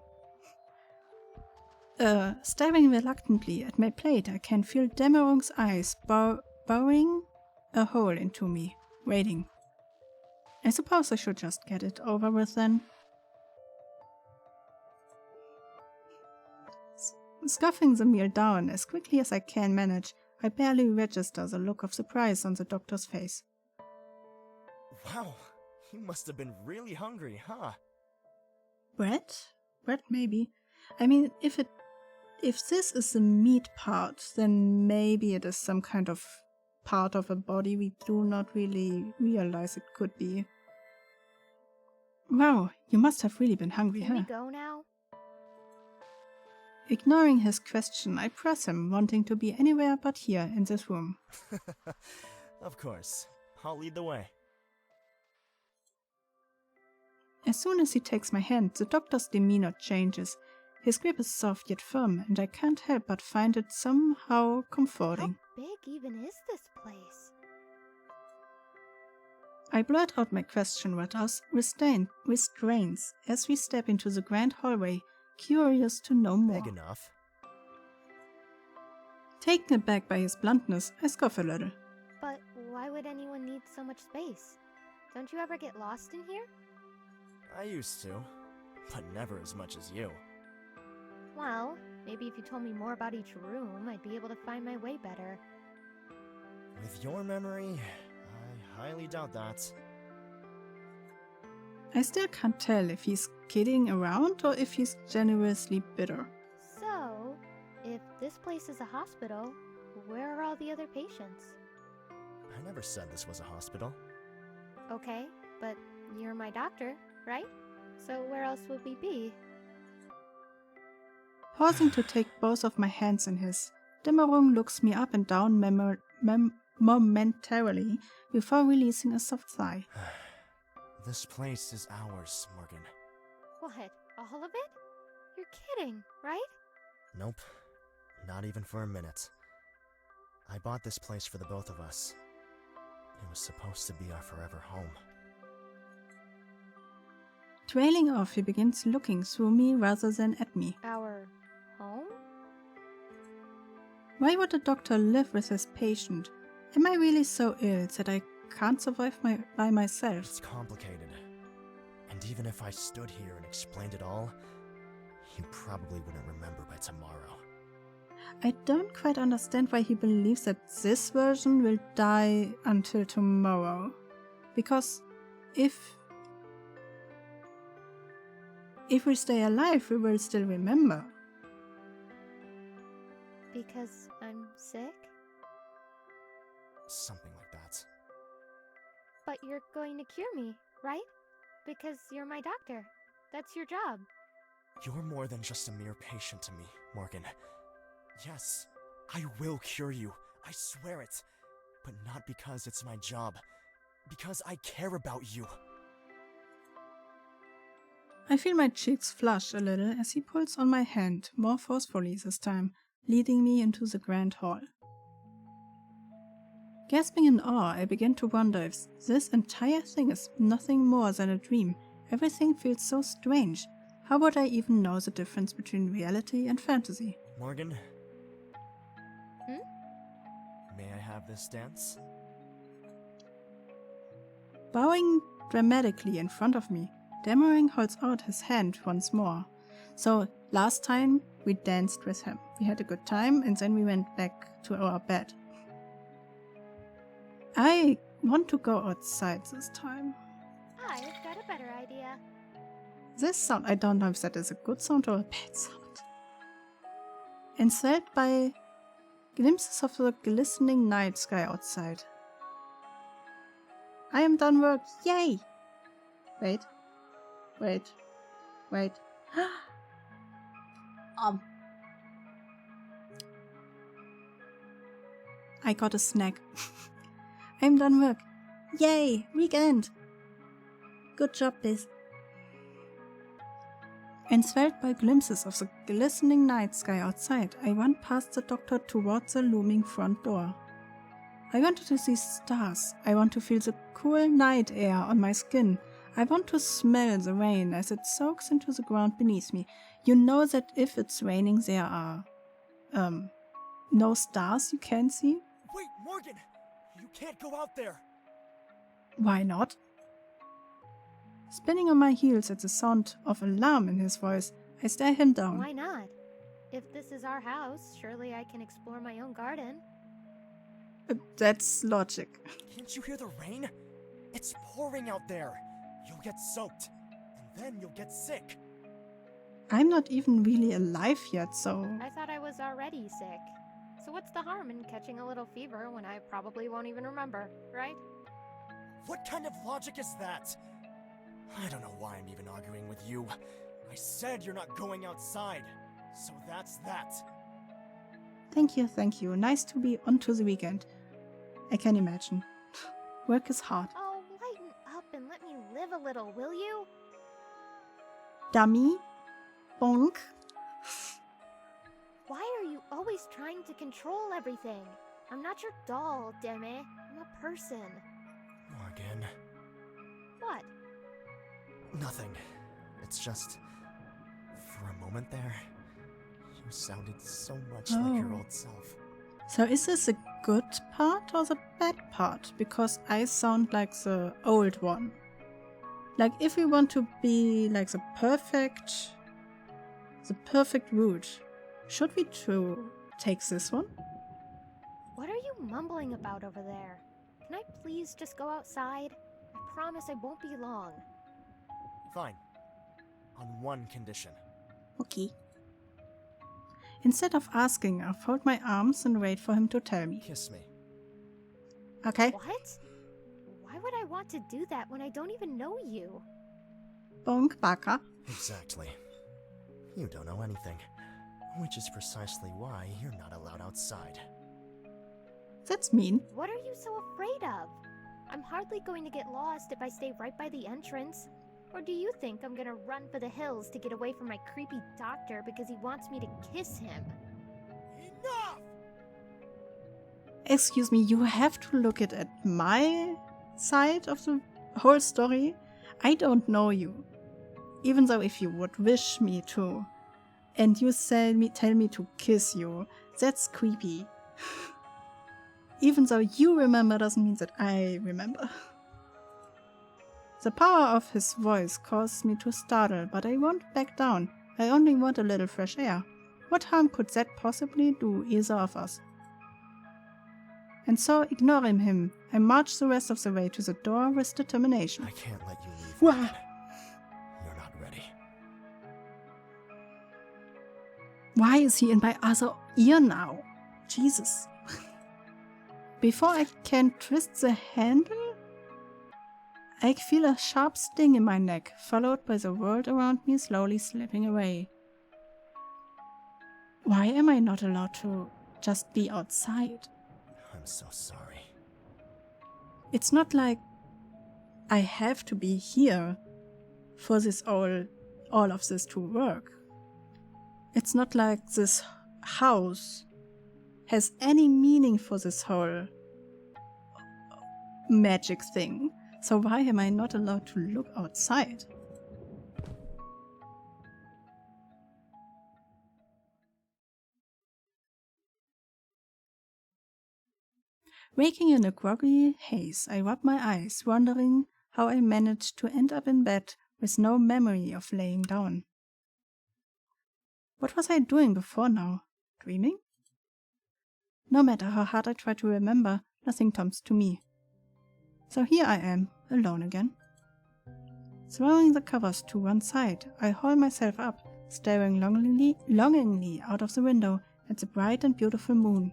Staring reluctantly at my plate, I can feel Dämmerung's eyes burrowing a hole into me, waiting. I suppose I should just get it over with then. Scuffing the meal down as quickly as I can manage, I barely register the look of surprise on the doctor's face. Wow, you must have been really hungry, huh? Bread? Bread, maybe. I mean, if this is the meat part, then maybe it is some kind of part of a body we do not really realize it could be. Wow, you must have really been hungry, Can huh? we go now? Ignoring his question, I press him, wanting to be anywhere but here in this room. Of course. I'll lead the way. As soon as he takes my hand, the doctor's demeanor changes. His grip is soft yet firm, and I can't help but find it somehow comforting. How big even is this place? I blurt out my question without restraints as we step into the grand hallway, curious to know more. Big enough. Taken aback by his bluntness, I scoff a little. But why would anyone need so much space? Don't you ever get lost in here? I used to, but never as much as you. Well, maybe if you told me more about each room, I'd be able to find my way better. With your memory, I highly doubt that. I still can't tell if he's kidding around or if he's genuinely bitter. So, if this place is a hospital, where are all the other patients? I never said this was a hospital. Okay, but you're my doctor, right? So where else would we be? Pausing to take both of my hands in his, Dämmerung looks me up and down momentarily before releasing a soft sigh. This place is ours, Morgan. What, all of it? You're kidding, right? Nope. Not even for a minute. I bought this place for the both of us. It was supposed to be our forever home. Trailing off, he begins looking through me rather than at me. Our home? Why would a doctor live with his patient? Am I really so ill that I can't survive by myself? It's complicated. And even if I stood here and explained it all, you probably wouldn't remember by tomorrow. I don't quite understand why he believes that this version will die until tomorrow. Because if we stay alive, we will still remember. Because I'm sick? Something like that. But you're going to cure me, right? Because you're my doctor. That's your job. You're more than just a mere patient to me, Morgan. Yes, I will cure you. I swear it. But not because it's my job. Because I care about you. I feel my cheeks flush a little as he pulls on my hand, more forcefully this time, leading me into the grand hall. Gasping in awe, I begin to wonder if this entire thing is nothing more than a dream. Everything feels so strange. How would I even know the difference between reality and fantasy? Morgan? May I have this dance? Bowing dramatically in front of me, Dammering holds out his hand once more. So, last time we danced with him. We had a good time and then we went back to our bed. I want to go outside this time. I've got a better idea. This sound, I don't know if that is a good sound or a bad sound. Enthralled by glimpses of the glistening night sky outside. I am done work, yay! Wait. I got a snack. I'm done work. Yay! Weekend! Good job, Biz. Enthralled by glimpses of the glistening night sky outside, I run past the doctor towards the looming front door. I wanted to see stars. I want to feel the cool night air on my skin. I want to smell the rain as it soaks into the ground beneath me. You know that if it's raining there are, no stars you can see? Wait, Morgan! You can't go out there! Why not? Spinning on my heels at the sound of alarm in his voice, I stare him down. Why not? If this is our house, surely I can explore my own garden. That's logic. Can't you hear the rain? It's pouring out there. You'll get soaked, and then you'll get sick. I'm not even really alive yet, so... I thought I was already sick. So what's the harm in catching a little fever when I probably won't even remember, right? What kind of logic is that? I don't know why I'm even arguing with you. I said you're not going outside, so that's that. Thank you. Nice to be onto the weekend. I can imagine. Work is hard. Oh, lighten up and let me live a little, will you? Dummy. Bonk. Why are you always trying to control everything? I'm not your doll, damn it. I'm a person. Morgan. What? Nothing. It's just... For a moment there, you sounded so much like your old self. So is this the good part or the bad part? Because I sound like the old one. Like if we want to be like the perfect route, should we take this one? What are you mumbling about over there? Can I please just go outside? I promise I won't be long. Fine. On one condition. Okay. Instead of asking, I fold my arms and wait for him to tell me. Kiss me. Okay. What? Why would I want to do that when I don't even know you? Bonk baka. Exactly. You don't know anything. Which is precisely why you're not allowed outside. That's mean. What are you so afraid of? I'm hardly going to get lost if I stay right by the entrance. Or do you think I'm gonna run for the hills to get away from my creepy doctor because he wants me to kiss him? Enough! Excuse me, you have to look at my side of the whole story. I don't know you. Even though if you would wish me to, and you tell me to kiss you, that's creepy. Even though you remember doesn't mean that I remember. The power of his voice caused me to startle, but I won't back down. I only want a little fresh air. What harm could that possibly do either of us? And so, ignoring him, I marched the rest of the way to the door with determination. I can't let you leave. Wah! Morgan. You're not ready. Why is he in my other ear now? Jesus. Before I can twist the handle, I feel a sharp sting in my neck, followed by the world around me slowly slipping away. Why am I not allowed to just be outside? I'm so sorry. It's not like I have to be here for this all of this to work. It's not like this house has any meaning for this whole magic thing. So why am I not allowed to look outside? Waking in a groggy haze, I rub my eyes, wondering how I managed to end up in bed with no memory of laying down. What was I doing before now? Dreaming? No matter how hard I try to remember, nothing comes to me. So here I am, alone again. Throwing the covers to one side, I haul myself up, staring longingly out of the window at the bright and beautiful moon.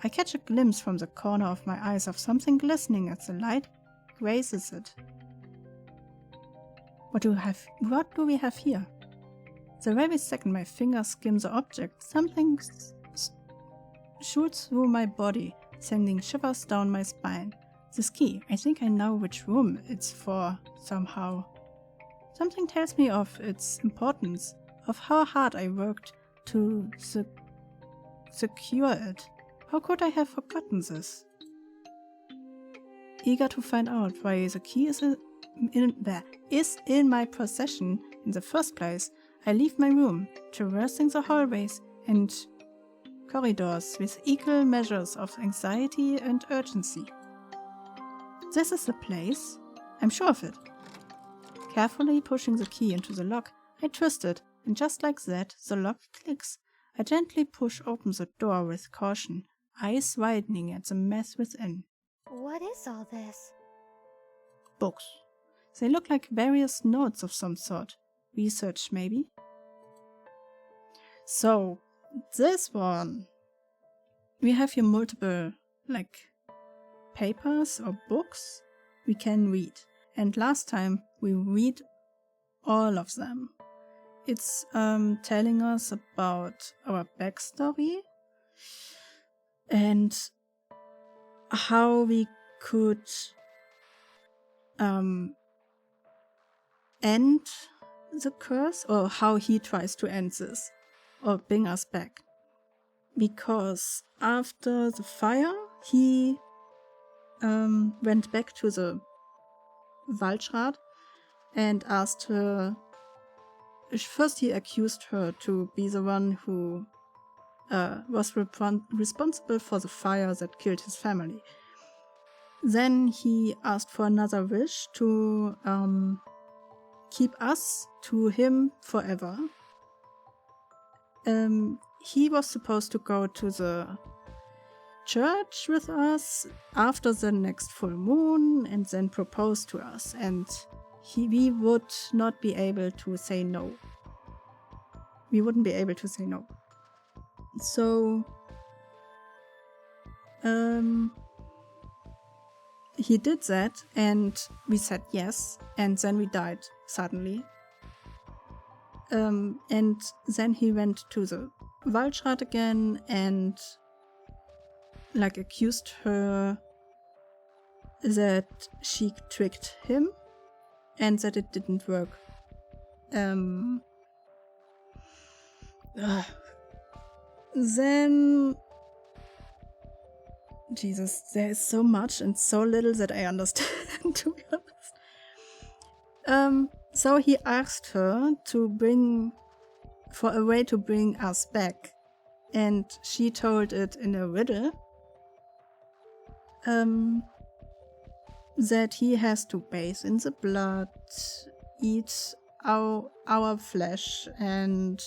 I catch a glimpse from the corner of my eyes of something glistening as the light grazes it. What do we have here? The very second my fingers skim the object, something shoots through my body, sending shivers down my spine. This key, I think I know which room it's for, somehow. Something tells me of its importance, of how hard I worked to secure it. How could I have forgotten this? Eager to find out why the key is in my possession in the first place, I leave my room, traversing the hallways and corridors with equal measures of anxiety and urgency. This is the place. I'm sure of it. Carefully pushing the key into the lock, I twist it, and just like that, the lock clicks. I gently push open the door with caution, eyes widening at the mess within. What is all this? Books. They look like various notes of some sort. Research, maybe? So, this one. We have here multiple, papers or books we can read. And last time we read all of them. It's telling us about our backstory and how we could end the curse, or how he tries to end this or bring us back. Because after the fire, he went back to the Waldschrat and asked her. First, he accused her to be the one who was responsible for the fire that killed his family. Then he asked for another wish to keep us to him forever. He was supposed to go to the church with us after the next full moon and then propose to us, and we would not be able to say no. We wouldn't be able to say no. So, he did that, and we said yes, and then we died suddenly. And then he went to the Waldschrat again and accused her that she tricked him and that it didn't work. Then, Jesus, there is so much and so little that I understand, to be honest. So he asked her for a way to bring us back, and she told it in a riddle. That he has to bathe in the blood, eat our flesh, and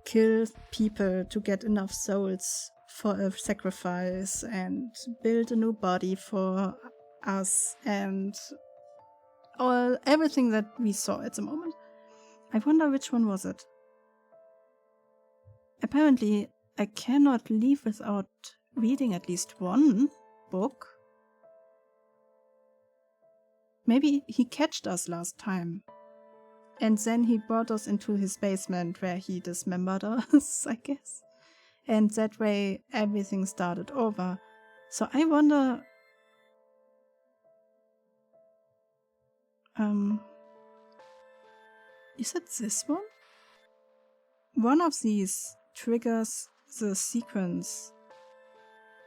kill people to get enough souls for a sacrifice and build a new body for us and everything that we saw at the moment. I wonder which one was it. Apparently, I cannot leave without reading at least one book. Maybe he catched us last time. And then he brought us into his basement where he dismembered us, I guess. And that way everything started over. So I wonder... is it this one? One of these triggers the sequence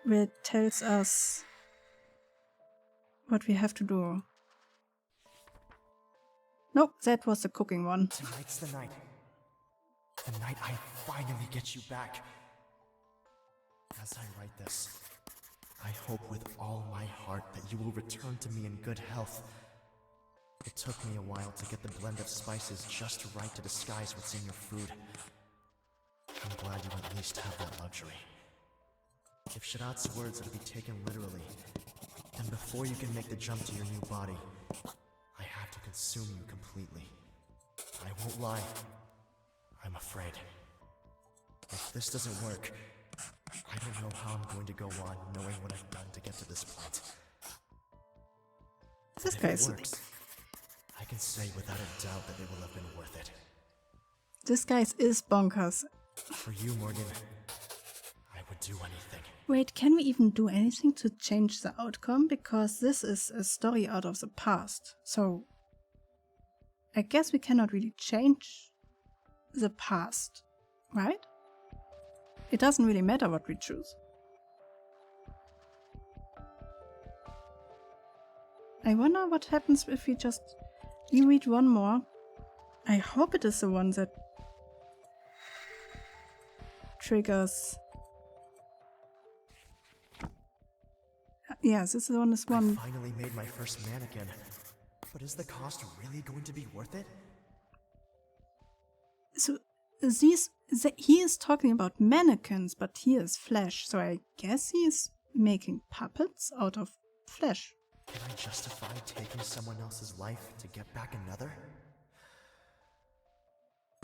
where it tells us what we have to do. Nope, that was the cooking one. Tonight's the night. The night I finally get you back. As I write this, I hope with all my heart that you will return to me in good health. It took me a while to get the blend of spices just right to disguise what's in your food. I'm glad you at least have that luxury. If Shadat's words are to be taken literally, then before you can make the jump to your new body, I have to consume you completely. I won't lie. I'm afraid. If this doesn't work, I don't know how I'm going to go on knowing what I've done to get to this point. This If guy it is... works, I can say without a doubt that it will have been worth it. This guy is bonkers. For you, Morgan, I would do anything. Wait, can we even do anything to change the outcome? Because this is a story out of the past. So, I guess we cannot really change the past, right? It doesn't really matter what we choose. I wonder what happens if we just reread one more. I hope it is the one that triggers... Yes, this one is one. I finally made my first mannequin, but is the cost really going to be worth it? So he is talking about mannequins, but he is flesh, so I guess he is making puppets out of flesh. Can I justify taking someone else's life to get back another?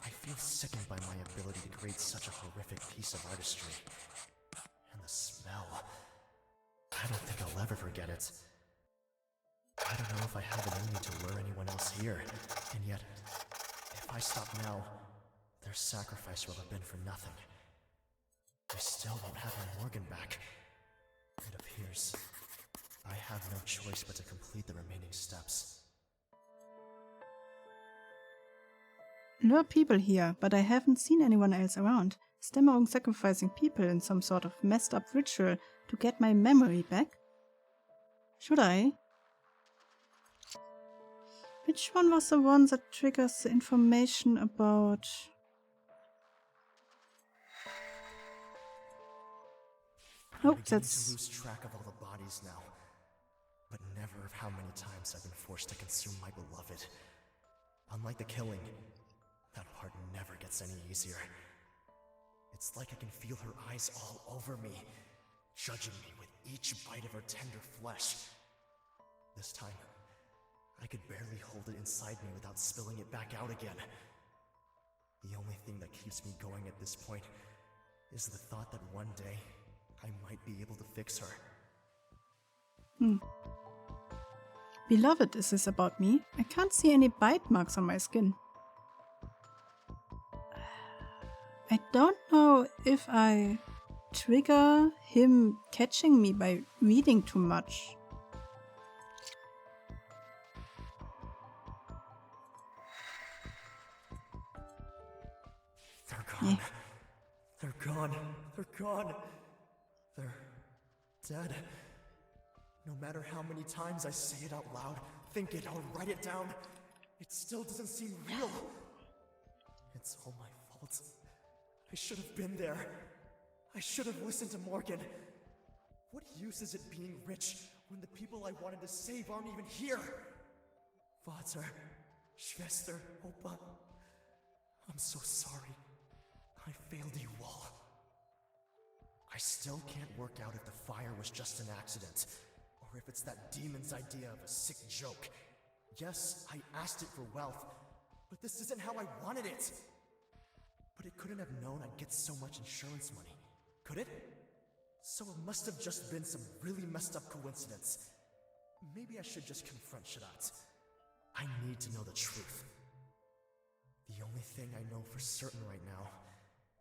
I feel sickened by my ability to create such a horrific piece of artistry. And the smell. I don't think I'll ever forget it. I don't know if I have it in me to lure anyone else here, and yet, if I stop now, their sacrifice will have been for nothing. I still won't have my Morgan back. It appears I have no choice but to complete the remaining steps. Lure people here, but I haven't seen anyone else around. Stammering sacrificing people in some sort of messed up ritual to get my memory back? Should I? Which one was the one that triggers the information about... Oh, I'm beginning that's... to lose track of all the bodies now, but never of how many times I've been forced to consume my beloved. Unlike the killing, that part never gets any easier. It's like I can feel her eyes all over me, judging me with each bite of her tender flesh. This time, I could barely hold it inside me without spilling it back out again. The only thing that keeps me going at this point is the thought that one day I might be able to fix her. Beloved, is this about me? I can't see any bite marks on my skin. I don't know if I trigger him catching me by reading too much. They're gone. They're gone. They're gone. They're dead. No matter how many times I say it out loud, think it, or write it down, it still doesn't seem real. It's all my fault. I should have been there. I should have listened to Morgan. What use is it being rich when the people I wanted to save aren't even here? Vater, Schwester, Opa, I'm so sorry. I failed you all. I still can't work out if the fire was just an accident, or if it's that demon's idea of a sick joke. Yes, I asked it for wealth, but this isn't how I wanted it. But it couldn't have known I'd get so much insurance money, could it? So it must have just been some really messed up coincidence. Maybe I should just confront Shadat. I need to know the truth. The only thing I know for certain right now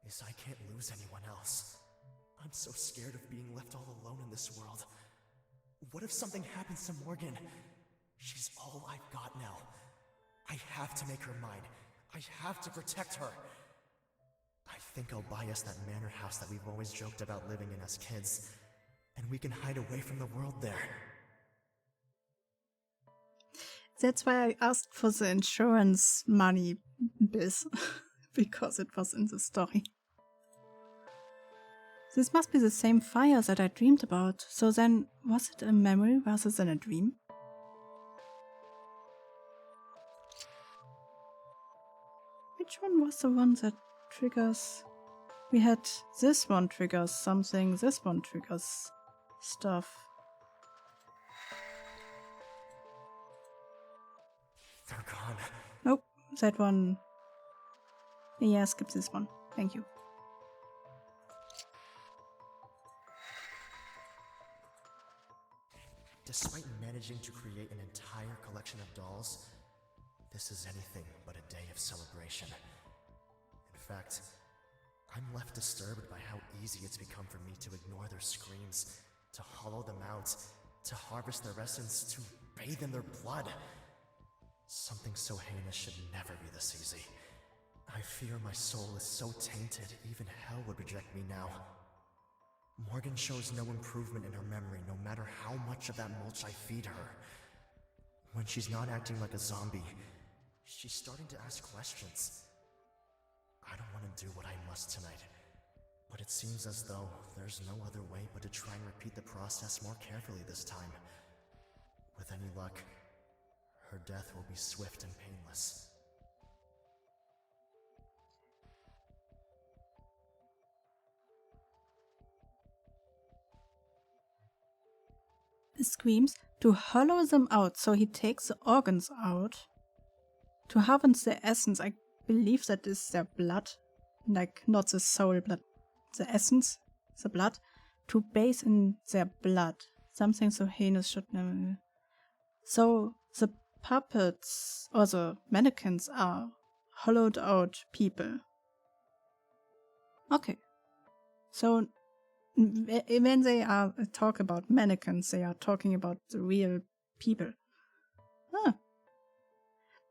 is I can't lose anyone else. I'm so scared of being left all alone in this world. What if something happens to Morgan? She's all I've got now. I have to make her mine. I have to protect her. I think I'll buy us that manor house that we've always joked about living in as kids, and we can hide away from the world there. That's why I asked for the insurance money biz, because it was in the story. This must be the same fire that I dreamed about, so then was it a memory rather than a dream? Which one was the one that triggers? We had this one triggers something, this one triggers stuff. They're gone. Nope, that one. Yeah, skip this one. Thank you. Despite managing to create an entire collection of dolls, this is anything but a day of celebration. In fact, I'm left disturbed by how easy it's become for me to ignore their screams, to hollow them out, to harvest their essence, to bathe in their blood. Something so heinous should never be this easy. I fear my soul is so tainted, even hell would reject me now. Morgan shows no improvement in her memory, no matter how much of that mulch I feed her. When she's not acting like a zombie, she's starting to ask questions. I don't want to do what I must tonight, but it seems as though there's no other way but to try and repeat the process more carefully this time. With any luck, her death will be swift and painless. Screams to hollow them out, so he takes the organs out. To harvest their essence, I believe that is their blood. Like, not the soul, but the essence, the blood. To bathe in their blood. Something so heinous should never. So, the puppets, or the mannequins, are hollowed out people. Okay. So, when they are talk about mannequins, they are talking about the real people. Huh.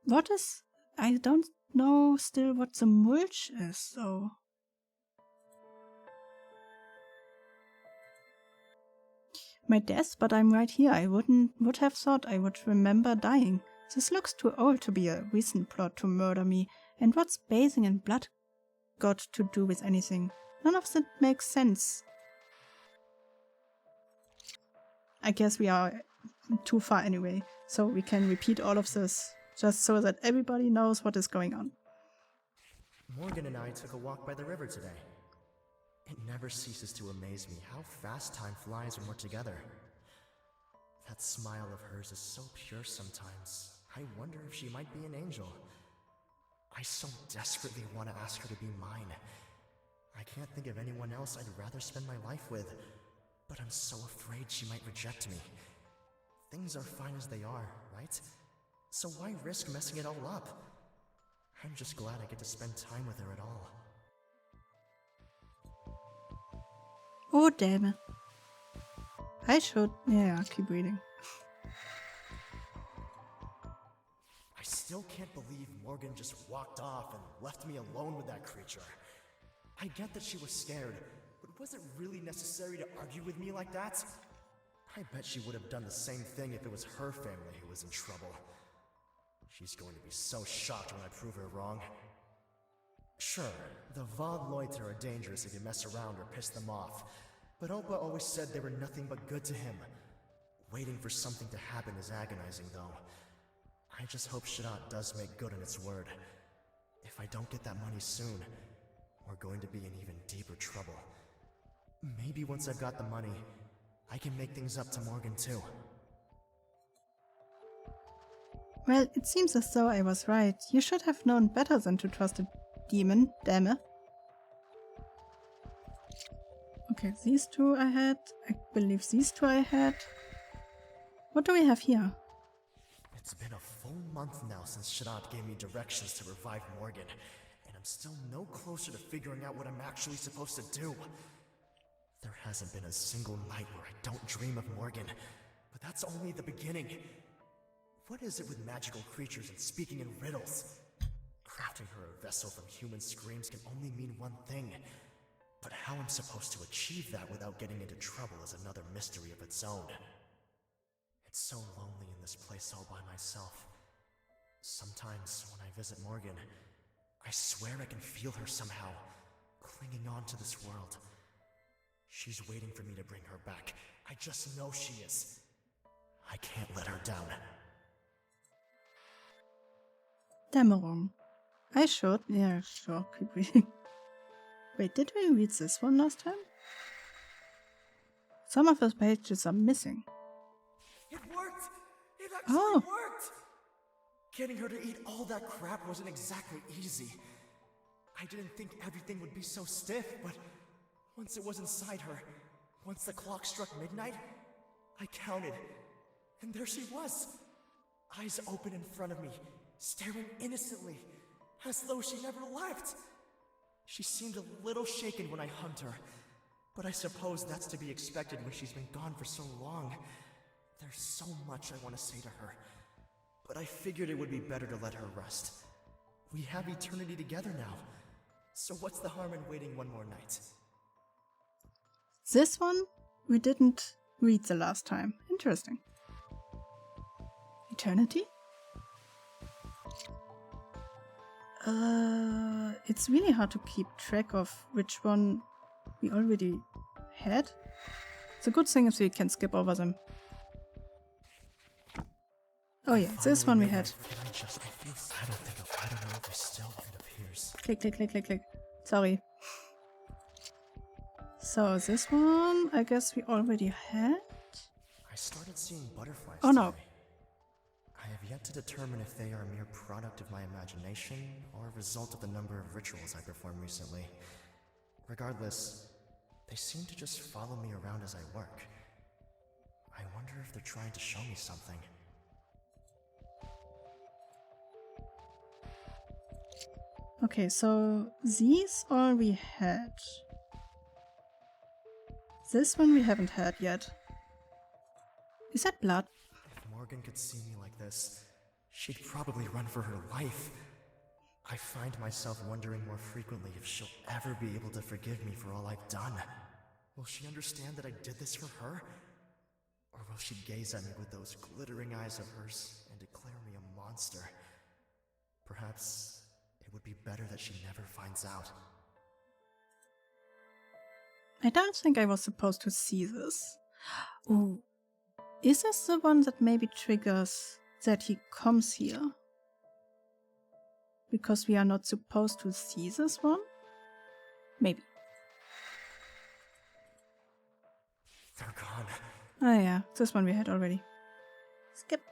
What is... I don't know still what the mulch is, so... My death, but I'm right here. I would have thought I would remember dying. This looks too old to be a recent plot to murder me. And what's bathing in blood got to do with anything? None of that makes sense. I guess we are too far anyway, so we can repeat all of this, just so that everybody knows what is going on. Morgan and I took a walk by the river today. It never ceases to amaze me how fast time flies when we're together. That smile of hers is so pure sometimes. I wonder if she might be an angel. I so desperately want to ask her to be mine. I can't think of anyone else I'd rather spend my life with. But I'm so afraid she might reject me. Things are fine as they are, right? So why risk messing it all up? I'm just glad I get to spend time with her at all. Oh, damn it. I should... Yeah, keep reading. I still can't believe Morgan just walked off and left me alone with that creature. I get that she was scared, but was it really necessary to argue with me like that? I bet she would have done the same thing if it was her family who was in trouble. She's going to be so shocked when I prove her wrong. Sure, the Vod Loiter are dangerous if you mess around or piss them off, but Opa always said they were nothing but good to him. Waiting for something to happen is agonizing, though. I just hope Shadat does make good on its word. If I don't get that money soon, we're going to be in even deeper trouble. Maybe once I've got the money, I can make things up to Morgan too. Well, it seems as though I was right. You should have known better than to trust a demon, damn it. Okay, these two I had. I believe these two I had. What do we have here? It's been a full month now since Shaddad gave me directions to revive Morgan, and I'm still no closer to figuring out what I'm actually supposed to do. There hasn't been a single night where I don't dream of Morgan, but that's only the beginning. What is it with magical creatures and speaking in riddles? Crafting her a vessel from human screams can only mean one thing, but how I'm supposed to achieve that without getting into trouble is another mystery of its own. It's so lonely in this place all by myself. Sometimes when I visit Morgan, I swear I can feel her somehow, clinging on to this world. She's waiting for me to bring her back. I just know she is. I can't let her down. Dämmerung. I should. Yeah, sure. Keep reading. Wait, did we read this one last time? Some of the pages are missing. It worked! It actually worked! Getting her to eat all that crap wasn't exactly easy. I didn't think everything would be so stiff, but once it was inside her, once the clock struck midnight, I counted, and there she was, eyes open in front of me, staring innocently, as though she never left. She seemed a little shaken when I hugged her, but I suppose that's to be expected when she's been gone for so long. There's so much I want to say to her, but I figured it would be better to let her rest. We have eternity together now, so what's the harm in waiting one more night? This one we didn't read the last time. Interesting. Eternity? It's really hard to keep track of which one we already had. The good thing is we can skip over them. Oh yeah, this one we had. I don't know if I still it appears. Click, click, click, click, click. Sorry. So this one, I guess we already had. I started seeing butterflies Oh no. today. I have yet to determine if they are a mere product of my imagination or a result of the number of rituals I performed recently. Regardless, they seem to just follow me around as I work. I wonder if they're trying to show me something. Okay, so these all we had. This one we haven't had yet. Is that blood? If Morgan could see me like this, she'd probably run for her life. I find myself wondering more frequently if she'll ever be able to forgive me for all I've done. Will she understand that I did this for her? Or will she gaze at me with those glittering eyes of hers and declare me a monster? Perhaps it would be better that she never finds out. I don't think I was supposed to see this. Ooh. Is this the one that maybe triggers that he comes here? Because we are not supposed to see this one? Maybe. They're gone. Oh yeah, this one we had already. Skip.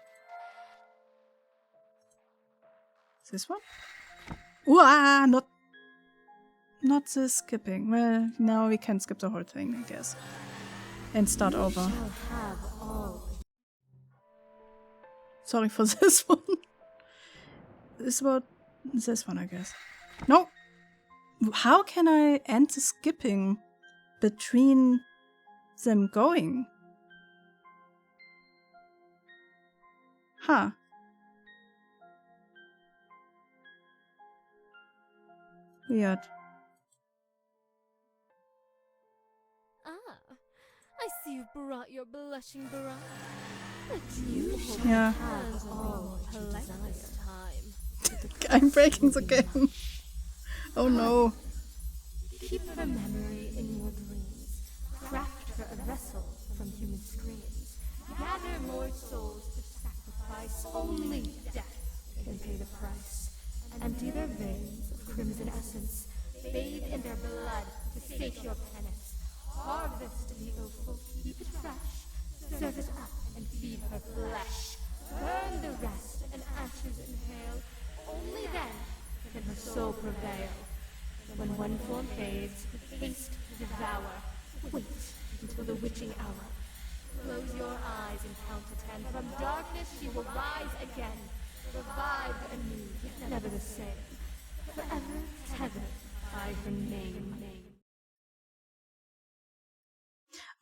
This one? Ooh, not the skipping. Well, now we can skip the whole thing, I guess. And start over. Shall have all. Sorry for this one. This about this one, I guess. No! How can I end the skipping between them going? Huh. Weird. I see you've brought your blushing bride. But you Yeah. hands all polite this time. I'm breaking the game. Oh no. Keep her memory in your dreams. Craft her a vessel from human screams. Gather more souls to sacrifice. Only death can pay the price. Empty their veins of crimson essence. bathe in their blood to sate your penance. Harvest the offal, keep it fresh, serve it up and feed her flesh. Burn the rest and ashes inhale, only then can her soul prevail. When one form fades, with haste to devour, wait until the witching hour. Close your eyes and count to 10. From darkness she will rise again, revived anew, yet never the same. Forever tethered by her name.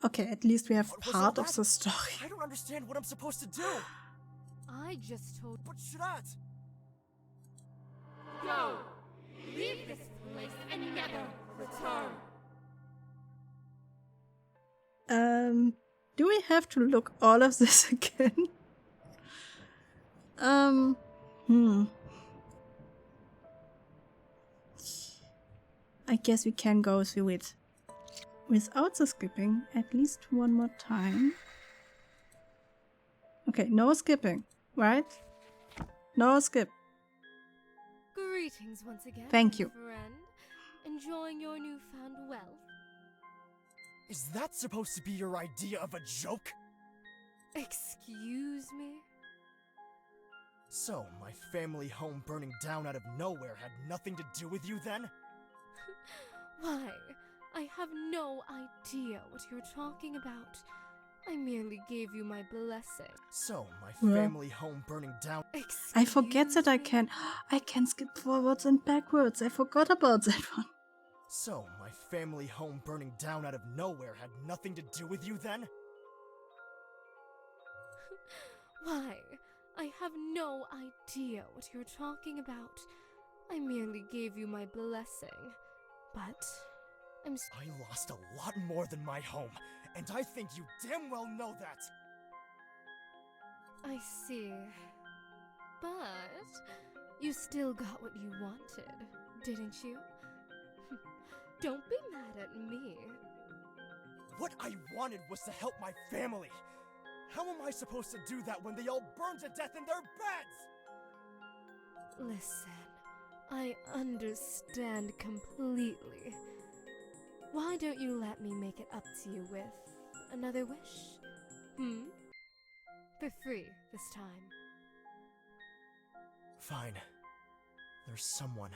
Okay, at least we have What was part all of that? the story. I don't understand what I'm supposed to do. I just told. But Shrat! Go! Leave this place and never return! Do we have to look all of this again? I guess we can go through it without the skipping at least one more time. Okay, no skipping, right? No skip. Greetings once again. Thank you. Friend. Enjoying your newfound wealth? Is that supposed to be your idea of a joke? Excuse me? So, my family home burning down out of nowhere had nothing to do with you then? Why, I have no idea what you're talking about. I merely gave you my blessing. So, my Yeah. family home burning down. I forget that I Excuse can. I can skip forwards and backwards. I forgot about that one. So, my family home burning down out of nowhere had nothing to do with you then? Why, I have no idea what you're talking about. I merely gave you my blessing. But I lost a lot more than my home, and I think you damn well know that! I see. But you still got what you wanted, didn't you? Don't be mad at me. What I wanted was to help my family! How am I supposed to do that when they all burn to death in their beds? Listen, I understand completely. Why don't you let me make it up to you with another wish? For free this time. Fine. There's someone.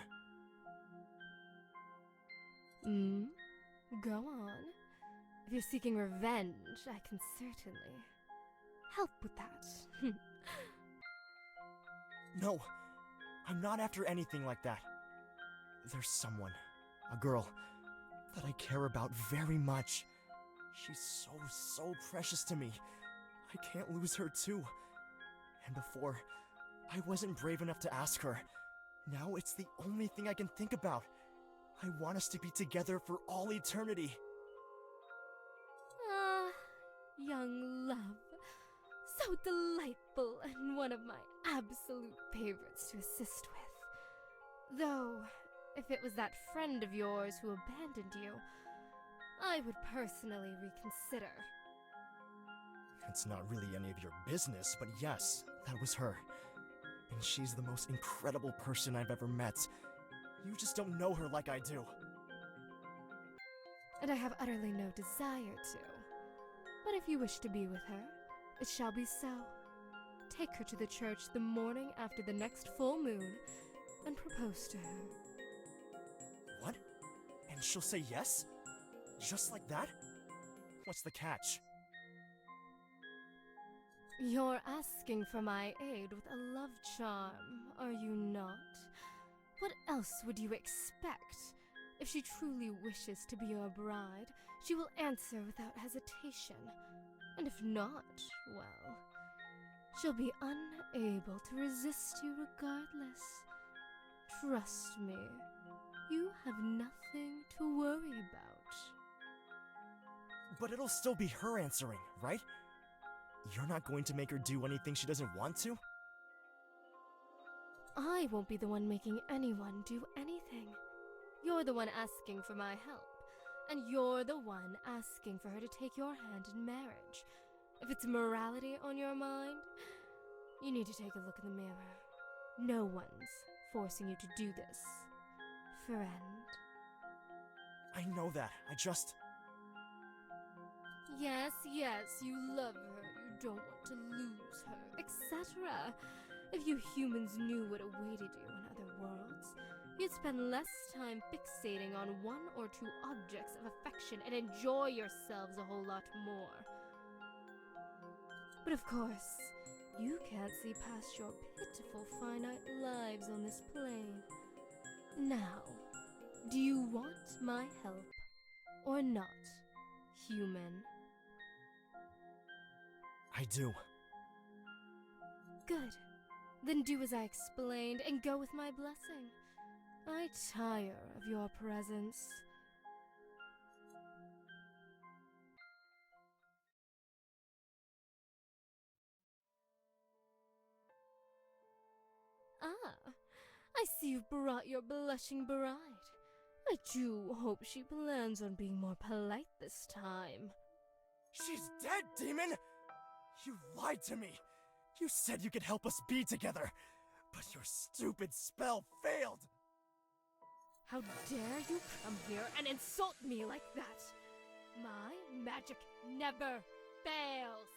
Go on. If you're seeking revenge, I can certainly help with that. No, I'm not after anything like that. There's someone, a girl, that I care about very much. She's so precious to me. I can't lose her too. And before, I wasn't brave enough to ask her. Now it's the only thing I can think about. I want us to be together for all eternity. Ah, young love. So delightful and one of my absolute favorites to assist with. Though, if it was that friend of yours who abandoned you, I would personally reconsider. It's not really any of your business, but yes, that was her. And she's the most incredible person I've ever met. You just don't know her like I do. And I have utterly no desire to. But if you wish to be with her, it shall be so. Take her to the church the morning after the next full moon and propose to her. What? And she'll say yes? Just like that? What's the catch? You're asking for my aid with a love charm, are you not? What else would you expect? If she truly wishes to be your bride, she will answer without hesitation. And if not, well, she'll be unable to resist you regardless. Trust me, you have nothing to worry about. But it'll still be her answering, right? You're not going to make her do anything she doesn't want to? I won't be the one making anyone do anything. You're the one asking for my help. And you're the one asking for her to take your hand in marriage. If it's morality on your mind, you need to take a look in the mirror. No one's forcing you to do this, friend. I know that. I just... Yes, you love her, you don't want to lose her, etc. If you humans knew what awaited you in other worlds, you'd spend less time fixating on one or two objects of affection and enjoy yourselves a whole lot more. But of course, you can't see past your pitiful finite lives on this plane. Now, do you want my help or not, human? I do. Good. Then do as I explained and go with my blessing. I tire of your presence. Ah, I see you've brought your blushing bride. I do hope she plans on being more polite this time. She's dead, demon! You lied to me! You said you could help us be together, but your stupid spell failed! How dare you come here and insult me like that? My magic never fails!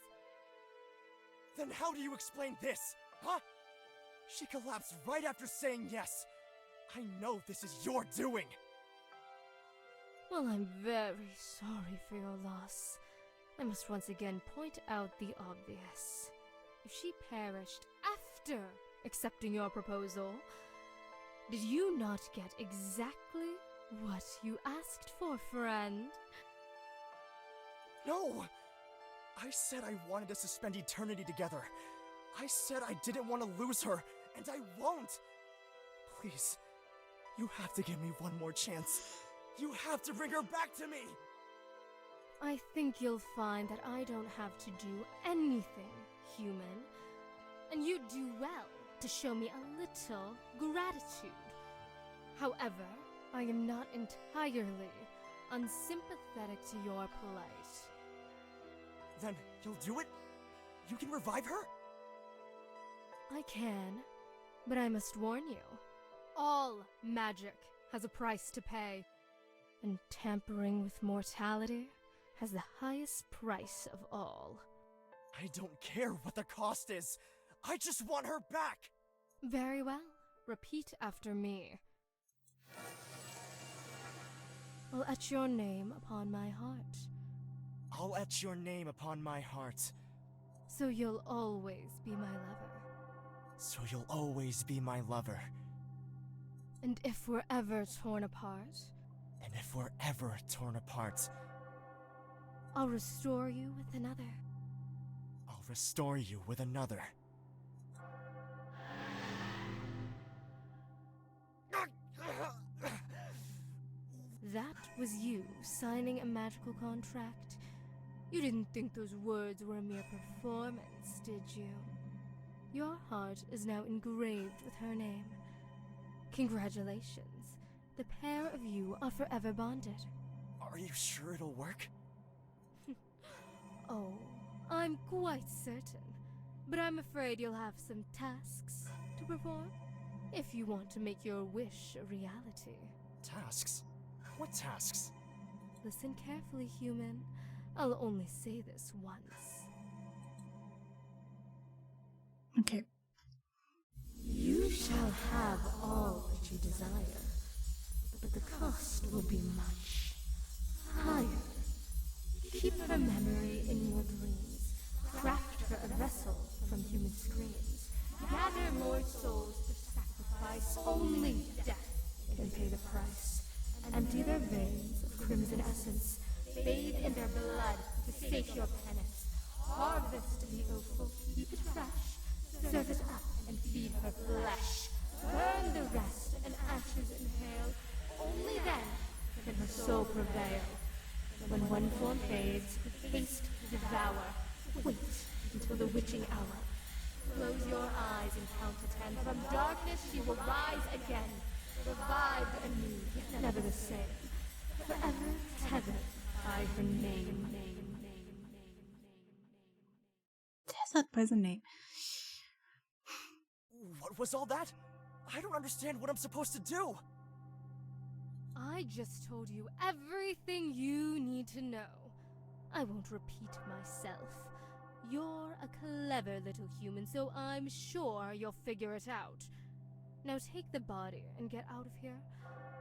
Then how do you explain this, huh? She collapsed right after saying yes. I know this is your doing. Well, I'm very sorry for your loss. I must once again point out the obvious. If she perished after accepting your proposal, did you not get exactly what you asked for, friend? No! I said I wanted to spend eternity together. I said I didn't want to lose her, and I won't! Please, you have to give me one more chance. You have to bring her back to me! I think you'll find that I don't have to do anything, human. And you do well to show me a little gratitude. However, I am not entirely unsympathetic to your plight. Then you'll do it? You can revive her? I can, but I must warn you. All magic has a price to pay, and tampering with mortality has the highest price of all. I don't care what the cost is. I just want her back! Very well. Repeat after me. I'll etch your name upon my heart, I'll etch your name upon my heart, so you'll always be my lover. so you'll always be my lover. And if we're ever torn apart, And if we're ever torn apart, I'll restore you with another. I'll restore you with another. That was you signing a magical contract. You didn't think those words were a mere performance, did you? Your heart is now engraved with her name. Congratulations. The pair of you are forever bonded. Are you sure it'll work? Oh, I'm quite certain. But I'm afraid you'll have some tasks to perform if you want to make your wish a reality. Tasks? What tasks? Listen carefully, human. I'll only say this once. Okay. You shall have all that you desire, but the cost will be much higher. Keep her memory in your dreams. Craft her a vessel from human screams. Gather more souls to sacrifice. Only death can pay the price. Empty their veins of crimson essence. Bathe in their blood to sate your penance. Harvest the offal, keep it fresh. Serve it up and feed her flesh. Burn the rest and ashes inhale. Only then can her soul prevail. When one form fades, haste to devour. Wait until the witching hour. Close your eyes and count to 10. From darkness she will rise again. Revived anew, yet never the same. Forever tethered by her name. Tethered by the name. What was all that? I don't understand what I'm supposed to do. I just told you everything you need to know. I won't repeat myself. You're a clever little human, so I'm sure you'll figure it out. Now take the body and get out of here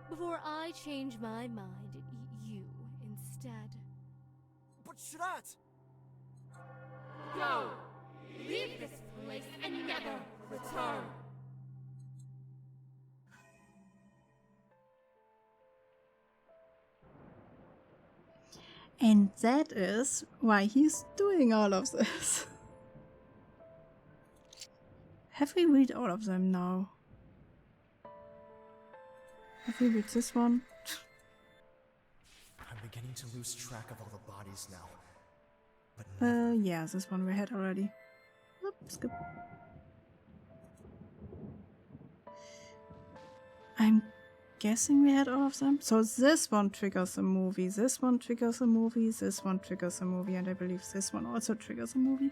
before I change my mind and eat you instead. But Shrat! Go! Leave this place and never return! And that is why he's doing all of this. Have we read all of them now? Have we read this one? I'm beginning to lose track of all the bodies now. But Yeah, this one we had already. Oop, skip. I'm guessing we had all of them. So this one triggers a movie, this one triggers a movie, this one triggers a movie, and I believe this one also triggers a movie.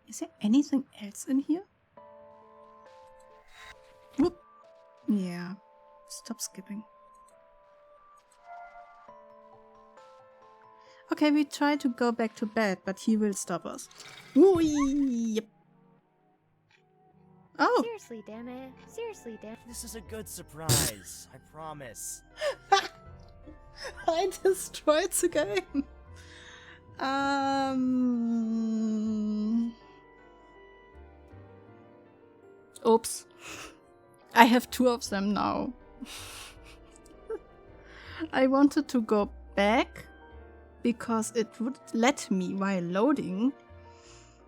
Is there anything else in here? Whoop. Yeah. Stop skipping. Okay, we try to go back to bed, but he will stop us. Ooh, yep. Oh! Seriously, damn it. Seriously, damn it. this is a good surprise, I promise. I destroyed the game. Oops. I have two of them now. I wanted to go back because it would let me while loading.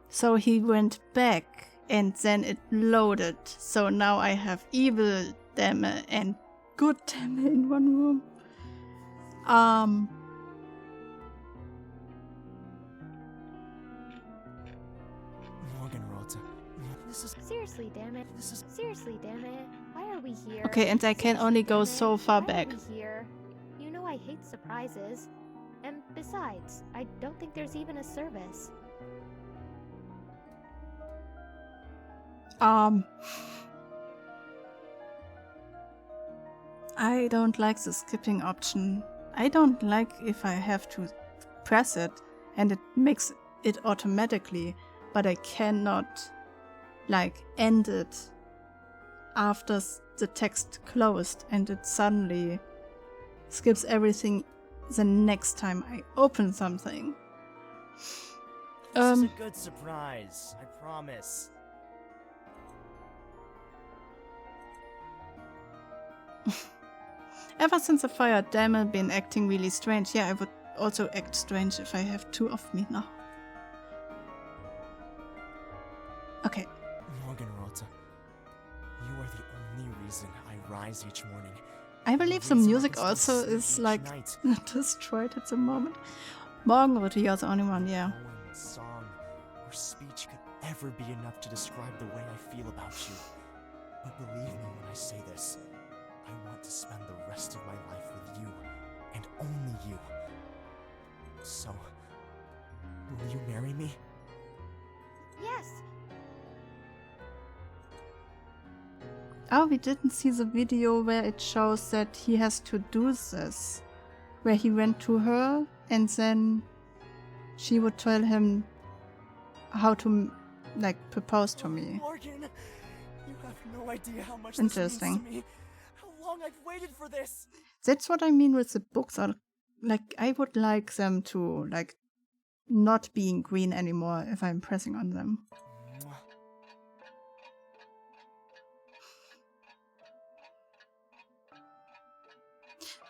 So he went back and then it loaded. So now I have evil Demme and good Demme in one room. Morgenrota. This is Seriously, damn it. Seriously, damn it. Why are we here? Okay, and I can only go so far back. Why are we here? You know I hate surprises. And besides, I don't think there's even a service. I don't like the skipping option. I don't like if I have to press it and it makes it automatically, but I cannot like end it after the text closed and it suddenly skips everything the next time I open something. This is a good surprise, I promise. Ever since the fire, Demme been acting really strange. Yeah, I would also act strange if I have two of me now. Okay. Morgenrota, you are the only reason I rise each morning. I believe the reason I music can still also sleep is each like night. destroyed at the moment. Morgenrota, you're the only one, yeah. Poem, song, or speech could ever be enough to describe the way I feel about you. But believe me when I say this, I want to spend the rest of my life with you, and only you. So, will you marry me? Yes! Oh, we didn't see the video where it shows that he has to do this. Where he went to her and then she would tell him how to, like, propose to me. Morgan, you have no idea how much Interesting. this means to me. How long I've waited for this. That's what I mean with the books. Like, I would like them to, like, not being green anymore if I'm pressing on them.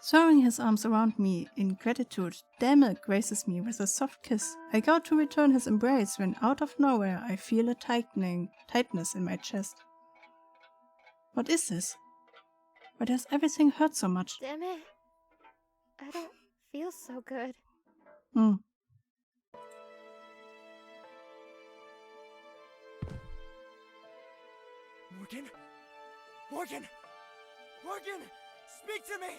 Throwing his arms around me in gratitude, Demme graces me with a soft kiss. I go to return his embrace when out of nowhere I feel a tightness in my chest. What is this? Why does everything hurt so much? Damn it. I don't feel so good. Morgan? Morgan! Morgan! Speak to me!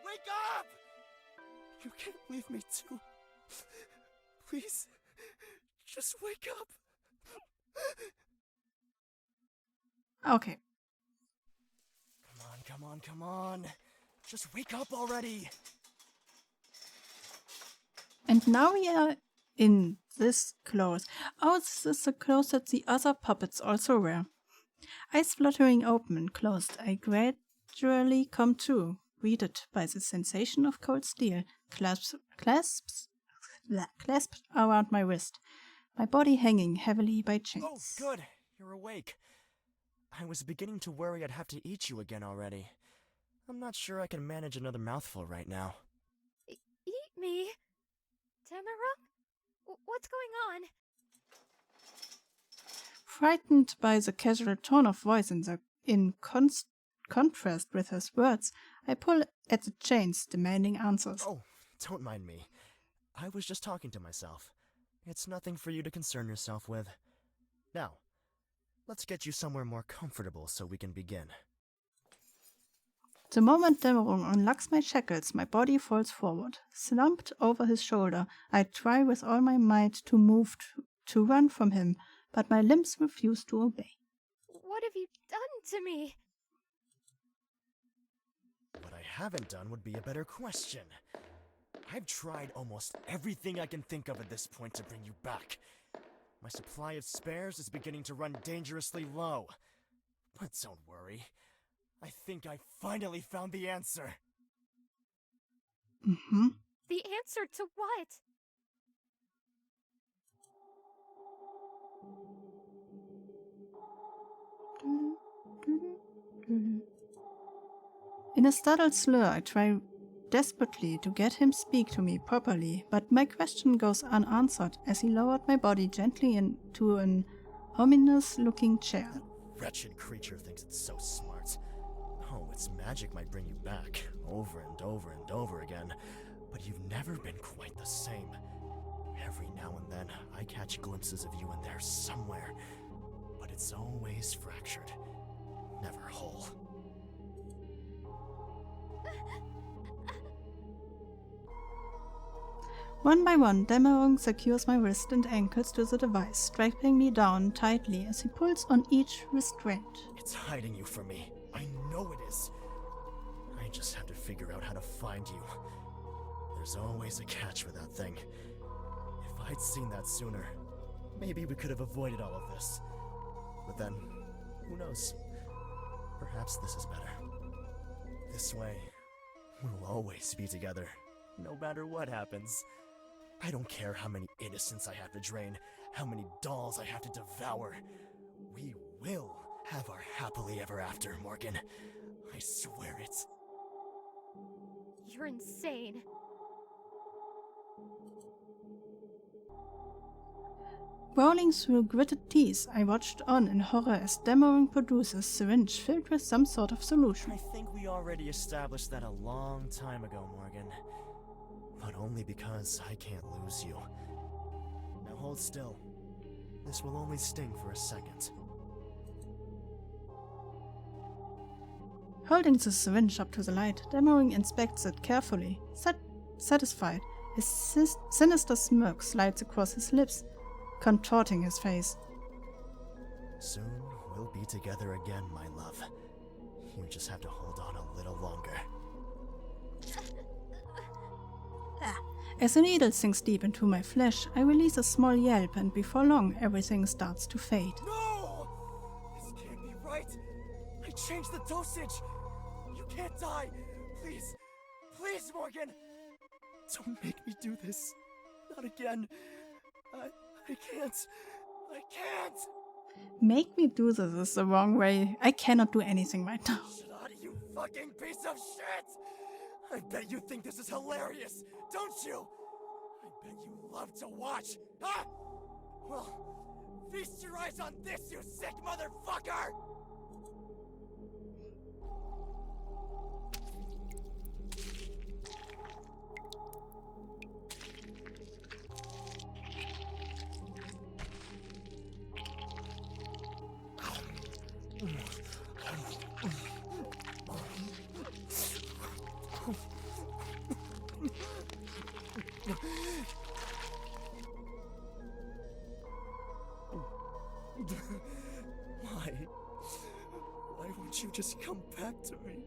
Wake up! You can't leave me too. Please, just wake up. Okay. Come come on. Just wake up already. And now we are in this close. Oh, this is the clothes that the other puppets also wear. Eyes fluttering open and closed, I gradually come to, greeted by the sensation of cold steel clasped around my wrist, my body hanging heavily by chains. Oh, good. You're awake. I was beginning to worry I'd have to eat you again already. I'm not sure I can manage another mouthful right now. Eat me? Tamara? What's going on? Frightened by the casual tone of voice in contrast with his words, I pull at the chains, demanding answers. Oh, don't mind me. I was just talking to myself. It's nothing for you to concern yourself with. Now, let's get you somewhere more comfortable so we can begin. The moment Dämmerung unlocks my shackles, my body falls forward. Slumped over his shoulder, I try with all my might to move, to run from him, but my limbs refuse to obey. What have you done to me? What I haven't done would be a better question. I've tried almost everything I can think of at this point to bring you back. My supply of spares is beginning to run dangerously low. But don't worry. I think I finally found the answer. Mm-hmm. The answer to what? In a startled slur, I try desperately to get him speak to me properly, but my question goes unanswered as he lowered my body gently into an ominous-looking chair. Wretched creature thinks it's so smart. Oh, its magic might bring you back, over and over and over again, but you've never been quite the same. Every now and then, I catch glimpses of you in there somewhere, but it's always fractured, never whole. One by one, Dämmerung secures my wrist and ankles to the device, strapping me down tightly as he pulls on each restraint. It's hiding you from me. I know it is. I just have to figure out how to find you. There's always a catch with that thing. If I'd seen that sooner, maybe we could have avoided all of this. But then, who knows? Perhaps this is better. This way, we'll always be together, no matter what happens. I don't care how many innocents I have to drain, how many dolls I have to devour. We will have our happily ever after, Morgan. I swear it. You're insane. Growling through gritted teeth, I watched on in horror as Dämmerung produces a syringe filled with some sort of solution. I think we already established that a long time ago, Morgan. But only because I can't lose you. Now hold still. This will only sting for a second. Holding the syringe up to the light, Dämmerung inspects it carefully. Satisfied, a sinister smirk slides across his lips, contorting his face. Soon we'll be together again, my love. You just have to hold on a little longer. As a needle sinks deep into my flesh, I release a small yelp, and before long, everything starts to fade. No! This can't be right! I changed the dosage! You can't die! Please! Please, Morgan! Don't make me do this! Not again! I can't! I can't! Make me do this is the wrong way. I cannot do anything right now. Shut up, you fucking piece of shit! I bet you think this is hilarious, don't you? I bet you love to watch, huh? Well, feast your eyes on this, you sick motherfucker! Why? Why won't won't you just come back to me?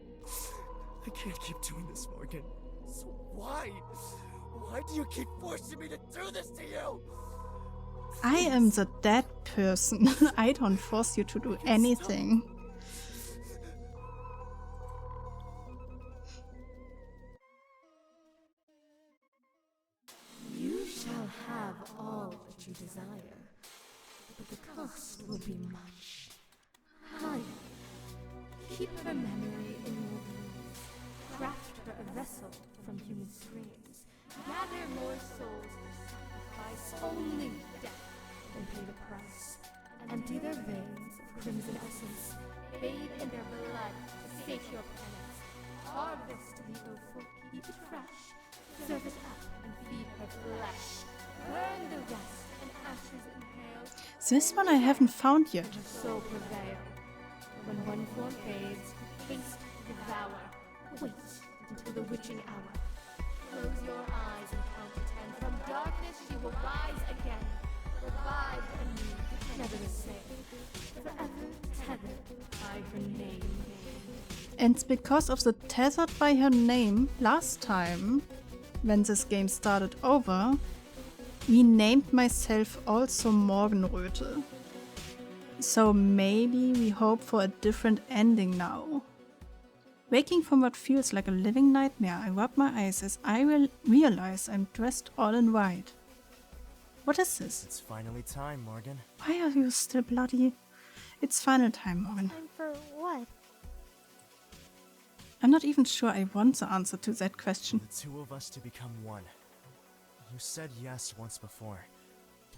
I can't keep doing this, Morgan. So why? Why do you keep forcing me to do this to you? I am the dead person. I don't force you to do anything. You shall have all that you desire, but the cost will be much higher. Keep her memory in your dreams. Craft her a vessel from human screams. Gather more souls for sacrifice. Only death can pay the price. Empty their veins of crimson essence. Bathe in their blood to sate your penance. Harvest the offal, keep it fresh. Serve it up and feed her flesh. Burn the rest and ashes inhale. This one I haven't found yet. Her soul prevail. When one form fades, haste devour. Wait until the witching hour. Close your eyes and count to 10. From darkness she will rise again. Revived anew, never the same. Forever tethered by her name. And because of the tethered by her name last time, when this game started over, we named myself also Morgenröte. So maybe we hope for a different ending now. Waking from what feels like a living nightmare, I rub my eyes as I realize I'm dressed all in white. What is this? It's finally time, Morgan. Why are you still bloody? It's final time, Morgan. Time for what? I'm not even sure I want the answer to that question. The two of us to become one. You said yes once before,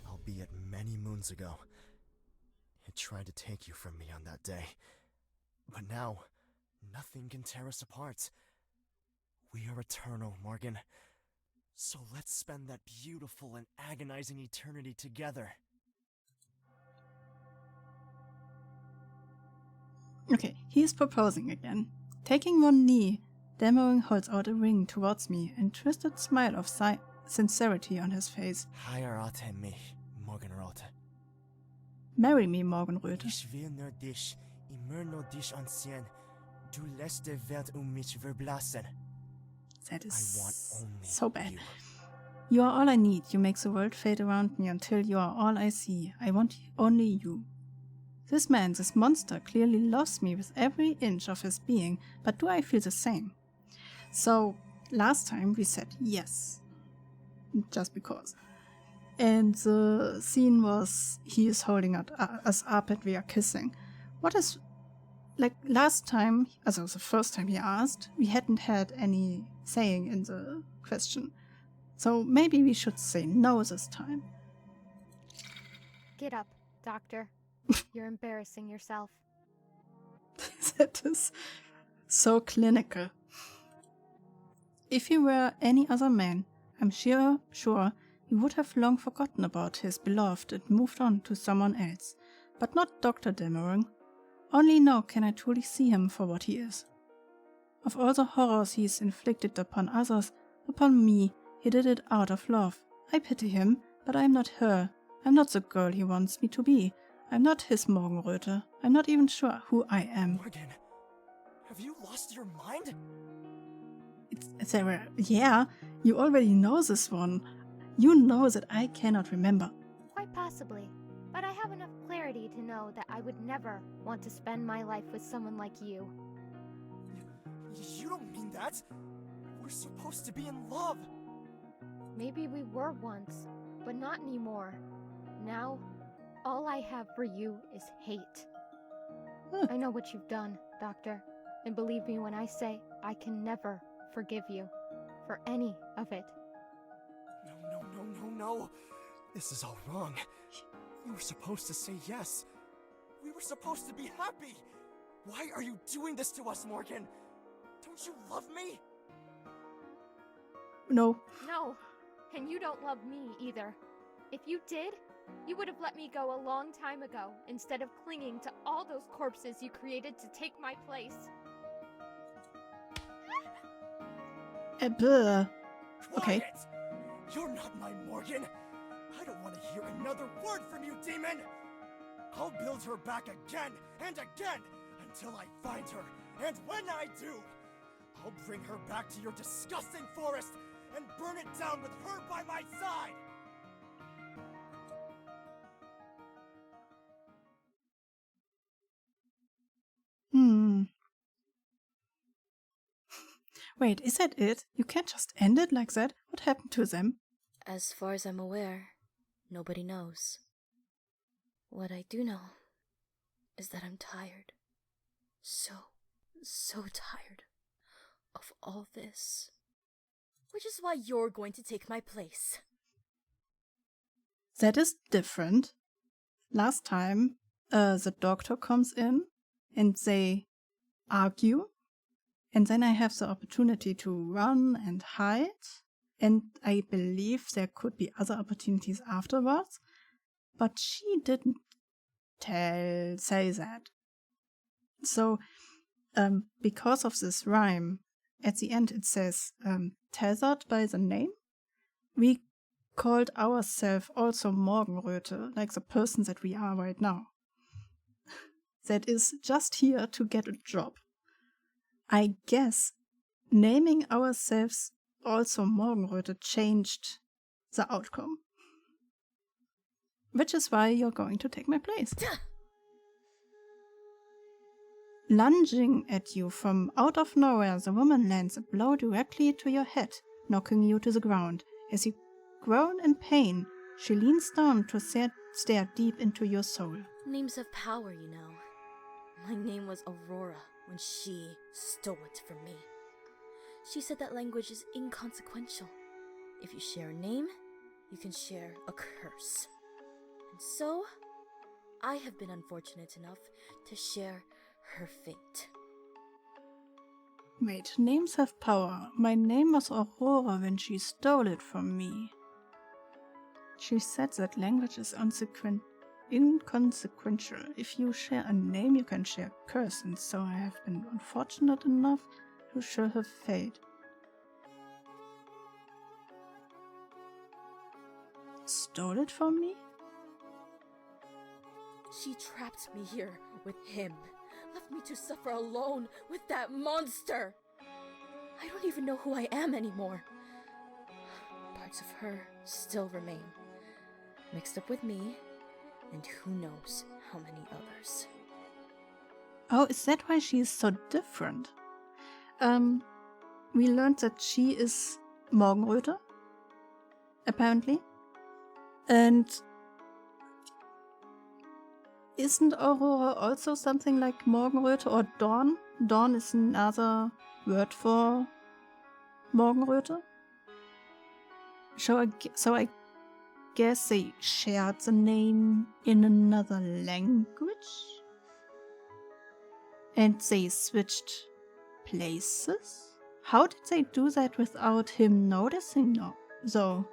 albeit many moons ago. It tried to take you from me on that day. But now, nothing can tear us apart. We are eternal, Morgan. So let's spend that beautiful and agonizing eternity together. Okay, he is proposing again. Taking one knee, Dammering holds out a ring towards me and twisted smile of sincerity on his face. Heirate mich, Morgenröte. Marry me, Morgenröte. Ich will nur dich, immer nur dich ansehen. Du lässt die Welt mich verblassen. That I want is only so bad. you. You are all I need. You make the world fade around me until you are all I see. I want only you. This man, this monster, clearly loves me with every inch of his being, but do I feel the same? So, last time we said yes. Just because. And the scene was he is holding us up and we are kissing. What is... Like last time, also the first time he asked, we hadn't had any saying in the question. So maybe we should say no this time. Get up, doctor. You're embarrassing yourself. That is so clinical. If he were any other man, I'm sure he would have long forgotten about his beloved and moved on to someone else. But not Dr. Dammering. Only now can I truly see him for what he is. Of all the horrors he's inflicted upon others, upon me, he did it out of love. I pity him, but I'm not her. I'm not the girl he wants me to be. I'm not his Morgenröte. I'm not even sure who I am. Morgan, have you lost your mind? Yeah, you already know this one. You know that I cannot remember. Quite possibly. But I have enough clarity to know that I would never want to spend my life with someone like you. You don't mean that. We're supposed to be in love. Maybe we were once, but not anymore. Now, all I have for you is hate. I know what you've done, Doctor, and believe me when I say I can never forgive you for any of it. No. This is all wrong. You were supposed to say yes. We were supposed to be happy. Why are you doing this to us, Morgan? Don't you love me? No. No, and you don't love me either. If you did, you would have let me go a long time ago, instead of clinging to all those corpses you created to take my place. Okay. Quiet! You're not my Morgan. I don't want to hear another word from you, demon! I'll build her back again and again, and until I find her. And when I do, I'll bring her back to your disgusting forest and burn it down with her by my side! Wait, is that it? You can't just end it like that? What happened to them? As far as I'm aware, nobody knows. What I do know is that I'm tired. So tired of all this. Which is why you're going to take my place. That is different. Last time, the doctor comes in and they argue. And then I have the opportunity to run and hide. And I believe there could be other opportunities afterwards. But she didn't say that. So, because of this rhyme, at the end it says, tethered by the name, we called ourselves also Morgenröte, like the person that we are right now. That is just here to get a job. I guess naming ourselves also Morgenröte changed the outcome. Which is why you're going to take my place. Lunging at you from out of nowhere, the woman lands a blow directly to your head, knocking you to the ground. As you groan in pain, she leans down to stare deep into your soul. Names have power, you know. My name was Aurora when she stole it from me. She said that language is inconsequential. If you share a name, you can share a curse. And so, I have been unfortunate enough to share her fate. Wait, names have power. My name was Aurora when she stole it from me. She said that language is inconsequential. If you share a name, you can share a curse, and so I have been unfortunate enough to share her fate. Stole it from me? She trapped me here with him, left me to suffer alone with that monster. I don't even know who I am anymore. Parts of her still remain, mixed up with me, and who knows how many others. Oh, is that why she is so different? We learned that she is Morgenröte, apparently. And isn't Aurora also something like Morgenröte or Dawn? Dawn is another word for Morgenröte. So I guess they shared the name in another language? And they switched places? How did they do that without him noticing? No, though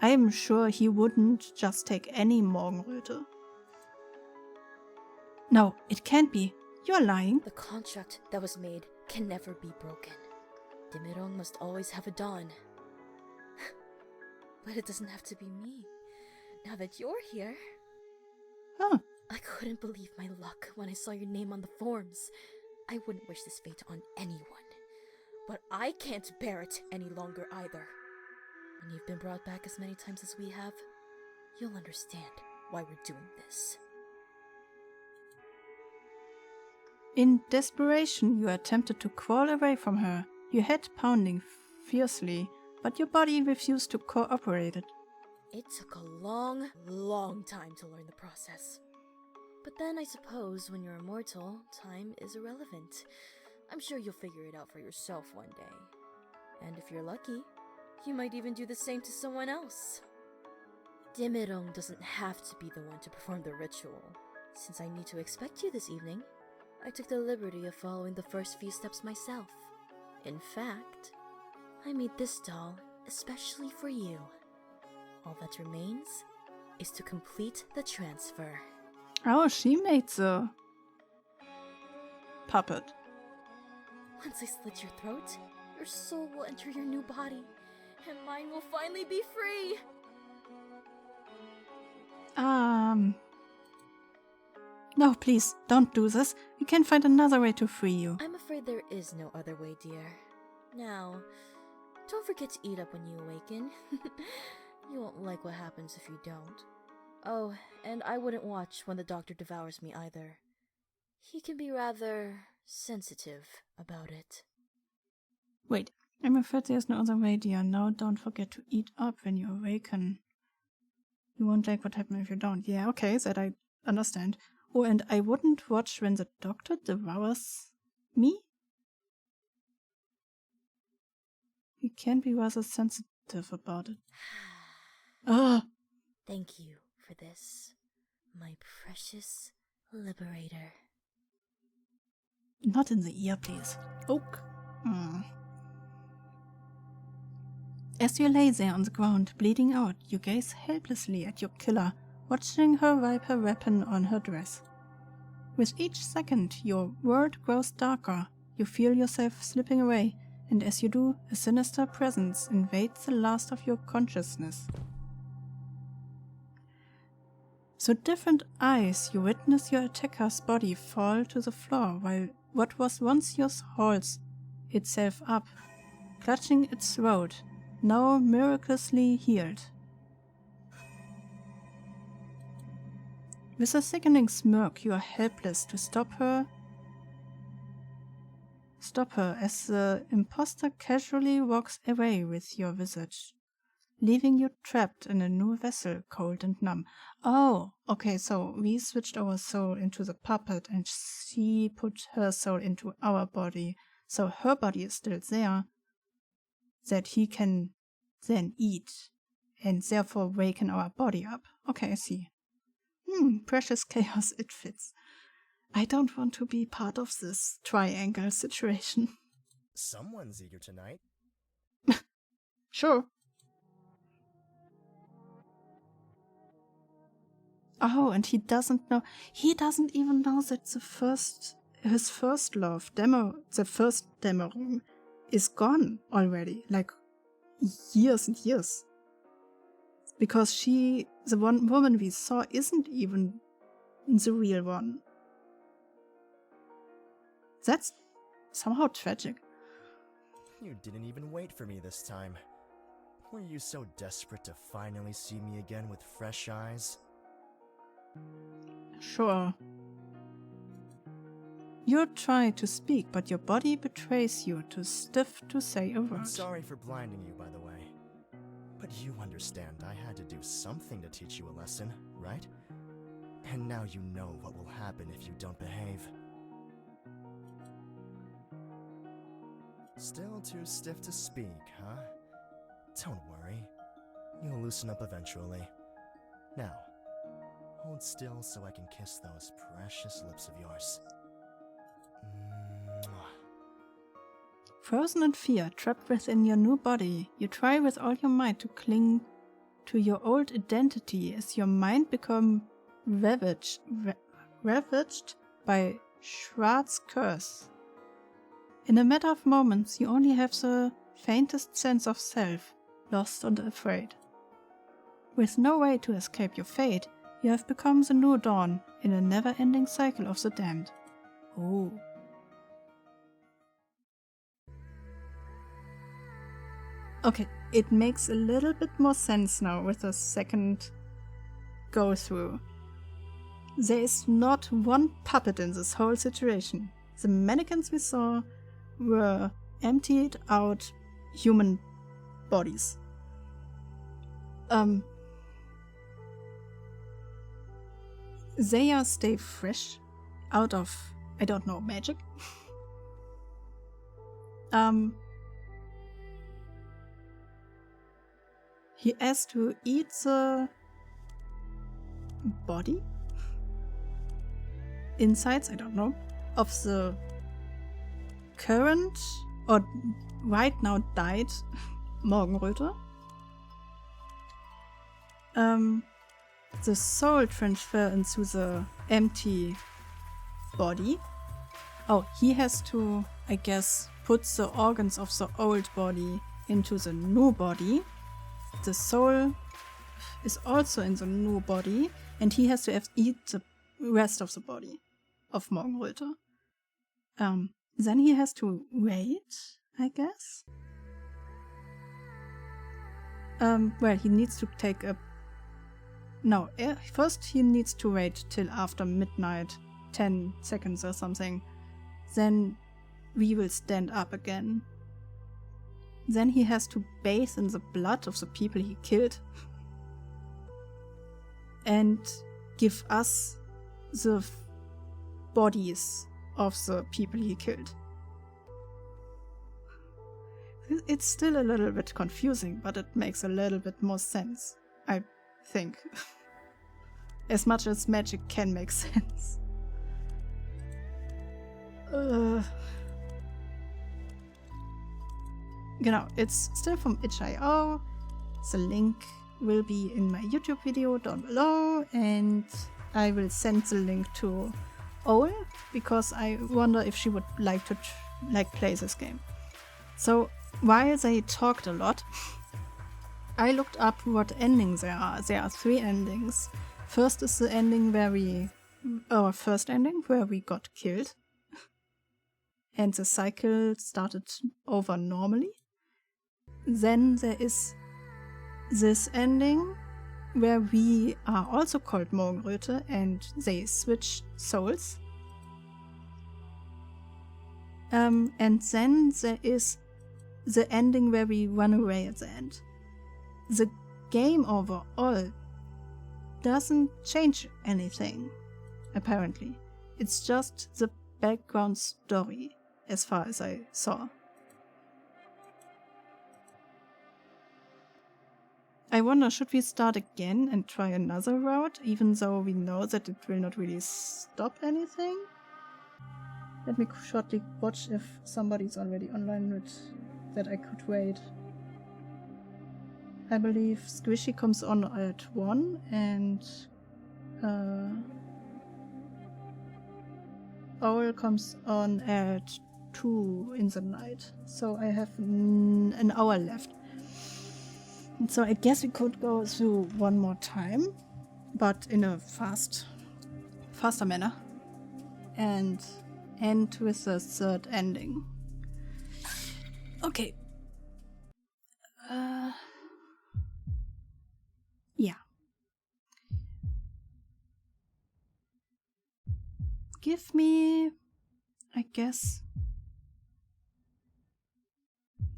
I am sure he wouldn't just take any Morgenröte. No, it can't be. You're lying. The contract that was made can never be broken. Demirong must always have a dawn. But it doesn't have to be me. Now that you're here... Huh. I couldn't believe my luck when I saw your name on the forms. I wouldn't wish this fate on anyone. But I can't bear it any longer either. When you've been brought back as many times as we have, you'll understand why we're doing this. In desperation, you attempted to crawl away from her, your head pounding fiercely, but your body refused to cooperate. It took a long, long time to learn the process. But then I suppose when you're immortal, time is irrelevant. I'm sure you'll figure it out for yourself one day. And if you're lucky, you might even do the same to someone else. Demirong doesn't have to be the one to perform the ritual. Since I need to expect you this evening, I took the liberty of following the first few steps myself. In fact, I made this doll especially for you. All that remains is to complete the transfer. Oh, she made the puppet. Once I slit your throat, your soul will enter your new body, and mine will finally be free! No, please, don't do this. We can find another way to free you. I'm afraid there is no other way, dear. Now, don't forget to eat up when you awaken. You won't like what happens if you don't. Oh, and I wouldn't watch when the doctor devours me either. He can be rather sensitive about it. Wait, I'm afraid there's no other way, dear. Now don't forget to eat up when you awaken. You won't like what happens if you don't. Yeah, okay, that I understand. Oh, and I wouldn't watch when the doctor devours me? He can be rather sensitive about it. Ah! Thank you for this, my precious liberator. Not in the ear, please. Oak. As you lay there on the ground, bleeding out, you gaze helplessly at your killer, watching her wipe her weapon on her dress. With each second, your world grows darker. You feel yourself slipping away, and as you do, a sinister presence invades the last of your consciousness. Through different eyes, you witness your attacker's body fall to the floor, while what was once yours hauls itself up, clutching its throat, now miraculously healed. With a sickening smirk, you are helpless to stop her as the imposter casually walks away with your visage, leaving you trapped in a new vessel, cold and numb. Oh, okay, so we switched our soul into the puppet and she put her soul into our body, so her body is still there, that he can then eat and therefore waken our body up. Okay, I see. Precious chaos, it fits. I don't want to be part of this triangle situation. Someone's eager tonight. Sure. Oh, and he doesn't even know that his first love, the first Dämmerung, is gone already, like years and years. Because the one woman we saw isn't even the real one. That's somehow tragic. You didn't even wait for me this time. Were you so desperate to finally see me again with fresh eyes? Sure. You try to speak, but your body betrays you, too stiff to say a word. I'm sorry for blinding you, by the way. But you understand I had to do something to teach you a lesson, right? And now you know what will happen if you don't behave. Still too stiff to speak, huh? Don't worry. You'll loosen up eventually. Now, hold still so I can kiss those precious lips of yours. Frozen in fear, trapped within your new body, you try with all your might to cling to your old identity as your mind becomes ravaged by Schwarz's curse. In a matter of moments, you only have the faintest sense of self, lost and afraid. With no way to escape your fate, you have become the new dawn in a never-ending cycle of the damned. Oh. Okay, it makes a little bit more sense now with the second go-through. There is not one puppet in this whole situation. The mannequins we saw were emptied out human bodies. They stay fresh out of, I don't know, magic. He has to eat the body? Insides, I don't know, of the current, or right now died, Morgenröte. The soul transfer into the empty body. Oh, he has to, I guess, put the organs of the old body into the new body. The soul is also in the new body, and he has to eat the rest of the body of Morgenröte. Then he has to wait, I guess. Well, he needs to take a... No, first he needs to wait till after midnight, 10 seconds or something. Then we will stand up again. Then he has to bathe in the blood of the people he killed. And give us the bodies of the people he killed. It's still a little bit confusing, but it makes a little bit more sense, I think. As much as magic can make sense. Genau, it's still from itch.io. The link will be in my YouTube video down below, and I will send the link to Owl because I wonder if she would like to play this game. So while they talked a lot, I looked up what endings there are. There are 3 endings. First is the ending our first ending where we got killed, and the cycle started over normally. Then there is this ending where we are also called Morgenröte and they switch souls. And then there is the ending where we run away at the end. The game overall doesn't change anything, apparently. It's just the background story, as far as I saw. I wonder, should we start again and try another route, even though we know that it will not really stop anything? Let me shortly watch if somebody's already online with that I could wait. I believe Squishy comes on at 1 and Owl comes on at 2 in the night. So I have an hour left. So I guess we could go through one more time, but in a faster manner, and end with the 3rd ending. Okay. Yeah. Give me, I guess,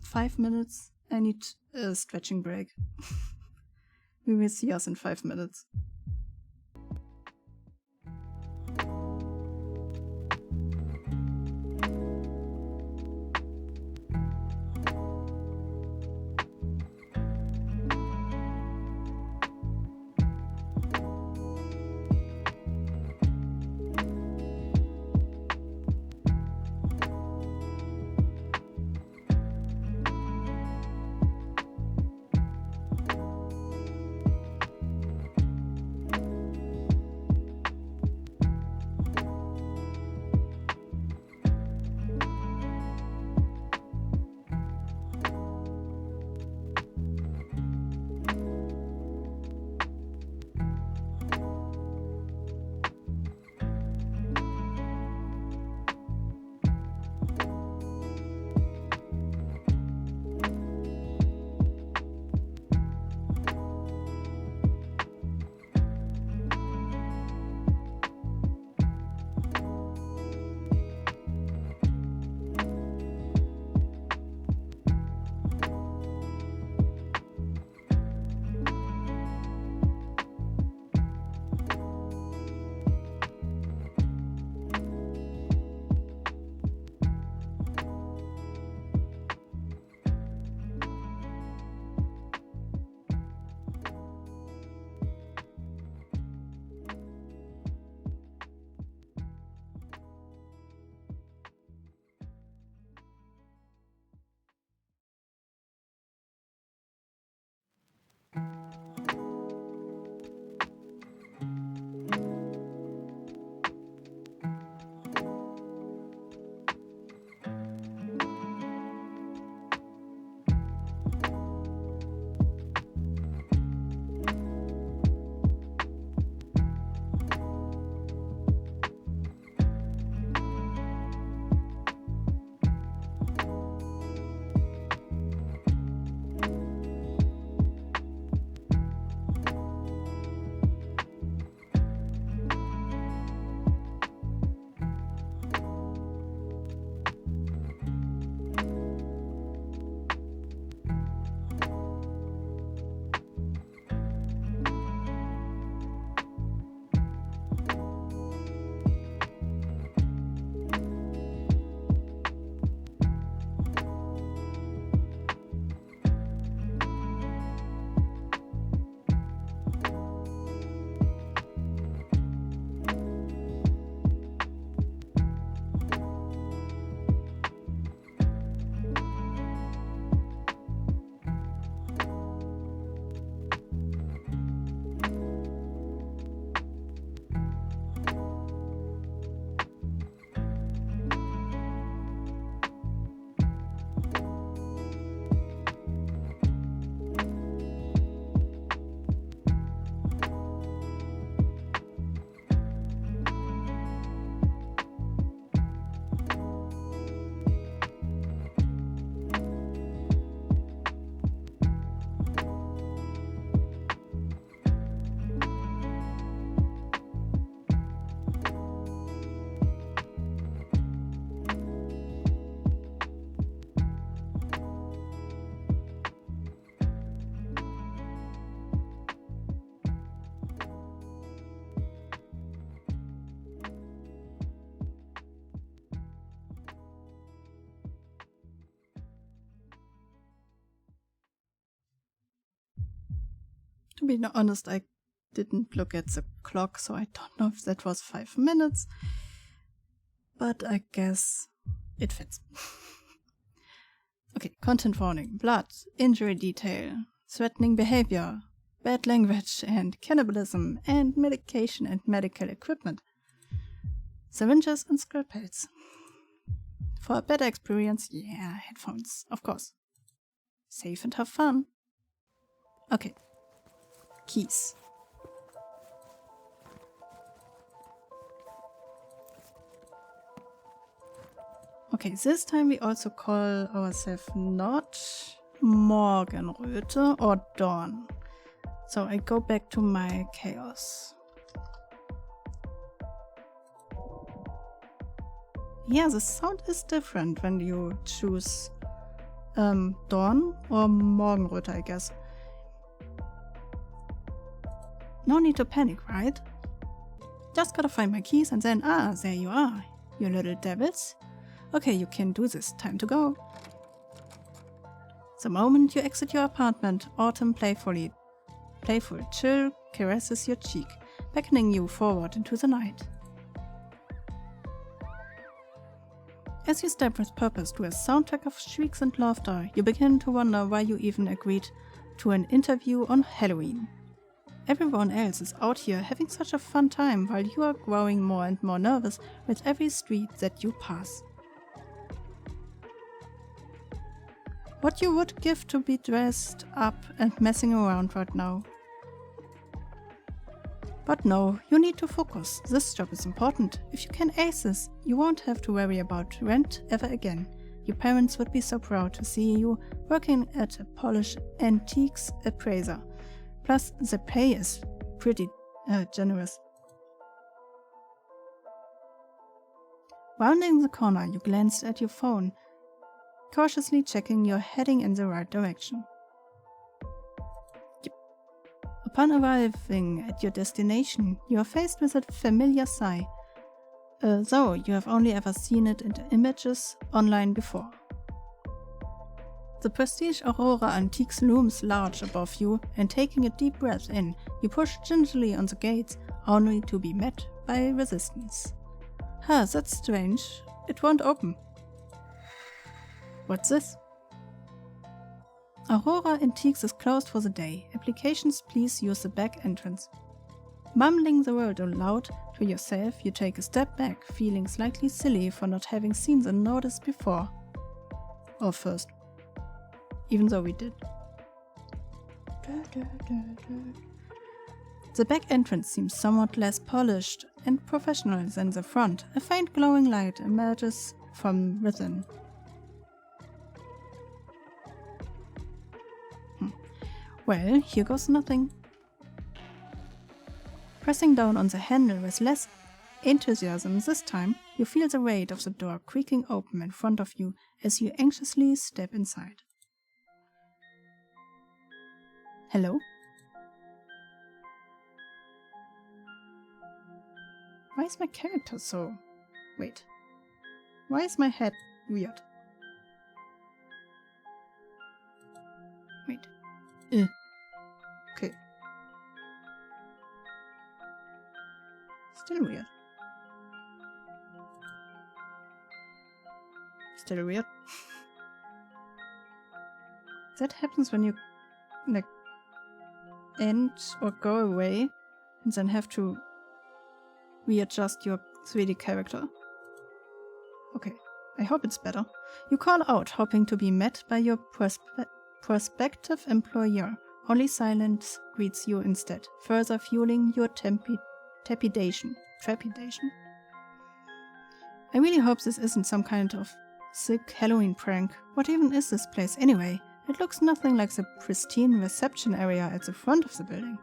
5 minutes. I need a stretching break. We will see us in 5 minutes. To be honest, I didn't look at the clock, so I don't know if that was 5 minutes. But I guess it fits. Okay, content warning, blood, injury detail, threatening behavior, bad language and cannibalism, and medication and medical equipment. Syringes and scalpels. For a better experience, yeah, headphones, of course. Safe and have fun. Okay. Keys. Okay, this time we also call ourselves not Morgenröte or Dawn. So I go back to my chaos. Yeah, the sound is different when you choose Dawn or Morgenröte, I guess. No need to panic, right? Just gotta find my keys and then, there you are, you little devils. Okay, you can do this, time to go. The moment you exit your apartment, Autumn playful chill caresses your cheek, beckoning you forward into the night. As you step with purpose to a soundtrack of shrieks and laughter, you begin to wonder why you even agreed to an interview on Halloween. Everyone else is out here having such a fun time while you are growing more and more nervous with every street that you pass. What you would give to be dressed up and messing around right now. But no, you need to focus. This job is important. If you can ace this, you won't have to worry about rent ever again. Your parents would be so proud to see you working at a Polish antiques appraiser. Plus, the pay is pretty generous. Rounding the corner, you glanced at your phone, cautiously checking you're heading in the right direction. Upon arriving at your destination, you are faced with a familiar sight, though you have only ever seen it in the images online before. The prestige Aurora Antiques looms large above you, and taking a deep breath in, you push gingerly on the gates, only to be met by resistance. That's strange. It won't open. What's this? Aurora Antiques is closed for the day. Applications please use the back entrance. Mumbling the word aloud to yourself, you take a step back, feeling slightly silly for not having seen the notice before. Or first. Even though we did. The back entrance seems somewhat less polished and professional than the front. A faint glowing light emerges from within. Well, here goes nothing. Pressing down on the handle with less enthusiasm this time, you feel the weight of the door creaking open in front of you as you anxiously step inside. Hello? Why is my character so... Wait. Why is my head weird? Wait. Okay. Still weird. Still weird. That happens when you like end or go away and then have to readjust your 3D character. Okay, I hope it's better. You call out, hoping to be met by your prospective employer. Only silence greets you instead, further fueling your trepidation. I really hope this isn't some kind of sick Halloween prank. What even is this place anyway? It looks nothing like the pristine reception area at the front of the building.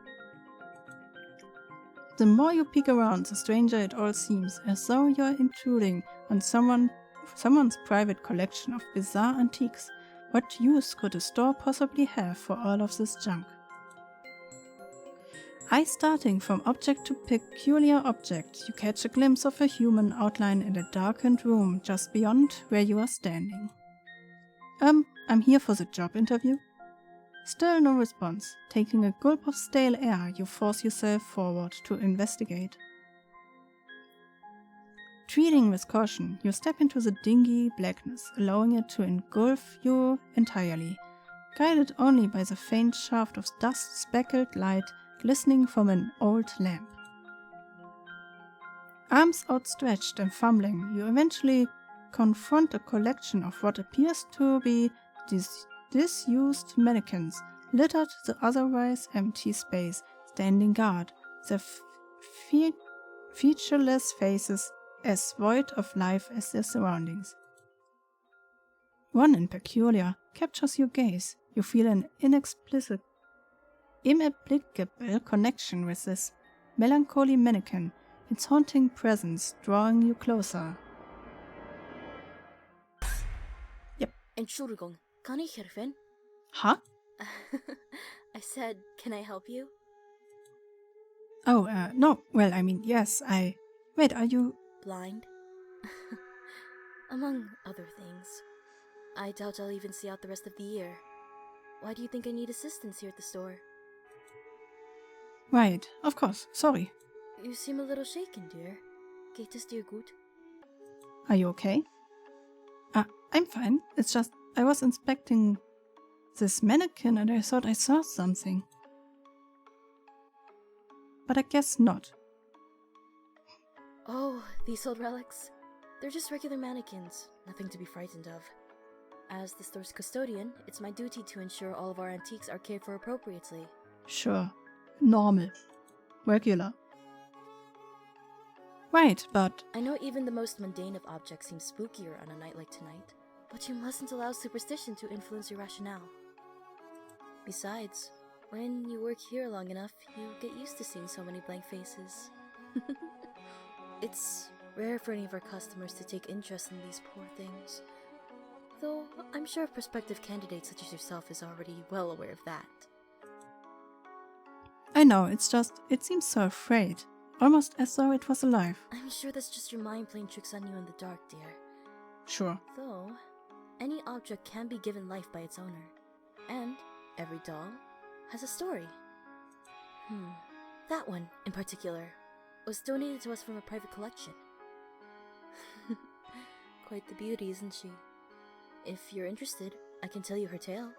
The more you peek around, the stranger it all seems, as though you're intruding on someone's private collection of bizarre antiques. What use could a store possibly have for all of this junk? Eye starting from object to peculiar object, you catch a glimpse of a human outline in a darkened room just beyond where you are standing. I'm here for the job interview. Still no response. Taking a gulp of stale air, you force yourself forward to investigate. Treading with caution, you step into the dingy blackness, allowing it to engulf you entirely, guided only by the faint shaft of dust-speckled light glistening from an old lamp. Arms outstretched and fumbling, you eventually confront a collection of what appears to be disused mannequins, littered the otherwise empty space, standing guard, their featureless faces as void of life as their surroundings. One in particular captures your gaze. You feel an inapplicable connection with this melancholy mannequin, its haunting presence drawing you closer. Yep. Entschuldigung, kann ich helfen? Huh? I said, can I help you? Oh, no. Well, I mean, yes, Wait, are you... Blind? Among other things. I doubt I'll even see out the rest of the year. Why do you think I need assistance here at the store? Right, of course, sorry. You seem a little shaken, dear. Geht es dir gut? Are you okay? I'm fine. It's just, I was inspecting this mannequin and I thought I saw something. But I guess not. Oh, these old relics. They're just regular mannequins, nothing to be frightened of. As the store's custodian, it's my duty to ensure all of our antiques are cared for appropriately. Sure. Normal. Regular. Right, but... I know even the most mundane of objects seems spookier on a night like tonight, but you mustn't allow superstition to influence your rationale. Besides, when you work here long enough, you get used to seeing so many blank faces. It's rare for any of our customers to take interest in these poor things. Though I'm sure a prospective candidate such as yourself is already well aware of that. I know, it's just, it seems so afraid. Almost as though it was alive. I'm sure that's just your mind playing tricks on you in the dark, dear. Sure. Though, any object can be given life by its owner. And every doll has a story. That one, in particular, was donated to us from a private collection. Quite the beauty, isn't she? If you're interested, I can tell you her tale.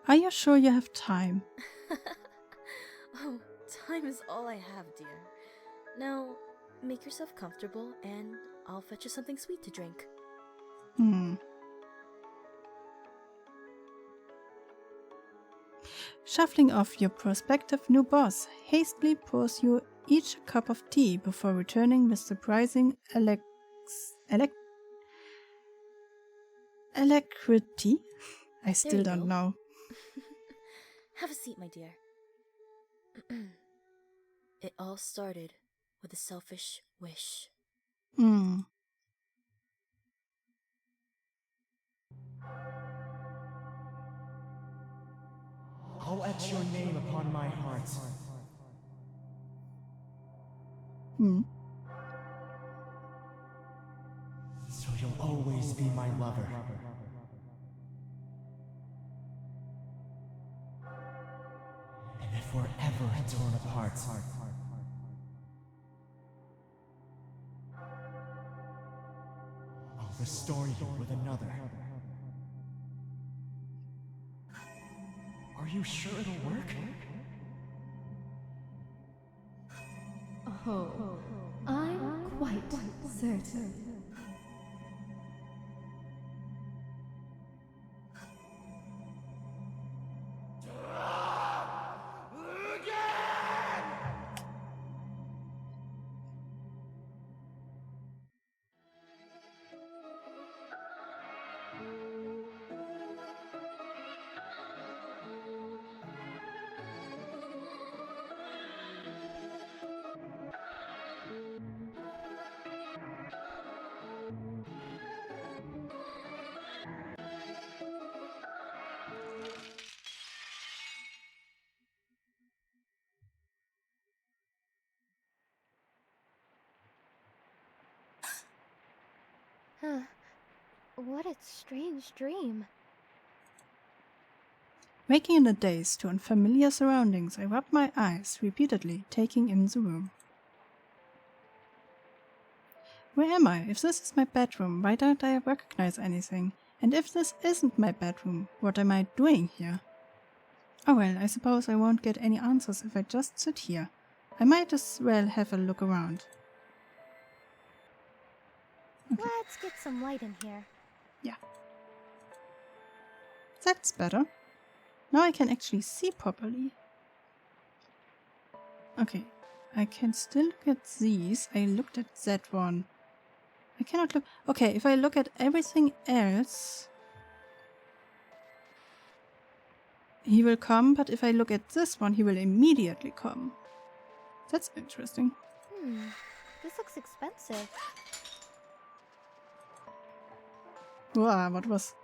Are you sure you have time? Oh, time is all I have, dear. Now, make yourself comfortable and I'll fetch you something sweet to drink. Shuffling off your prospective new boss hastily pours you each a cup of tea before returning with surprising alacrity. I still don't know. Have a seat, my dear. It all started with a selfish wish. I'll etch your name upon my heart. So you'll always be my lover. And if we're ever torn apart, I'll restore you with another. Are you sure it'll work? Oh, I'm quite certain. What a strange dream. Waking in a daze to unfamiliar surroundings, I rubbed my eyes, repeatedly taking in the room. Where am I? If this is my bedroom, why don't I recognize anything? And if this isn't my bedroom, what am I doing here? Oh well, I suppose I won't get any answers if I just sit here. I might as well have a look around. Okay. Let's get some light in here. Yeah. That's better. Now I can actually see properly. Okay. I can still look at these. I looked at that one. I cannot look. Okay, if I look at everything else, he will come, but if I look at this one, he will immediately come. That's interesting. This looks expensive. Wow, what was...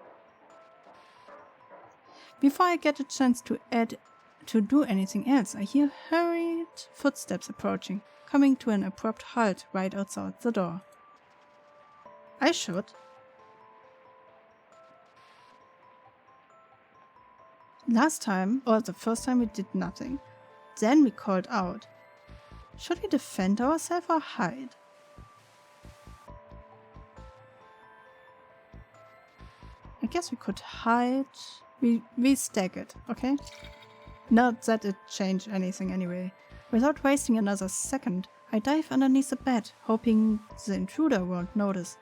Before I get a chance to do anything else, I hear hurried footsteps approaching, coming to an abrupt halt right outside the door. I should. Last time, or the first time, we did nothing. Then we called out. Should we defend ourselves or hide? I guess we could hide. We stack it, okay? Not that it changed anything anyway. Without wasting another second, I dive underneath the bed, hoping the intruder won't notice.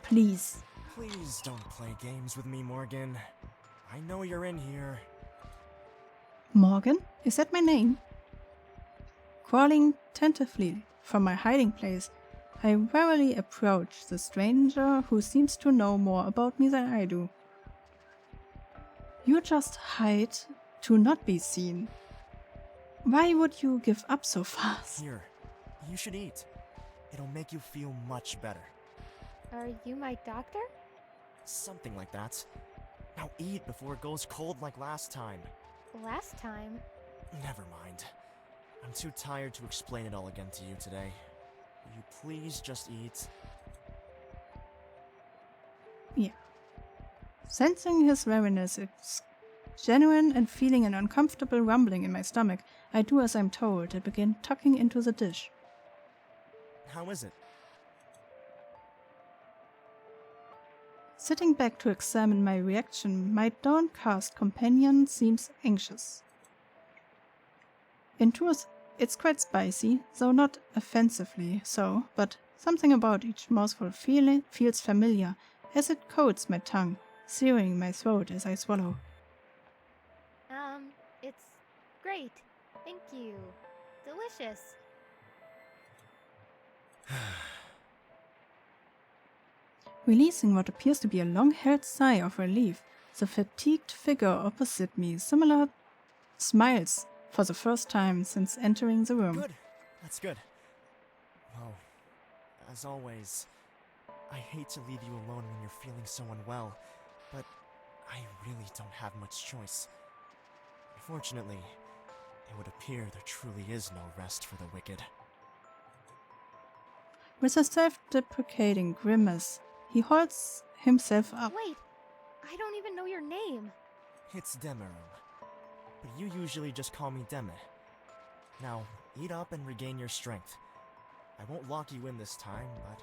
Please. Please don't play games with me, Morgan. I know you're in here. Morgan? Is that my name? Crawling tentatively from my hiding place, I warily approach the stranger who seems to know more about me than I do. You just hide to not be seen. Why would you give up so fast? Here, you should eat. It'll make you feel much better. Are you my doctor? Something like that. Now eat before it goes cold like last time. Last time? Never mind. I'm too tired to explain it all again to you today. Will you please just eat? Yeah. Sensing his wariness, it's genuine, and feeling an uncomfortable rumbling in my stomach, I do as I'm told and begin tucking into the dish. How is it? Sitting back to examine my reaction, my downcast companion seems anxious. In truth, it's quite spicy, though not offensively so, but something about each mouthful feels familiar, as it coats my tongue, searing my throat as I swallow. It's great. Thank you. Delicious. Releasing what appears to be a long-held sigh of relief, the fatigued figure opposite me smiles for the first time since entering the room. Good. That's good. Well, as always, I hate to leave you alone when you're feeling so unwell, but I really don't have much choice. Unfortunately, it would appear there truly is no rest for the wicked. With a self-deprecating grimace, he holds himself up. Wait, I don't even know your name. It's Demerum, but you usually just call me Deme. Now, eat up and regain your strength. I won't lock you in this time, but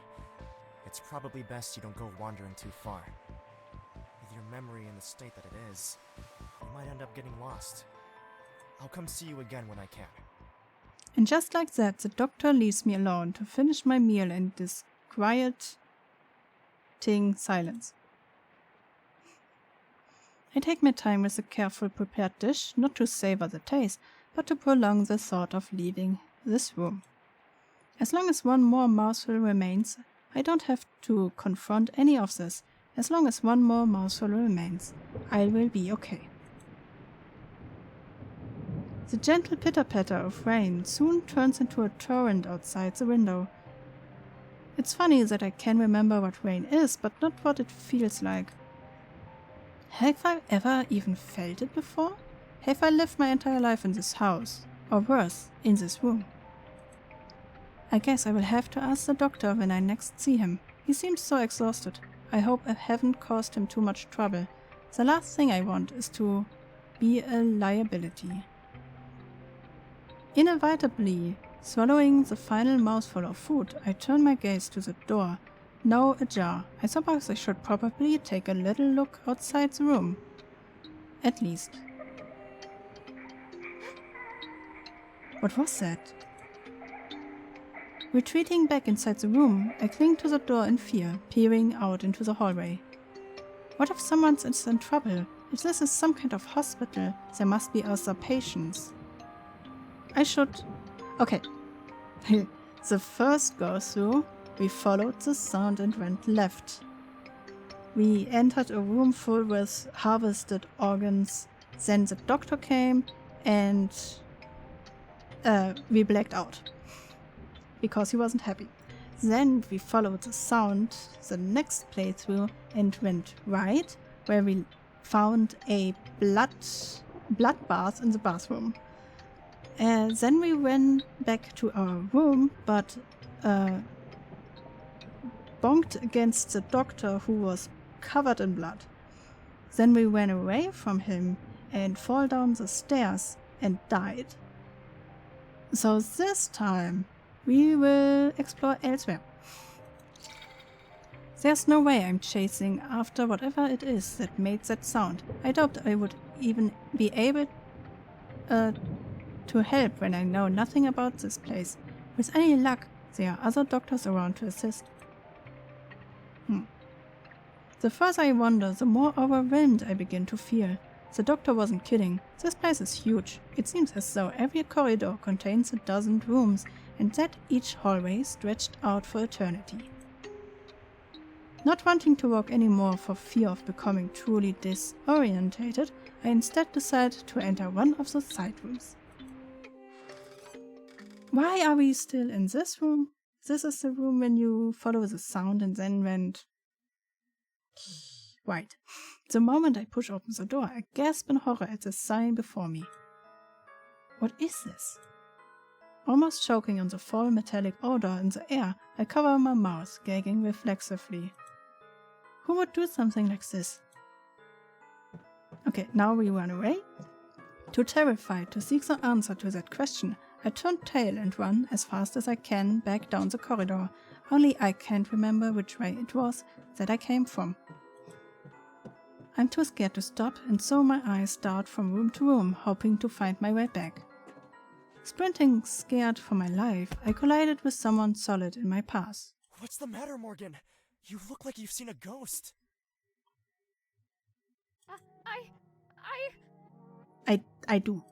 it's probably best you don't go wandering too far. With your memory in the state that it is, you might end up getting lost. I'll come see you again when I can. And just like that, the doctor leaves me alone to finish my meal in this quieting silence. I take my time with the carefully prepared dish, not to savor the taste, but to prolong the thought of leaving this room. As long as one more mouthful remains, I don't have to confront any of this. As long as one more mouthful remains, I will be okay. The gentle pitter-patter of rain soon turns into a torrent outside the window. It's funny that I can remember what rain is, but not what it feels like. Have I ever even felt it before? Have I lived my entire life in this house? Or worse, in this room? I guess I will have to ask the doctor when I next see him. He seems so exhausted. I hope I haven't caused him too much trouble. The last thing I want is to be a liability. Inevitably, swallowing the final mouthful of food, I turn my gaze to the door, now ajar. I suppose I should probably take a little look outside the room. At least. What was that? Retreating back inside the room, I cling to the door in fear, peering out into the hallway. What if someone's in trouble? If this is some kind of hospital, there must be other patients. I should... Okay. The first go-through, we followed the sound and went left. We entered a room full with harvested organs. Then the doctor came and we blacked out. Because he wasn't happy. Then we followed the sound, the next playthrough, and went right, where we found a bloodbath in the bathroom. Then we went back to our room, but bonked against the doctor who was covered in blood. Then we ran away from him and fall down the stairs and died. So this time we will explore elsewhere. There's no way I'm chasing after whatever it is that made that sound. I doubt I would even be able to help when I know nothing about this place. With any luck, there are other doctors around to assist. The further I wander, the more overwhelmed I begin to feel. The doctor wasn't kidding. This place is huge. It seems as though every corridor contains a dozen rooms, and that each hallway stretched out for eternity. Not wanting to walk anymore for fear of becoming truly disorientated, I instead decide to enter one of the side rooms. Why are we still in this room? This is the room when you follow the sound and then went... Right. The moment I push open the door, I gasp in horror at the sign before me. What is this? Almost choking on the foul metallic odor in the air, I cover my mouth, gagging reflexively. Who would do something like this? Okay, now we run away. Too terrified to seek the answer to that question, I turn tail and run as fast as I can back down the corridor, only I can't remember which way it was that I came from. I'm too scared to stop, and so my eyes dart from room to room, hoping to find my way back. Sprinting scared for my life, I collided with someone solid in my path. What's the matter, Morgan? You look like you've seen a ghost. I do.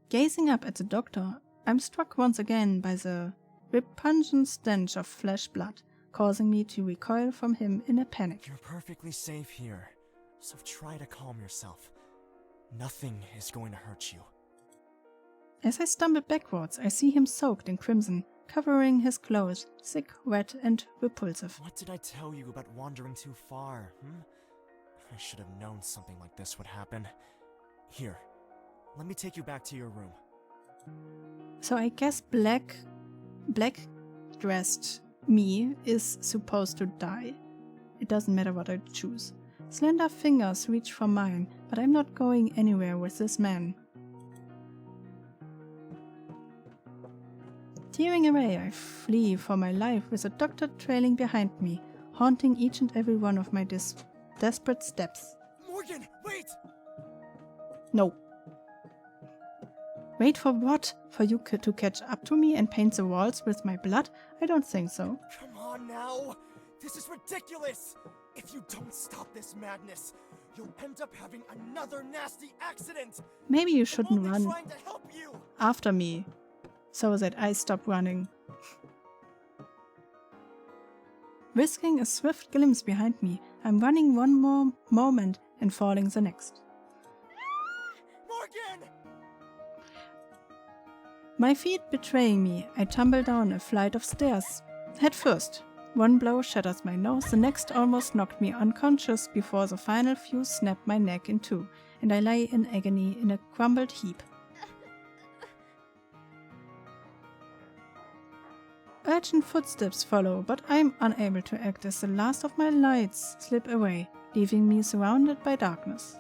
Gazing up at the doctor, I'm struck once again by the repugnant stench of flesh blood, causing me to recoil from him in a panic. You're perfectly safe here, so try to calm yourself. Nothing is going to hurt you. As I stumble backwards, I see him soaked in crimson, covering his clothes, thick, wet, and repulsive. What did I tell you about wandering too far, I should have known something like this would happen. Here, let me take you back to your room. So I guess black-dressed me is supposed to die. It doesn't matter what I choose. Slender fingers reach for mine, but I'm not going anywhere with this man. Tearing away, I flee for my life with the doctor trailing behind me, haunting each and every one of my desperate steps. Morgan, wait! No. Wait for what? For you to catch up to me and paint the walls with my blood? I don't think so. Come on now! This is ridiculous! If you don't stop this madness, you'll end up having another nasty accident! Maybe you shouldn't run trying to help you. After me, so that I stop running. Risking a swift glimpse behind me, I'm running one more moment and falling the next. Morgan! My feet betraying me, I tumble down a flight of stairs. Head first. One blow shatters my nose, the next almost knocked me unconscious before the final few snapped my neck in two, and I lay in agony in a crumbled heap. Urgent footsteps follow, but I'm unable to act as the last of my lights slip away, leaving me surrounded by darkness.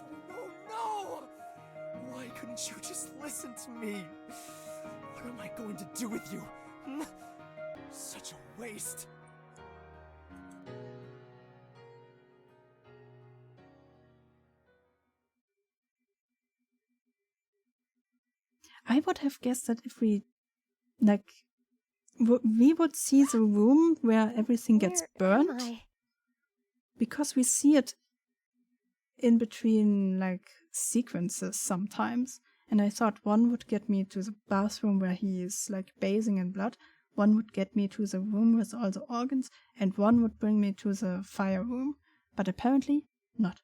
No! couldn't you just listen to me? What am I going to do with you? Such a waste. I would have guessed that if we, like, we would see the room where everything gets Where am burnt, I? because we see it in between, like, sequences sometimes. And I thought one would get me to the bathroom where he is, like, bathing in blood, one would get me to the room with all the organs, and one would bring me to the fire room. But apparently not.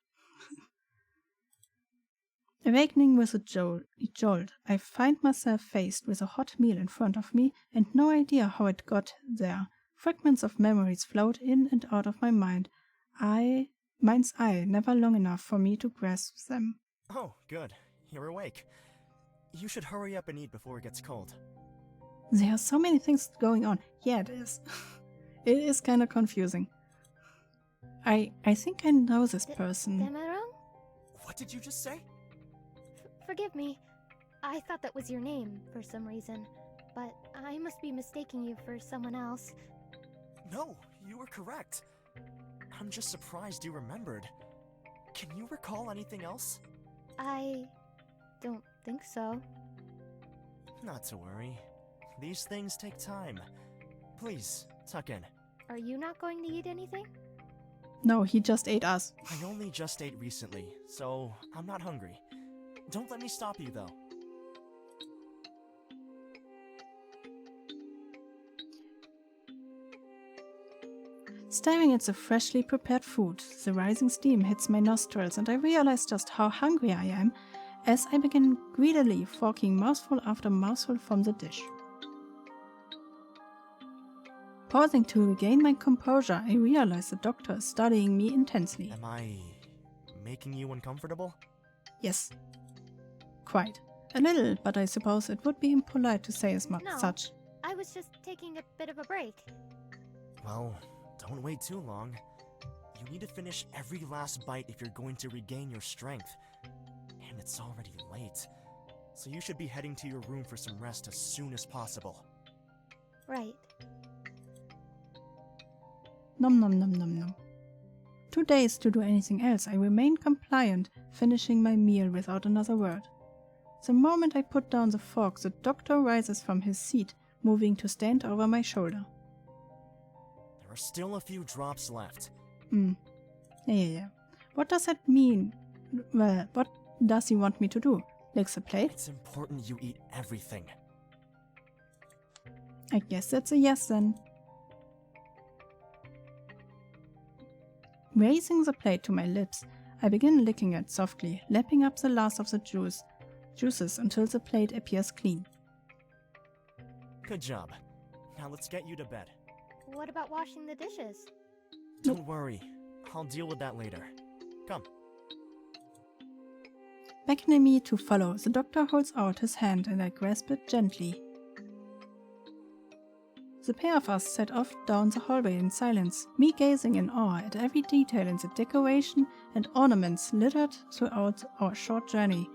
Awakening with a jolt, I find myself faced with a hot meal in front of me and no idea how it got there. Fragments of memories float in and out of my mind's eye, never long enough for me to grasp them. Oh, good. You're awake. You should hurry up and eat before it gets cold. There are so many things going on. Yeah, it is. It is kind of confusing. I think I know this person. Am I wrong? What did you just say? Forgive me. I thought that was your name for some reason, but I must be mistaking you for someone else. No, you were correct. I'm just surprised you remembered. Can you recall anything else? I don't think so. Not to worry. These things take time. Please, tuck in. Are you not going to eat anything? No, he just ate us. I only just ate recently, so I'm not hungry. Don't let me stop you, though. Staring at the freshly prepared food, the rising steam hits my nostrils and I realize just how hungry I am as I begin greedily forking mouthful after mouthful from the dish. Pausing to regain my composure, I realize the doctor is studying me intensely. Am I making you uncomfortable? Yes. Quite. A little, but I suppose it would be impolite to say as much No. such. I was just taking a bit of a break. Well, don't wait too long. You need to finish every last bite if you're going to regain your strength. And it's already late, so you should be heading to your room for some rest as soon as possible. Right. Nom nom nom nom nom. Too dazed to do anything else, I remain compliant, finishing my meal without another word. The moment I put down the fork, the doctor rises from his seat, moving to stand over my shoulder. There are still a few drops left. Yeah. What does that mean? Well, what does he want me to do? Lick the plate? It's important you eat everything. I guess that's a yes then. Raising the plate to my lips, I begin licking it softly, lapping up the last of the juices until the plate appears clean. Good job. Now let's get you to bed. What about washing the dishes? Don't worry. I'll deal with that later. Come. Beckoning me to follow, the doctor holds out his hand and I grasp it gently. The pair of us set off down the hallway in silence, me gazing in awe at every detail in the decoration and ornaments littered throughout our short journey.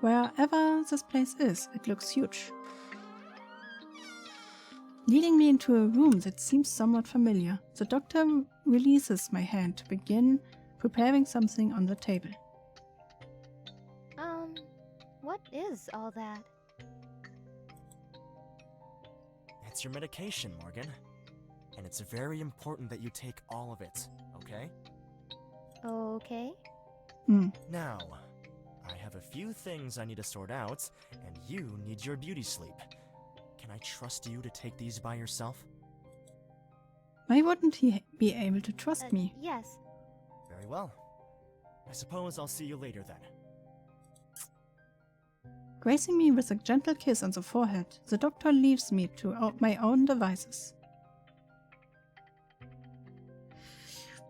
Wherever this place is, it looks huge. Leading me into a room that seems somewhat familiar, the doctor releases my hand to begin preparing something on the table. What is all that? It's your medication, Morgan. And it's very important that you take all of it, okay? Okay. Now, I have a few things I need to sort out, and you need your beauty sleep. Can I trust you to take these by yourself? Why wouldn't he be able to trust me? Yes. Very well. I suppose I'll see you later then. Gracing me with a gentle kiss on the forehead, the doctor leaves me to my own devices.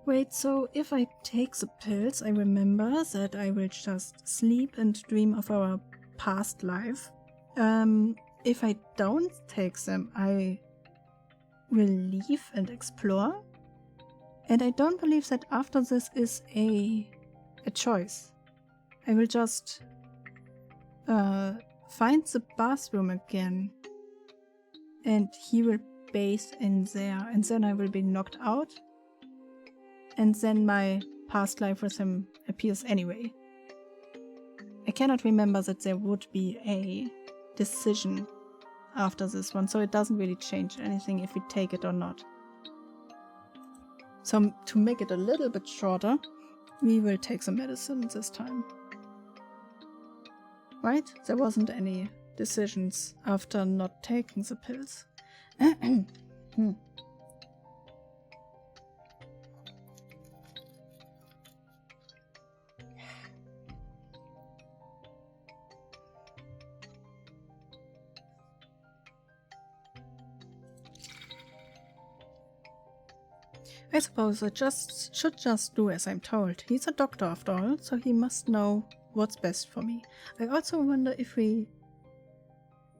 Wait, so if I take the pills, I remember that I will just sleep and dream of our past life. If I don't take them, I will leave and explore. And I don't believe that after this is a choice. I will just find the bathroom again. And he will bathe in there. And then I will be knocked out. And then my past life with him appears anyway. I cannot remember that there would be a decision after this one, so it doesn't really change anything if we take it or not. So to make it a little bit shorter, we will take some medicine this time. Right? There wasn't any decisions after not taking the pills. I suppose I should just do as I'm told. He's a doctor after all, so he must know what's best for me. I also wonder if we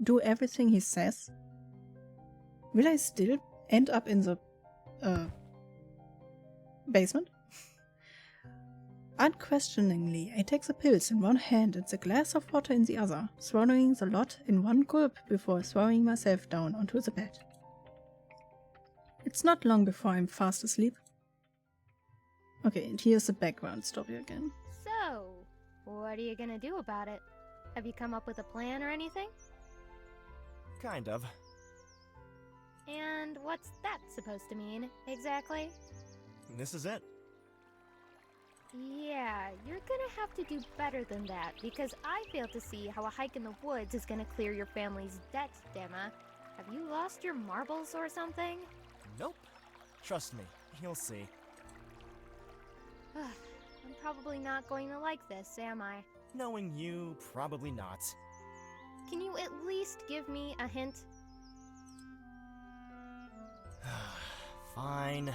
do everything he says, will I still end up in the basement? Unquestioningly, I take the pills in one hand and the glass of water in the other, swallowing the lot in one gulp before throwing myself down onto the bed. It's not long before I'm fast asleep. Okay, and here's the background story again. So, what are you gonna do about it? Have you come up with a plan or anything? Kind of. And what's that supposed to mean, exactly? This is it. Yeah, you're gonna have to do better than that, because I fail to see how a hike in the woods is gonna clear your family's debts, Demma. Have you lost your marbles or something? Nope. Trust me, you'll see. I'm probably not going to like this, am I? Knowing you, probably not. Can you at least give me a hint? Fine.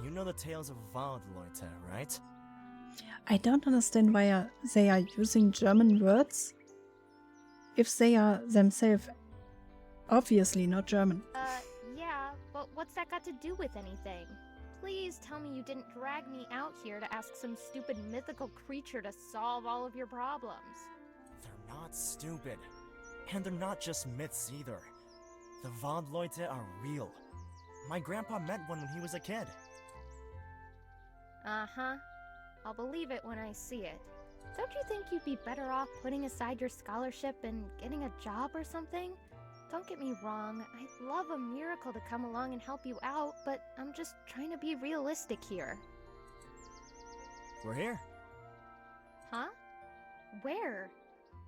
You know the tales of Waldleute, right? I don't understand why they are using German words if they are themselves obviously not German. Yeah, but what's that got to do with anything? Please tell me you didn't drag me out here to ask some stupid mythical creature to solve all of your problems. They're not stupid. And they're not just myths either. The Waldleute are real. My grandpa met one when he was a kid. Uh-huh. I'll believe it when I see it. Don't you think you'd be better off putting aside your scholarship and getting a job or something? Don't get me wrong, I'd love a miracle to come along and help you out, but I'm just trying to be realistic here. We're here. Huh? Where?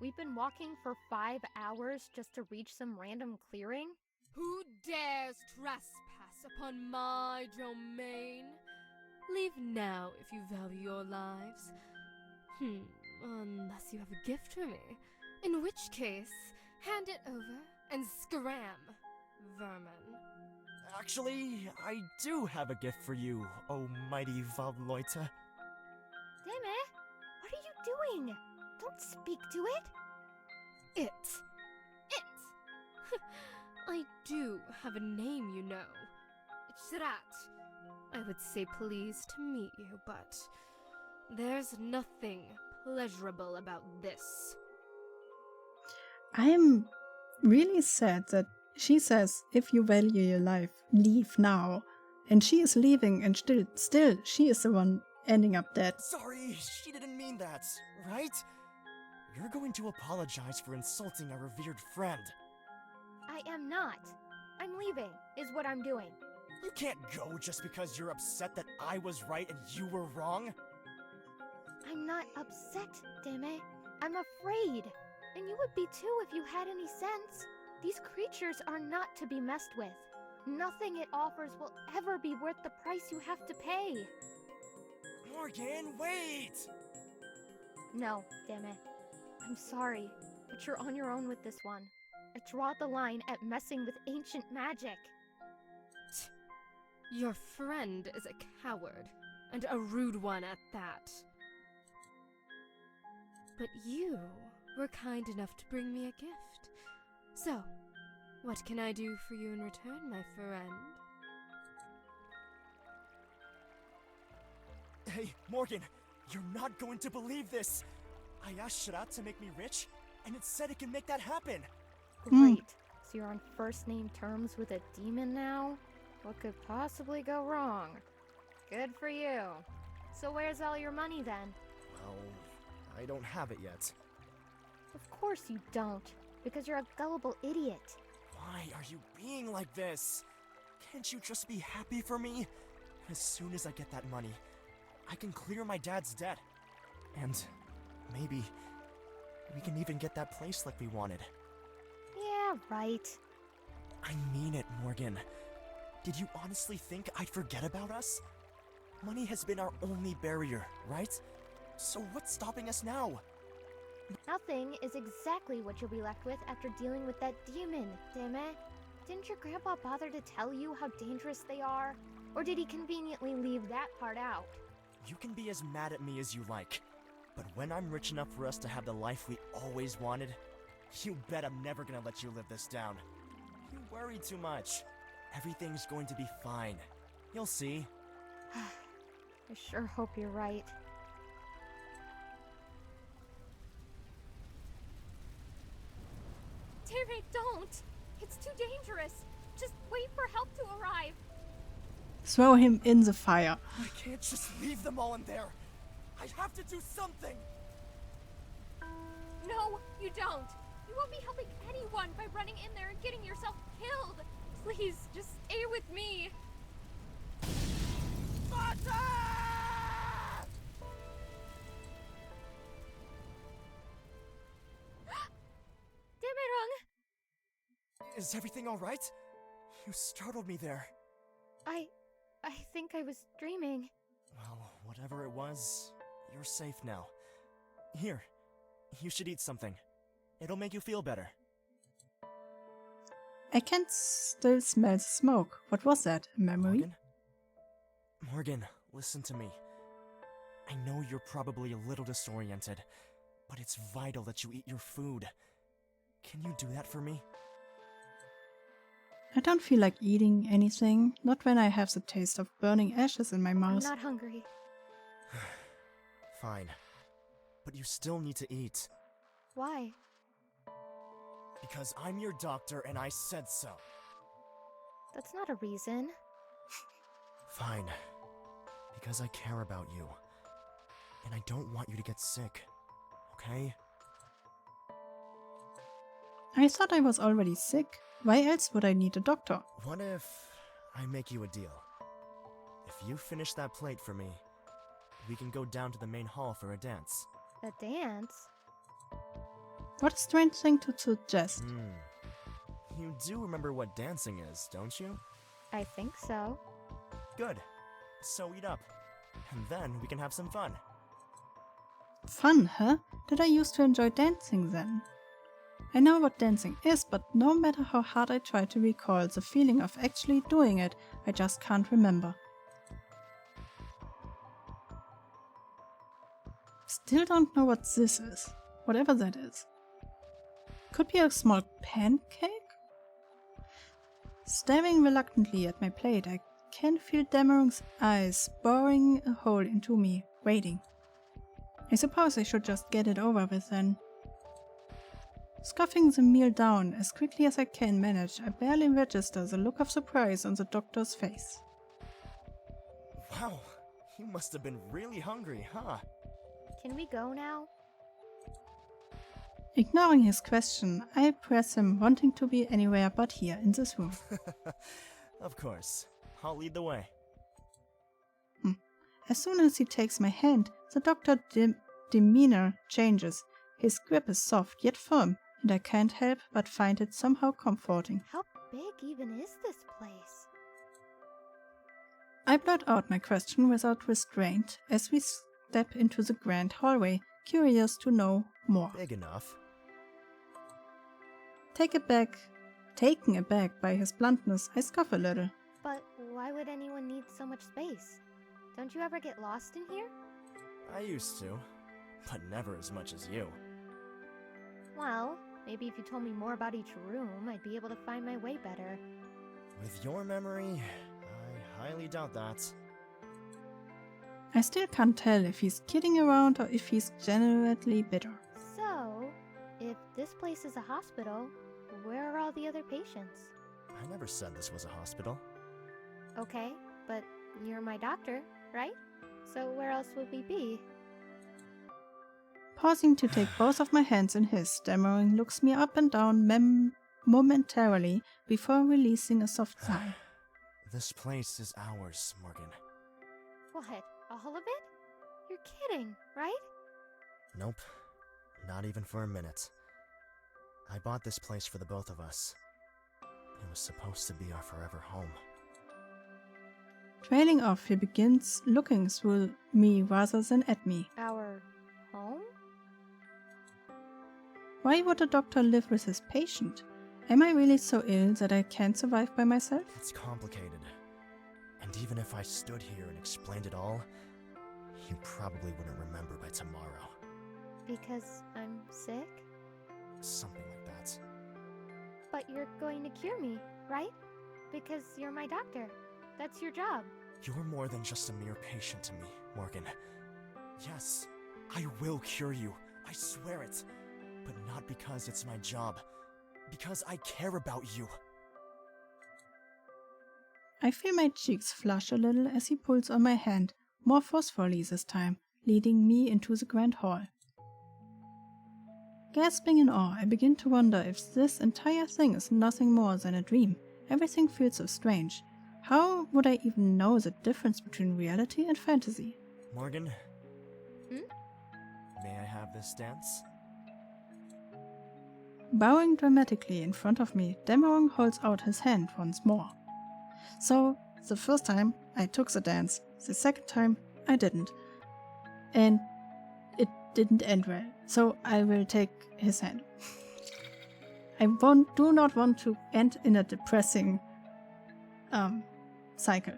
We've been walking for 5 hours just to reach some random clearing? Who dares trespass upon my domain? Leave now if you value your lives. Unless you have a gift for me. In which case, hand it over and scram, vermin. Actually, I do have a gift for you, oh mighty Waldleute. Demme, what are you doing? Don't speak to it. It. I do have a name, you know. It's Shrat. I would say pleased to meet you, but there's nothing pleasurable about this. I am really sad that she says, if you value your life, leave now. And she is leaving, and still she is the one ending up dead. Sorry, she didn't mean that, right? You're going to apologize for insulting our revered friend. I am not. I'm leaving, is what I'm doing. You can't go just because you're upset that I was right and you were wrong. I'm not upset, Demme. I'm afraid. And you would be too if you had any sense. These creatures are not to be messed with. Nothing it offers will ever be worth the price you have to pay. Morgan, wait! No, Demme. I'm sorry, but you're on your own with this one. I draw the line at messing with ancient magic. Your friend is a coward, and a rude one at that. But you were kind enough to bring me a gift. So, what can I do for you in return, my friend? Hey, Morgan, you're not going to believe this! I asked Shrat to make me rich, and it said it can make that happen. Great. So you're on first name terms with a demon now? What could possibly go wrong? Good for you. So where's all your money then? Well, I don't have it yet. Of course you don't, because you're a gullible idiot. Why are you being like this? Can't you just be happy for me? As soon as I get that money, I can clear my dad's debt. And maybe we can even get that place like we wanted. Yeah, right. I mean it, Morgan. Did you honestly think I'd forget about us? Money has been our only barrier, right? So what's stopping us now? Nothing is exactly what you'll be left with after dealing with that demon, damn it. Didn't your grandpa bother to tell you how dangerous they are? Or did he conveniently leave that part out? You can be as mad at me as you like, but when I'm rich enough for us to have the life we always wanted, you bet I'm never gonna let you live this down. You worry too much. Everything's going to be fine. You'll see. I sure hope you're right. Damn it, don't! It's too dangerous! Just wait for help to arrive! Throw him in the fire. I can't just leave them all in there. I have to do something. No, you don't! You won't be helping anyone by running in there and getting yourself killed! Please, just stay with me! Is everything all right? You startled me there. I think I was dreaming. Well, whatever it was, you're safe now. Here, you should eat something. It'll make you feel better. I can still smell the smoke. What was that? A memory? Morgan, listen to me. I know you're probably a little disoriented, but it's vital that you eat your food. Can you do that for me? I don't feel like eating anything, not when I have the taste of burning ashes in my I'm mouth. not hungry. Fine. But you still need to eat. Why? Because I'm your doctor and I said so. That's not a reason. Fine. Because I care about you. And I don't want you to get sick. Okay? I thought I was already sick. Why else would I need a doctor? What if I make you a deal? If you finish that plate for me, we can go down to the main hall for a dance. A dance? What a strange thing to suggest. You do remember what dancing is, don't you? I think so. Good. So eat up. And then we can have some fun. Fun, huh? Did I used to enjoy dancing then? I know what dancing is, but no matter how hard I try to recall the feeling of actually doing it, I just can't remember. Still don't know what this is, whatever that is. Could be a small pancake? Staring reluctantly at my plate, I can feel Dameron's eyes boring a hole into me, waiting. I suppose I should just get it over with then. Scuffing the meal down as quickly as I can manage, I barely register the look of surprise on the doctor's face. Wow, you must have been really hungry, huh? Can we go now? Ignoring his question, I press him, wanting to be anywhere but here in this room. Of course. I'll lead the way. As soon as he takes my hand, the doctor's demeanor changes. His grip is soft yet firm, and I can't help but find it somehow comforting. How big even is this place? I blurt out my question without restraint as we step into the grand hallway, curious to know more. Big enough. Taken aback by his bluntness, I scoff a little. But why would anyone need so much space? Don't you ever get lost in here? I used to, but never as much as you. Well, maybe if you told me more about each room, I'd be able to find my way better. With your memory, I highly doubt that. I still can't tell if he's kidding around or if he's genuinely bitter. So, if this place is a hospital, where are all the other patients? I never said this was a hospital. Okay, but you're my doctor, right? So where else would we be? Pausing to take both of my hands in his, Dameron looks me up and down momentarily before releasing a soft sigh. This place is ours, Morgan. What, all of it? You're kidding, right? Nope. Not even for a minute. I bought this place for the both of us. It was supposed to be our forever home. Trailing off, he begins looking through me rather than at me. Our home? Why would a doctor live with his patient? Am I really so ill that I can't survive by myself? It's complicated. And even if I stood here and explained it all, you probably wouldn't remember by tomorrow. Because I'm sick? Something like that. But you're going to cure me, right? Because you're my doctor. That's your job. You're more than just a mere patient to me, Morgan. Yes, I will cure you. I swear it. But not because it's my job. Because I care about you. I feel my cheeks flush a little as he pulls on my hand, more forcefully this time, leading me into the grand hall. Gasping in awe, I begin to wonder if this entire thing is nothing more than a dream. Everything feels so strange. How would I even know the difference between reality and fantasy? Morgan? Hmm? May I have this dance? Bowing dramatically in front of me, Dameron holds out his hand once more. So, the first time I took the dance, the second time I didn't. And it didn't end well, so I will take his hand. I do not want to end in a depressing cycle.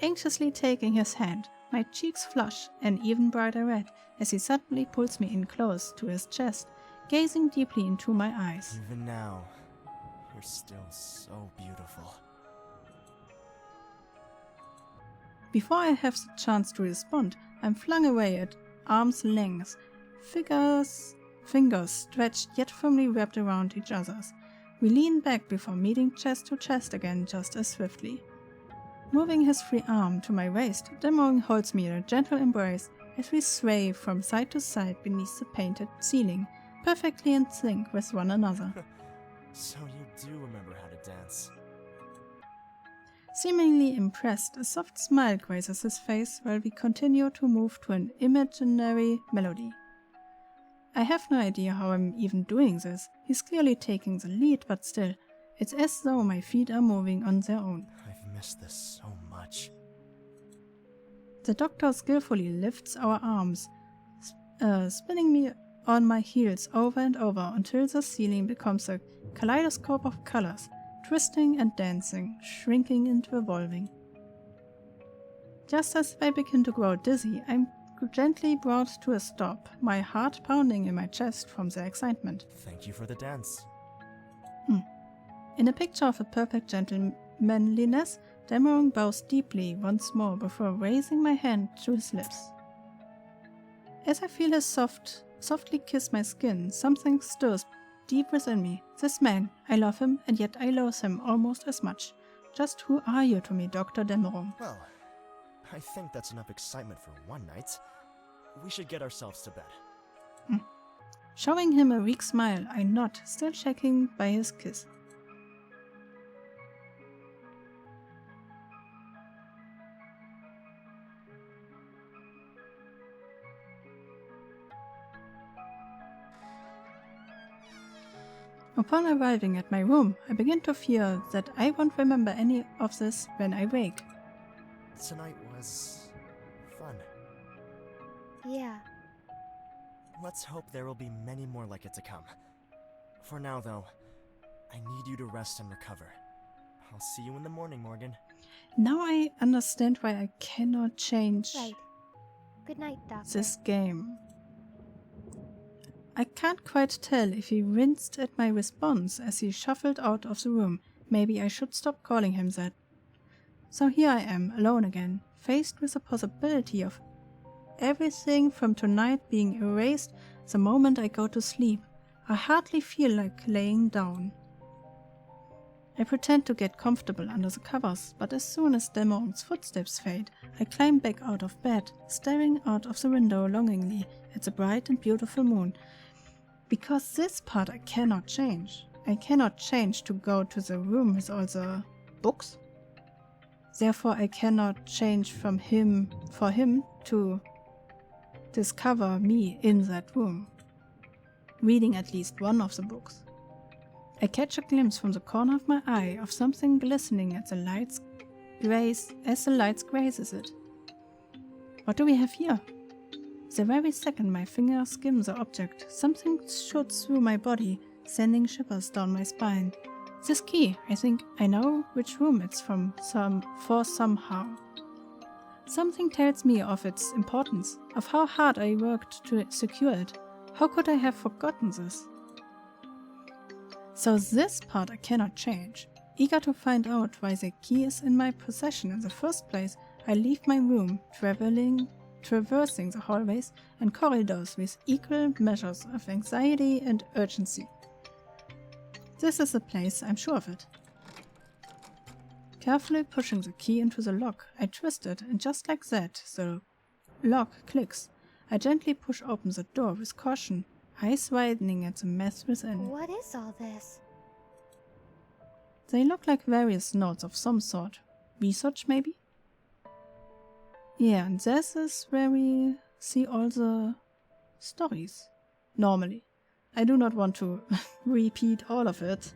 Anxiously taking his hand, my cheeks flush an even brighter red as he suddenly pulls me in close to his chest, gazing deeply into my eyes. Even now, you're still so beautiful. Before I have the chance to respond, I'm flung away at arm's length, fingers stretched yet firmly wrapped around each other's. We lean back before meeting chest to chest again just as swiftly. Moving his free arm to my waist, Dameron holds me in a gentle embrace as we sway from side to side beneath the painted ceiling, perfectly in sync with one another. So you do remember how to dance. Seemingly impressed, a soft smile graces his face while we continue to move to an imaginary melody. I have no idea how I'm even doing this. He's clearly taking the lead, but still, it's as though my feet are moving on their own. I've missed this so much. The doctor skillfully lifts our arms, spinning me on my heels over and over until the ceiling becomes a kaleidoscope of colors, twisting and dancing, shrinking into evolving. Just as I begin to grow dizzy, I'm gently brought to a stop, my heart pounding in my chest from the excitement. Thank you for the dance. In a picture of a perfect gentlemanliness, Dameron bows deeply once more before raising my hand to his lips. As I feel his softly kiss my skin, something stirs deep within me. This man, I love him, and yet I loathe him almost as much. Just who are you to me, Dr. Dameron? Well, I think that's enough excitement for one night. We should get ourselves to bed. Showing him a weak smile, I nod, still shaking by his kiss. Upon arriving at my room, I begin to fear that I won't remember any of this when I wake. Tonight was fun. Yeah. Let's hope there will be many more like it to come. For now, though, I need you to rest and recover. I'll see you in the morning, Morgan. Now I understand why I cannot change Right. Good night, Doctor. this game. I can't quite tell if he winced at my response as he shuffled out of the room. Maybe I should stop calling him that. So here I am, alone again, faced with the possibility of everything from tonight being erased the moment I go to sleep. I hardly feel like laying down. I pretend to get comfortable under the covers, but as soon as Dämmerung's footsteps fade, I climb back out of bed, staring out of the window longingly at the bright and beautiful moon. Because this part I cannot change. I cannot change to go to the room with all the books. Therefore I cannot change from him for him to discover me in that room, reading at least one of the books. I catch a glimpse from the corner of my eye of something glistening as the lights grazes it. What do we have here? The very second my finger skims the object, something shoots through my body, sending shivers down my spine. This key, I think I know which room it's from somehow. Something tells me of its importance, of how hard I worked to secure it. How could I have forgotten this? So this part I cannot change. Eager to find out why the key is in my possession in the first place, I leave my room, traversing the hallways and corridors with equal measures of anxiety and urgency. This is the place, I'm sure of it. Carefully pushing the key into the lock, I twist it, and just like that, the lock clicks. I gently push open the door with caution, eyes widening at the mess within. What is all this? They look like various notes of some sort. Research, maybe? Yeah, and this is where we see all the stories. Normally. I do not want to repeat all of it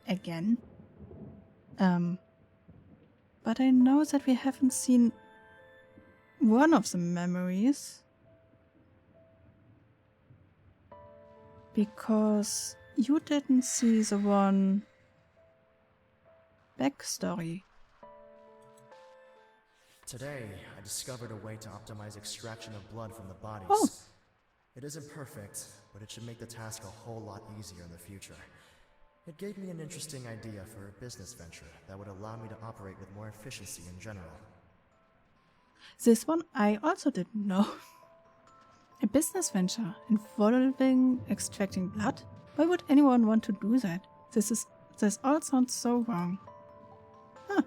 again. But I know that we haven't seen one of the memories. Because you didn't see the one backstory. Today, I discovered a way to optimize extraction of blood from the bodies. Oh. It isn't perfect, but it should make the task a whole lot easier in the future. It gave me an interesting idea for a business venture that would allow me to operate with more efficiency in general. This one I also didn't know. A business venture involving extracting blood? Why would anyone want to do that? This all sounds so wrong. Huh.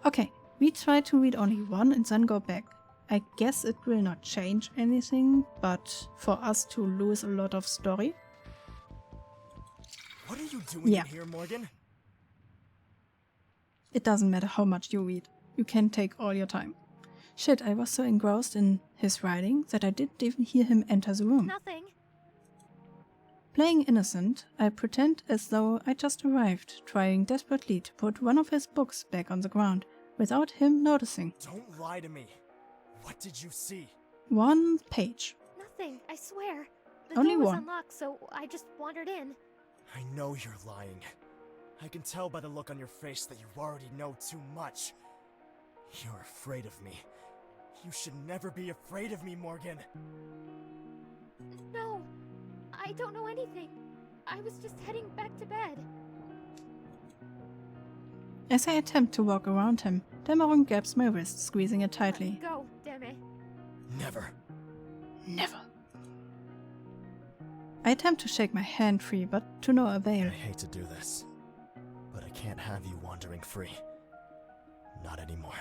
Okay, we try to read only one and then go back. I guess it will not change anything, but for us to lose a lot of story. What are you doing Yeah. in here, Morgan? It doesn't matter how much you read. You can take all your time. Shit, I was so engrossed in his writing that I didn't even hear him enter the room. Nothing. Playing innocent, I pretend as though I just arrived, trying desperately to put one of his books back on the ground, without him noticing. Don't lie to me. What did you see? One page. Nothing, I swear. The Only door was one. unlocked, so I just wandered in. I know you're lying. I can tell by the look on your face that you already know too much. You're afraid of me. You should never be afraid of me, Morgan. No, I don't know anything. I was just heading back to bed. As I attempt to walk around him, Dämmerung grabs my wrist, squeezing it tightly. Go, damn it. Never. Never. I attempt to shake my hand free, but to no I avail. hate to do this, but I can't have you wandering free. Not anymore.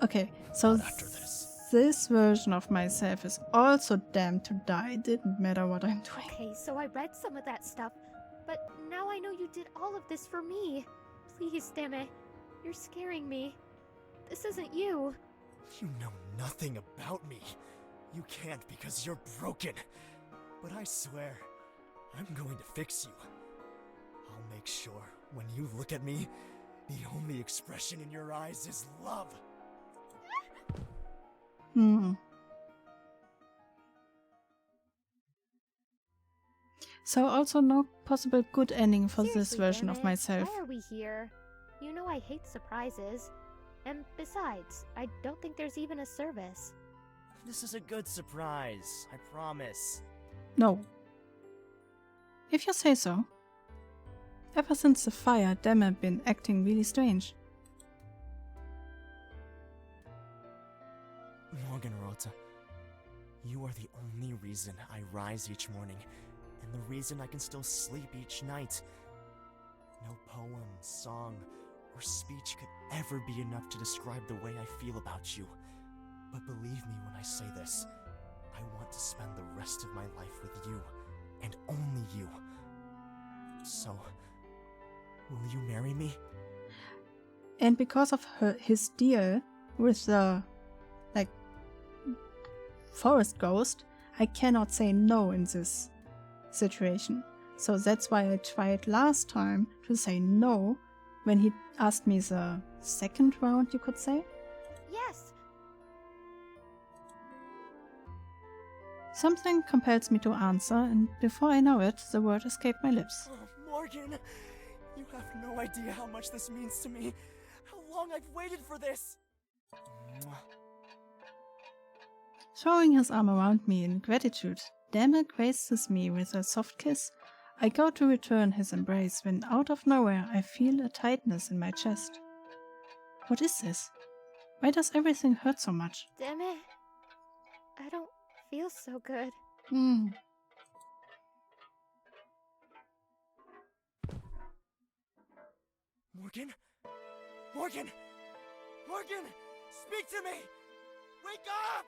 Okay, so Not after this. this version of myself is also damned to die. Didn't matter what I'm doing. Okay, so I read some of that stuff, but now I know you did all of this for me. Please, damn it. You're scaring me. This isn't you. You know nothing about me. You can't because you're broken. But I swear, I'm going to fix you. I'll make sure when you look at me, the only expression in your eyes is love. So also no possible good ending for this Seriously, version damn of it. myself. Why are we here? You know I hate surprises. And besides, I don't think there's even a service. This is a good surprise, I promise. No. If you say so. Ever since the fire, Dämme been acting really strange. Morgan Rota, you are the only reason I rise each morning and the reason I can still sleep each night. No poem, song, or speech could ever be enough to describe the way I feel about you. But believe me when I say this, I want to spend the rest of my life with you, and only you. So, will you marry me? And because of his deal with the, forest ghost, I cannot say no in this situation. So that's why I tried last time to say no when he asked me the second round, you could say. Yes. Something compels me to answer, and before I know it, the word escaped my lips. Oh, Morgan, you have no idea how much this means to me. How long I've waited for this. Throwing his arm around me in gratitude, Dammit graces me with a soft kiss. I go to return his embrace when out of nowhere I feel a tightness in my chest. What is this? Why does everything hurt so much? Damn it. I don't feel so good. Morgan? Morgan! Morgan! Speak to me! Wake up!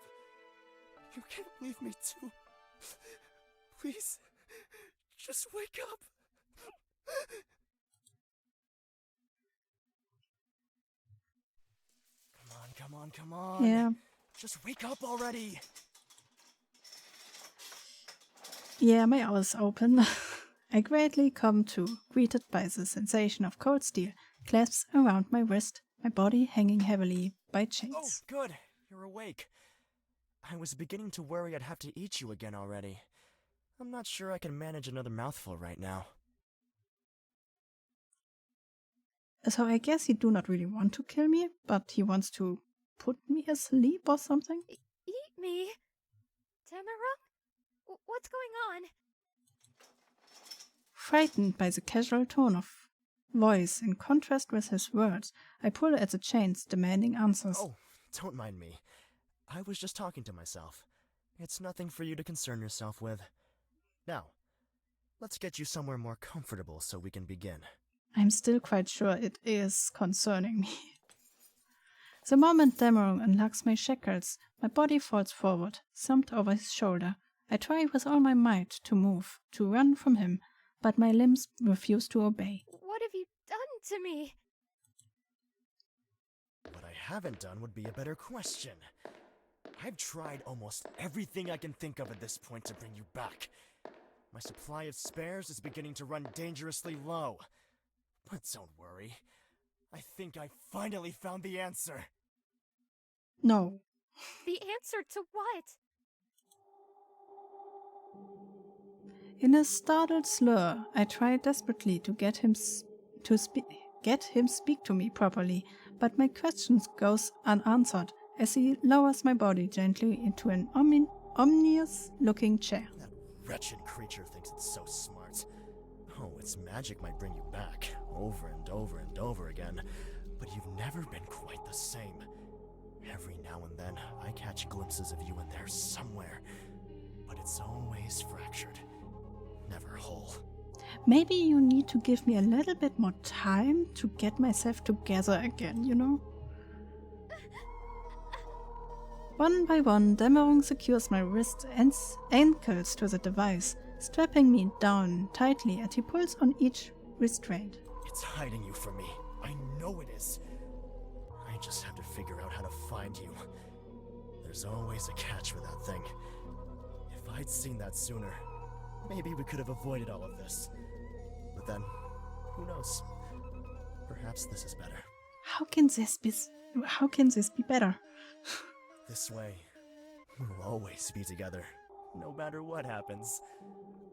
You can't leave me too. Please, just wake up. Come on. Yeah. Just wake up already. Yeah, my eyes open. I greatly come to, greeted by the sensation of cold steel clasps around my wrist, my body hanging heavily by Oh, chains. good. You're awake. I was beginning to worry I'd have to eat you again already. I'm not sure I can manage another mouthful right now. So I guess he do not really want to kill me, but he wants to put me asleep or something? Eat me? Tamara? What's going on? Frightened by the casual tone of voice in contrast with his words, I pull at the chains, demanding answers. Oh, don't mind me. I was just talking to myself. It's nothing for you to concern yourself with. Now, let's get you somewhere more comfortable so we can begin. I'm still quite sure it is concerning me. The moment Dameron unlocks my shackles, my body falls forward, thumped over his shoulder. I try with all my might to move, to run from him, but my limbs refuse to obey. What have you done to me? What I haven't done would be a better question. I've tried almost everything I can think of at this point to bring you back. My supply of spares is beginning to run dangerously low. But don't worry. I think I finally found the answer. No. The answer to what? In a startled slur, I try desperately to get him speak to me properly, but my questions goes unanswered as he lowers my body gently into an ominous-looking chair. That wretched creature thinks it's so smart. Oh, its magic might bring you back, over and over and over again, but you've never been quite the same. Every now and then, I catch glimpses of you in there somewhere, but it's always fractured, never whole. Maybe you need to give me a little bit more time to get myself together again, you know? One by one, Dameron secures my wrists and ankles to the device, strapping me down tightly as he pulls on each restraint. It's hiding you from me. I know it is. I just have to figure out how to find you. There's always a catch with that thing. If I'd seen that sooner, maybe we could have avoided all of this. But then, who knows? Perhaps this is better. How can this be better? This way, we'll always be together, no matter what happens.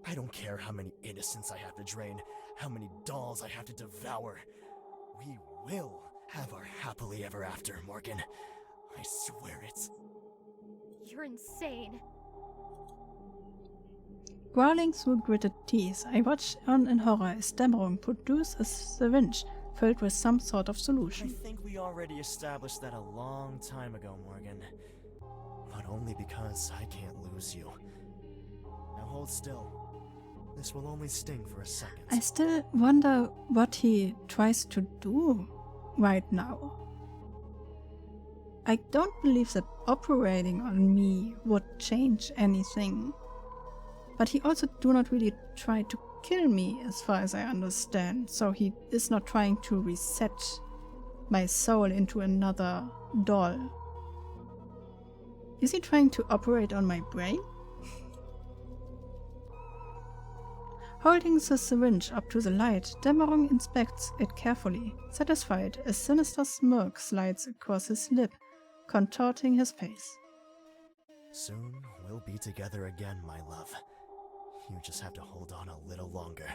I don't care how many innocents I have to drain, how many dolls I have to devour. We will have our happily ever after, Morgan. I swear it. You're insane. Growling through gritted teeth, I watch on in horror as Dameron produces a syringe filled with some sort of I solution. think we already established that a long time ago, Morgan. But only because I can't lose you. Now hold still. This will only sting for a second. I still wonder what he tries to do right now. I don't believe that operating on me would change anything. But he also do not really try to kill me, as far as I understand. So he is not trying to reset my soul into another doll. Is he trying to operate on my brain? Holding the syringe up to the light, Dämmerung inspects it carefully. Satisfied, a sinister smirk slides across his lip, contorting his face. Soon we'll be together again, my love. You just have to hold on a little longer.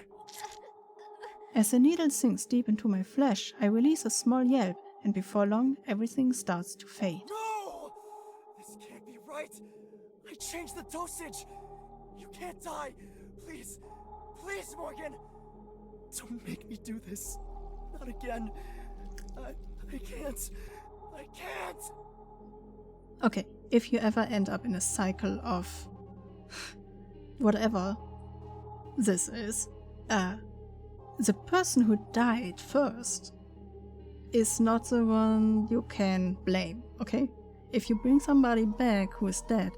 As the needle sinks deep into my flesh, I release a small yelp, and before long, everything starts to fade. No! This can't be right! I changed the dosage! You can't die! Please! Please, Morgan! Don't make me do this. Not again. I can't. I can't! Okay, if you ever end up in a cycle of whatever this is, the person who died first is not the one you can blame, okay? If you bring somebody back who is dead,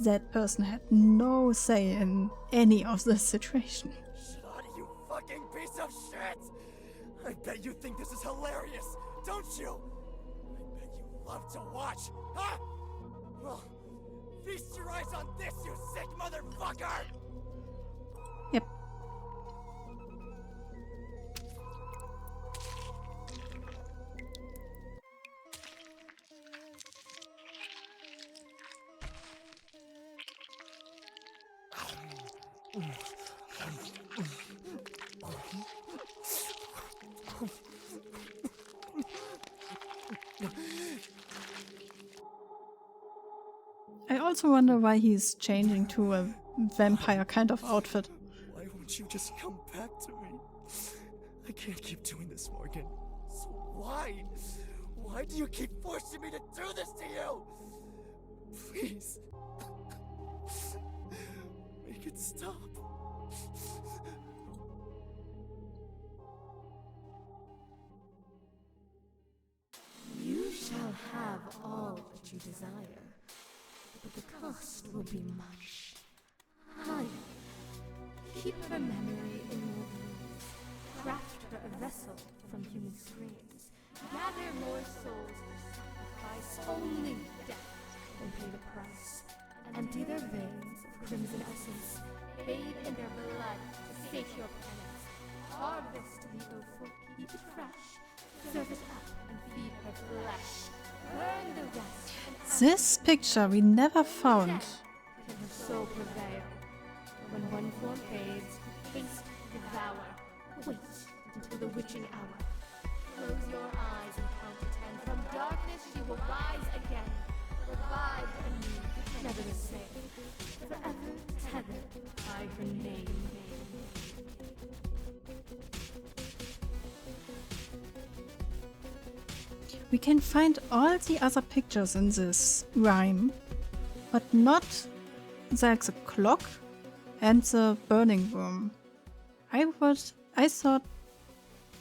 that person had no say in any of the situation. Shut, you fucking piece of shit! I bet you think this is hilarious, don't you? I bet you love to watch, huh? Well, feast your eyes on this, you sick motherfucker! Yep. I also wonder why he's changing to a vampire kind of outfit. Why won't you just come back to me? I can't keep doing this, Morgan. So why? Why do you keep forcing me to do this to you? Please. Make it stop. You shall have all that you desire, but the cost will be much higher. Keep her memory in your dreams. Craft her a vessel from human screams. Gather more souls for sacrifice. Only death can pay the price. Empty their veins of crimson essence. Bathe in their blood to sate your penance. Harvest the offal, keep it fresh. Serve it up and feed her flesh. Burn the rest and This picture we never found. can her soul prevail. When one form fades, haste, devour. Wait until the witching hour. Close your eyes and count to 10. From darkness she will rise again. Revived anew, never the same. Forever tethered by her name. We can find all the other pictures in this rhyme, but not like the clock and the burning room. I thought,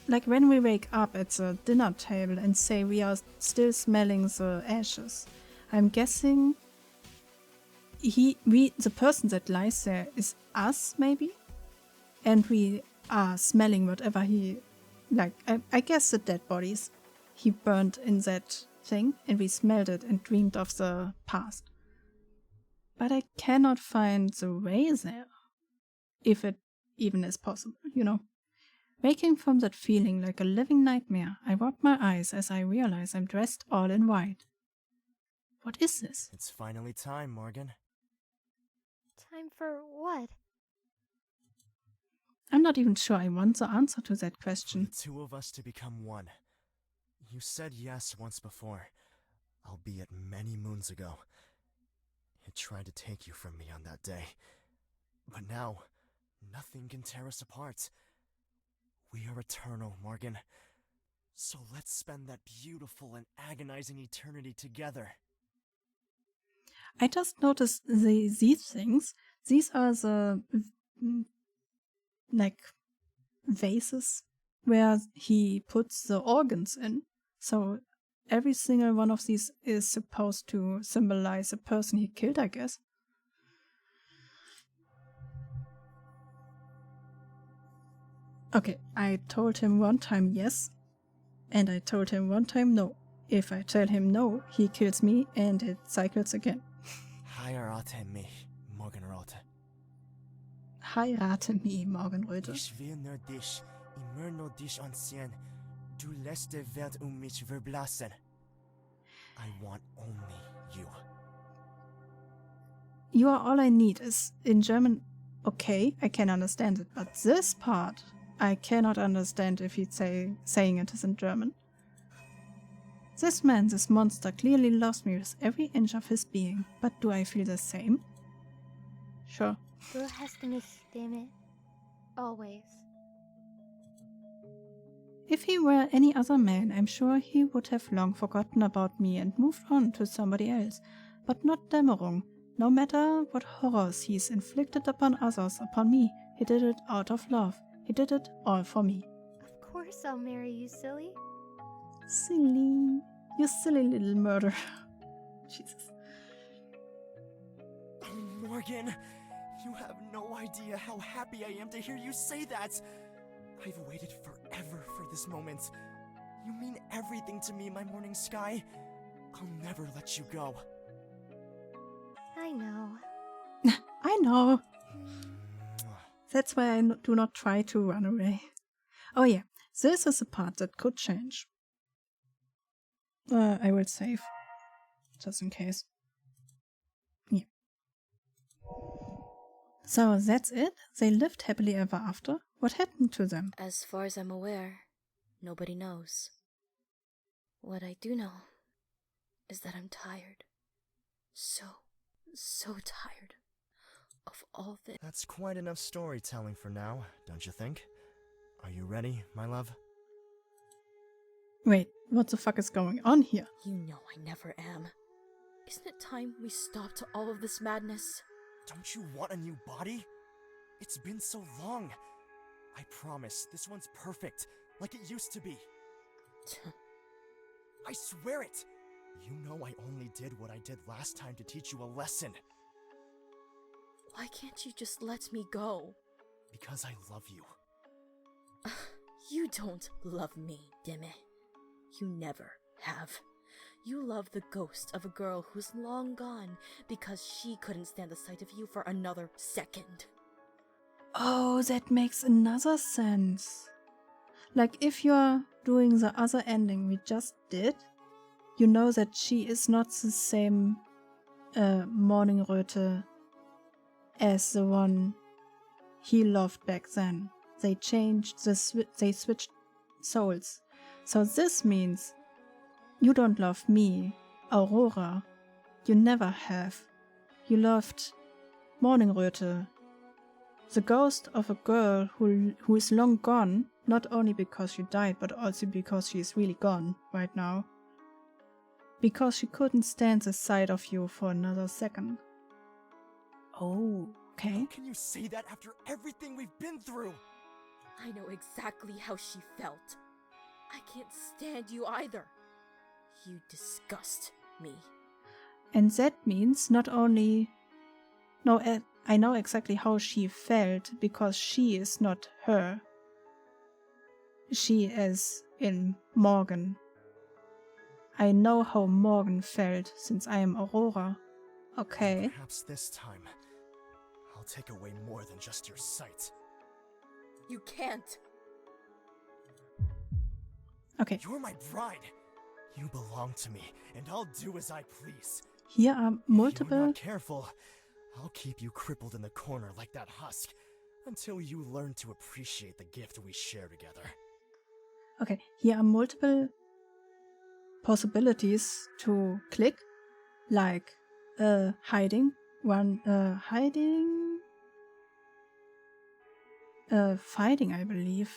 like when we wake up at the dinner table and say we are still smelling the ashes, I'm guessing the person that lies there is us, maybe? And we are smelling whatever I guess the dead bodies he burned in that thing, and we smelled it and dreamed of the past. But I cannot find the way there, if it even is possible, you know. Waking from that feeling like a living nightmare, I rub my eyes as I realize I'm dressed all in white. What is this? It's finally time, Morgan. Time for what? I'm not even sure I want the answer to that For question. the two of us to become one. You said yes once before, albeit many moons ago. It tried to take you from me on that day. But now, nothing can tear us apart. We are eternal, Morgan. So let's spend that beautiful and agonizing eternity together. I just noticed these things. These are the like vases where he puts the organs in. So every single one of these is supposed to symbolize a person he killed, I guess. Okay, I told him one time yes, and I told him one time no. If I tell him no, he kills me and it cycles again. Heirate mich, Morgenröte. Heirate mich, Morgenröte. Ich will nur dich, immer nur dich ansehen. Du lässt die Welt mich verblassen. I want only you. You are all I need is in German. Okay, I can understand it, but this part I cannot understand if he's saying it is in German. This man, this monster, clearly loves me with every inch of his being, but do I feel the same? Sure. Du hast mich, Stimme. Always. If he were any other man, I'm sure he would have long forgotten about me and moved on to somebody else, but not Dämmerung. No matter what horrors he's inflicted upon others, upon me, he did it out of love. He did it all for me. Of course I'll marry you, silly. Silly. You silly little murderer. Jesus. Morgan, you have no idea how happy I am to hear you say that. I've waited forever for this moment. You mean everything to me, my morning sky. I'll never let you go. I know. I know. That's why I do not try to run away. Oh yeah, this is a part that could change. I will save, just in case. Yeah. So that's it? They lived happily ever after? What happened to them? As far as I'm aware, nobody knows. What I do know is that I'm tired. So tired of all this. That's quite enough storytelling for now, don't you think? Are you ready, my love? Wait, what the fuck is going on here? You know I never am. Isn't it time we stopped all of this madness? Don't you want a new body? It's been so long. I promise, this one's perfect, like it used to be. I swear it! You know I only did what I did last time to teach you a lesson. Why can't you just let me go? Because I love you. You don't love me, Deme. You never have. You love the ghost of a girl who's long gone because she couldn't stand the sight of you for another second. Oh, that makes another sense. Like if you're doing the other ending we just did, you know that she is not the same Morgenröte as the one he loved back then. They changed, they switched souls. So this means you don't love me, Aurora. You never have. You loved Morgenröte, the ghost of a girl who is long gone, not only because she died, but also because she is really gone right now. Because she couldn't stand the sight of you for another second. Oh, okay. How can you say that after everything we've been through? I know exactly how she felt. I can't stand you either. You disgust me. And that means not only... No, I know exactly how she felt, because she is not her. She is in Morgan. I know how Morgan felt, since I am Aurora. Okay. Perhaps this time, I'll take away more than just your sight. You can't. Okay. You're my bride. You belong to me, and I'll do as I please. Here are If you're multiple... not careful, I'll keep you crippled in the corner like that husk, until you learn to appreciate the gift we share together. Okay, here are multiple possibilities to click, like hiding, fighting, I believe.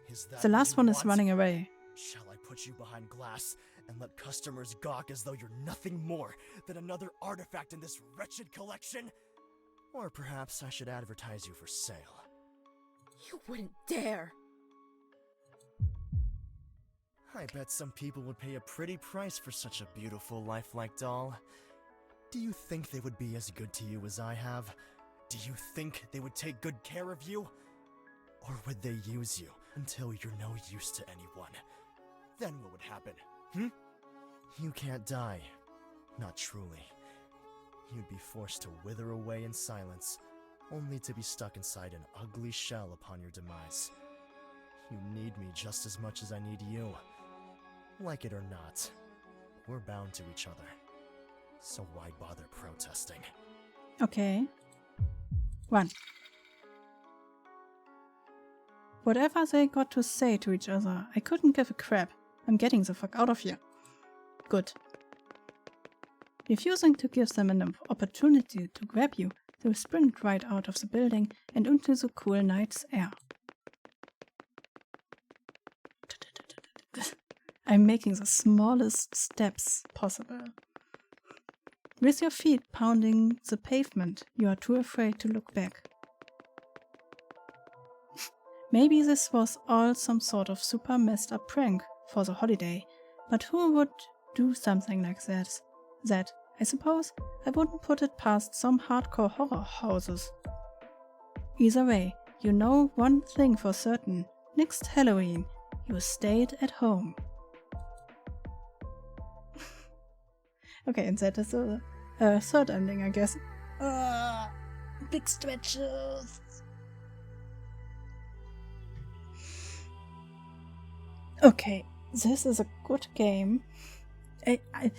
Is that The what last you one is want? running away. Shall I put you behind glass and let customers gawk as though you're nothing more than another artifact in this wretched collection? Or perhaps I should advertise you for sale. You wouldn't dare! I bet some people would pay a pretty price for such a beautiful lifelike doll. Do you think they would be as good to you as I have? Do you think they would take good care of you? Or would they use you until you're no use to anyone? Then what would happen, You can't die. Not truly. You'd be forced to wither away in silence, only to be stuck inside an ugly shell upon your demise. You need me just as much as I need you. Like it or not, we're bound to each other. So why bother protesting? Okay. 1. Whatever they got to say to each other, I couldn't give a crap. I'm getting the fuck out of here. Good. Refusing to give them an opportunity to grab you, they will sprint right out of the building and into the cool night's air. I'm making the smallest steps possible. With your feet pounding the pavement, you are too afraid to look back. Maybe this was all some sort of super messed up prank for the holiday, but who would do something like that? I suppose, I wouldn't put it past some hardcore horror houses. Either way, you know one thing for certain. Next Halloween, you stayed at home. Okay, and that is the third ending, I guess. Big stretches. Okay, this is a good game. I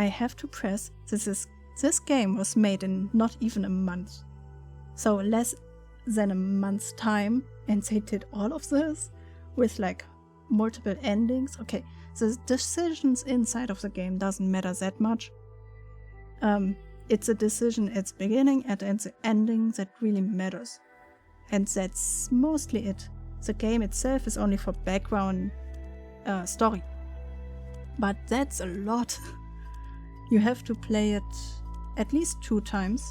have to press. This game was made in not even a month, so less than a month's time, and they did all of this with like multiple endings. Okay, the decisions inside of the game doesn't matter that much. It's a decision at the beginning and at the ending that really matters, and that's mostly it. The game itself is only for background story, but that's a lot. You have to play it at least 2 times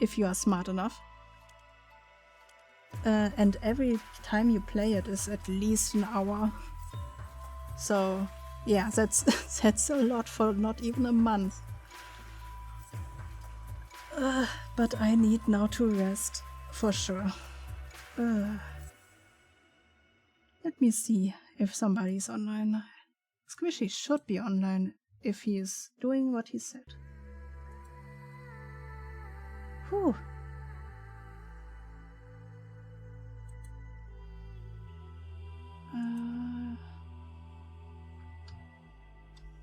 if you are smart enough. And every time you play it is at least an hour. So yeah, that's a lot for not even a month. But I need now to rest, for sure. Let me see if somebody's online. Squishy should be online if he is doing what he said. Whew.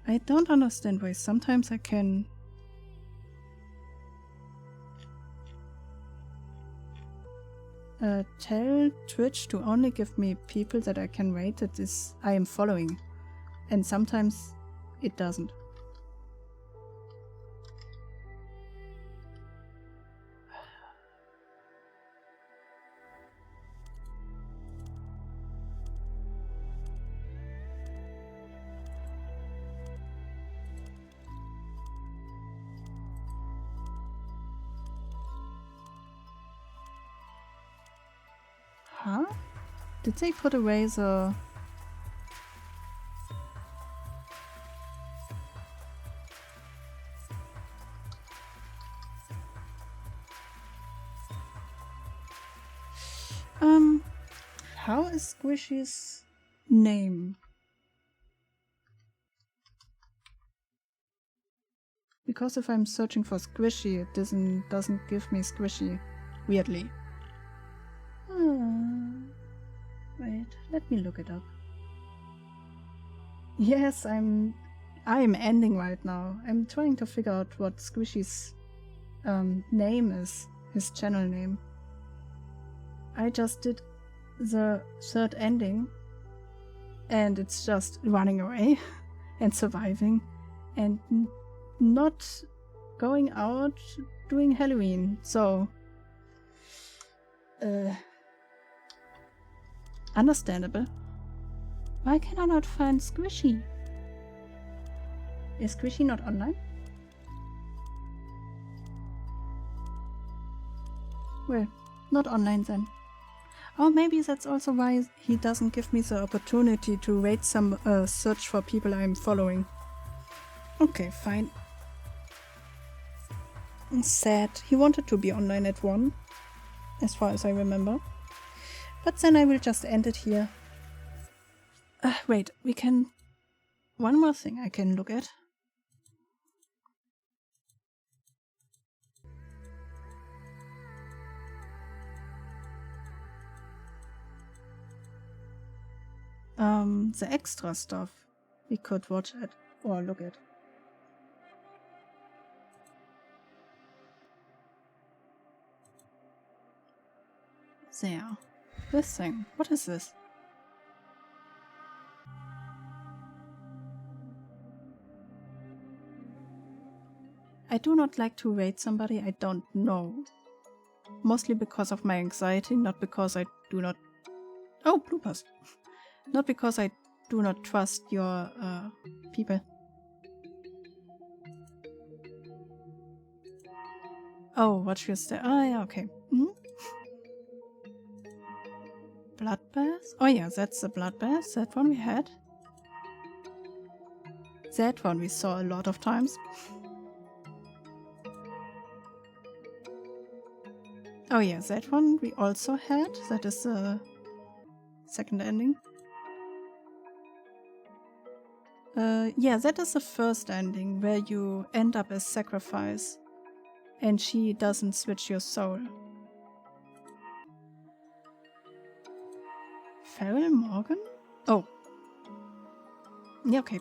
I don't understand why sometimes I can tell Twitch to only give me people that I can rate that I am following, and sometimes it doesn't. Huh? Did they put away the... How is Squishy's name? Because if I'm searching for Squishy, it doesn't give me Squishy, weirdly. Wait, let me look it up. Yes, I'm ending right now. I'm trying to figure out what Squishy's name is, his channel name. I just did the third ending, and it's just running away and surviving and not going out doing Halloween. So understandable. Why can I not find Squishy? Is Squishy not online? Well, not online then. Or maybe that's also why he doesn't give me the opportunity to rate some search for people I'm following. Okay, fine. Sad. He wanted to be online at 1, as far as I remember. But then I will just end it here. Wait, we can... One more thing I can look at. The extra stuff we could watch at or look at. There. This thing. What is this? I do not like to rate somebody I don't know. Mostly because of my anxiety, not because I do not... Oh, bloopers! Not because I do not trust your people. Oh, watch your step. Oh, yeah, okay. Bloodbath? Oh yeah, that's the bloodbath. That one we had. That one we saw a lot of times. Oh yeah, that one we also had. That is the second ending. Yeah, that is the first ending, where you end up as sacrifice. And she doesn't switch your soul. Farrell Morgan? Oh. Yeah, okay.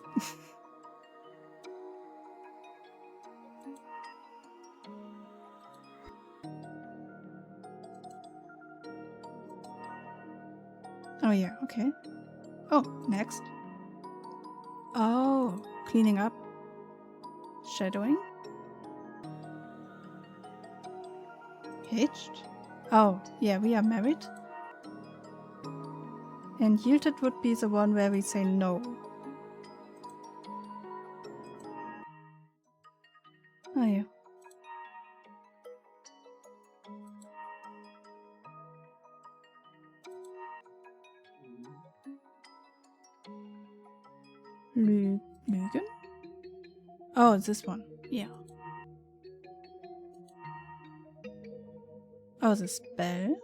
Oh yeah, okay. Oh, next. Oh, cleaning up. Shadowing. Hitched? Oh, yeah, we are married. And yielded would be the one where we say no. Oh yeah. Lügen? Oh, this one. Yeah. Oh, the spell?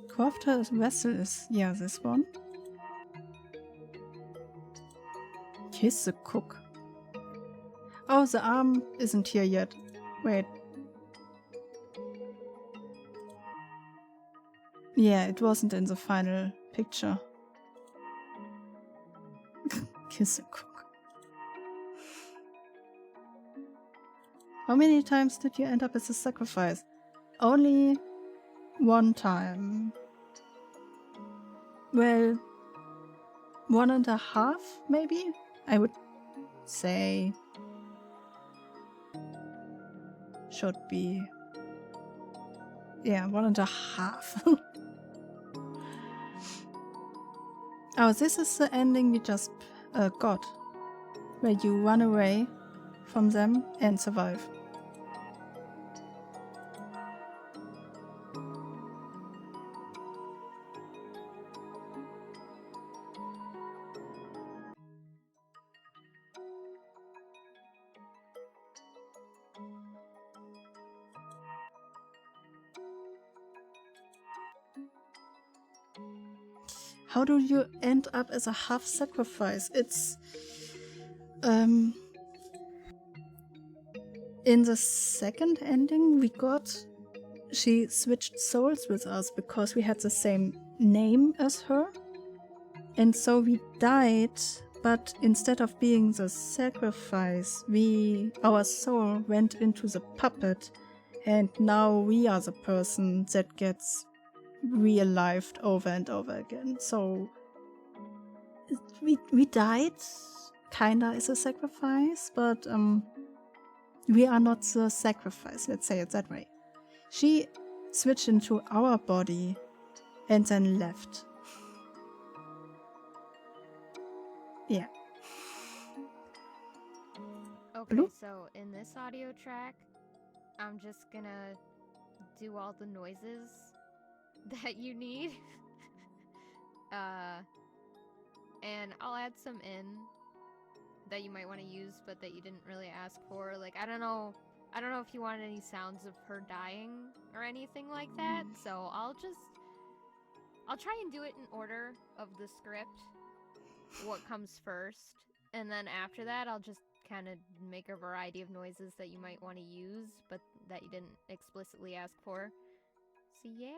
Crafter's vessel is, yeah, this one. Kiss the cook. Oh, the arm isn't here yet. Wait. Yeah, it wasn't in the final picture. Kiss a cook. How many times did you end up as a sacrifice? Only one time. Well, 1.5 maybe? I would say should be. Yeah, 1.5. Oh, this is the ending we just got. Where you run away from them and survive. How do you end up as a half sacrifice? It's in the second ending we got, she switched souls with us because we had the same name as her. And so we died, but instead of being the sacrifice, our soul went into the puppet, and now we are the person that gets re-alived over and over again. So we died kinda as a sacrifice, but we are not the sacrifice, let's say it that way. She switched into our body and then left. Yeah. Okay, Blue? so in this audio track, I'm just gonna do all the noises that you need. And I'll add some in that you might want to use, but that you didn't really ask for. Like, I don't know if you want any sounds of her dying or anything like that. So I'll try and do it in order of the script, what comes first, and then after that I'll just kind of make a variety of noises that you might want to use, but that you didn't explicitly ask for. So yeah.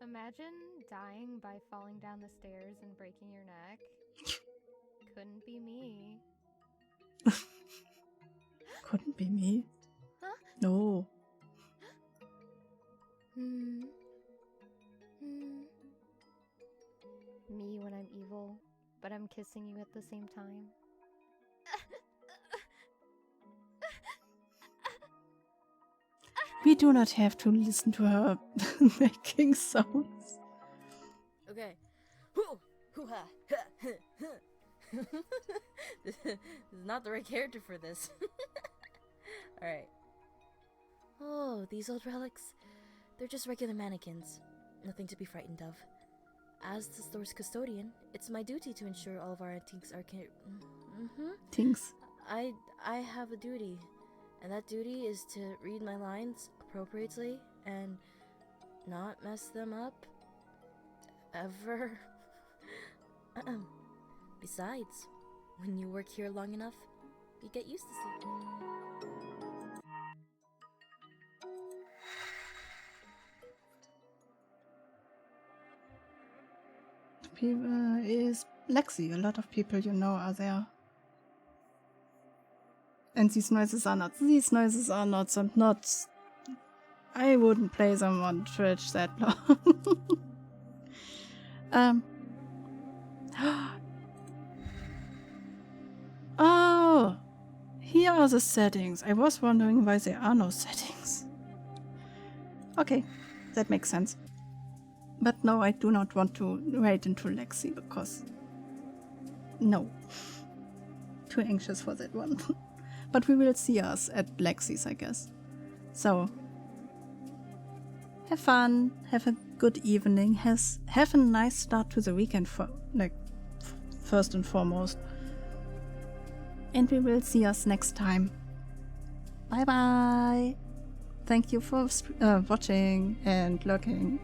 Imagine dying by falling down the stairs and breaking your neck. Couldn't be me. Couldn't be me. Huh? No. Me when I'm evil, but I'm kissing you at the same time. We do not have to listen to her making sounds. Okay. This is not the right character for this. Alright. Oh, these old relics. They're just regular mannequins. Nothing to be frightened of. As the store's custodian, it's my duty to ensure all of our antiques are Things. I have a duty. And that duty is to read my lines appropriately and not mess them up. Ever. Besides, when you work here long enough, you get used to sleeping. Is Lexi. A lot of people you know are there. And these noises are not. I wouldn't play them on Twitch that long. Oh, here are the settings. I was wondering why there are no settings. Okay, that makes sense. But no, I do not want to write into Lexi because no, too anxious for that one. But we will see us at Lexi's, I guess. So have fun, have a good evening, have a nice start to the weekend, first and foremost. And we will see us next time. Bye bye. Thank you for watching and lurking.